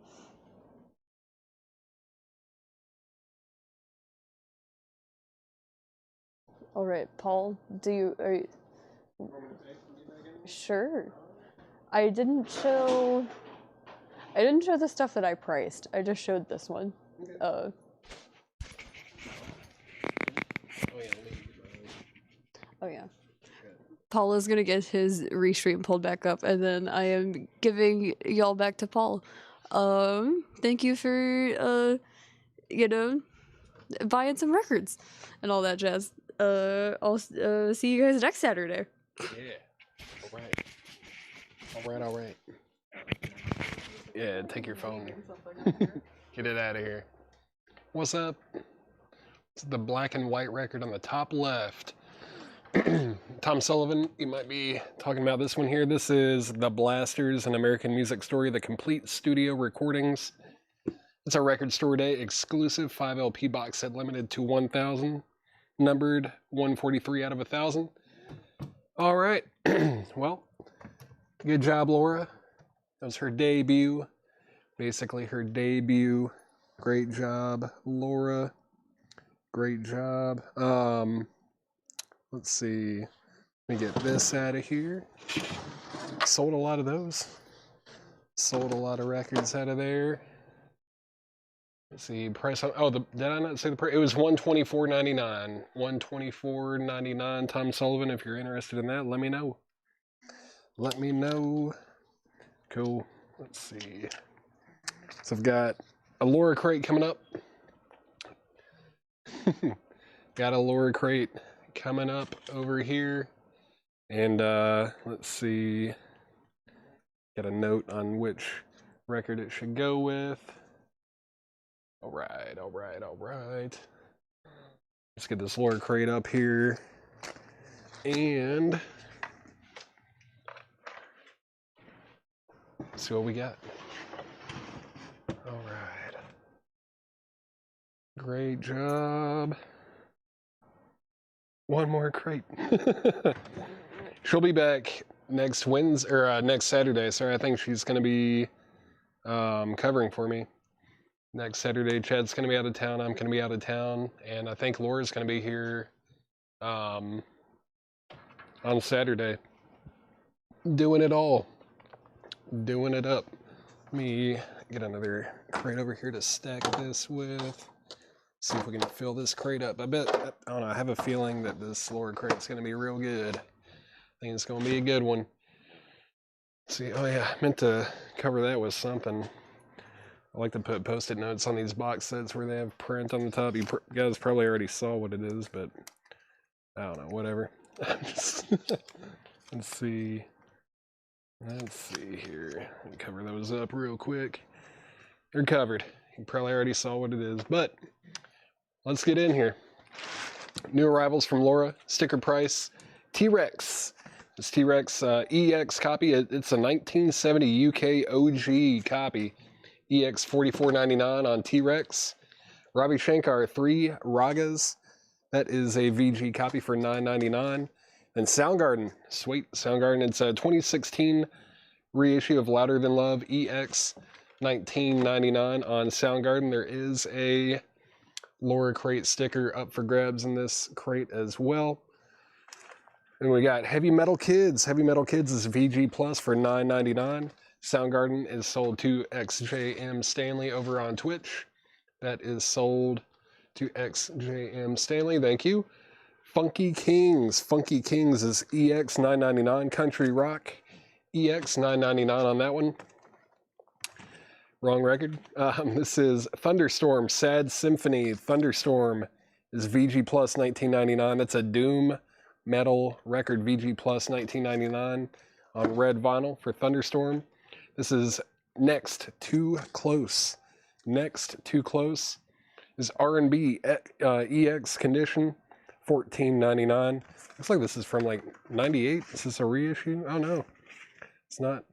All right, Paul, are you... Sure. I didn't show the stuff that I priced. I just showed this one. Oh, Oh yeah. Paul is gonna get his restream pulled back up, and then I am giving y'all back to Paul. Thank you for buying some records and all that jazz. I'll see you guys next Saturday. Yeah. All right. Yeah, take your phone. Get it out of here. What's up? It's the black and white record on the top left. Tom Sullivan, you might be talking about this one here. This is The Blasters, an American music story, the complete studio recordings. It's a record store day exclusive 5 LP box set limited to 1,000, numbered 143 out of 1,000. All right. Well, good job, Laura. That was her debut. Basically her debut. Great job, Laura. Great job. Let's see. Let me get this out of here. Sold a lot of those. Sold a lot of records out of there. Let's see, price on, oh, did I not say the price? It was $124.99. $124.99. Tom Sullivan, if you're interested in that, let me know. Let me know. Cool. Let's see. So I've got a Laura crate coming up. Got a Laura crate coming up over here. And let's see. Got a note on which record it should go with. All right. Let's get this Laura crate up here. And see what we got. All right. Great job. One more crate. She'll be back next Wednesday or next Saturday. Sorry, I think she's going to be covering for me next Saturday. Chad's going to be out of town. I'm going to be out of town, and I think Laura's going to be here on Saturday. Doing it all. Doing it up. Let me get another crate over here to stack this with. See if we can fill this crate up. I don't know, I have a feeling that this Laura crate's going to be real good. I think it's going to be a good one. Let's see, oh yeah, I meant to cover that with something. I like to put post-it notes on these box sets where they have print on the top. You guys probably already saw what it is, but I don't know, whatever. Let's see. Let's see here. Let me cover those up real quick. They're covered. You probably already saw what it is, but let's get in here. New arrivals from Laura. Sticker price. T-Rex. This T-Rex EX copy. It's a 1970 UK OG copy. EX $44.99 on T-Rex. Ravi Shankar 3 Ragas. That is a VG copy for $9.99. And Soundgarden. Sweet. Soundgarden. It's a 2016 reissue of Louder Than Love EX $19.99 on Soundgarden. There is a Laura crate sticker up for grabs in this crate as well. And we got Heavy Metal Kids. Heavy Metal Kids is VG Plus for $9.99. Soundgarden is sold to XJM Stanley over on Twitch. That is sold to XJM Stanley. Thank you. Funky Kings. Funky Kings is EX $9.99. Country Rock EX $9.99 on that one. Wrong record. This is Thunderstorm, Sad Symphony. Thunderstorm is VG Plus $19.99. That's a doom metal record, VG Plus $19.99 on red vinyl for Thunderstorm. This is Next Too Close. Next Too Close is R&B EX Condition, $14.99. Looks like this is from like 98. Is this a reissue? Oh no, it's not.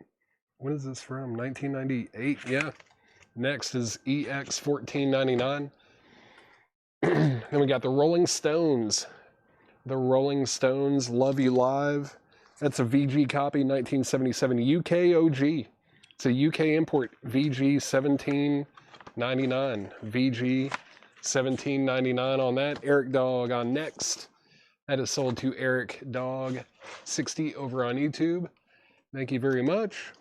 When is this from? 1998? Yeah. Next is EX $14.99. Then we got the Rolling Stones. The Rolling Stones, Love You Live. That's a VG copy, 1977 UK OG. It's a UK import, VG 17.99. VG 17.99 on that. Eric Dog on next. That is sold to Eric Dog 60 over on YouTube. Thank you very much.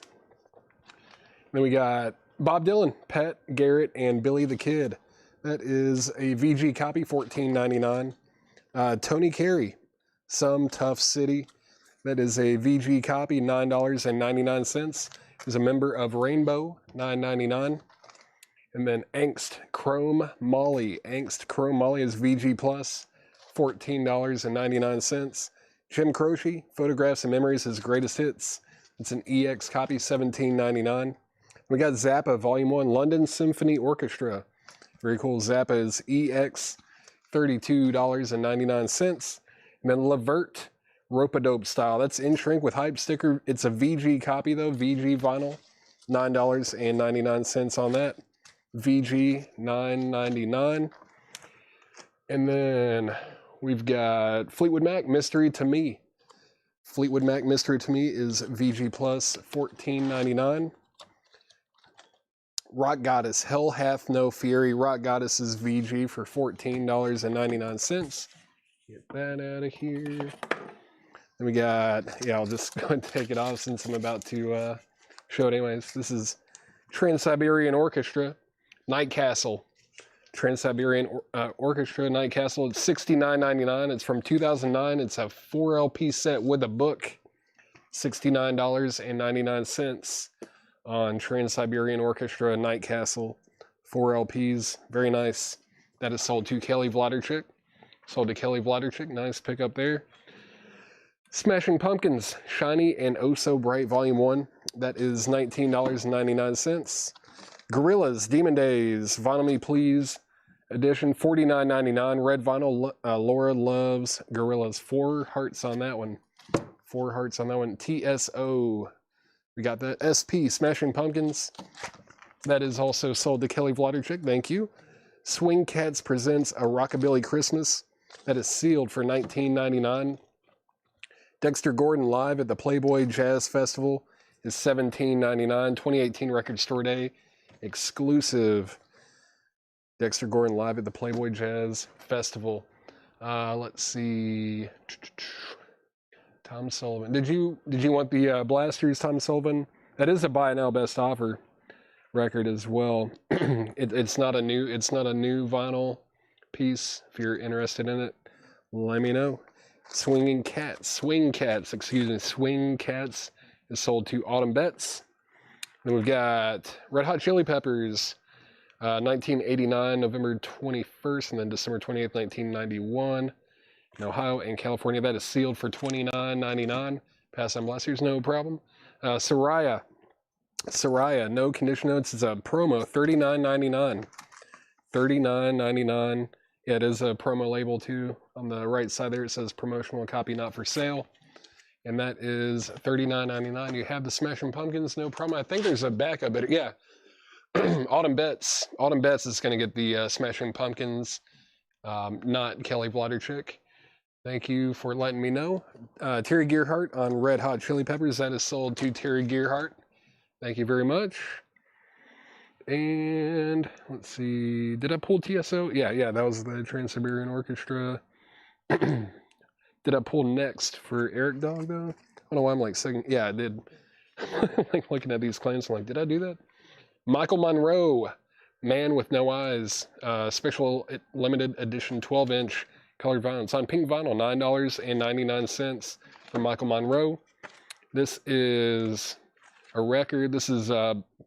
Then we got Bob Dylan, Pet, Garrett, and Billy the Kid. That is a VG copy, $14.99. Tony Carey, Some Tough City. That is a VG copy, $9.99. He's a member of Rainbow, $9.99. And then Angst Chrome Molly. Angst Chrome Molly is VG Plus, $14.99. Jim Croce, Photographs and Memories, his greatest hits. It's an EX copy, $17.99. We got Zappa Volume 1, London Symphony Orchestra. Very cool. Zappa is EX, $32.99. And then Levert, Rope-a-Dope style. That's in shrink with hype sticker. It's a VG copy though, VG vinyl, $9.99 on that. VG, $9.99. And then we've got Fleetwood Mac, Mystery to Me. Fleetwood Mac, Mystery to Me is VG Plus, $14.99. Rock Goddess, Hell Hath No Fury. Rock Goddess is VG for $14.99. Get that out of here. Then we got, I'll just go and take it off since I'm about to show it anyways. This is Trans-Siberian Orchestra, Night Castle. Trans-Siberian Orchestra, Night Castle. It's $69.99. It's from 2009. It's a 4 LP set with a book. $69.99 on Trans-Siberian Orchestra, Night Castle. 4 LPs. Very nice. That is sold to Kelly Vladerchik. Sold to Kelly Vladerchik. Nice pickup there. Smashing Pumpkins, Shiny and Oh So Bright, Volume 1. That is $19.99. Gorillaz, Demon Days, Vinyl Me Please edition, $49.99. Red vinyl, Laura Loves Gorillaz. 4 hearts on that one. 4 hearts on that one. TSO. We got that. SP, Smashing Pumpkins. That is also sold to Kelly Vladerchik. Thank you. Swing Cats presents A Rockabilly Christmas. That is sealed for $19.99. Dexter Gordon live at the Playboy Jazz Festival is $17.99. 2018 Record Store Day exclusive. Dexter Gordon live at the Playboy Jazz Festival. Let's see. Tom Sullivan. Did you want the Blasters, Tom Sullivan? That is a buy now best offer record as well. It's not a new vinyl piece. If you're interested in it, let me know. Swing Cats is sold to Autumn Betts. Then we've got Red Hot Chili Peppers, 1989, November 21st, and then December 28th, 1991. In Ohio and California, that is sealed for $29.99. Pass on Blasters, no problem. Soraya, no condition notes. It's a promo, $39.99. $39.99. Yeah, it is a promo label too. On the right side there, it says promotional copy not for sale. And that is $39.99. You have the Smashing Pumpkins, no problem. I think there's a backup, but yeah. Autumn Betts is going to get the Smashing Pumpkins, not Kelly Vladerchik. Thank you for letting me know. Terry Gearhart on Red Hot Chili Peppers. That is sold to Terry Gearhart. Thank you very much. And let's see. Did I pull TSO? Yeah, that was the Trans-Siberian Orchestra. Did I pull next for Eric Dog, though? I don't know why I'm like second. Yeah, I did. Like looking at these claims, I'm like, did I do that? Michael Monroe, Man with No Eyes. Special limited edition 12-inch colored vinyl. It's on pink vinyl, $9.99 for Michael Monroe. This is a record. This is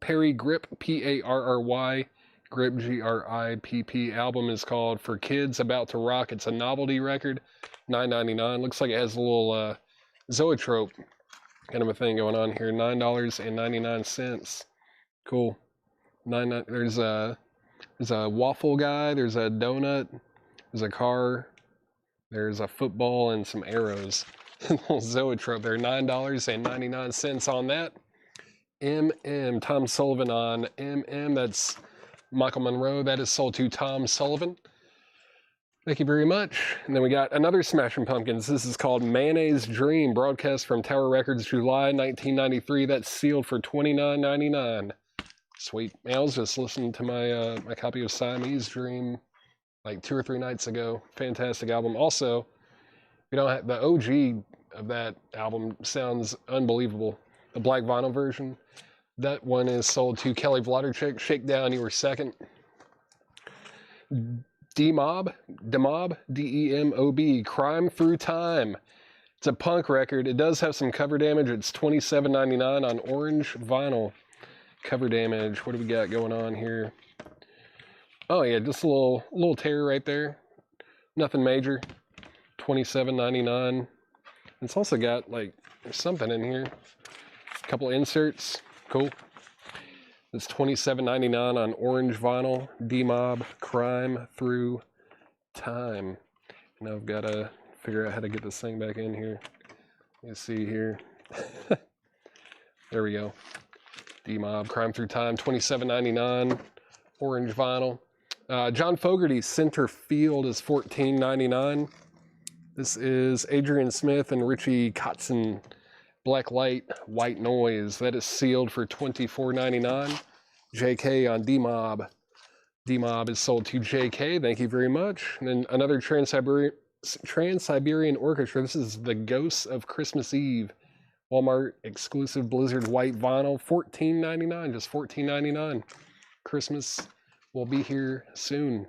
Perry Grip, P-A-R-R-Y, Grip, G-R-I-P-P. Album is called For Kids About to Rock. It's a novelty record, $9.99. Looks like it has a little zoetrope kind of a thing going on here, $9.99. Cool. There's a waffle guy, there's a donut, there's a car, there's a football, and some arrows. Little zoetrope there, $9.99 on that. MM, Tom Sullivan on MM, that's Michael Monroe. That is sold to Tom Sullivan. Thank you very much. And then we got another Smashing Pumpkins. This is called Mayonnaise Dream, broadcast from Tower Records, July 1993. That's sealed for $29.99. Sweet. Man, I was just listening to my my copy of Siamese Dream like 2 or 3 nights ago. Fantastic album. Also, you know, the OG of that album sounds unbelievable. The black vinyl version. That one is sold to Kelly Vlodarchik. Shakedown, you were second. Demob, D-E-M-O-B, Crime Through Time. It's a punk record. It does have some cover damage. It's $27.99 on orange vinyl. Cover damage. What do we got going on here? Oh yeah, just a little tear right there. Nothing major. $27.99. It's also got like there's something in here. A couple inserts. Cool. It's $27.99 on orange vinyl. D-Mob, Crime Through Time. Now I've got to figure out how to get this thing back in here. Let's see here. There we go. D-Mob, Crime Through Time, $27.99. Orange vinyl. John Fogerty's Center Field is $14.99. This is Adrian Smith and Richie Kotzen. Black Light, White Noise. That is sealed for $24.99. JK on D-Mob. D-Mob is sold to JK. Thank you very much. And then another Trans-Siberian Orchestra. This is The Ghosts of Christmas Eve. Walmart exclusive Blizzard white vinyl. $14.99. Just $14.99. Christmas will be here soon.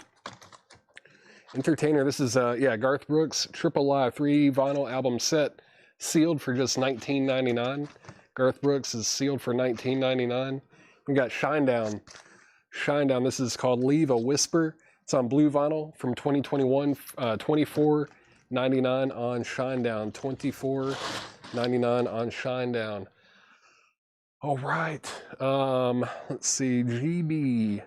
Entertainer. This is Garth Brooks Triple Live 3 vinyl album set. Sealed for just $19.99. Garth Brooks is sealed for $19.99. We got Shinedown. Shinedown, this is called Leave a Whisper. It's on blue vinyl from 2021, $24.99 on Shinedown. $24.99 on Shinedown. All right. Let's see. GB.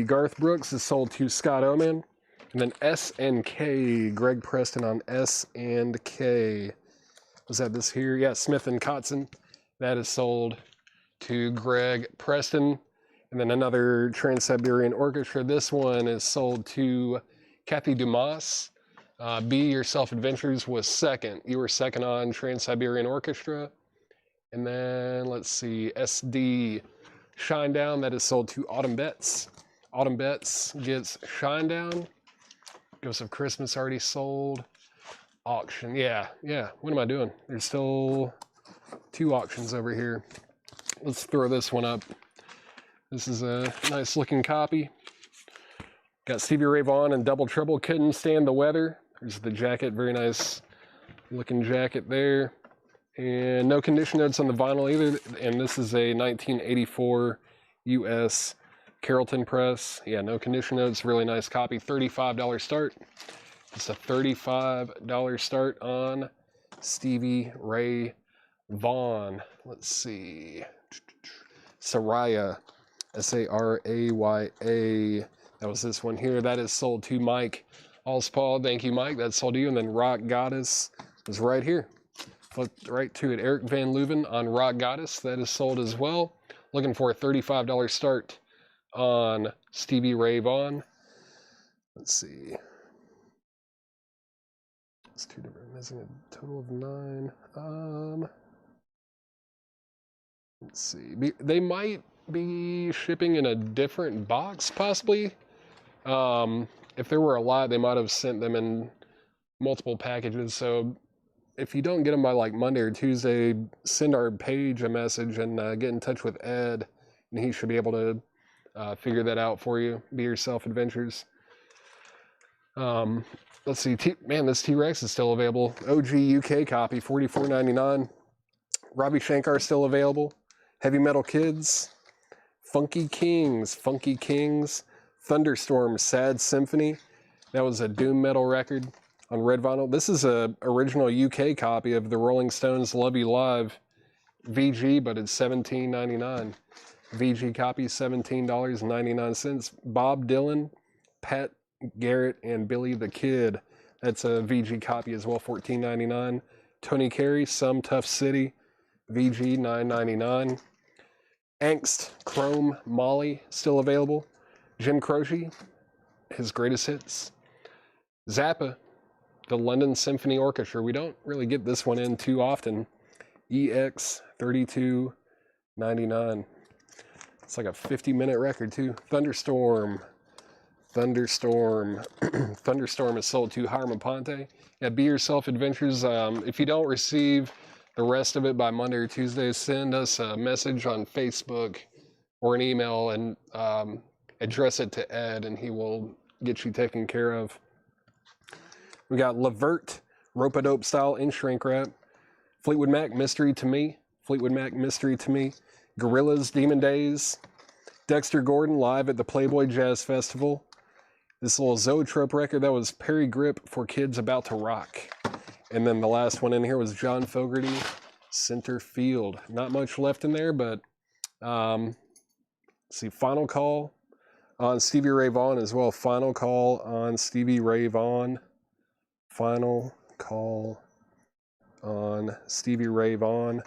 Garth Brooks is sold to Scott Oman. And then S&K, Greg Preston on S&K. Was that this here? Yeah, Smith and Kotzen. That is sold to Greg Preston. And then another Trans-Siberian Orchestra. This one is sold to Kathy Dumas. Be Yourself Adventures was second. You were second on Trans-Siberian Orchestra. And then, let's see, SD Shinedown. That is sold to Autumn Betts. Autumn Betts gets Shinedown. Ghosts of Christmas already sold. Auction, yeah. What am I doing? There's still 2 auctions over here. Let's throw this one up. This is a nice looking copy. Got Stevie Ray Vaughan and Double Trouble. Couldn't Stand the Weather. There's the jacket, very nice looking jacket there. And no condition notes on the vinyl either. And this is a 1984 US Carrollton press. Yeah, no condition notes. Really nice copy. $35 start. It's a $35 start on Stevie Ray Vaughan. Let's see. Saraya. S-A-R-A-Y-A. That was this one here. That is sold to Mike Allspaw. Thank you, Mike. That's sold to you. And then Rock Goddess is right here. Flip right to it. Eric Van Leuven on Rock Goddess. That is sold as well. Looking for a $35 start on Stevie Ray Vaughan. Let's see. It's 2 different, missing a total of 9. Let's see. They might be shipping in a different box, possibly. If there were a lot, they might have sent them in multiple packages. So if you don't get them by like Monday or Tuesday, send our page a message and get in touch with Ed, and he should be able to figure that out for you. Be Yourself Adventures. Let's see. This T-Rex is still available. OG UK copy, $44.99. Robbie Shankar still available. Heavy Metal Kids. Funky Kings. Thunderstorm, Sad Symphony. That was a doom metal record on red vinyl. This is a original UK copy of the Rolling Stones' Love You Live VG, but it's $17.99. VG copy, $17.99. Bob Dylan, Pat Garrett, and Billy the Kid. That's a VG copy as well, $14.99. Tony Carey, Some Tough City, VG, $9.99. Angst, Chrome, Molly, still available. Jim Croce, his greatest hits. Zappa, the London Symphony Orchestra. We don't really get this one in too often. EX 32.99. It's like a 50-minute record too. Thunderstorm. Thunderstorm is sold to Hiram Aponte. Yeah, Be Yourself Adventures. If you don't receive the rest of it by Monday or Tuesday, send us a message on Facebook or an email and address it to Ed, and he will get you taken care of. We got Levert, rope-a-dope style in shrink wrap. Fleetwood Mac, Mystery to Me. Fleetwood Mac, Mystery to Me. Gorillaz, Demon Days. Dexter Gordon, live at the Playboy Jazz Festival. This little Zoetrope record, that was Perry Grip for Kids About to Rock. And then the last one in here was John Fogerty, Center Field. Not much left in there, but let's see, Final Call on Stevie Ray Vaughan as well. Final Call on Stevie Ray Vaughan. Final Call on Stevie Ray Vaughan.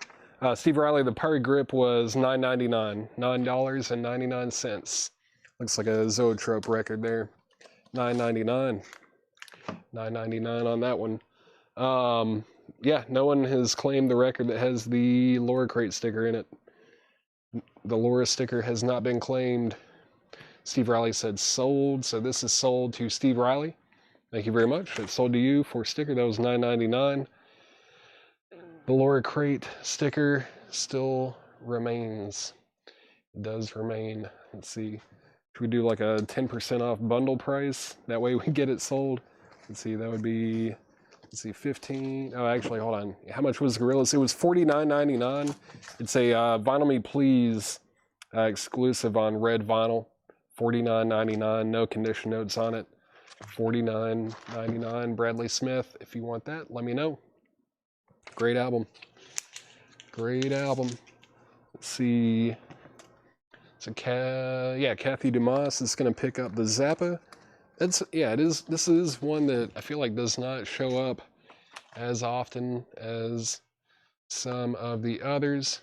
Steve Riley, the Perry Grip was $9.99. $9.99. Looks like a Zoetrope record there. $9.99. $9.99 on that one. Yeah, no one has claimed the record that has the Laura Crate sticker in it. The Laura sticker has not been claimed. Steve Riley said sold, so this is sold to Steve Riley. Thank you very much. It's sold to you for a sticker. That was $9.99. The Laura Crate sticker still remains. It does remain. Let's see. Should we do like a 10% off bundle price? That way we get it sold. Let's see, that would be, let's see, 15. Oh, actually, hold on. How much was Gorillaz? It was $49.99. It's a Vinyl Me Please exclusive on red vinyl. $49.99. No condition notes on it. $49.99. Bradley Smith. If you want that, let me know. Great album. Great album. Let's see. So, Kathy Dumas is going to pick up the Zappa. It is. This is one that I feel like does not show up as often as some of the others.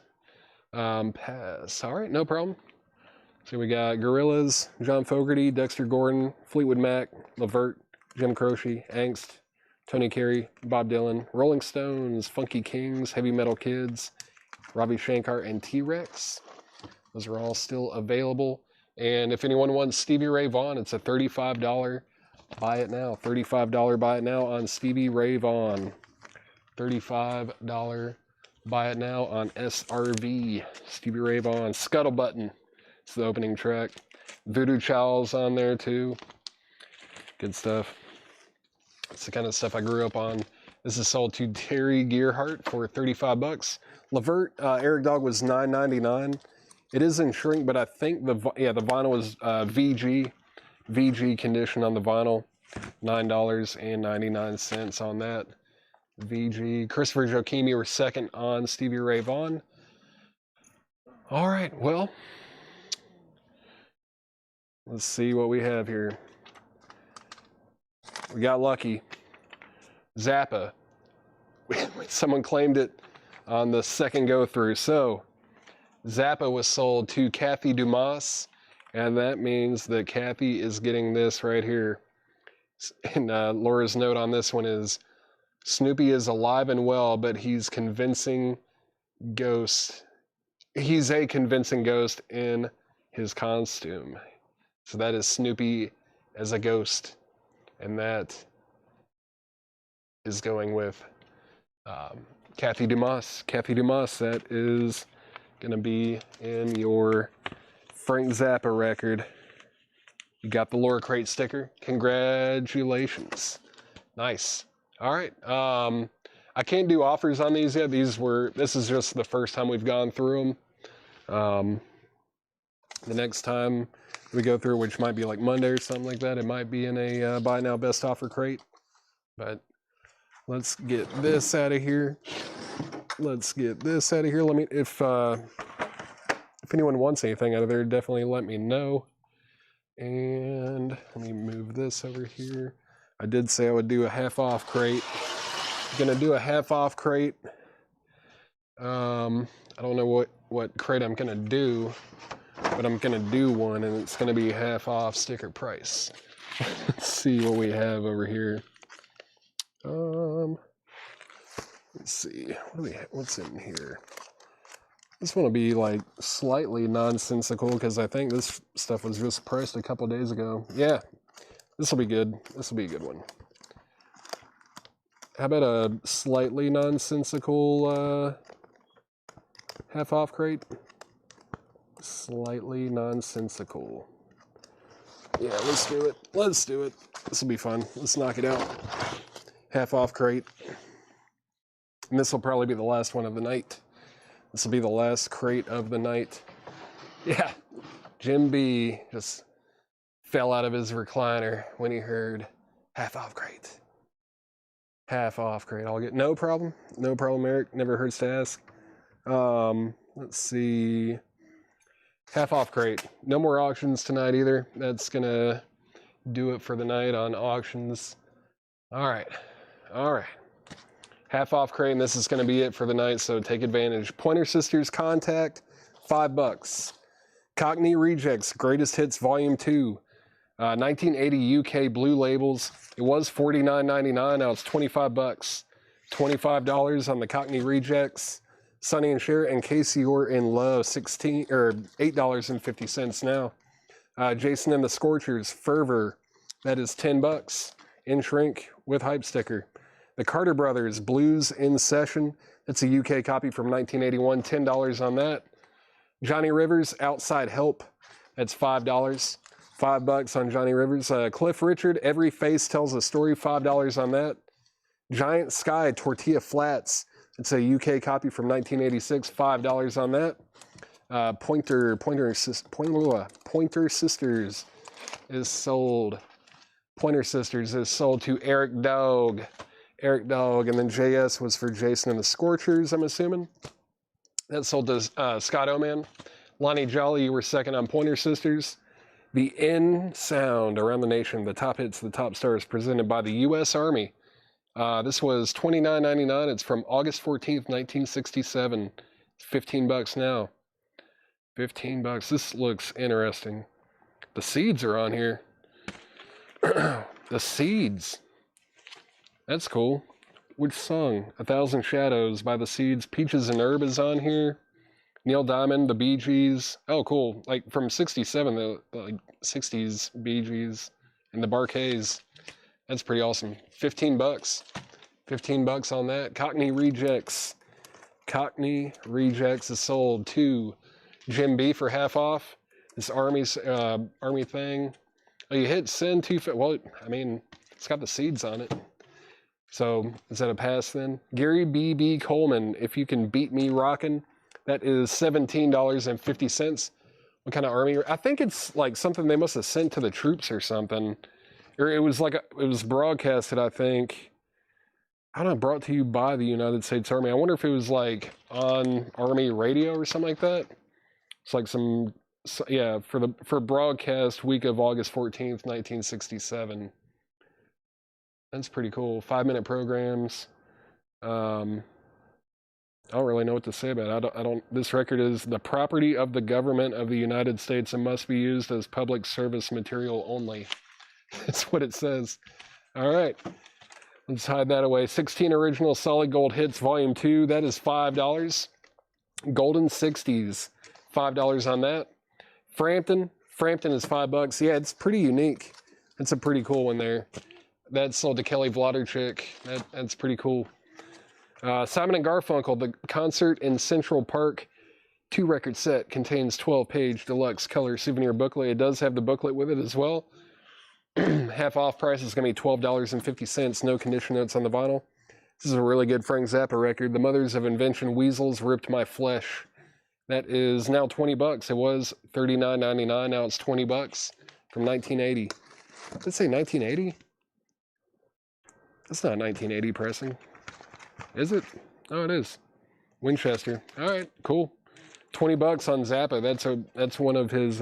Pass. All right, no problem. So we got Gorillaz, John Fogerty, Dexter Gordon, Fleetwood Mac, Levert, Jim Croce, Angst, Tony Carey, Bob Dylan, Rolling Stones, Funky Kings, Heavy Metal Kids, Ravi Shankar, and T-Rex. Those are all still available. And if anyone wants Stevie Ray Vaughan, it's a $35 buy it now. $35 buy it now on Stevie Ray Vaughan. $35 buy it now on SRV. Stevie Ray Vaughan. Scuttle Button. It's the opening track. Voodoo Child's on there too. Good stuff. It's the kind of stuff I grew up on. This is sold to Terry Gearhart for $35. Levert, Eric Dog was $9.99. It is in shrink, but I think the vinyl was VG condition on the vinyl. $9.99 on that. VG. Christopher Joachim, you were second on Stevie Ray Vaughan. All right, well, let's see what we have here. We got lucky. Zappa. Someone claimed it on the second go through. So, Zappa was sold to Kathy Dumas, and that means that Kathy is getting this right here. And Laura's note on this one is, Snoopy is alive and well, but he's convincing ghost. He's a convincing ghost in his costume. So that is Snoopy as a ghost. And that is going with Kathy Dumas. Kathy Dumas, that is going to be in your Frank Zappa record. You got the Laura Crate sticker. Congratulations. Nice. All right. I can't do offers on these yet. This is just the first time we've gone through them. The next time we go through, which might be like Monday or something like that, it might be in a buy now best offer crate. But let's get this out of here. Let me, if anyone wants anything out of there, definitely let me know. And let me move this over here. I did say I would do a half off crate. I'm gonna do a half off crate. I don't know what crate I'm gonna do. but I'm gonna do one, and it's gonna be half off sticker price. Let's see what we have over here. Let's see. What do we have? What's in here? This one will be like slightly nonsensical because I think this stuff was just priced a couple days ago. Yeah, this will be good. This will be a good one. How about a slightly nonsensical half off crate? Slightly nonsensical. Yeah, let's do it. Let's do it. This will be fun. Let's knock it out. Half off crate. And this will probably be the last one of the night. This will be the last crate of the night. Yeah, Jim B just fell out of his recliner when he heard half off crate. Half off crate. I'll get no problem. No problem, Eric. Never hurts to ask. Let's see. Half off crate. No more auctions tonight either. That's gonna do it for the night on auctions. All right. Half off crate, and this is going to be it for the night, so take advantage. Pointer Sisters Contact, $5. Cockney Rejects, Greatest Hits Volume 2, 1980 UK Blue Labels. It was $49.99, now it's $25. $25 on the Cockney Rejects. Sonny and Cher, In Case You're in Love, $8.50 now. Jason and the Scorchers, Fervor, that is $10. In shrink with hype sticker. The Carter Brothers, Blues in Session. It's a UK copy from 1981, $10 on that. Johnny Rivers, Outside Help. That's $5. $5 on Johnny Rivers. Cliff Richard, Every Face Tells a Story, $5 on that. Giant Sky, Tortilla Flats. It's a UK copy from 1986, $5 on that. Pointer Sisters is sold. Pointer Sisters is sold to Eric Dog. And then JS was for Jason and the Scorchers, I'm assuming. That sold to Scott Oman. Lonnie Jolly, you were second on Pointer Sisters. The N Sound Around the Nation, the top hits, the top stars, presented by the U.S. Army. This was $29.99. It's from August 14th, 1967. It's $15 now. $15. This looks interesting. The Seeds are on here. The Seeds. That's cool. Which song? 1,000 Shadows by the Seeds. Peaches and Herb is on here. Neil Diamond, the Bee Gees. Oh, cool. Like from 67, the like 60s Bee Gees and the Barkays. That's pretty awesome. $15. $15 on that. Cockney Rejects. Cockney Rejects is sold to Jim B for half off. This Army thing. Oh, you hit send to, well, I mean, it's got the Seeds on it. So, is that a pass then? Gary B.B. Coleman, If You Can Beat Me Rockin'. That is $17.50. What kind of army? I think it's like something they must have sent to the troops or something. Or it was like, it was broadcasted, I think. I don't know, brought to you by the United States Army. I wonder if it was like on Army radio or something like that. It's like some, yeah, for broadcast week of August 14th, 1967. That's pretty cool. 5-minute programs. I don't really know what to say about it. I don't. This record is the property of the government of the United States and must be used as public service material only. That's what it says. All right. Let's hide that away. 16 original solid gold hits, volume 2. That is $5. Golden 60s, $5 on that. Frampton is $5. Yeah, it's pretty unique. It's a pretty cool one there. That's sold to Kelly Vladerchik. That's pretty cool. Simon and Garfunkel, The Concert in Central Park 2-record set, contains 12-page deluxe color souvenir booklet. It does have the booklet with it as well. Half off price is going to be $12.50. No condition notes on the vinyl. This is a really good Frank Zappa record. The Mothers of Invention Weasels Ripped My Flesh. That is now $20. It was $39.99. Now it's $20 from 1980. Did it say 1980? That's not 1980 pressing. Is it? Oh, it is. Winchester. All right, cool. $20 on Zappa. That's one of his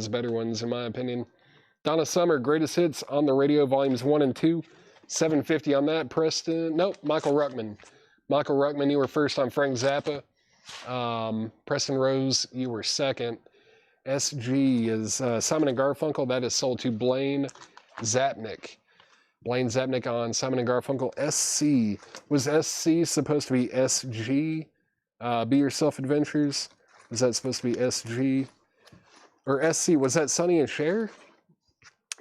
better ones in my opinion. Donna Summer, Greatest Hits on the Radio, Volumes 1 and 2. $7.50 on that. Preston, nope, Michael Ruckman. Michael Ruckman, you were first on Frank Zappa. Preston Rose, you were second. SG is Simon and Garfunkel. That is sold to Blaine Zapnick. Blaine Zapnick on Simon and Garfunkel. SC. Was SC supposed to be SG? Be Yourself Adventures? Was that supposed to be SG? Or SC? Was that Sonny and Cher?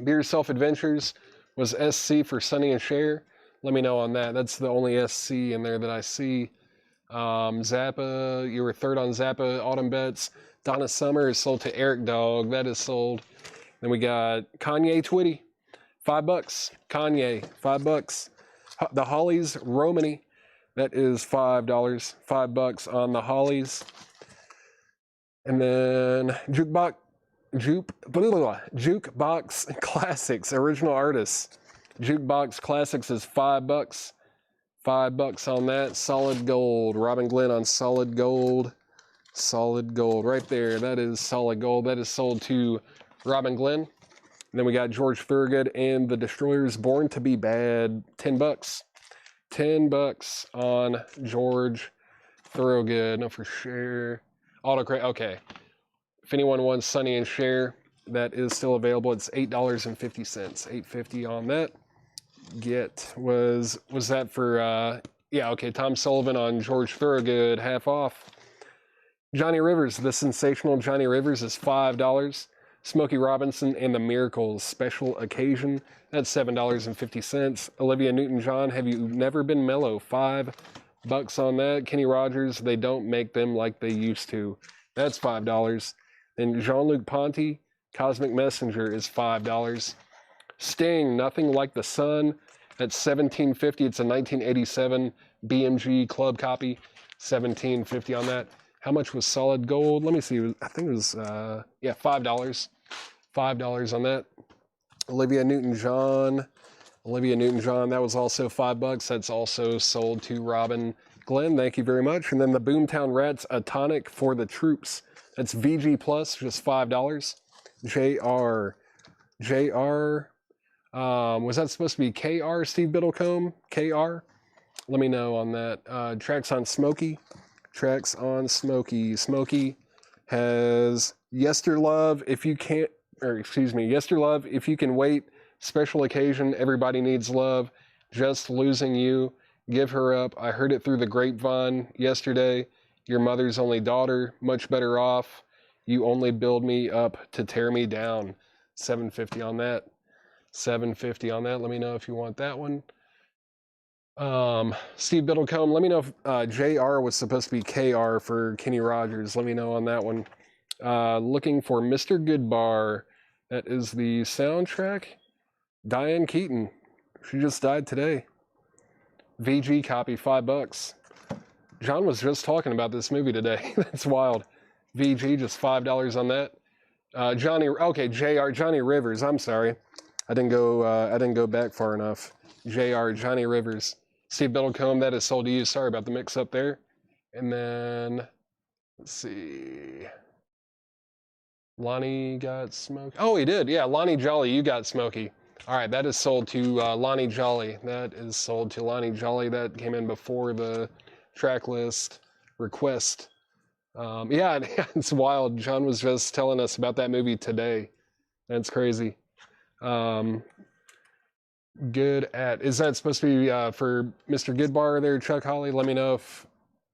Be Yourself Adventures was SC for Sonny and Cher. Let me know on that. That's the only SC in there that I see. Zappa, you were third on Zappa Autumn Bets. Donna Summer is sold to Eric Dog. That is sold. Then we got Kanye Twitty, $5. Kanye, $5. The Hollies Romany, that is $5. $5 on the Hollies. And then Jukebox Classics, original artists. Jukebox Classics is $5. $5 on that. Solid Gold. Robin Glenn on Solid Gold. Solid Gold. Right there. That is Solid Gold. That is sold to Robin Glenn. And then we got George Thorogood and the Destroyers, Born to Be Bad. $10. $10 on George Thorogood. No, for sure. Autocrat. Okay. If anyone wants Sonny and Cher, that is still available. It's $8.50. $8.50 on that. Was that for yeah, okay, Tom Sullivan on George Thorogood, half off. Johnny Rivers, the sensational Johnny Rivers is $5. Smokey Robinson and the Miracles, special occasion, that's $7.50. Olivia Newton-John, Have You Never Been Mellow, $5 on that. Kenny Rogers, They Don't Make Them Like They Used To, that's $5. Then Jean-Luc Ponty, Cosmic Messenger is $5. Sting, Nothing Like the Sun, that's $17.50. It's a 1987 BMG club copy, $17.50 on that. How much was Solid Gold? Let me see. I think it was, yeah, $5. $5 on that. Olivia Newton-John, that was also $5. That's also sold to Robin Glenn. Thank you very much. And then the Boomtown Rats, A Tonic for the Troops. That's VG Plus, just $5. JR, was that supposed to be KR, Steve Biddlecombe? KR? Let me know on that. Tracks on Smokey. Smokey has Yesterlove, If You Can't, or excuse me, Yesterlove, If You Can Wait, Special Occasion, Everybody Needs Love, Just Losing You, Give Her Up, I Heard It Through the Grapevine, Yesterday, Your Mother's Only Daughter, Much Better Off, You Only Build Me Up to Tear Me Down. $7.50 on that. $7.50 on that. Let me know if you want that one. Steve Biddlecombe, let me know if JR was supposed to be KR for Kenny Rogers. Let me know on that one. Looking for Mr. Goodbar. That is the soundtrack. Diane Keaton. She just died today. VG copy, $5. John was just talking about this movie today. That's wild. VG, just $5 on that. Johnny Rivers. I'm sorry, I didn't go back far enough. Johnny Rivers, Steve Biddlecombe. That is sold to you. Sorry about the mix-up there. And then let's see. Lonnie got Smokey. Oh, he did. Yeah, Lonnie Jolly, you got Smokey. All right, that is sold to Lonnie Jolly. That is sold to Lonnie Jolly. That came in before the track list request. Yeah, it's wild. John was just telling us about that movie today. That's crazy. Good at. Is that supposed to be for Mr. Goodbar there, Chuck Holly? Let me know if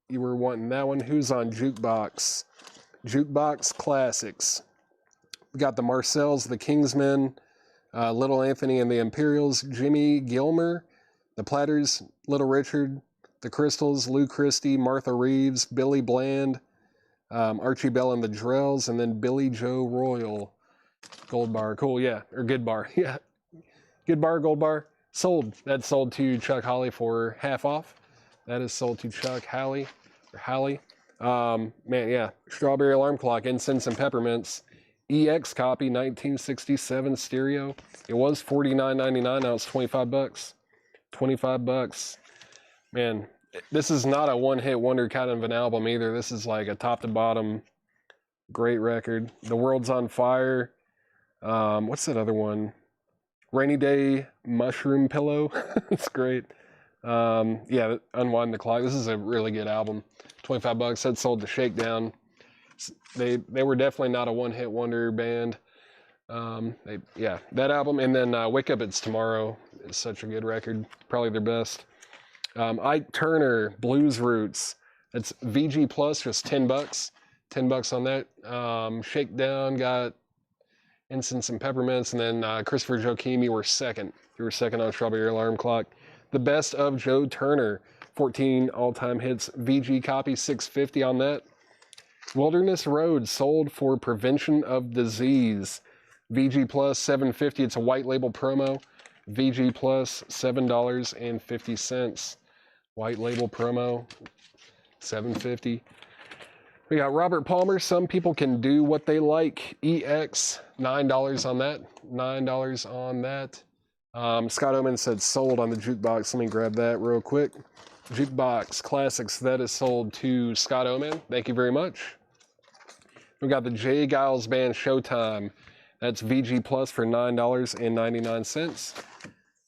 you were wanting that one. Who's on Jukebox? Jukebox Classics. We got the Marcells, the Kingsmen, Little Anthony and the Imperials, Jimmy Gilmer, the Platters, Little Richard, the Crystals, Lou Christie, Martha Reeves, Billy Bland, Archie Bell and the Drells, and then Billy Joe Royal. Gold Bar, cool, yeah, or Good Bar, yeah. Good Bar, Gold Bar, sold. That's sold to Chuck Holly for half off. That is sold to Chuck Holly, or Holly. Man, yeah, Strawberry Alarm Clock, Incense and Peppermints. EX copy, 1967 stereo. It was $49.99, now it's $25. $25. Man, this is not a one-hit wonder kind of an album either. This is like a top-to-bottom great record. The World's on Fire. What's that other one? Rainy Day Mushroom Pillow. It's great. Yeah, Unwind the Clock. This is a really good album. $25. That's sold to Shakedown. They were definitely not a one-hit wonder band. Yeah, that album, and then Wake Up It's Tomorrow is such a good record, probably their best. Ike Turner, Blues Roots, that's VG Plus, just $10, $10 on that. Shakedown got Incense and Peppermints, and then Christopher Joachim, you were second. You were second on Strawberry Alarm Clock. The Best of Joe Turner, 14 all-time hits, VG copy, $6.50 on that. Wilderness Road, sold for prevention of disease. VG Plus, $7.50. It's a white label promo. VG Plus, $7.50. White label promo, $7.50. We got Robert Palmer, Some People Can Do What They Like. EX, $9 on that. $9 on that. Scott Oman said sold on the jukebox. Let me grab that real quick. Jukebox Classics, that is sold to Scott Oman. Thank you very much. We got the Jay Giles Band Showtime. That's VG Plus for $9.99.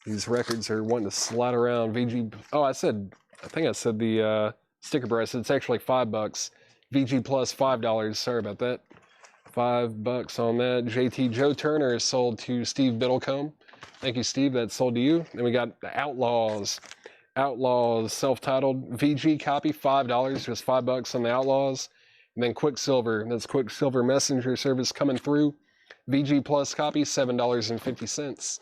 These records are wanting to slide around. VG. Oh, I think I said the sticker price. It's actually $5. VG Plus $5. Sorry about that. $5 on that. JT Joe Turner is sold to Steve Biddlecombe. Thank you, Steve. That's sold to you. Then we got the Outlaws. Outlaws self-titled VG copy, $5. Just $5 on the Outlaws. And then Quicksilver, that's Quicksilver Messenger Service coming through. VG Plus copy, $7.50.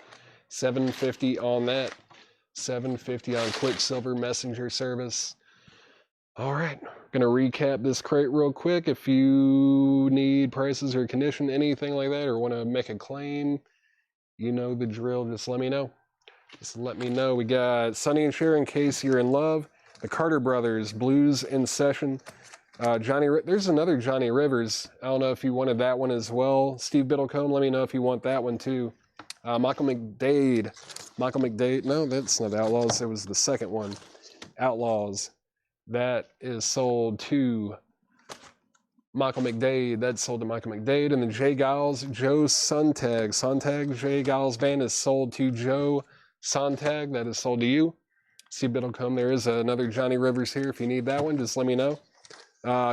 $7.50 on that. $7.50 on Quicksilver Messenger Service. All right, gonna recap this crate real quick. If you need prices or condition, anything like that, or want to make a claim, you know the drill. Just let me know. Just let me know. We got Sonny and Cher, In Case You're in Love. The Carter Brothers, Blues in Session. There's another Johnny Rivers. I don't know if you wanted that one as well. Steve Biddlecombe, let me know if you want that one too. Michael McDade. No, that's not Outlaws. It was the second one. Outlaws. That is sold to Michael McDade. That's sold to Michael McDade. And the Jay Giles, Joe Sontag. Sontag, Jay Giles Band is sold to Joe Sontag. That is sold to you. Steve Biddlecombe, there is another Johnny Rivers here. If you need that one, just let me know.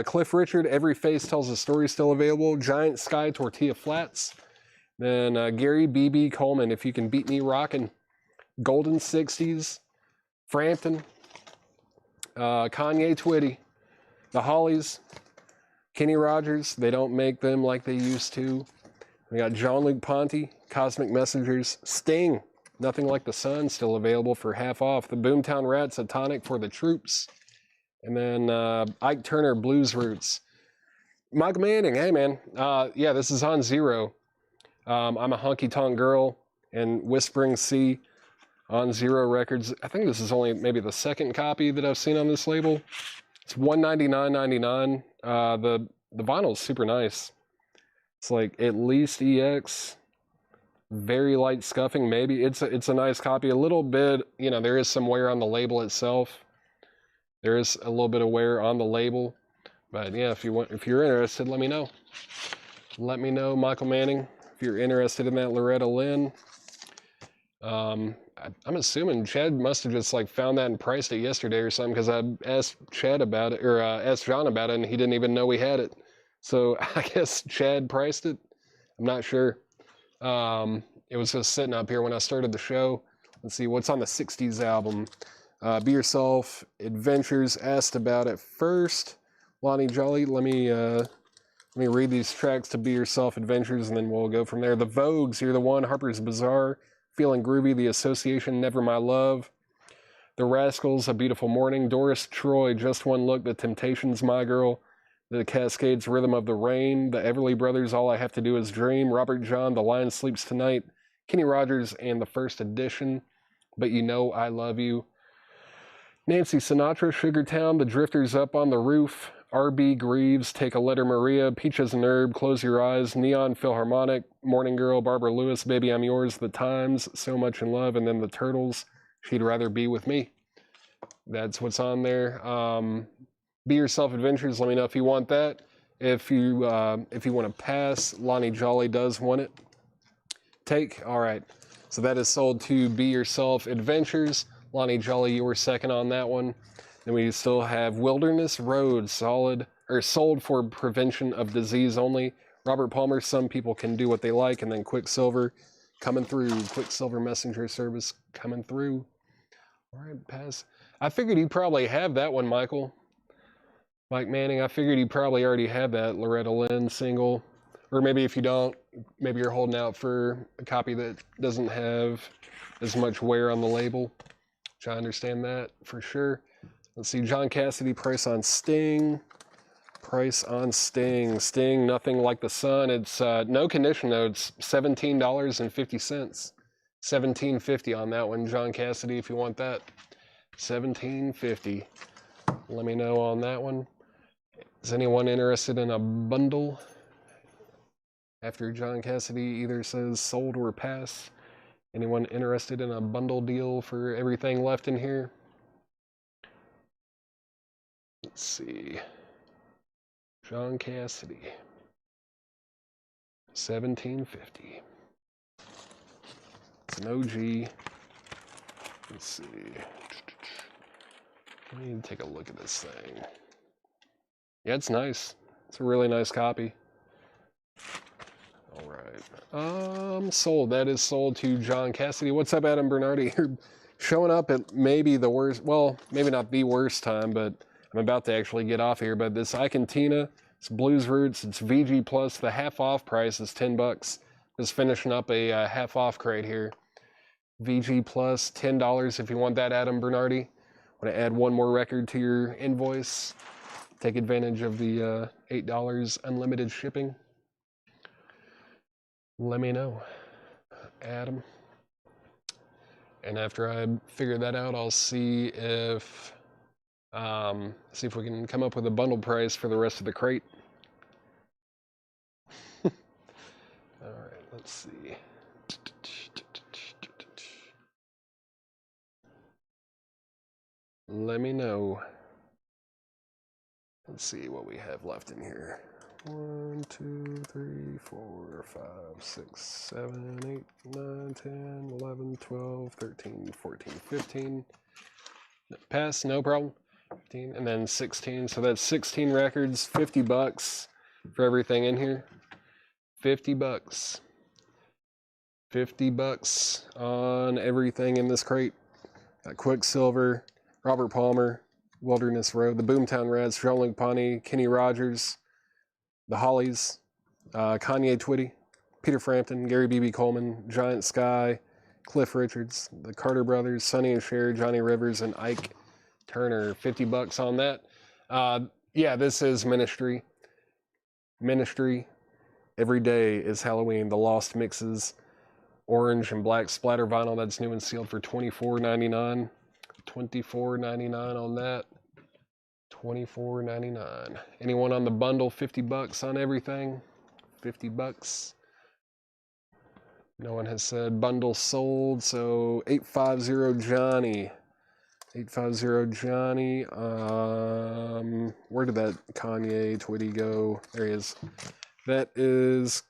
Cliff Richard, Every Face Tells a Story, still available. Giant Sky, Tortilla Flats. Then Gary B.B. Coleman, If You Can Beat Me Rockin'. Golden 60s. Frampton. Kanye Twitty. The Hollies. Kenny Rogers, They Don't Make Them Like They Used to. We got Jean-Luc Ponty, Cosmic Messengers. Sting, Nothing Like the Sun, still available for half off. The Boomtown Rats, A Tonic for the Troops. And then Ike Turner, Blues Roots. Michael Manning, hey man. Yeah, this is on Zero. I'm a Honky Tonk Girl and Whispering Sea on Zero Records. I think this is only maybe the second copy that I've seen on this label. It's $199.99. The vinyl is super nice. It's like at least EX. Very light scuffing, maybe. It's a nice copy. A little bit, there is some wear on the label itself. There is a little bit of wear on the label, but yeah, if you're interested, let me know. Let me know, Michael Manning, if you're interested in that Loretta Lynn. I'm assuming Chad must have just found that and priced it yesterday or something, because I asked Chad about it, or asked John about it, and he didn't even know we had it. So I guess Chad priced it. I'm not sure. It was just sitting up here when I started the show. Let's see what's on the 60s album. Be Yourself, Adventures, asked about it first. Lonnie Jolly, let me read these tracks to Be Yourself, Adventures, and then we'll go from there. The Vogues, You're the One, Harper's Bazaar, Feeling Groovy, The Association, Never My Love. The Rascals, A Beautiful Morning. Doris Troy, Just One Look, The Temptations, My Girl. The Cascades, Rhythm of the Rain. The Everly Brothers, All I Have to Do Is Dream. Robert John, The Lion Sleeps Tonight. Kenny Rogers and the First Edition, But You Know I Love You. Nancy Sinatra, Sugartown, The Drifters Up on the Roof, R.B. Greaves, Take a Letter Maria, Peaches and Herb, Close Your Eyes, Neon Philharmonic, Morning Girl, Barbara Lewis, Baby I'm Yours, The Times, So Much in Love, and then The Turtles, She'd Rather Be With Me. That's what's on there. Be Yourself, Adventures, let me know if you want that. If you want to pass, Lonnie Jolly does want it. All right. So that is sold to Be Yourself, Adventures. Lonnie Jolly, you were second on that one. Then we still have Wilderness Road, solid or sold for prevention of disease only. Robert Palmer, some people can do what they like, and then Quicksilver coming through. Quicksilver Messenger Service coming through. All right, pass. I figured you probably have that one, Michael. Mike Manning, I figured you probably already have that Loretta Lynn single. Or maybe if you don't, maybe you're holding out for a copy that doesn't have as much wear on the label. Which I understand that for sure. Let's see, John Cassidy, price on Sting. Price on Sting. Sting, nothing like the sun. It's no condition though. It's $17.50. $17.50 on that one, John Cassidy, if you want that. $17.50. Let me know on that one. Is anyone interested in a bundle? After John Cassidy either says sold or pass. Anyone interested in a bundle deal for everything left in here? Let's see. John Cassidy. $17.50. It's an OG. Let's see. Let me take a look at this thing. Yeah, it's nice. It's a really nice copy. All right. Sold. That is sold to John Cassidy. What's up, Adam Bernardi? You're showing up at maybe the worst, well, maybe not the worst time, but I'm about to actually get off here. But this Icantina, it's Blues Roots, it's VG Plus. The half off price is $10. Just finishing up a half off crate here. VG Plus, $10 if you want that, Adam Bernardi. Want to add one more record to your invoice? Take advantage of the $8 unlimited shipping. Let me know, Adam. And after I figure that out, I'll see if we can come up with a bundle price for the rest of the crate. All right, let's see. Let me know. Let's see what we have left in here. 1, 2, 3, 4, 5, 6, 7, 8, 9, 10, 11, 12, 13, 14, 15. Pass, no problem. 15, and then 16. So that's 16 records, $50 for everything in here. $50. $50 on everything in this crate. Got Quicksilver, Robert Palmer, Wilderness Road, the Boomtown Rats, Jean-Luc Ponty, Kenny Rogers, the Hollies, Kanye Twitty, Peter Frampton, Gary B.B. Coleman, Giant Sky, Cliff Richards, the Carter Brothers, Sonny and Cher, Johnny Rivers, and Ike Turner. $50 on that. Yeah, this is Ministry. Ministry. Every day is Halloween. The Lost Mixes, orange and black splatter vinyl. That's new and sealed for $24.99. $24.99 on that. $24.99. Anyone on the bundle? $50 on everything. $50. No one has said bundle sold. So 850 Johnny. 850 Johnny. Where did that Kanye Twitty go? There he is. That is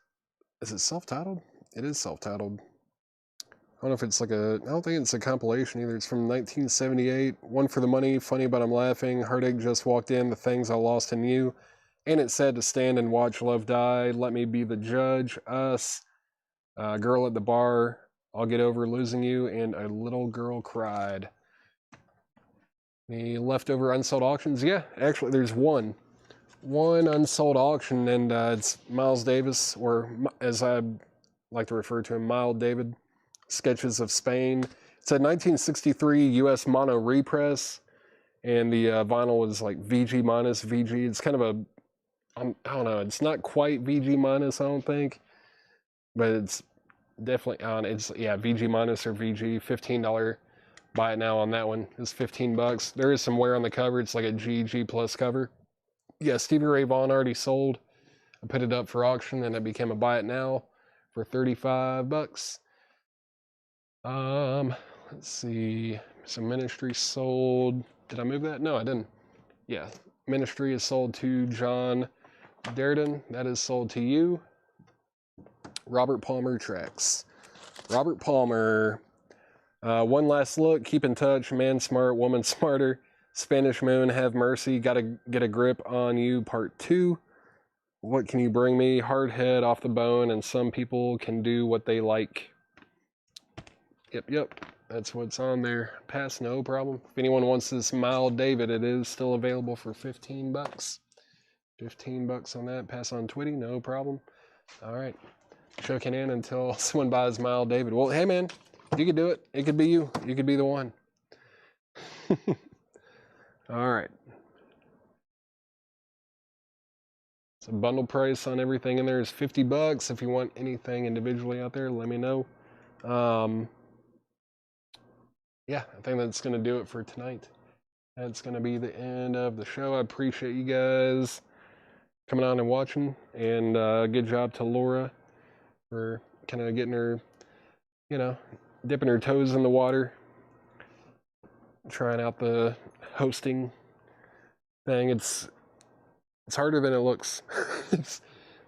it self-titled? It is self-titled. I don't know if it's like I don't think it's a compilation either. It's from 1978. One for the Money, Funny But I'm Laughing, Heartache Just Walked In, The Things I Lost in You. And it said To Stand and Watch Love Die, Let Me Be the Judge, Us, Girl at the Bar, I'll Get Over Losing You, and A Little Girl Cried. Any leftover unsold auctions? Yeah, actually there's one unsold auction, and it's Miles Davis, or as I like to refer to him, Mild David. Sketches of Spain. It's a 1963 US mono repress, and the vinyl was like VG minus VG. It's kind of I don't know, it's not quite VG minus, I don't think, but it's definitely on. It's VG minus or VG. $15 buy it now on that one. It's $15. There is some wear on the cover. It's like a GG plus cover. Yeah, Stevie Ray Vaughan already sold. I put it up for auction, and it became a buy it now for $35. Let's see. Some Ministry sold. Did I move that? No, I didn't. Yeah, Ministry is sold to John Darden. That is sold to you. Robert Palmer tracks. Robert Palmer. One last look. Keep in touch. Man smart, woman smarter. Spanish Moon, Have Mercy, Gotta Get a Grip on You, Part 2. What Can You Bring Me? Hard Head, Off the Bone, and Some People Can Do What They Like. Yep. That's what's on there. Pass, no problem. If anyone wants this Mild David, it is still available for $15. $15 on that. Pass on Twitty, no problem. All right. Checking in until someone buys Mild David. Well, hey man, you could do it. It could be you. You could be the one. All right. So bundle price on everything in there is $50. If you want anything individually out there, let me know. Yeah, I think that's going to do it for tonight. That's going to be the end of the show. I appreciate you guys coming on and watching, and good job to Laura for kind of getting her, dipping her toes in the water, trying out the hosting thing. It's harder than it looks.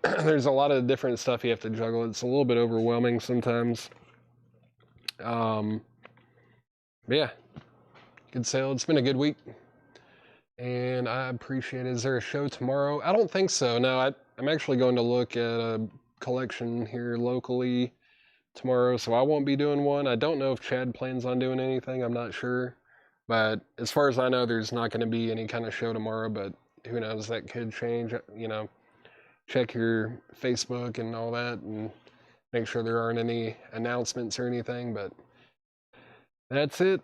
There's a lot of different stuff you have to juggle. It's a little bit overwhelming sometimes. But yeah, good sale. It's been a good week, and I appreciate it. Is there a show tomorrow? I don't think so. No, I'm actually going to look at a collection here locally tomorrow, so I won't be doing one. I don't know if Chad plans on doing anything. I'm not sure. But as far as I know, there's not going to be any kind of show tomorrow, but who knows? That could change. Check your Facebook and all that and make sure there aren't any announcements or anything, but that's it.